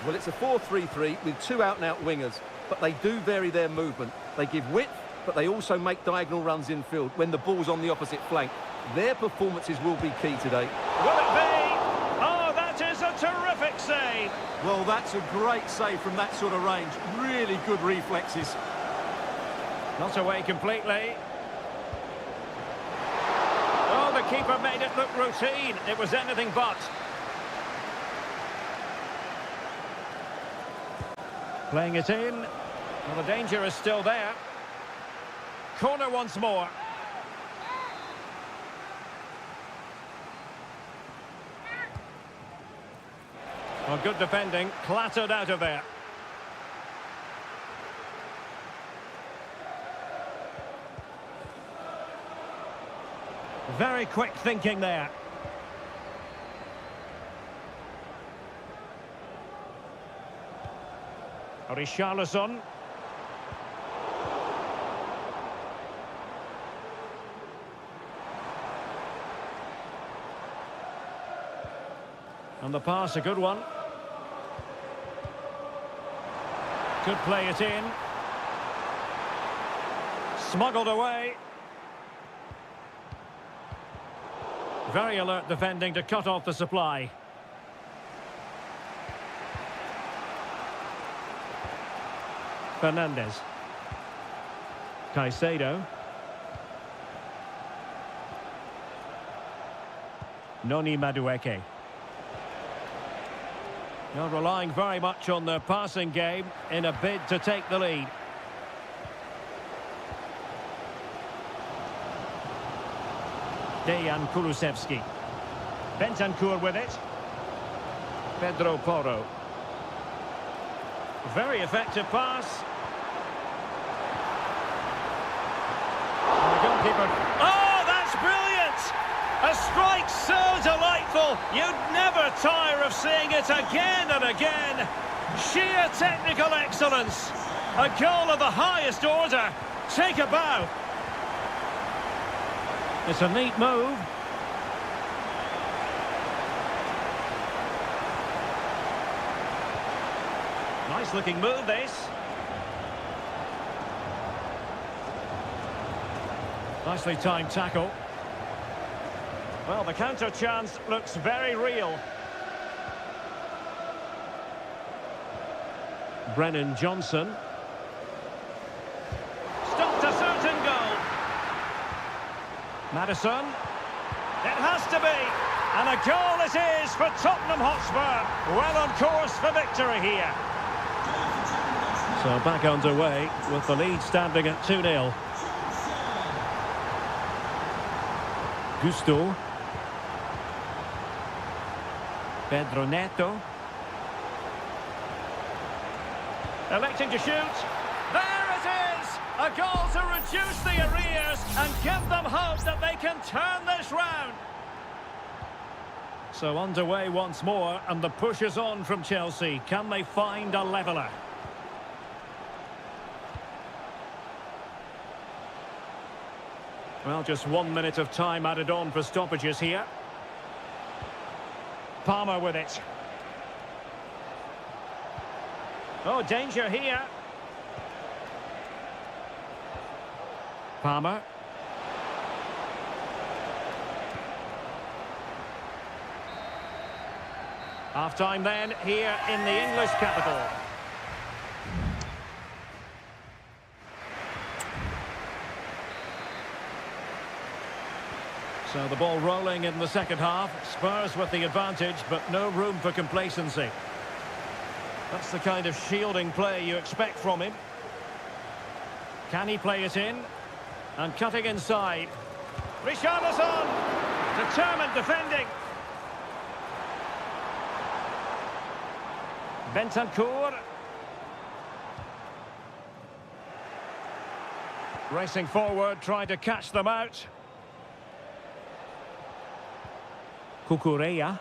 Well, it's a 4-3-3 with two out-and-out wingers, but they do vary their movement. They give width, but they also make diagonal runs infield when the ball's on the opposite flank. Their performances will be key today. Will it be? Oh, that is a terrific save. Well, that's a great save from that sort of range. Really good reflexes. Not away completely. Oh, the keeper made it look routine. It was anything but. Playing it in. Well, the danger is still there. Corner once more. Well, good defending. Clattered out of there. Very quick thinking there. Richarlison. And the pass, a good one. Could play it in. Smuggled away. Very alert defending to cut off the supply. Fernandez. Caicedo. Noni Madueke. Not relying very much on their passing game in a bid to take the lead. Dejan Kulusevski. Bentancur with it. Pedro Porro. Very effective pass. And the goalkeeper. Oh, that's brilliant! A strike so delightful, you'd never tire of seeing it again and again. Sheer technical excellence. A goal of the highest order. Take a bow. It's a neat move. Nice looking move, this. Nicely timed tackle. Well, the counter chance looks very real. Brennan Johnson. Stopped a certain goal. Maddison. It has to be. And a goal it is for Tottenham Hotspur. Well on course for victory here. So back underway with the lead standing at 2-0. Gusto. Pedro Neto. Electing to shoot. There it is! A goal to reduce the arrears and give them hope that they can turn this round. So underway once more, and the push is on from Chelsea. Can they find a leveller? Well, just 1 minute of time added on for stoppages here. Palmer with it. Oh, danger here. Palmer. Half-time then, here in the English capital. So the ball rolling in the second half. Spurs with the advantage, but no room for complacency. That's the kind of shielding play you expect from him. Can he play it in? And cutting inside. Richarlison! Determined defending. Bentancur. Racing forward, trying to catch them out. Cucurella.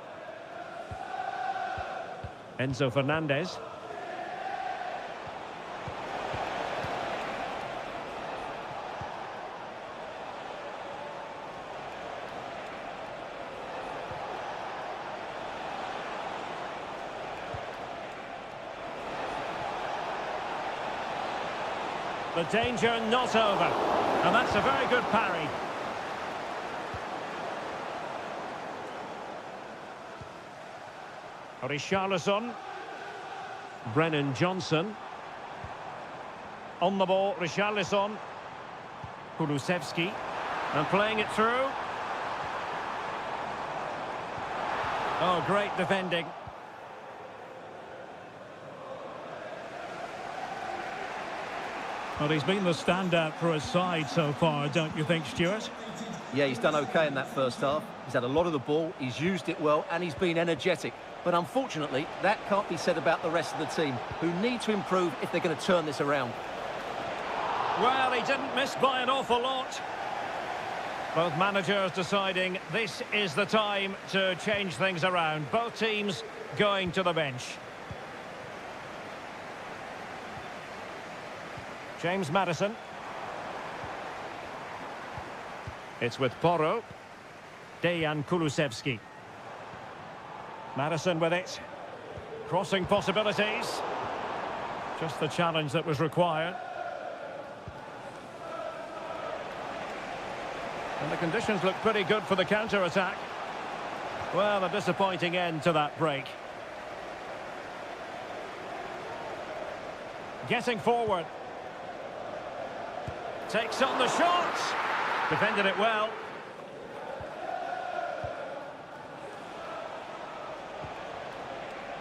Enzo Fernandez. The danger not over. And that's a very good parry. Richarlison. Brennan Johnson. On the ball, Richarlison. Kulusevski. And playing it through. Oh, great defending. Well, he's been the standout for his side so far, don't you think, Stuart? Yeah, he's done okay in that first half. He's had a lot of the ball, he's used it well, and he's been energetic. But unfortunately, that can't be said about the rest of the team, who need to improve if they're going to turn this around. Well, he didn't miss by an awful lot. Both managers deciding this is the time to change things around. Both teams going to the bench. James Maddison. It's with Porro. Dejan Kulusevski. Maddison with it. Crossing possibilities. Just the challenge that was required. And the conditions look pretty good for the counter-attack. Well, a disappointing end to that break. Getting forward. Takes on the shot. Defended it well.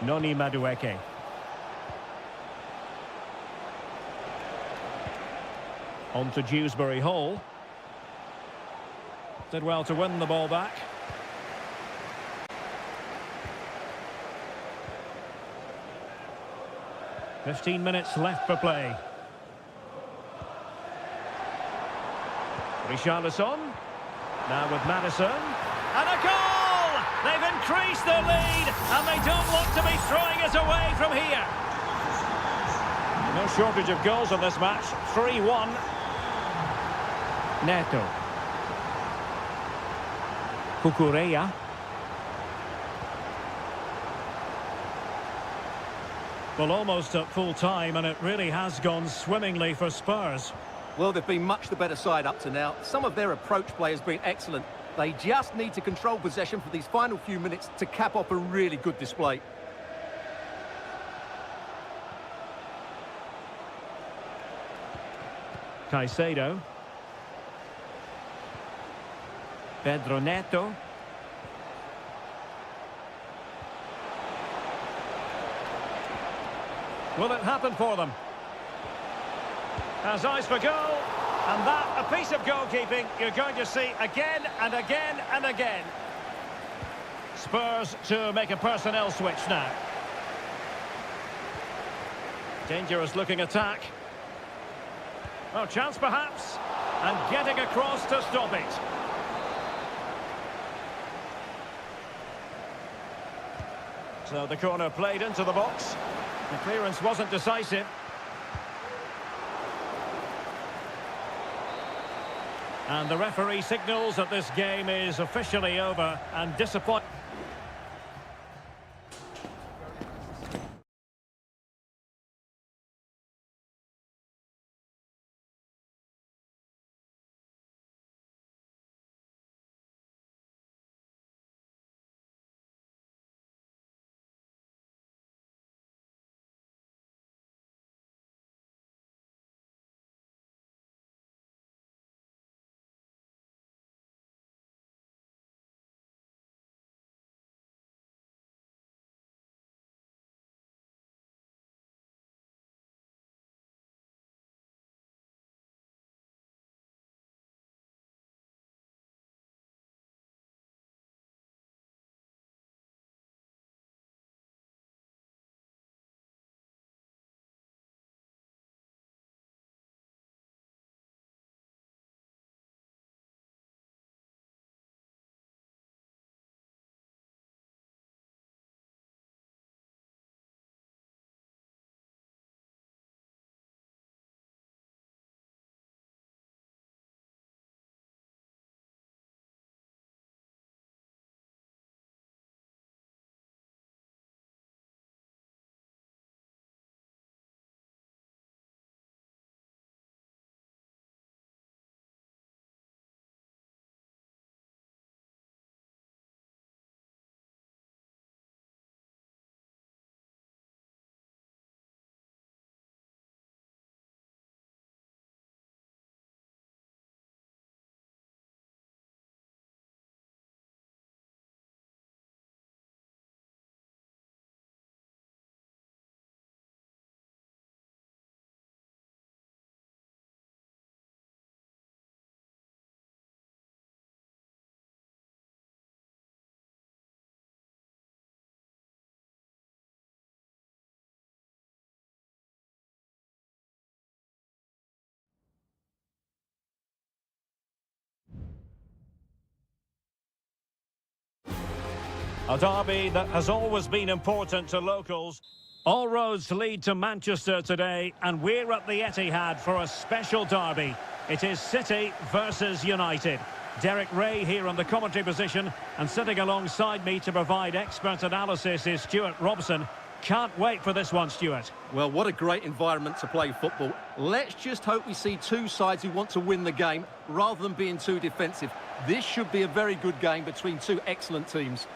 Noni Madueke. On to Dewsbury Hall. Did well to win the ball back. "15 minutes left for play. Richarlison. Now with Madison. And a goal! They've increased their lead, and they don't want to be throwing it away from here. No shortage of goals in this match. 3-1. Neto. Cucurella. Well, almost at full time, and it really has gone swimmingly for Spurs. Well, they've been much the better side up to now. Some of their approach play has been excellent. They just need to control possession for these final few minutes to cap off a really good display. Caicedo. Pedro Neto. Will it happen for them? Has eyes for goal, and that a piece of goalkeeping you're going to see again and again and again. Spurs to make a personnel switch now. Dangerous looking attack. Oh, chance perhaps, and getting across to stop it. So the corner played into the box. The clearance wasn't decisive. And the referee signals that this game is officially over, and disappointing. A derby that has always been important to locals. All roads lead to Manchester today, and we're at the Etihad for a special derby. It is City versus United. Derek Ray here on the commentary position, and sitting alongside me to provide expert analysis is Stuart Robson. Can't wait for this one, Stuart. Well, what a great environment to play football. Let's just hope we see two sides who want to win the game rather than being too defensive. This should be a very good game between two excellent teams.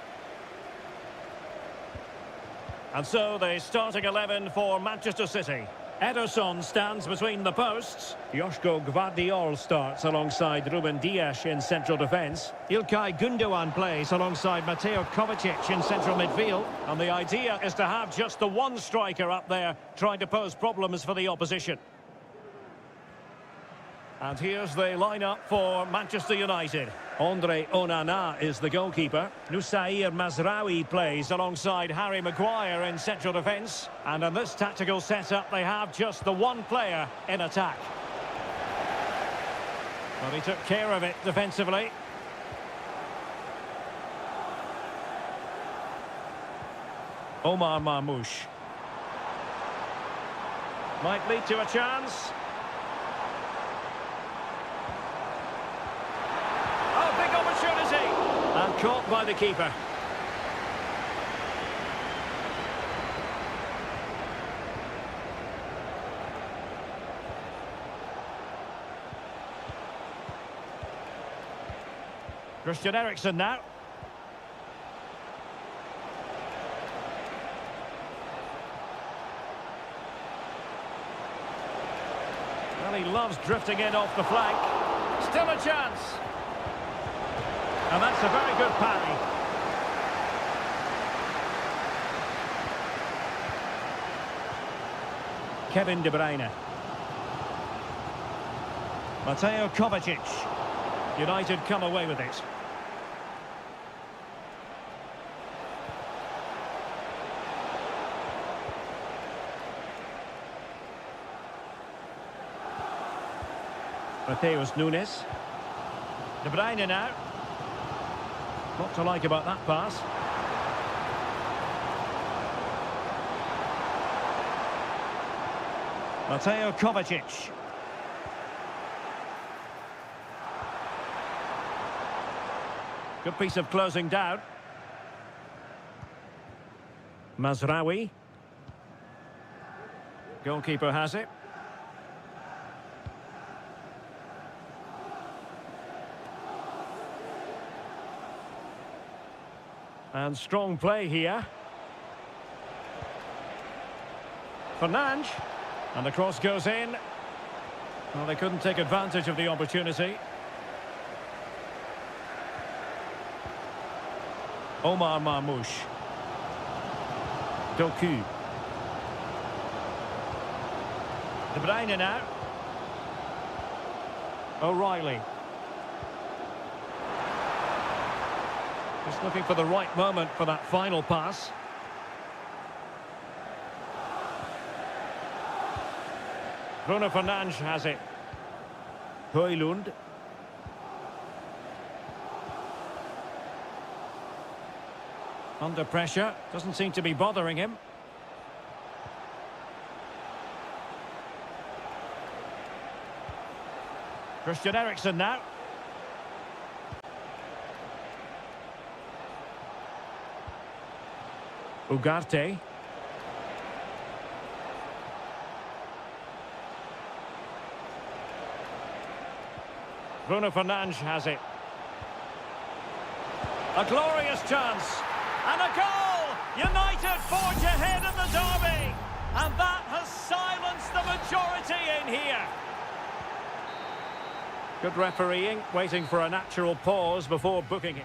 And so the starting 11 for Manchester City. Ederson stands between the posts. Joško Gvardiol starts alongside Ruben Dias in central defence. Ilkay Gundogan plays alongside Mateo Kovacic in central midfield. And the idea is to have just the one striker up there trying to pose problems for the opposition. And here's the lineup for Manchester United. Andre Onana is the goalkeeper. Nusair Mazraoui plays alongside Harry Maguire in central defence. And in this tactical setup, they have just the one player in attack. Well, he took care of it defensively. Omar Marmoush. Might lead to a chance. Oh, big opportunity. And caught by the keeper. Christian Eriksen now. Well, he loves drifting in off the flank. Still a chance. And that's a very good parry. Kevin De Bruyne. Mateo Kovacic. United come away with it. Mateus Nunes. De Bruyne now. What to like about that pass. Mateo Kovacic. Good piece of closing down. Mazraoui. Goalkeeper has it. And strong play here. Fernandes. And the cross goes in. Well, they couldn't take advantage of the opportunity. Omar Marmoush. Doku. De Bruyne now. O'Reilly. Just looking for the right moment for that final pass. Bruno Fernandes has it. Højlund. Under pressure. Doesn't seem to be bothering him. Christian Eriksen now. Ugarte. Bruno Fernandes has it. A glorious chance. And a goal! United forge ahead in the derby. And that has silenced the majority in here. Good refereeing, waiting for a natural pause before booking it.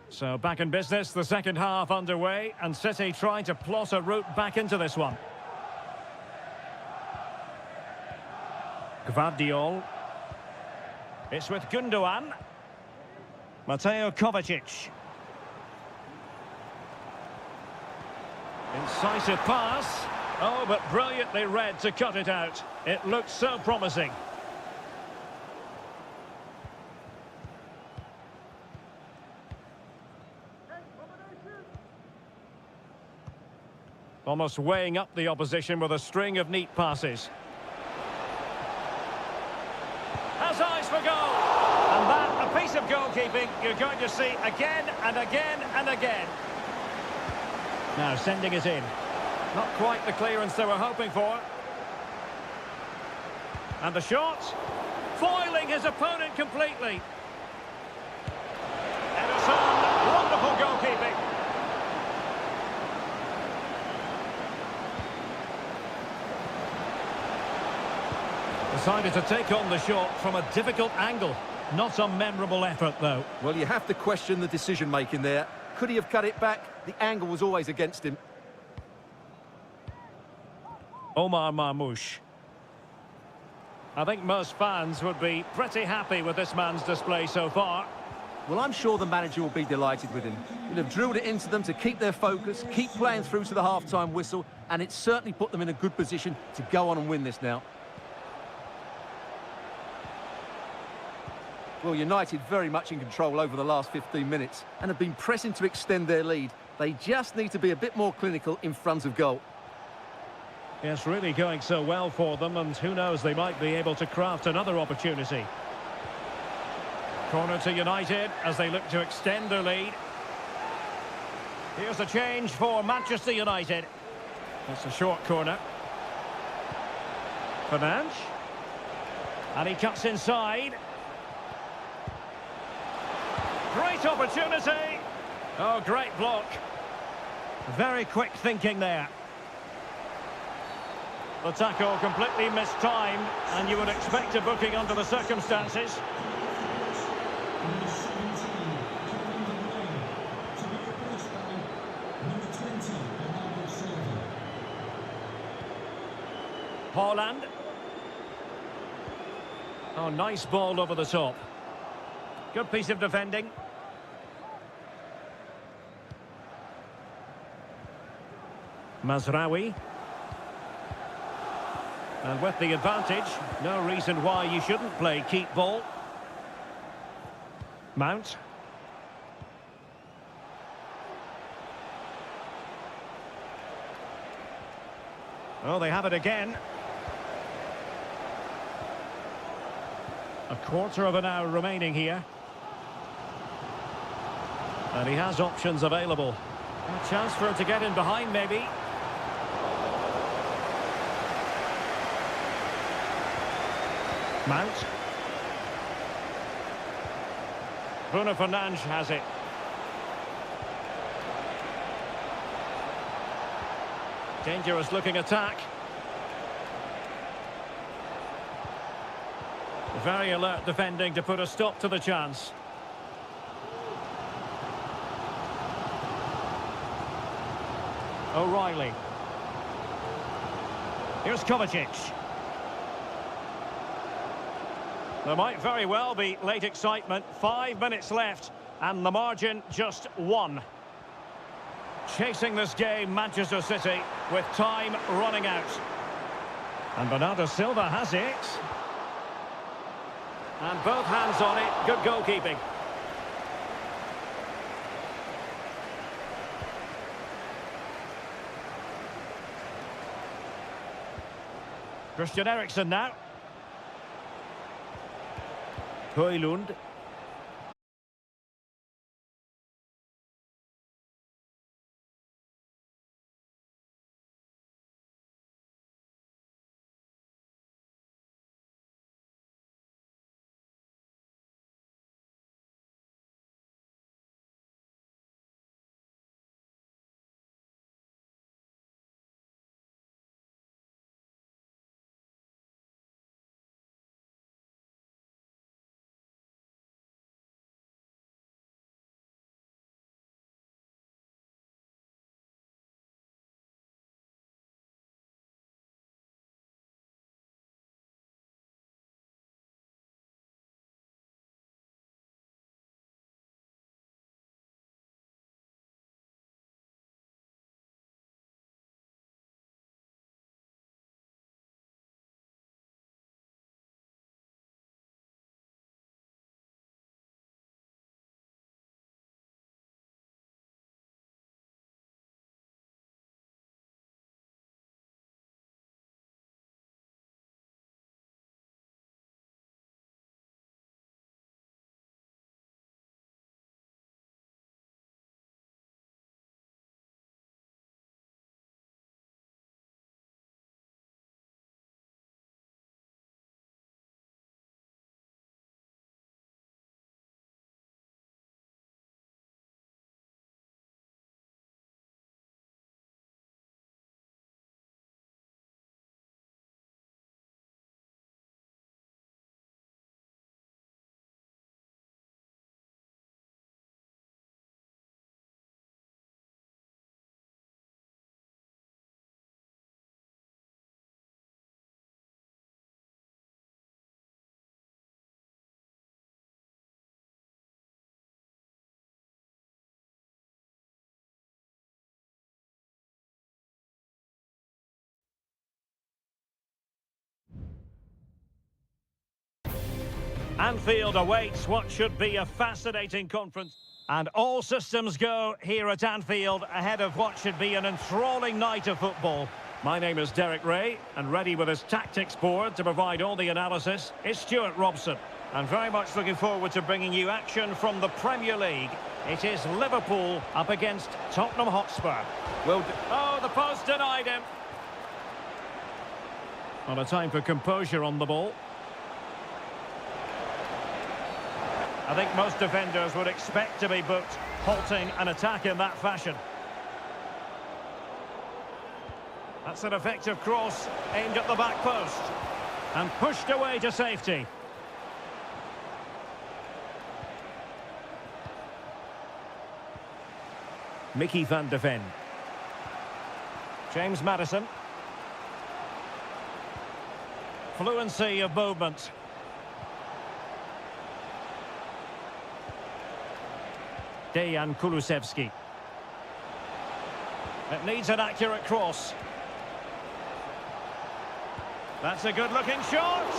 So back in business, the second half underway, and City trying to plot a route back into this one. Gvardiol. It's with Gundogan. Mateo Kovacic. Incisive pass. Oh, but brilliantly read to cut it out. It looked so promising. Almost weighing up the opposition with a string of neat passes. Has eyes for goal. And that, a piece of goalkeeping you're going to see again and again and again. Now sending it in. Not quite the clearance they were hoping for. And the shot. Foiling his opponent completely. Ederson, wonderful goalkeeping. Decided to take on the shot from a difficult angle. Not a memorable effort, though. Well, you have to question the decision-making there. Could he have cut it back? The angle was always against him. Omar Marmoush. I think most fans would be pretty happy with this man's display so far. Well, I'm sure the manager will be delighted with him. He'll have drilled it into them to keep their focus, keep playing through to the half-time whistle, and it's certainly put them in a good position to go on and win this now. Well, United very much in control over the last 15 minutes and have been pressing to extend their lead. They just need to be a bit more clinical in front of goal. It's really going so well for them, and who knows, they might be able to craft another opportunity. Corner to United as they look to extend their lead. Here's a change for Manchester United. It's a short corner. Fernandes. And he cuts inside. Great opportunity. Oh, great block. Very quick thinking there. The tackle completely mistimed, and you would expect a booking under the circumstances. Haaland. Oh, nice ball over the top. Good piece of defending. Mazraoui. And with the advantage, no reason why you shouldn't play keep ball. Mount. Oh, they have it again. A quarter of an hour remaining here. And he has options available. A chance for him to get in behind, maybe. Mount. Bruno Fernandes has it. Dangerous looking attack. Very alert defending to put a stop to the chance. O'Reilly. Here's Kovacic. There might very well be late excitement. 5 minutes left, and the margin just 1. Chasing this game, Manchester City, with time running out. And Bernardo Silva has it. And both hands on it. Good goalkeeping. Christian Eriksen now. Højlund. Anfield awaits what should be a fascinating conference. And all systems go here at Anfield ahead of what should be an enthralling night of football. My name is Derek Ray, and ready with his tactics board to provide all the analysis is Stuart Robson. And very much looking forward to bringing you action from the Premier League. It is Liverpool up against Tottenham Hotspur. Oh, the post denied him. Well, a time for composure on the ball. I think most defenders would expect to be booked, halting an attack in that fashion. That's an effective cross aimed at the back post. And pushed away to safety. Mickey van de Ven. James Maddison. Fluency of movement. Dejan Kulusevski. It needs an accurate cross. That's a good-looking shot.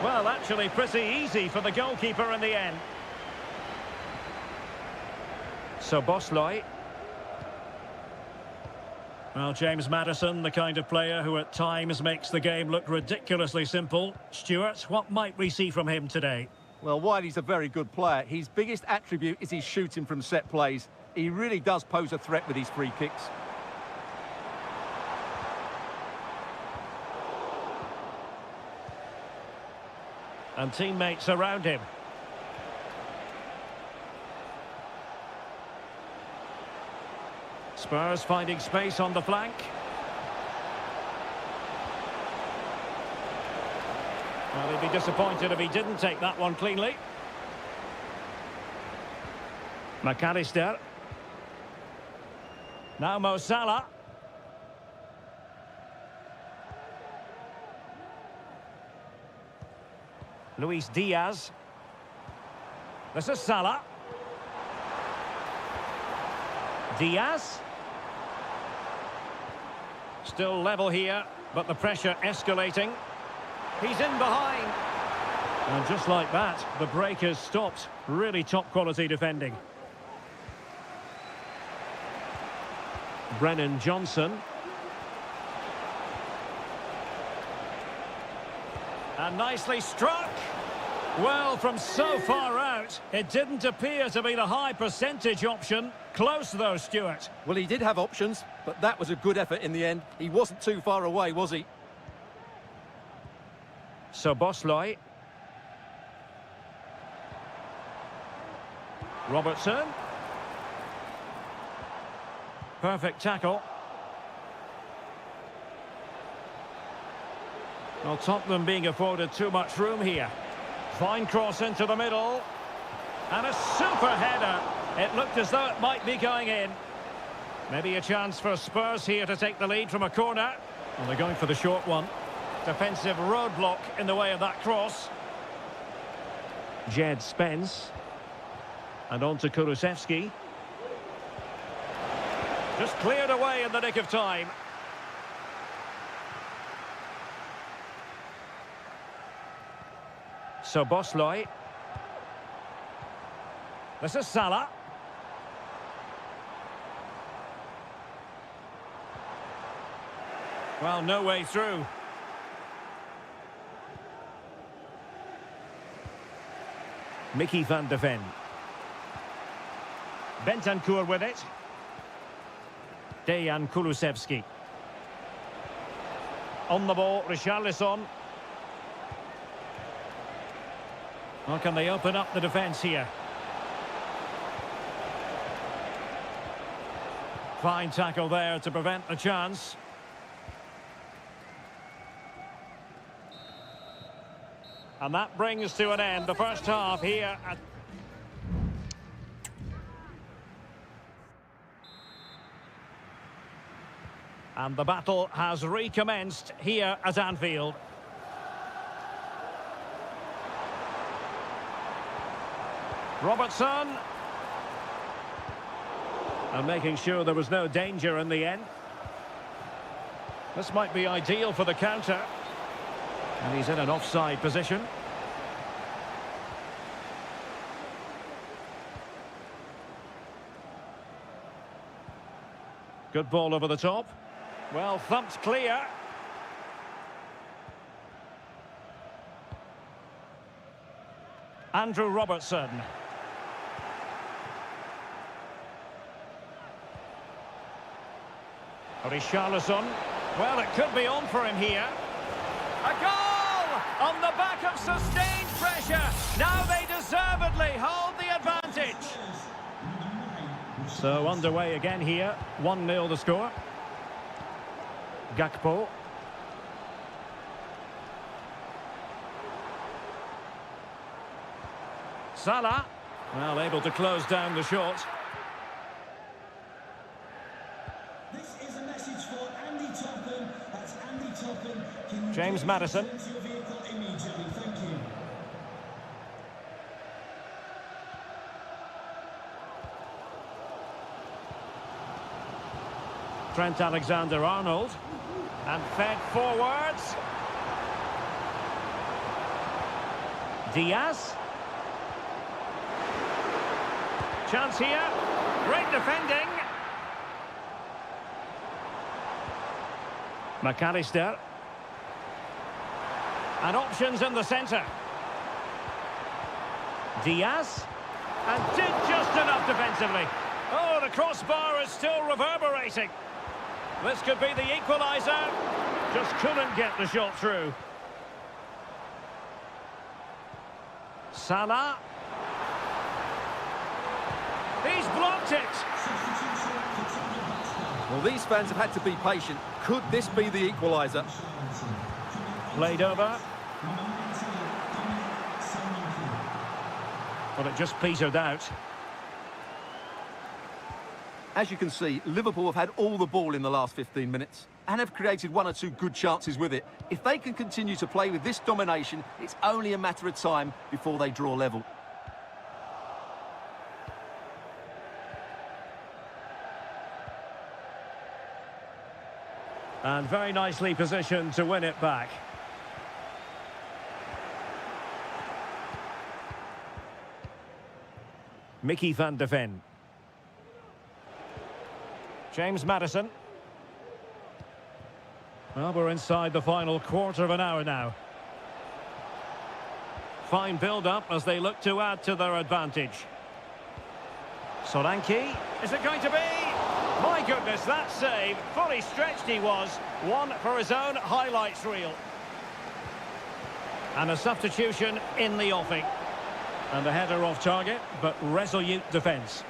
Well, actually pretty easy for the goalkeeper in the end. So Bosley. Well, James Maddison, the kind of player who at times makes the game look ridiculously simple. Stuart, what might we see from him today? Well, while he's a very good player, his biggest attribute is his shooting from set plays. He really does pose a threat with his free kicks. And teammates around him. Spurs finding space on the flank. Well, he'd be disappointed if he didn't take that one cleanly. McAllister. Now Mo Salah. Luis Diaz. This is Salah. Diaz. Still level here, but the pressure escalating. He's in behind. And just like that, the break is stopped. Really top quality defending. Brennan Johnson. And nicely struck. Well, from so far out, it didn't appear to be the high percentage option. Close though, Stuart. Well, he did have options, but that was a good effort in the end. He wasn't too far away, was he? So Bosley. Robertson. Perfect tackle. Well, Tottenham being afforded too much room here. Fine cross into the middle. And a super header. It looked as though it might be going in. Maybe a chance for Spurs here to take the lead from a corner. Well, they're going for the short one. Defensive roadblock in the way of that cross. Jed Spence. And on to Kulusevski. Just cleared away in the nick of time. So Bosley. This is Salah. Well, no way through. Mickey van de Ven. Bentancur with it. Dejan Kulusevski. On the ball, Richarlison. Well, can they open up the defence here? Fine tackle there to prevent the chance. And that brings to an end the first half here at... And the battle has recommenced here at Anfield. Robertson. And making sure there was no danger in the end. This might be ideal for the counter. And he's in an offside position. Good ball over the top. Well, thumped clear. Andrew Robertson. Richarlison. Well, it could be on for him here. A goal! On the back of sustained pressure. Now they deservedly hold the advantage. So underway again here. 1-0 the score. Gakpo. Salah. Well, able to close down the shot. This is a message for Andy Topham. That's Andy Topham. Can you James Maddison. get into your vehicle immediately? Thank you. Trent Alexander-Arnold. And fed forwards. Diaz. Chance here. Great defending. McAllister. And options in the centre. Diaz. And did just enough defensively. Oh, the crossbar is still reverberating. This could be the equaliser. Just couldn't get the shot through. Salah. He's blocked it. Well, these fans have had to be patient. Could this be the equaliser? Played over. Well, it just petered out. As you can see, Liverpool have had all the ball in the last 15 minutes and have created one or two good chances with it. If they can continue to play with this domination, it's only a matter of time before they draw level. And very nicely positioned to win it back. Mickey van de Ven. James Maddison. Well, we're inside the final quarter of an hour now. Fine build-up as they look to add to their advantage. Solanke. Is it going to be? My goodness, that save. Fully stretched he was. One for his own highlights reel. And a substitution in the offing. And the header off target, but resolute defence.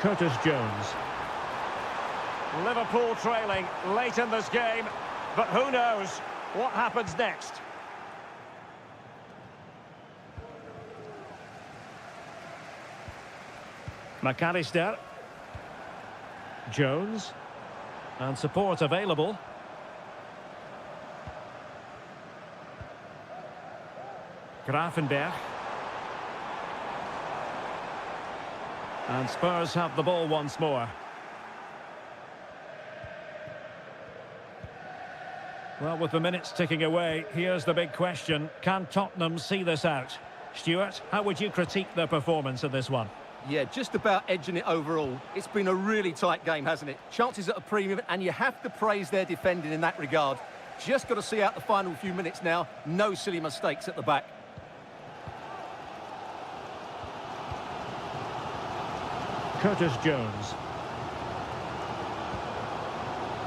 Curtis Jones. Liverpool trailing late in this game, but who knows what happens next. McAllister. Jones. And support available. Gravenberch. And Spurs have the ball once more. Well, with the minutes ticking away, here's the big question. Can Tottenham see this out? Stuart, how would you critique their performance in this one? Yeah, just about edging it overall. It's been a really tight game, hasn't it? Chances at a premium, and you have to praise their defending in that regard. Just got to see out the final few minutes now. No silly mistakes at the back. Curtis Jones.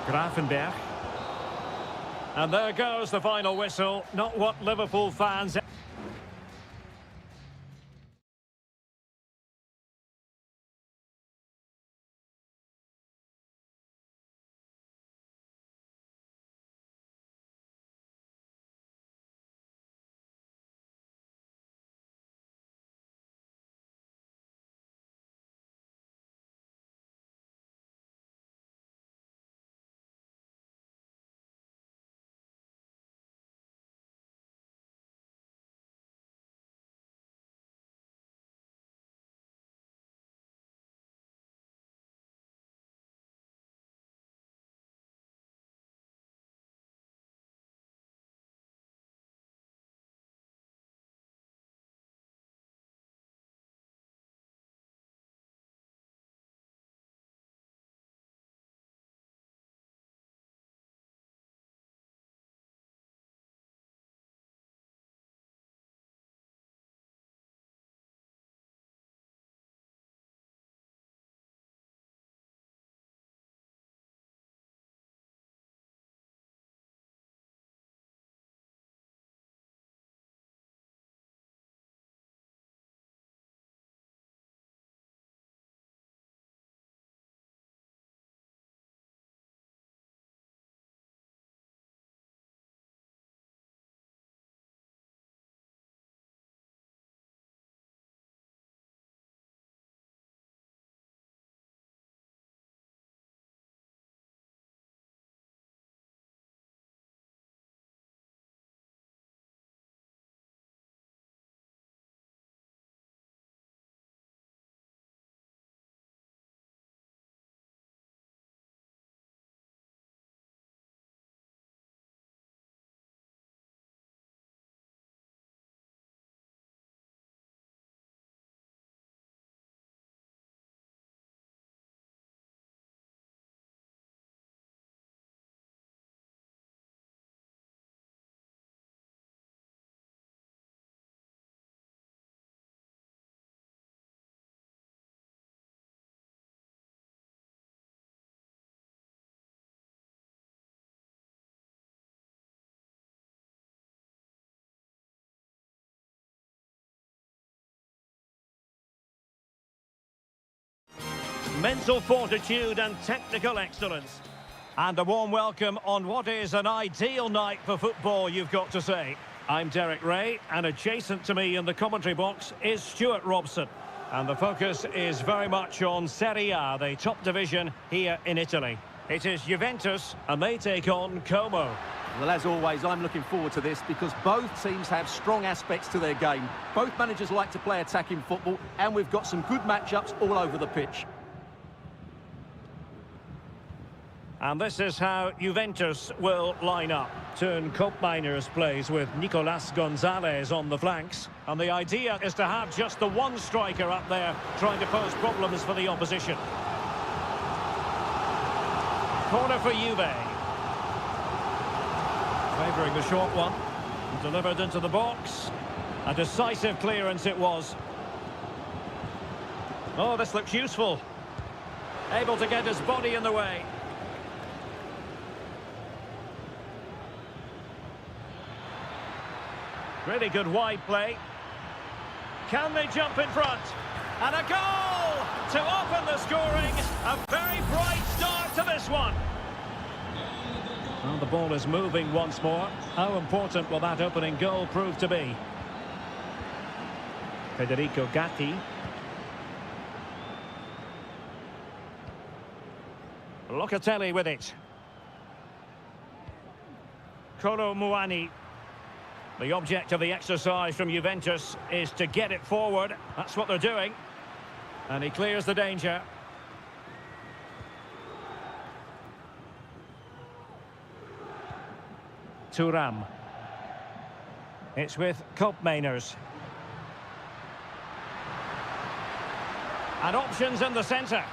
Gravenberch. And there goes the final whistle. Not what Liverpool fans mental fortitude and technical excellence. And a warm welcome on what is an ideal night for football, you've got to say. I'm Derek Ray, and adjacent to me in the commentary box is Stuart Robson. And the focus is very much on Serie A, the top division here in Italy. It is Juventus, and they take on Como. Well, as always, I'm looking forward to this because both teams have strong aspects to their game. Both managers like to play attacking football, and we've got some good matchups all over the pitch. And this is how Juventus will line up. Turn Koopmeiners plays with Nicolas Gonzalez on the flanks. And the idea is to have just the one striker up there trying to pose problems for the opposition. Corner for Juve. Favouring the short one. Delivered into the box. A decisive clearance it was. Oh, this looks useful. Able to get his body in the way. Really good wide play. Can they jump in front? And a goal to open the scoring. A very bright start to this one. Well, the ball is moving once more. How important will that opening goal prove to be? Federico Gatti. Locatelli with it. Kolo Muani. The object of the exercise from Juventus is to get it forward. That's what they're doing. And he clears the danger. Thuram. It's with Koopmeiners. And options in the centre.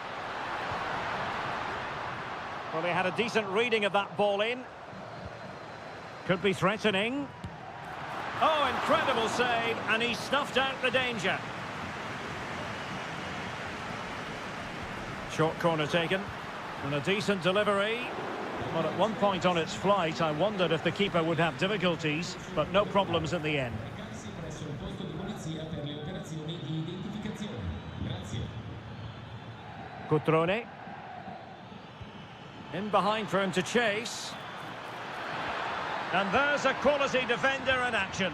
Well, they had a decent reading of that ball in. Could be threatening. Oh, incredible save, and he snuffed out the danger. Short corner taken, and a decent delivery. But at one point on its flight, I wondered if the keeper would have difficulties, but no problems in the end. Cutrone. In behind for him to chase. And there's a quality defender in action.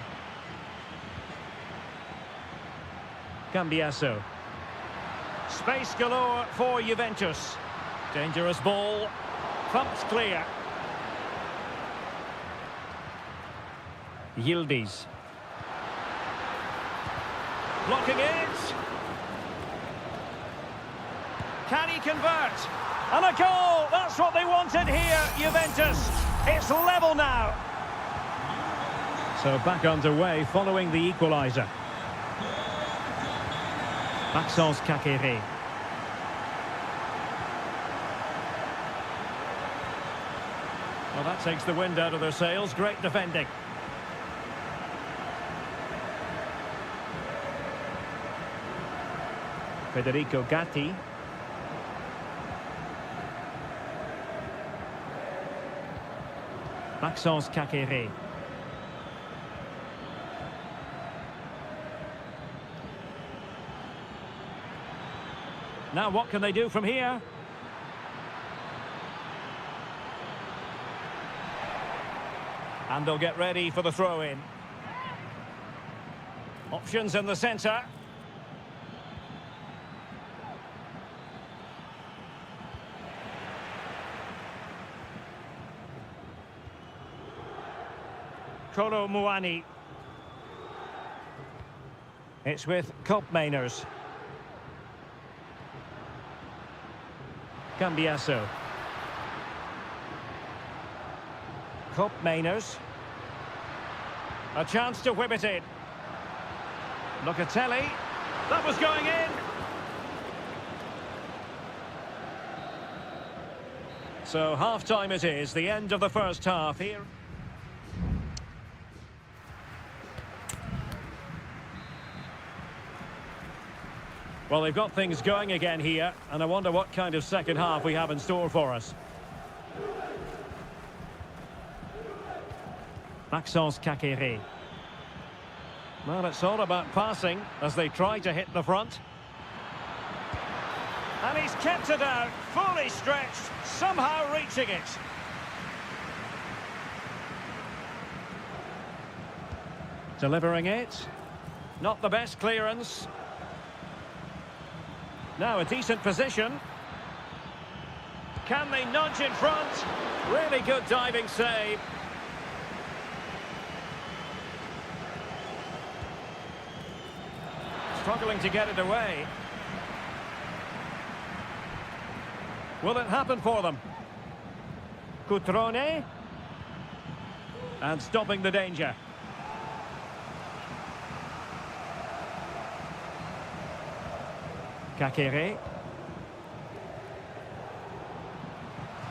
Cambiasso. Space galore for Juventus. Dangerous ball. Pumped clear. Yildiz. Blocking it. Can he convert? And a goal! That's what they wanted here, Juventus. It's level now. So back underway following the equaliser. Maxence Kakere. Well, that takes the wind out of their sails. Great defending. Federico Gatti. Maxence Kakere. Now what can they do from here? And they'll get ready for the throw-in. Options in the centre. Kolo Muani. It's with Koopmeiners. Cambiasso. Koopmeiners. A chance to whip it in. Locatelli. That was going in. So half-time it is, the end of the first half here. Well, they've got things going again here, and I wonder what kind of second half we have in store for us. Maxence Kakere. Well, it's all about passing as they try to hit the front. And he's kept it out, fully stretched, somehow reaching it. Delivering it. Not the best clearance. Now a decent position. Can they nudge in front? Really good diving save. Struggling to get it away. Will it happen for them? Cutrone. And stopping the danger. Kakere.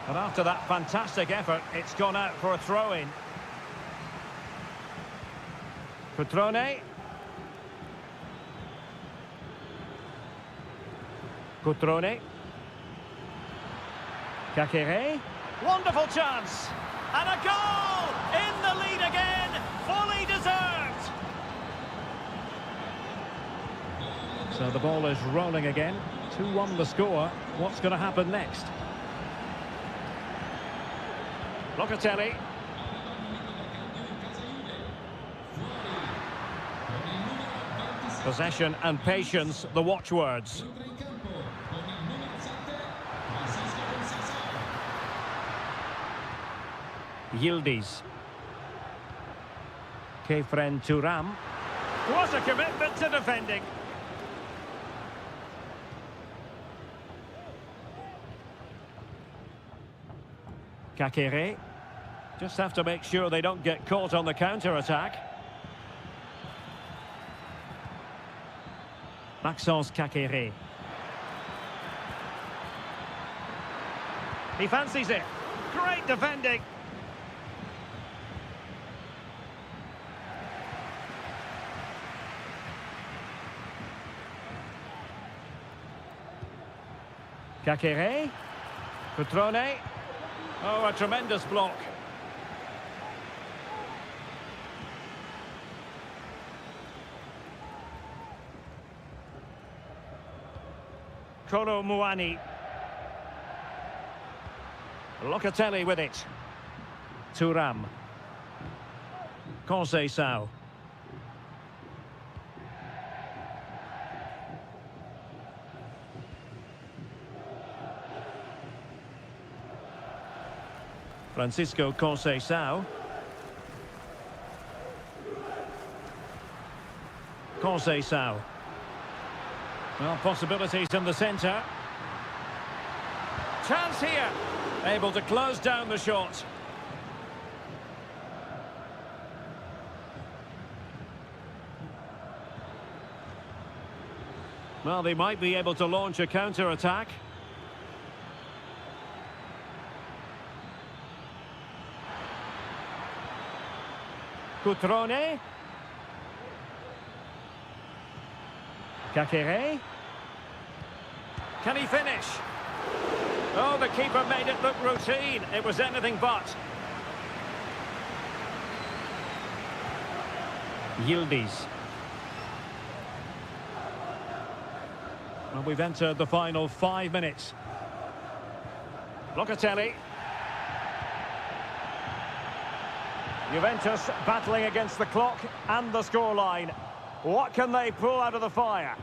And after that fantastic effort, it's gone out for a throw-in. Cutrone. Cutrone. Kakere. Wonderful chance. And a goal! In the lead again! Fully deserved! So the ball is rolling again. 2-1 the score. What's going to happen next? Locatelli. Possession and patience, the watchwords. Yildiz. Kefren Turam. What a commitment to defending. Kakere. Just have to make sure they don't get caught on the counter-attack. Maxence Kakere. He fancies it. Great defending. Kakere. Cutrone. Oh, a tremendous block. Kolo Muani. Locatelli with it. Thuram. Conceição. Francisco Conceição. Conceição. Well, possibilities in the centre. Chance here. Able to close down the shot. Well, they might be able to launch a counter-attack. Cutrone. Kakere. Can he finish? Oh, the keeper made it look routine. It was anything but. Yildiz. Well, we've entered the final 5 minutes. Locatelli. Juventus battling against the clock and the scoreline. What can they pull out of the fire?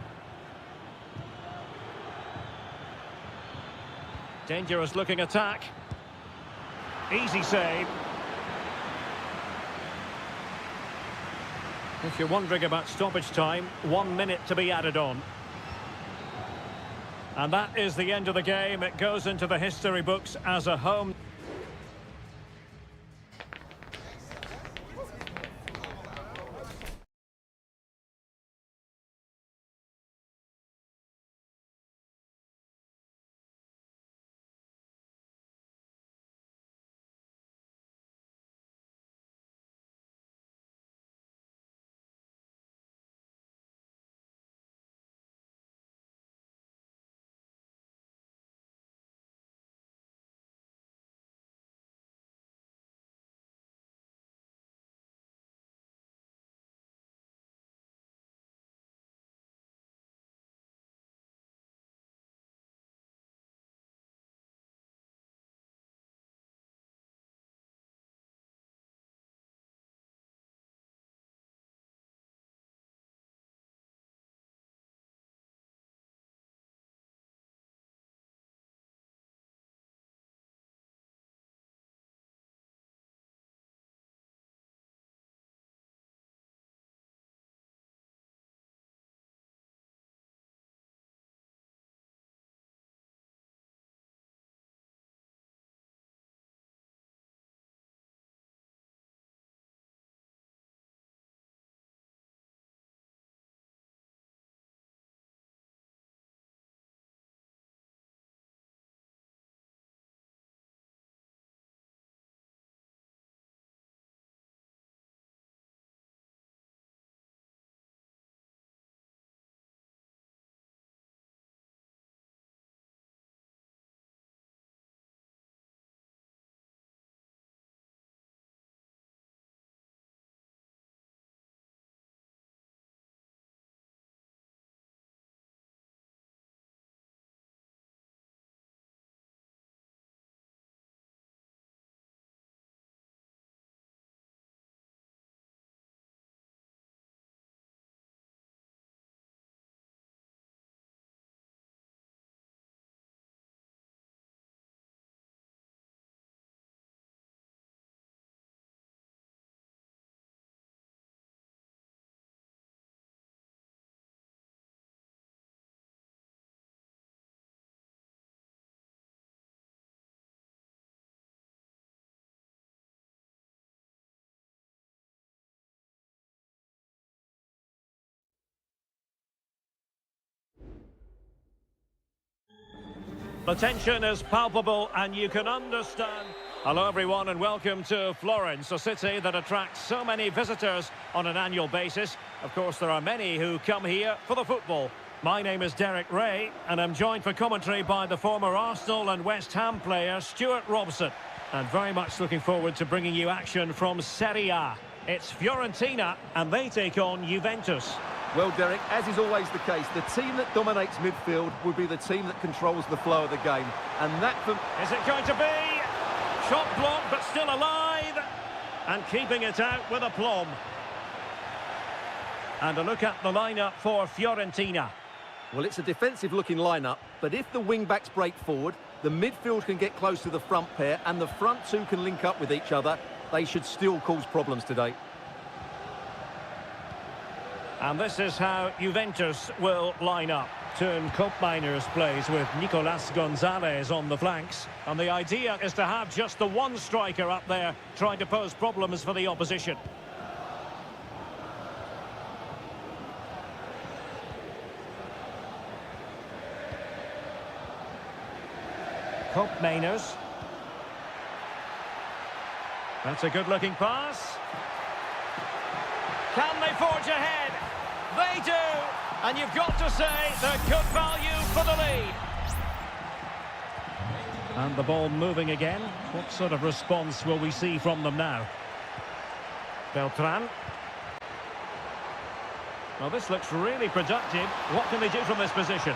Dangerous looking attack. Easy save. If you're wondering about stoppage time, 1 minute to be added on. And that is the end of the game. It goes into the history books as a home. The tension is palpable and you can understand. Hello everyone and welcome to Florence, a city that attracts so many visitors on an annual basis. Of course, there are many who come here for the football. My name is Derek Ray and I'm joined for commentary by the former Arsenal and West Ham player Stuart Robson. And very much looking forward to bringing you action from Serie A. It's Fiorentina and they take on Juventus. Well, Derek, as is always the case, the team that dominates midfield will be the team that controls the flow of the game. And that... Is it going to be? Shot blocked, but still alive. And keeping it out with aplomb. And a look at the lineup for Fiorentina. Well, it's a defensive-looking lineup, but if the wing-backs break forward, the midfield can get close to the front pair, and the front two can link up with each other, they should still cause problems today. And this is how Juventus will line up. Turn Koopmeiners plays with Nicolas Gonzalez on the flanks. And the idea is to have just the one striker up there trying to pose problems for the opposition. Koopmeiners. That's a good-looking pass. Can they forge ahead? They do! And you've got to say they're good value for the lead. And the ball moving again. What sort of response will we see from them now? Beltran. Well, this looks really productive. What can they do from this position?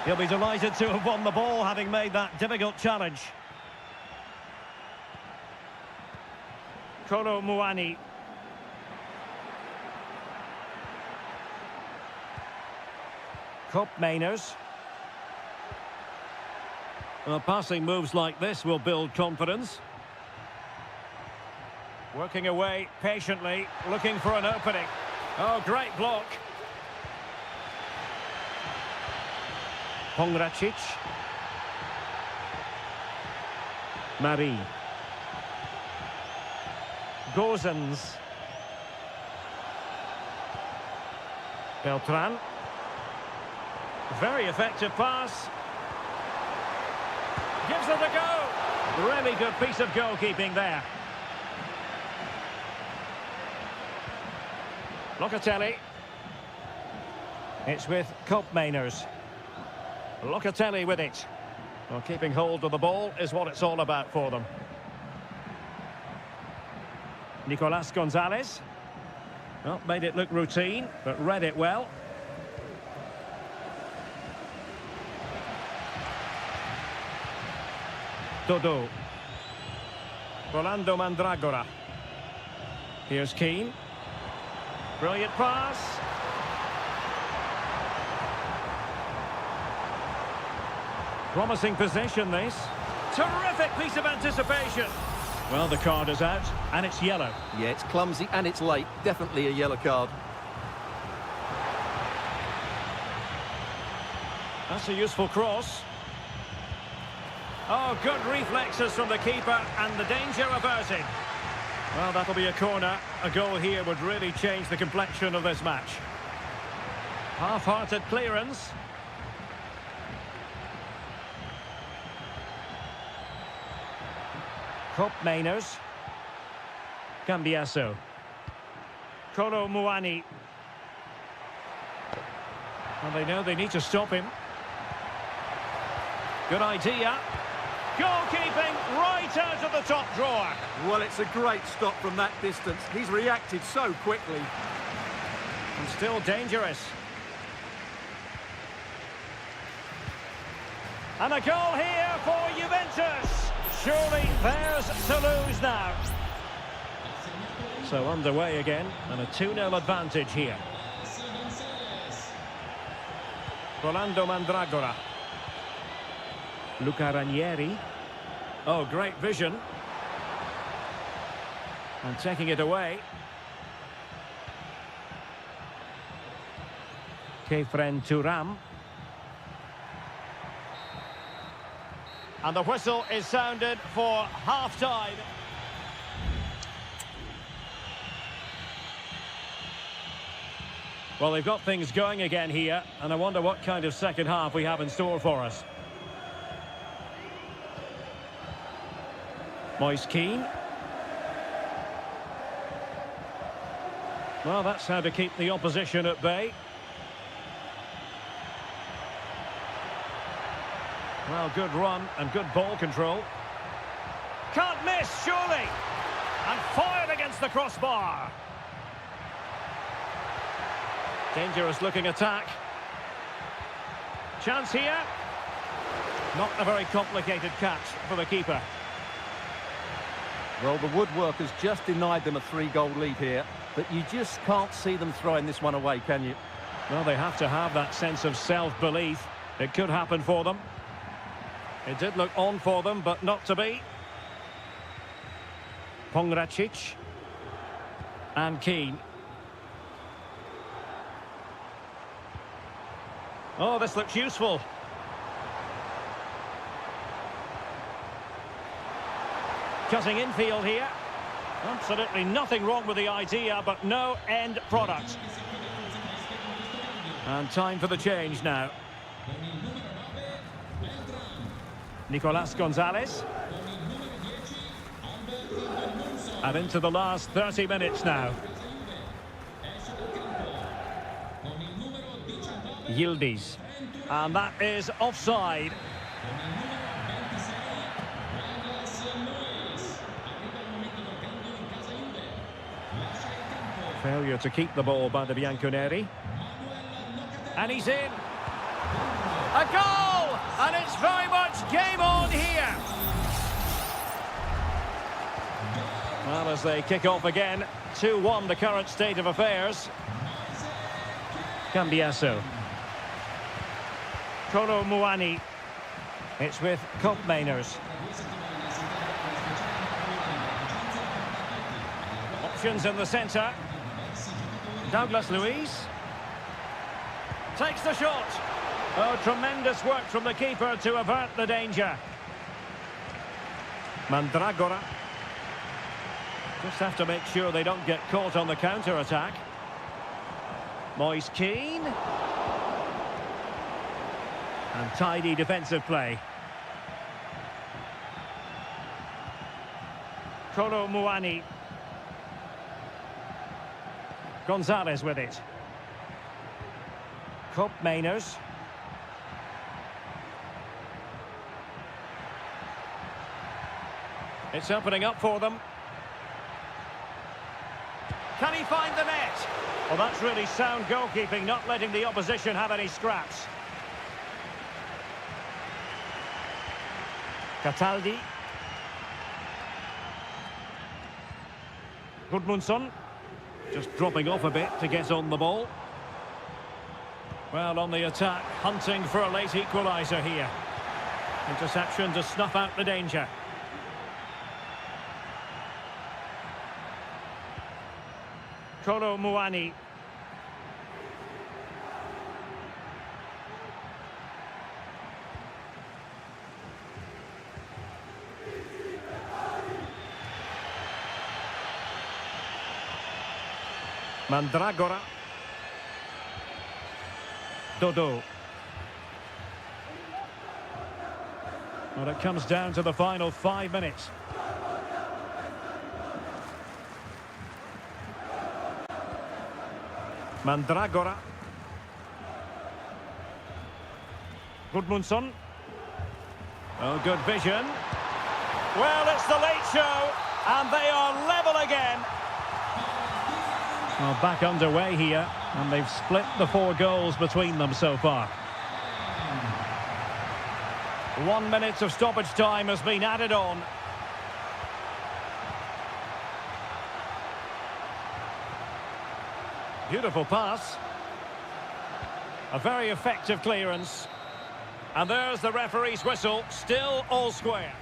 He'll be delighted to have won the ball, having made that difficult challenge. Kolo Muani. Koopmeiners. Well, passing moves like this will build confidence. Working away patiently, looking for an opening. Oh, great block. Pongracic. Marie. Gozens. Beltran. Very effective pass. Gives it a go. Really good piece of goalkeeping there. Locatelli. It's with Koopmeiners. Locatelli with it. Well, keeping hold of the ball is what it's all about for them. Nicolas Gonzalez. Well, made it look routine, but read it well. Dodo. Rolando Mandragora. Here's Keane. Brilliant pass. Promising possession, this. Terrific piece of anticipation. Well, the card is out, and it's yellow. Yeah, it's clumsy and it's late. Definitely a yellow card. That's a useful cross. Oh, good reflexes from the keeper, and the danger averted. Well, that'll be a corner. A goal here would really change the complexion of this match. Half-hearted clearance. Koopmeiners. Cambiaso. Kolo Muani. Well, they know they need to stop him. Good idea. Goalkeeping right out of the top drawer. Well, it's a great stop from that distance. He's reacted so quickly. And still dangerous. And a goal here for Juventus. Surely theirs to lose now. So underway again, and a 2-0 advantage here. Rolando Mandragora. Luca Ranieri. Oh, great vision. And taking it away. Kefren Turam. And the whistle is sounded for half-time. Well, they've got things going again here, and I wonder what kind of second half we have in store for us. Moise Keane. Well, that's how to keep the opposition at bay. Well, good run and good ball control. Can't miss, surely. And fired against the crossbar. Dangerous looking attack. Chance here. Not a very complicated catch for the keeper. Well, the woodwork has just denied them a 3-goal lead here, but you just can't see them throwing this one away, can you? Well, they have to have that sense of self-belief. It could happen for them. It did look on for them, but not to be. Pongracic. And Keane. Oh, this looks useful. Cutting infield here. Absolutely nothing wrong with the idea, but no end product. And time for the change now. Nicolas Gonzalez. And into the last 30 minutes now. Yildiz. And that is offside. Failure to keep the ball by the Bianconeri. And he's in. A goal! And it's very much game on here. Well, as they kick off again, 2-1 the current state of affairs. Cambiasso. Kolo Muani. It's with Koopmeiners. Options in the centre. Douglas Luiz. Takes the shot. Oh, tremendous work from the keeper to avert the danger. Mandragora. Just have to make sure they don't get caught on the counter-attack. Moise Keane. And tidy defensive play. Kolo Muani. Gonzalez with it. Koopmeiners. It's opening up for them. Can he find the net? Well, that's really sound goalkeeping, not letting the opposition have any scraps. Cataldi. Gudmundsson. Just dropping off a bit to get on the ball. Well, on the attack, hunting for a late equaliser here. Interception to snuff out the danger. Kolo Muani. Mandragora. Dodo. Well, it comes down to the final 5 minutes. Mandragora. Gudmundsson. Oh, good vision. Well, it's the late show, and they are level again. Well, back underway here, and they've split the 4 goals between them so far. 1 minute of stoppage time has been added on. Beautiful pass. A very effective clearance. And there's the referee's whistle, still all square.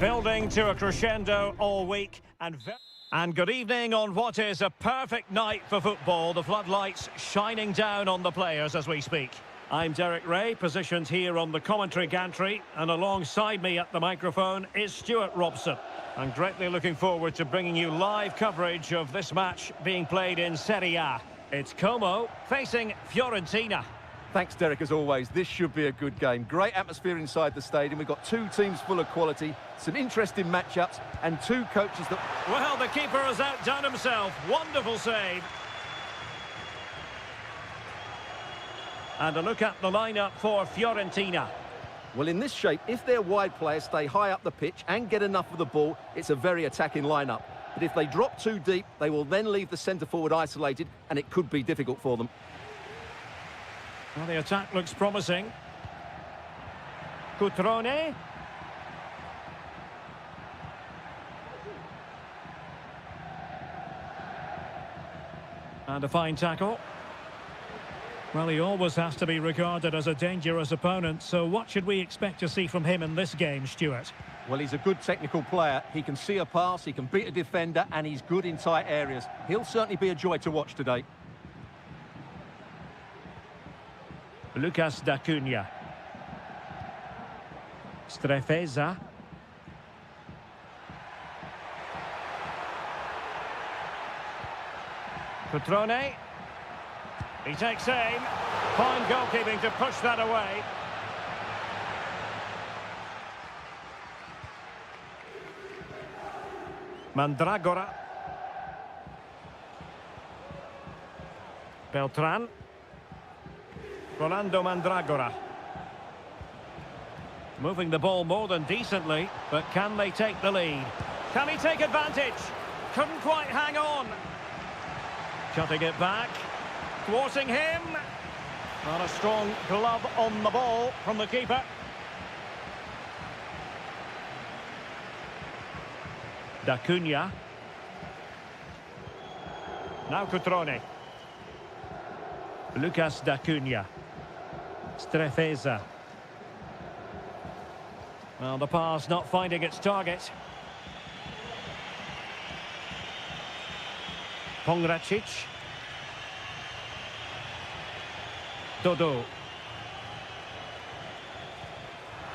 Building to a crescendo all week and good evening on what is a perfect night for football. The floodlights shining down on the players as we speak. I'm Derek Ray, positioned here on the commentary gantry, and alongside me at the microphone is Stuart Robson. I'm greatly looking forward to bringing you live coverage of this match being played in Serie A. It's Como facing Fiorentina. Thanks, Derek, as always. This should be a good game. Great atmosphere inside the stadium. We've got two teams full of quality, some interesting matchups, and two coaches that... Well, the keeper has outdone himself. Wonderful save. And a look at the lineup for Fiorentina. Well, in this shape, if their wide players stay high up the pitch and get enough of the ball, it's a very attacking lineup. But if they drop too deep, they will then leave the centre-forward isolated, and it could be difficult for them. Well, the attack looks promising. Cutrone. And a fine tackle. Well, he always has to be regarded as a dangerous opponent, so what should we expect to see from him in this game, Stuart? Well, he's a good technical player. He can see a pass, he can beat a defender, and he's good in tight areas. He'll certainly be a joy to watch today. Lucas d'Acunha. Strefeza. Cutrone. He takes aim. Fine goalkeeping to push that away. Mandragora. Beltran. Rolando Mandragora. Moving the ball more than decently, but can they take the lead? Can he take advantage? Couldn't quite hang on. Cutting it back. Thwarting him. And a strong glove on the ball from the keeper. D'Acunha. Now Cutrone. Lucas d'Acunha. Strefeza. Well, the pass not finding its target. Pongracic. Dodo.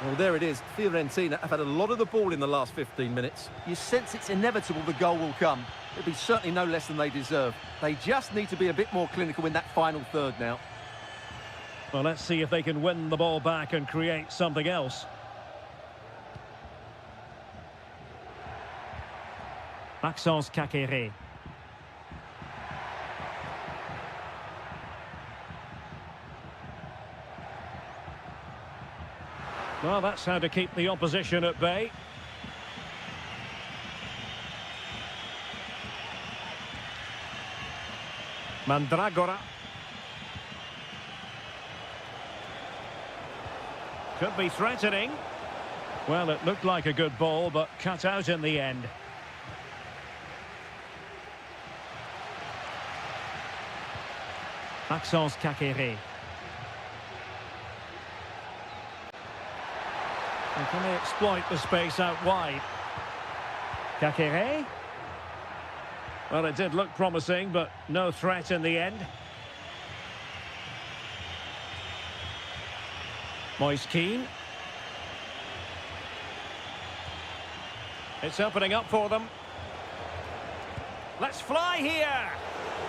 Well, there it is. Fiorentina have had a lot of the ball in the last 15 minutes. You sense it's inevitable the goal will come. It'll be certainly no less than they deserve. They just need to be a bit more clinical in that final third now. Well, let's see if they can win the ball back and create something else. Maxence Caqueret. Well, that's how to keep the opposition at bay. Mandragora. Could be threatening. Well, it looked like a good ball, but cut out in the end. Maxence Caqueret. And can they exploit the space out wide? Caqueret. Well, it did look promising, but no threat in the end. Moise Keane. It's opening up for them. Let's fly here.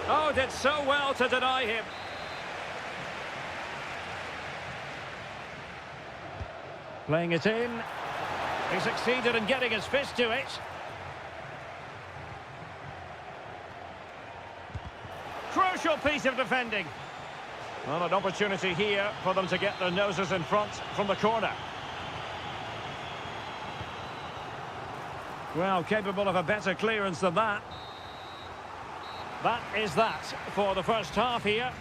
Oh, did so well to deny him. Playing it in. He succeeded in getting his fist to it. Crucial piece of defending. Well, an opportunity here for them to get their noses in front from the corner. Well, capable of a better clearance than that. That is that for the first half here.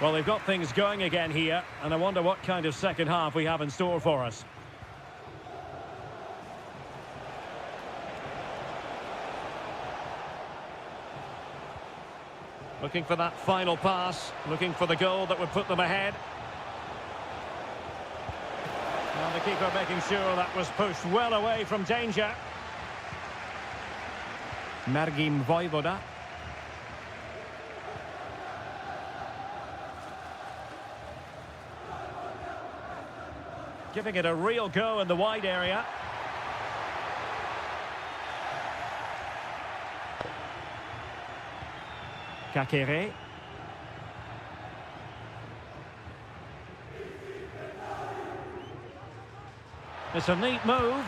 Well, they've got things going again here, and I wonder what kind of second half we have in store for us. Looking for that final pass, looking for the goal that would put them ahead. And the keeper making sure that was pushed well away from danger. Mergim Vojvoda. Giving it a real go in the wide area. Kakere. It's a neat move.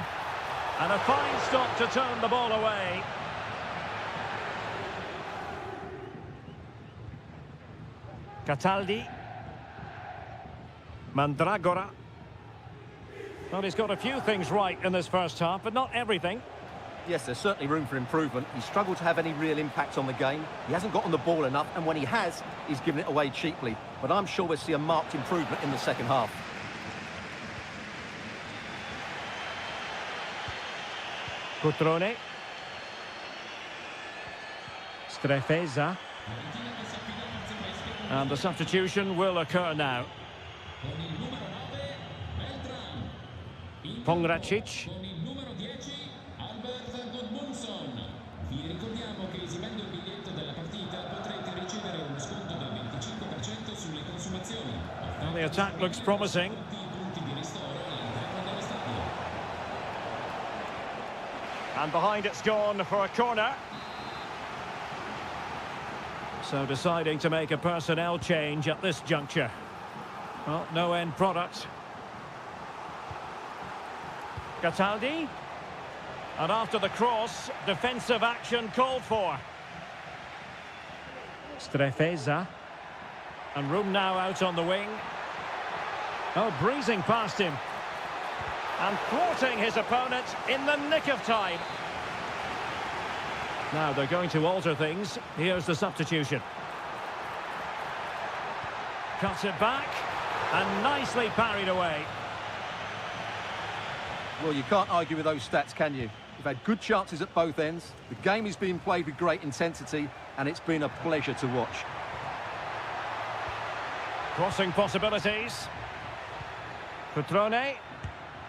And a fine stop to turn the ball away. Cataldi. Mandragora. Well, he's got a few things right in this first half, but not everything. Yes, there's certainly room for improvement. He's struggled to have any real impact on the game. He hasn't got on the ball enough, and when he has, he's given it away cheaply. But I'm sure we'll see a marked improvement in the second half. Cutrone. Strefeza. And the substitution will occur now. Pongracic. Vi ricordiamo che esibendo il biglietto della partita potrete ricevere uno sconto del 25% sulle consumazioni. Well, the attack looks promising. Punti di ristoro all'interno dello stadio. And behind it's gone for a corner. So deciding to make a personnel change at this juncture. Well, no end product. Cataldi. And after the cross, defensive action called for. Strefeza. And room now out on the wing. Oh, breezing past him. And thwarting his opponent in the nick of time. Now they're going to alter things. Here's the substitution. Cuts it back. And nicely parried away. Well, you can't argue with those stats, can you? We've had good chances at both ends. The game is being played with great intensity, and it's been a pleasure to watch. Crossing possibilities. Cutrone.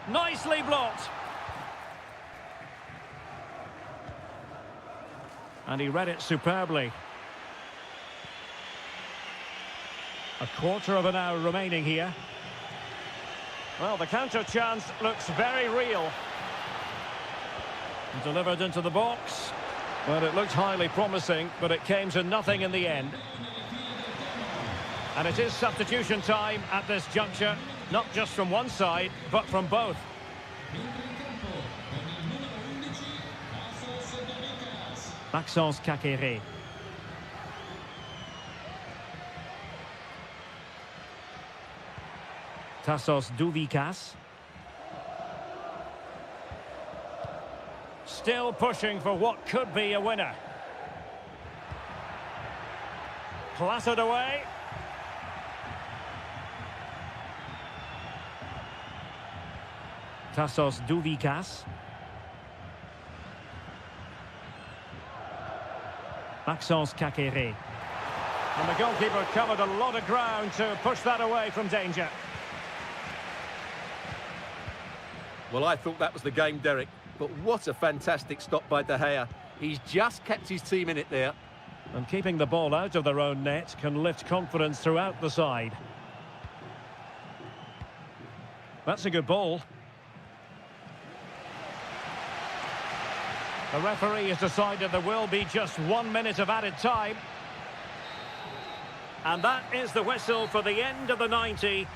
Nicely blocked. And he read it superbly. A quarter of an hour remaining here. Well, the counter chance looks very real. Delivered into the box. Well, it looked highly promising, but it came to nothing in the end. And it is substitution time at this juncture, not just from one side, but from both. Maxence Kakere. Tassos Douvikas. Still pushing for what could be a winner. Clattered away. Tassos Douvikas. Maxence Kakere. And the goalkeeper covered a lot of ground to push that away from danger. Well, I thought that was the game, Derek. But what a fantastic stop by De Gea. He's just kept his team in it there. And keeping the ball out of their own net can lift confidence throughout the side. That's a good ball. The referee has decided there will be just 1 minute of added time. And that is the whistle for the end of the 90.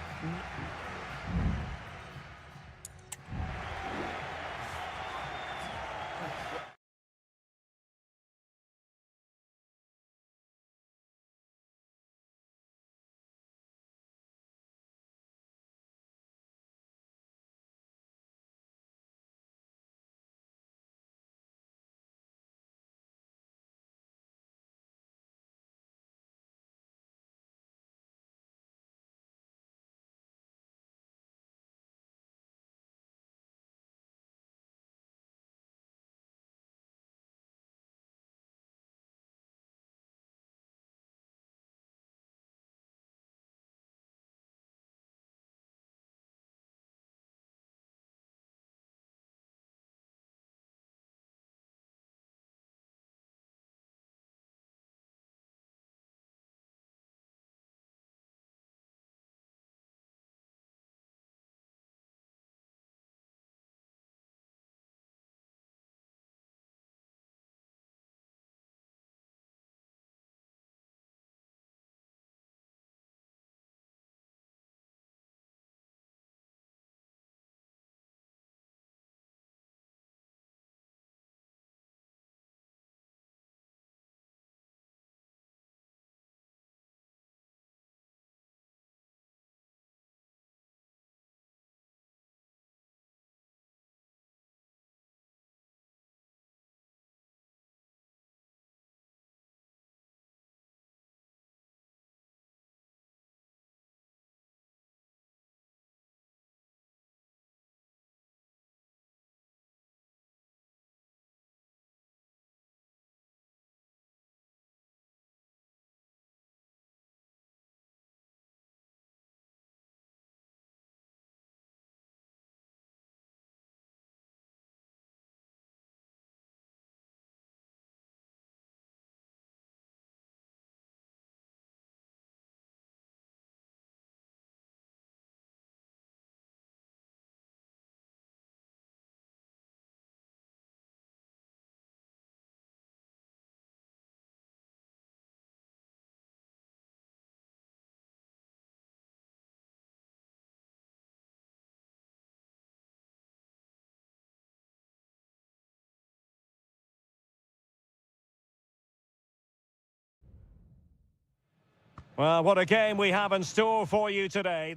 Well, what a game we have in store for you today.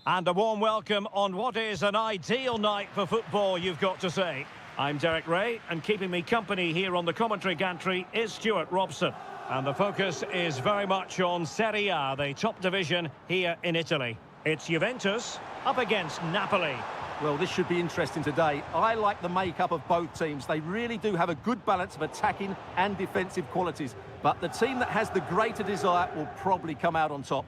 And a warm welcome on what is an ideal night for football, you've got to say. I'm Derek Ray, and keeping me company here on the commentary gantry is Stuart Robson. And the focus is very much on Serie A, the top division here in Italy. It's Juventus up against Napoli. Well, this should be interesting today. I like the makeup of both teams. They really do have a good balance of attacking and defensive qualities. But the team that has the greater desire will probably come out on top.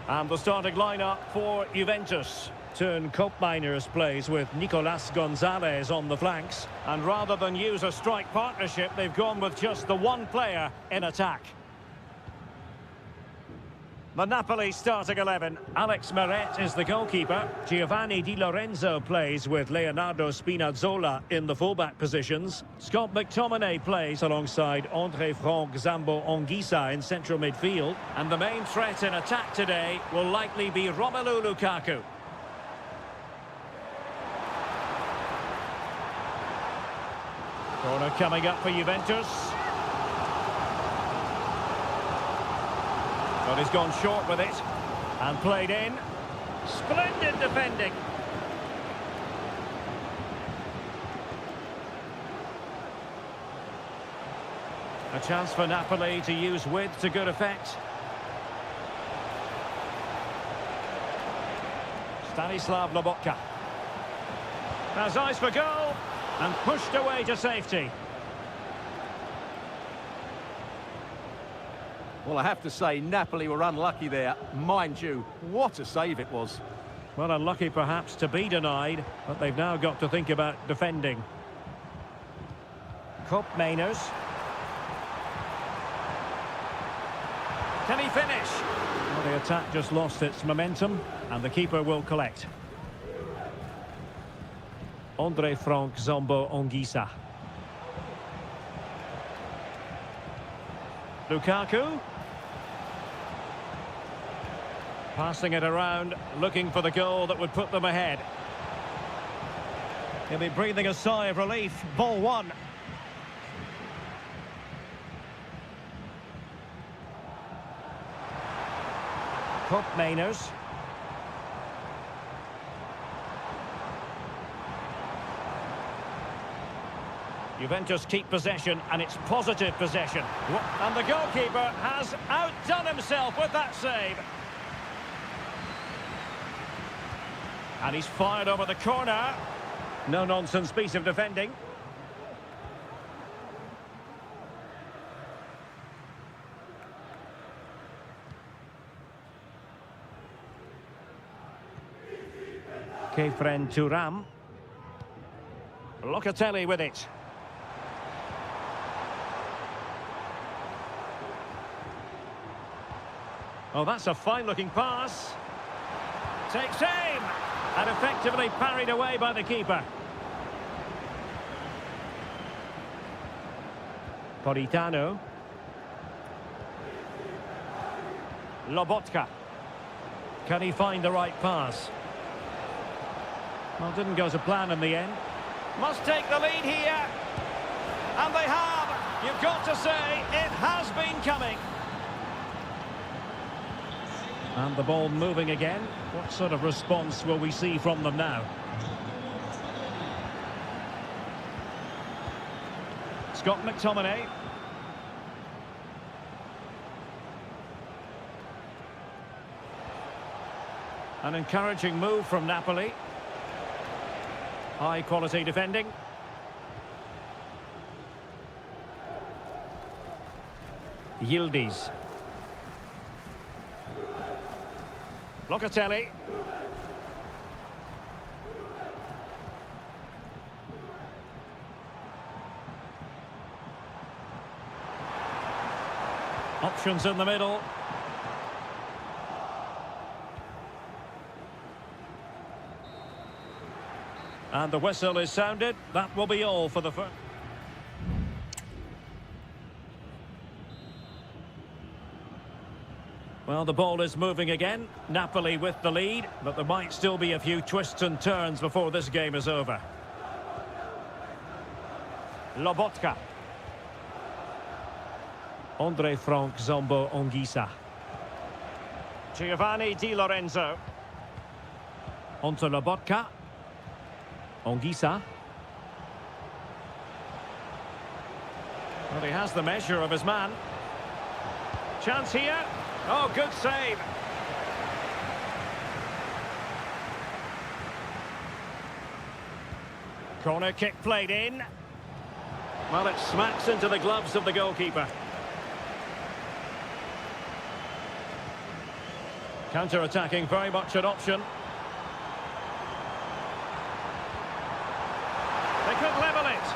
And the starting lineup for Juventus. Turn Koopmeiners plays with Nicolas Gonzalez on the flanks. And rather than use a strike partnership, they've gone with just the one player in attack. The Napoli starting 11. Alex Meret is the goalkeeper. Giovanni Di Lorenzo plays with Leonardo Spinazzola in the fullback positions. Scott McTominay plays alongside André Franck Zambo Anguissa in central midfield. And the main threat in attack today will likely be Romelu Lukaku. Corner coming up for Juventus. But he's gone short with it. And played in. Splendid defending. A chance for Napoli to use width to good effect. Stanislav Lobotka. Has eyes for goal. And pushed away to safety. Well, I have to say, Napoli were unlucky there. Mind you, what a save it was. Well, unlucky perhaps to be denied, but they've now got to think about defending. Koopmeiners. Can he finish? Well, the attack just lost its momentum, and the keeper will collect. André Franck Zambo Anguissa. Lukaku. Passing it around, looking for the goal that would put them ahead. He'll be breathing a sigh of relief. Ball one. Koopmeiners. Juventus keep possession, and it's positive possession. And the goalkeeper has outdone himself with that save. And he's fired over the corner. No-nonsense piece of defending. Kefren Turam. Locatelli with it. Oh, that's a fine-looking pass. Takes aim. And effectively parried away by the keeper. Politano. Lobotka. Can he find the right pass? Well, didn't go to plan in the end. Must take the lead here. And they have. You've got to say, it has been coming. And the ball moving again. What sort of response will we see from them now? Scott McTominay. An encouraging move from Napoli. High quality defending. Yildiz. Locatelli. Options in the middle. And the whistle is sounded. That will be all for the first. Well, the ball is moving again. Napoli with the lead, but there might still be a few twists and turns before this game is over. Lobotka. Andre Frank Zombo Ongisa. Giovanni Di Lorenzo. Onto Lobotka. Ongisa. Well, he has the measure of his man. Chance here. Oh, good save. Corner kick played in. Well, it smacks into the gloves of the goalkeeper. Counter-attacking, very much an option. They could level it.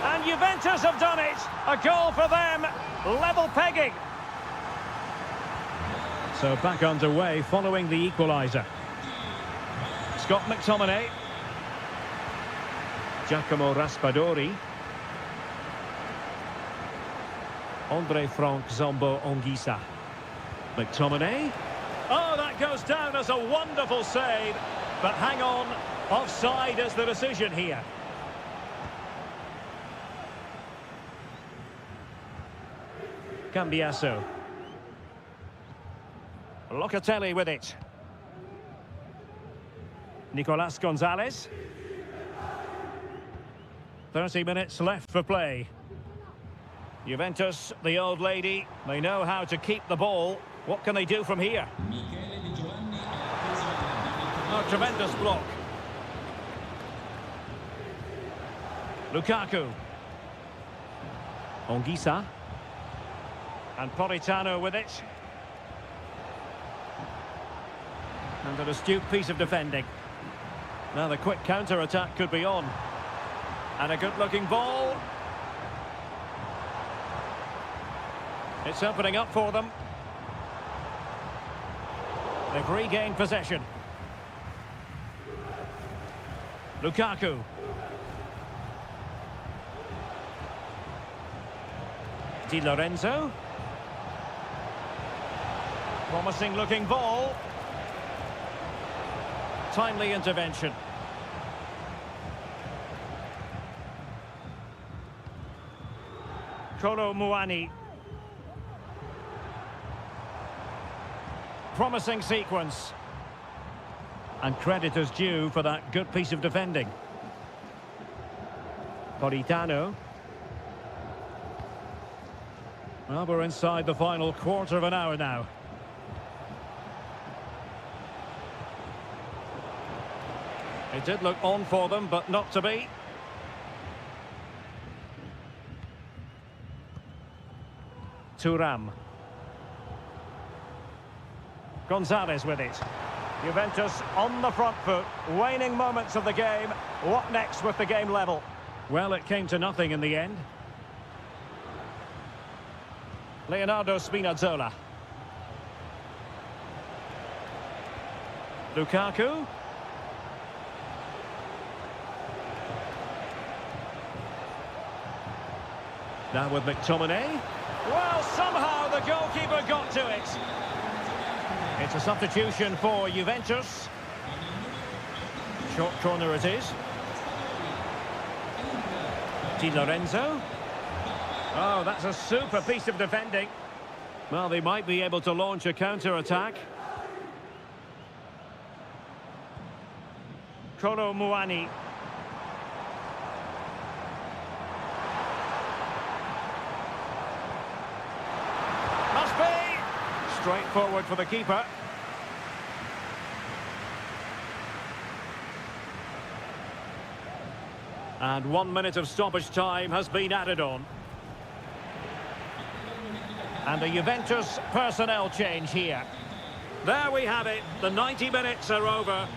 And Juventus have done it. A goal for them. Level pegging. So back underway following the equaliser. Scott McTominay. Giacomo Raspadori. Andre Frank Zombo Ongisa. McTominay. Oh, that goes down as a wonderful save. But hang on, offside is the decision here. Cambiasso. Locatelli with it. Nicolas Gonzalez. 30 minutes left for play. Juventus, the old lady, they know how to keep the ball. What can they do from here? Oh, tremendous block. Lukaku. Ongisa. And Politano with it. And an astute piece of defending. Now the quick counter-attack could be on. And a good-looking ball. It's opening up for them. They've regained possession. Lukaku. Di Lorenzo. Promising looking ball. Timely intervention. Kolo Muani. Promising sequence. And credit is due for that good piece of defending. Politano. Well, we're inside the final quarter of an hour now. It did look on for them, but not to be. Thuram. Gonzalez with it. Juventus on the front foot, waning moments of the game. What next with the game level? Well, it came to nothing in the end. Leonardo Spinazzola. Lukaku. Now with McTominay. Well, somehow the goalkeeper got to it. It's a substitution for Juventus. Short corner it is. Di Lorenzo. Oh, that's a super piece of defending. Well, they might be able to launch a counter-attack. Kolo Muani. Must be! Straightforward for the keeper. And 1 minute of stoppage time has been added on. And a Juventus personnel change here. There we have it. The 90 minutes are over.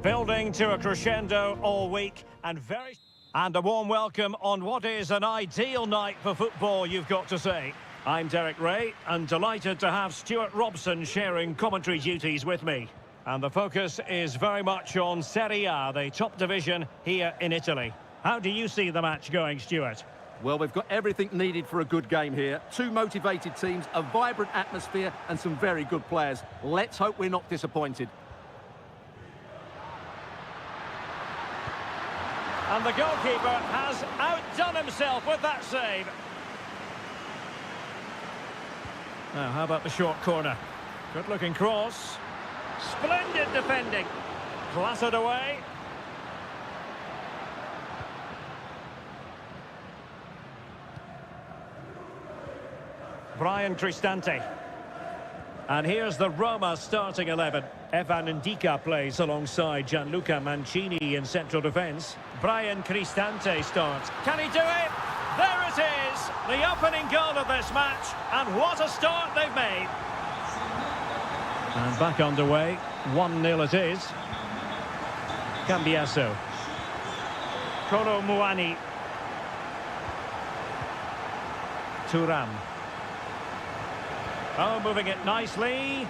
Building to a crescendo all week and a warm welcome on what is an ideal night for football, you've got to say. I'm Derek Ray and delighted to have Stuart Robson sharing commentary duties with me. And the focus is very much on Serie A, the top division here in Italy. How do you see the match going, Stuart? Well, we've got everything needed for a good game here. Two motivated teams, a vibrant atmosphere and some very good players. Let's hope we're not disappointed. And the goalkeeper has outdone himself with that save. Now, how about the short corner? Good-looking cross. Splendid defending. Clattered away. Brian Cristante. And here's the Roma starting 11. Evan Ndika plays alongside Gianluca Mancini in central defence. Brian Cristante starts. Can he do it? There it is! The opening goal of this match. And what a start they've made. And back underway. 1-0 it is. Cambiasso. Kolo Muani. Thuram. Oh, moving it nicely.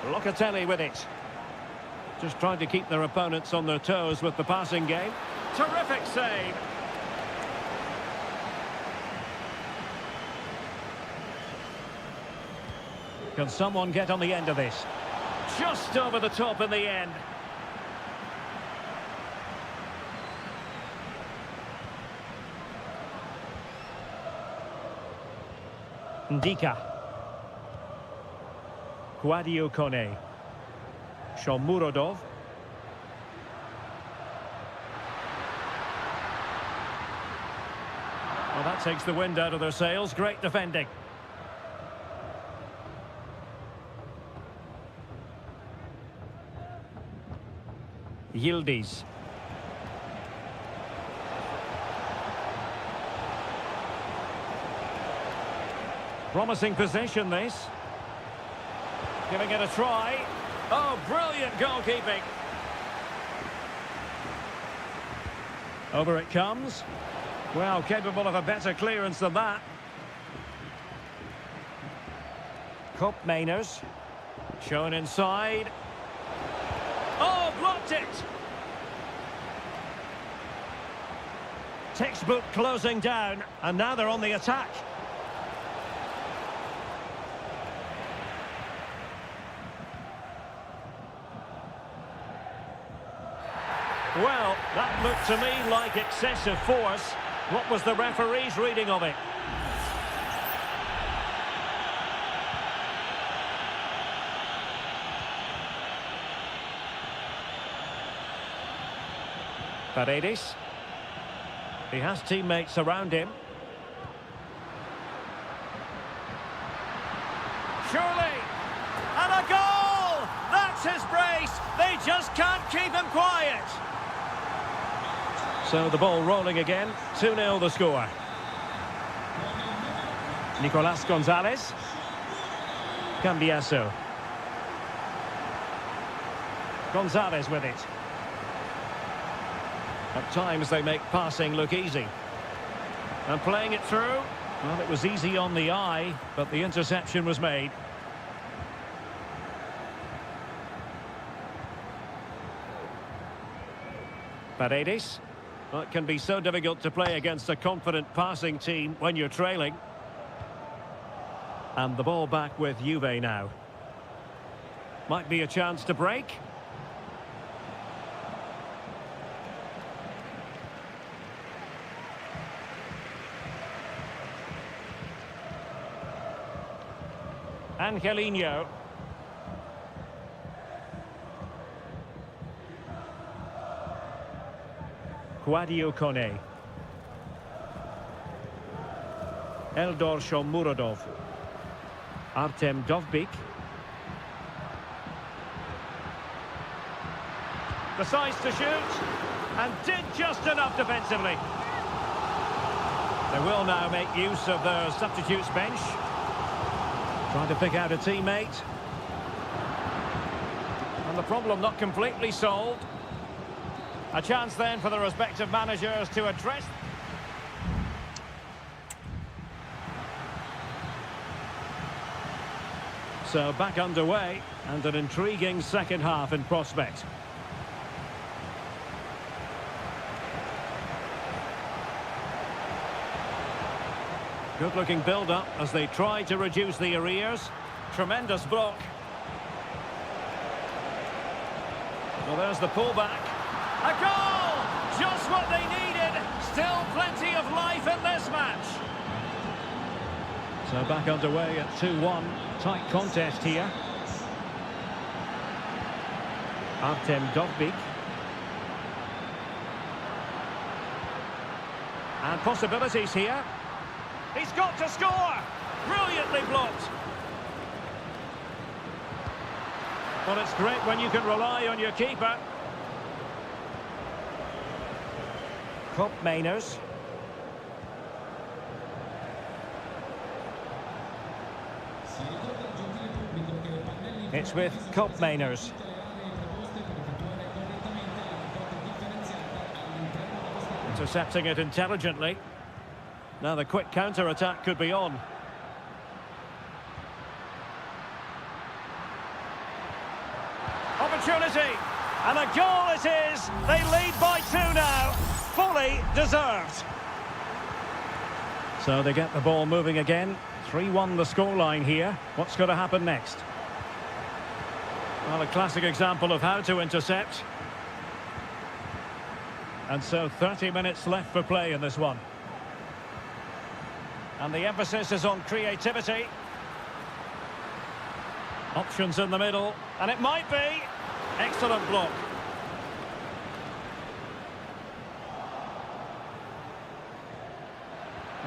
Locatelli with it. Just trying to keep their opponents on their toes with the passing game. Terrific save. Can someone get on the end of this? Just over the top in the end. Ndika. Guadio Kone. Shomurodov. Well, that takes the wind out of their sails. Great defending. Yildiz. Promising possession, this. Giving it a try. Oh, brilliant goalkeeping. Over it comes. Well, capable of a better clearance than that. Kopp Mainers. Shown inside. Oh, blocked it! Textbook closing down, and now they're on the attack. Well, that looked to me like excessive force. What was the referee's reading of it? Paredes. He has teammates around him. Surely! And a goal! That's his brace! They just can't keep him quiet! So the ball rolling again. 2-0 the score. Nicolas Gonzalez. Cambiasso. Gonzalez with it. At times they make passing look easy. And playing it through. Well, it was easy on the eye, but the interception was made. Paredes. Well, it can be so difficult to play against a confident passing team when you're trailing. And the ball back with Juve now. Might be a chance to break. Angelino. Guadio Kone. Eldor Shomurodov. Artem Dovbyk. The size to shoot. And did just enough defensively. They will now make use of their substitutes bench. Trying to pick out a teammate. And the problem not completely solved. A chance then for the respective managers to address. So back underway, and an intriguing second half in prospect. Good-looking build-up as they try to reduce the arrears. Tremendous block. Well, there's the pullback. A goal! Just what they needed. Still plenty of life in this match. So back underway at 2-1. Tight contest here. Artem Dovbyk. And possibilities here. He's got to score! Brilliantly blocked. Well, it's great when you can rely on your keeper. Mainers. It's with Mainers. Intercepting it intelligently. Now the quick counter-attack could be on. Opportunity! And a goal it is! They lead by 2 now. Fully deserved. So they get the ball moving again. 3-1 the scoreline here. What's going to happen next? Well, a classic example of how to intercept. And so 30 minutes left for play in this one. And the emphasis is on creativity. Options in the middle. And it might be. Excellent block.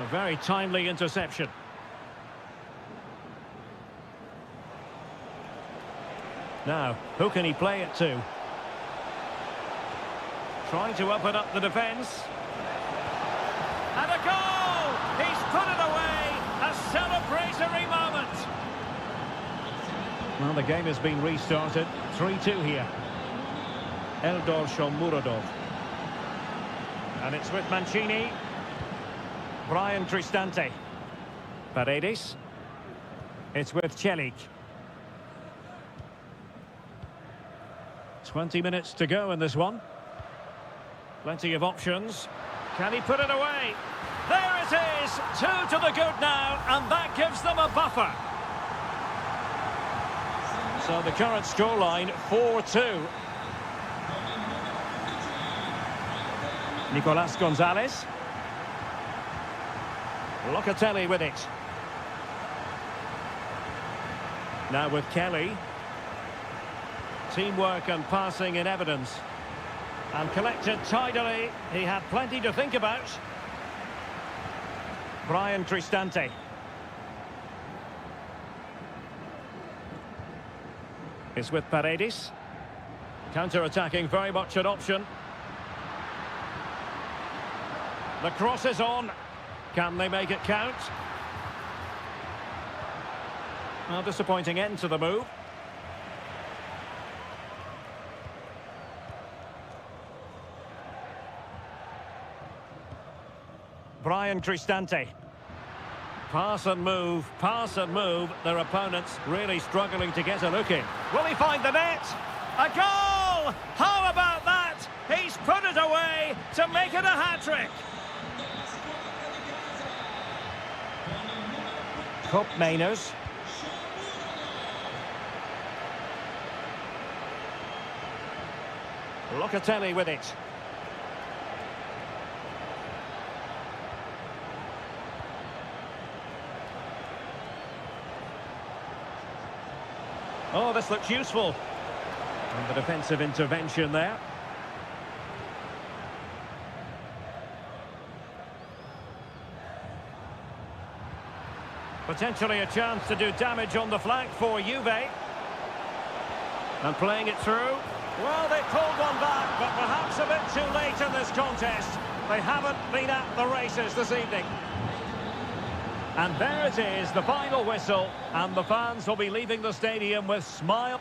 A very timely interception. Now, who can he play it to? Trying to open up the defence. And a goal! He's put it away! A celebratory moment! Well, the game has been restarted. 3-2 here. Eldor Shomurodov. And it's with Mancini. Brian Cristante. Paredes. It's with Celik. 20 minutes to go in this one. Plenty of options. Can he put it away? There it is! 2 to the good now, and that gives them a buffer. So the current scoreline, 4-2. Nicolas Gonzalez. Locatelli with it. Now with Kelly. Teamwork and passing in evidence. And collected tidily. He had plenty to think about. Brian Cristante. It's with Paredes. Counter-attacking, very much an option. The cross is on. Can they make it count? Well, disappointing end to the move. Brian Cristante. Pass and move, their opponents really struggling to get a look in. Will he find the net? A goal! How about that? He's put it away to make it a hat-trick. Mainers. Locatelli with it. Oh, this looks useful. And the defensive intervention there. Potentially a chance to do damage on the flank for Juve. And playing it through. Well, they pulled one back, but perhaps a bit too late in this contest. They haven't been at the races this evening. And there it is, the final whistle. And the fans will be leaving the stadium with smile.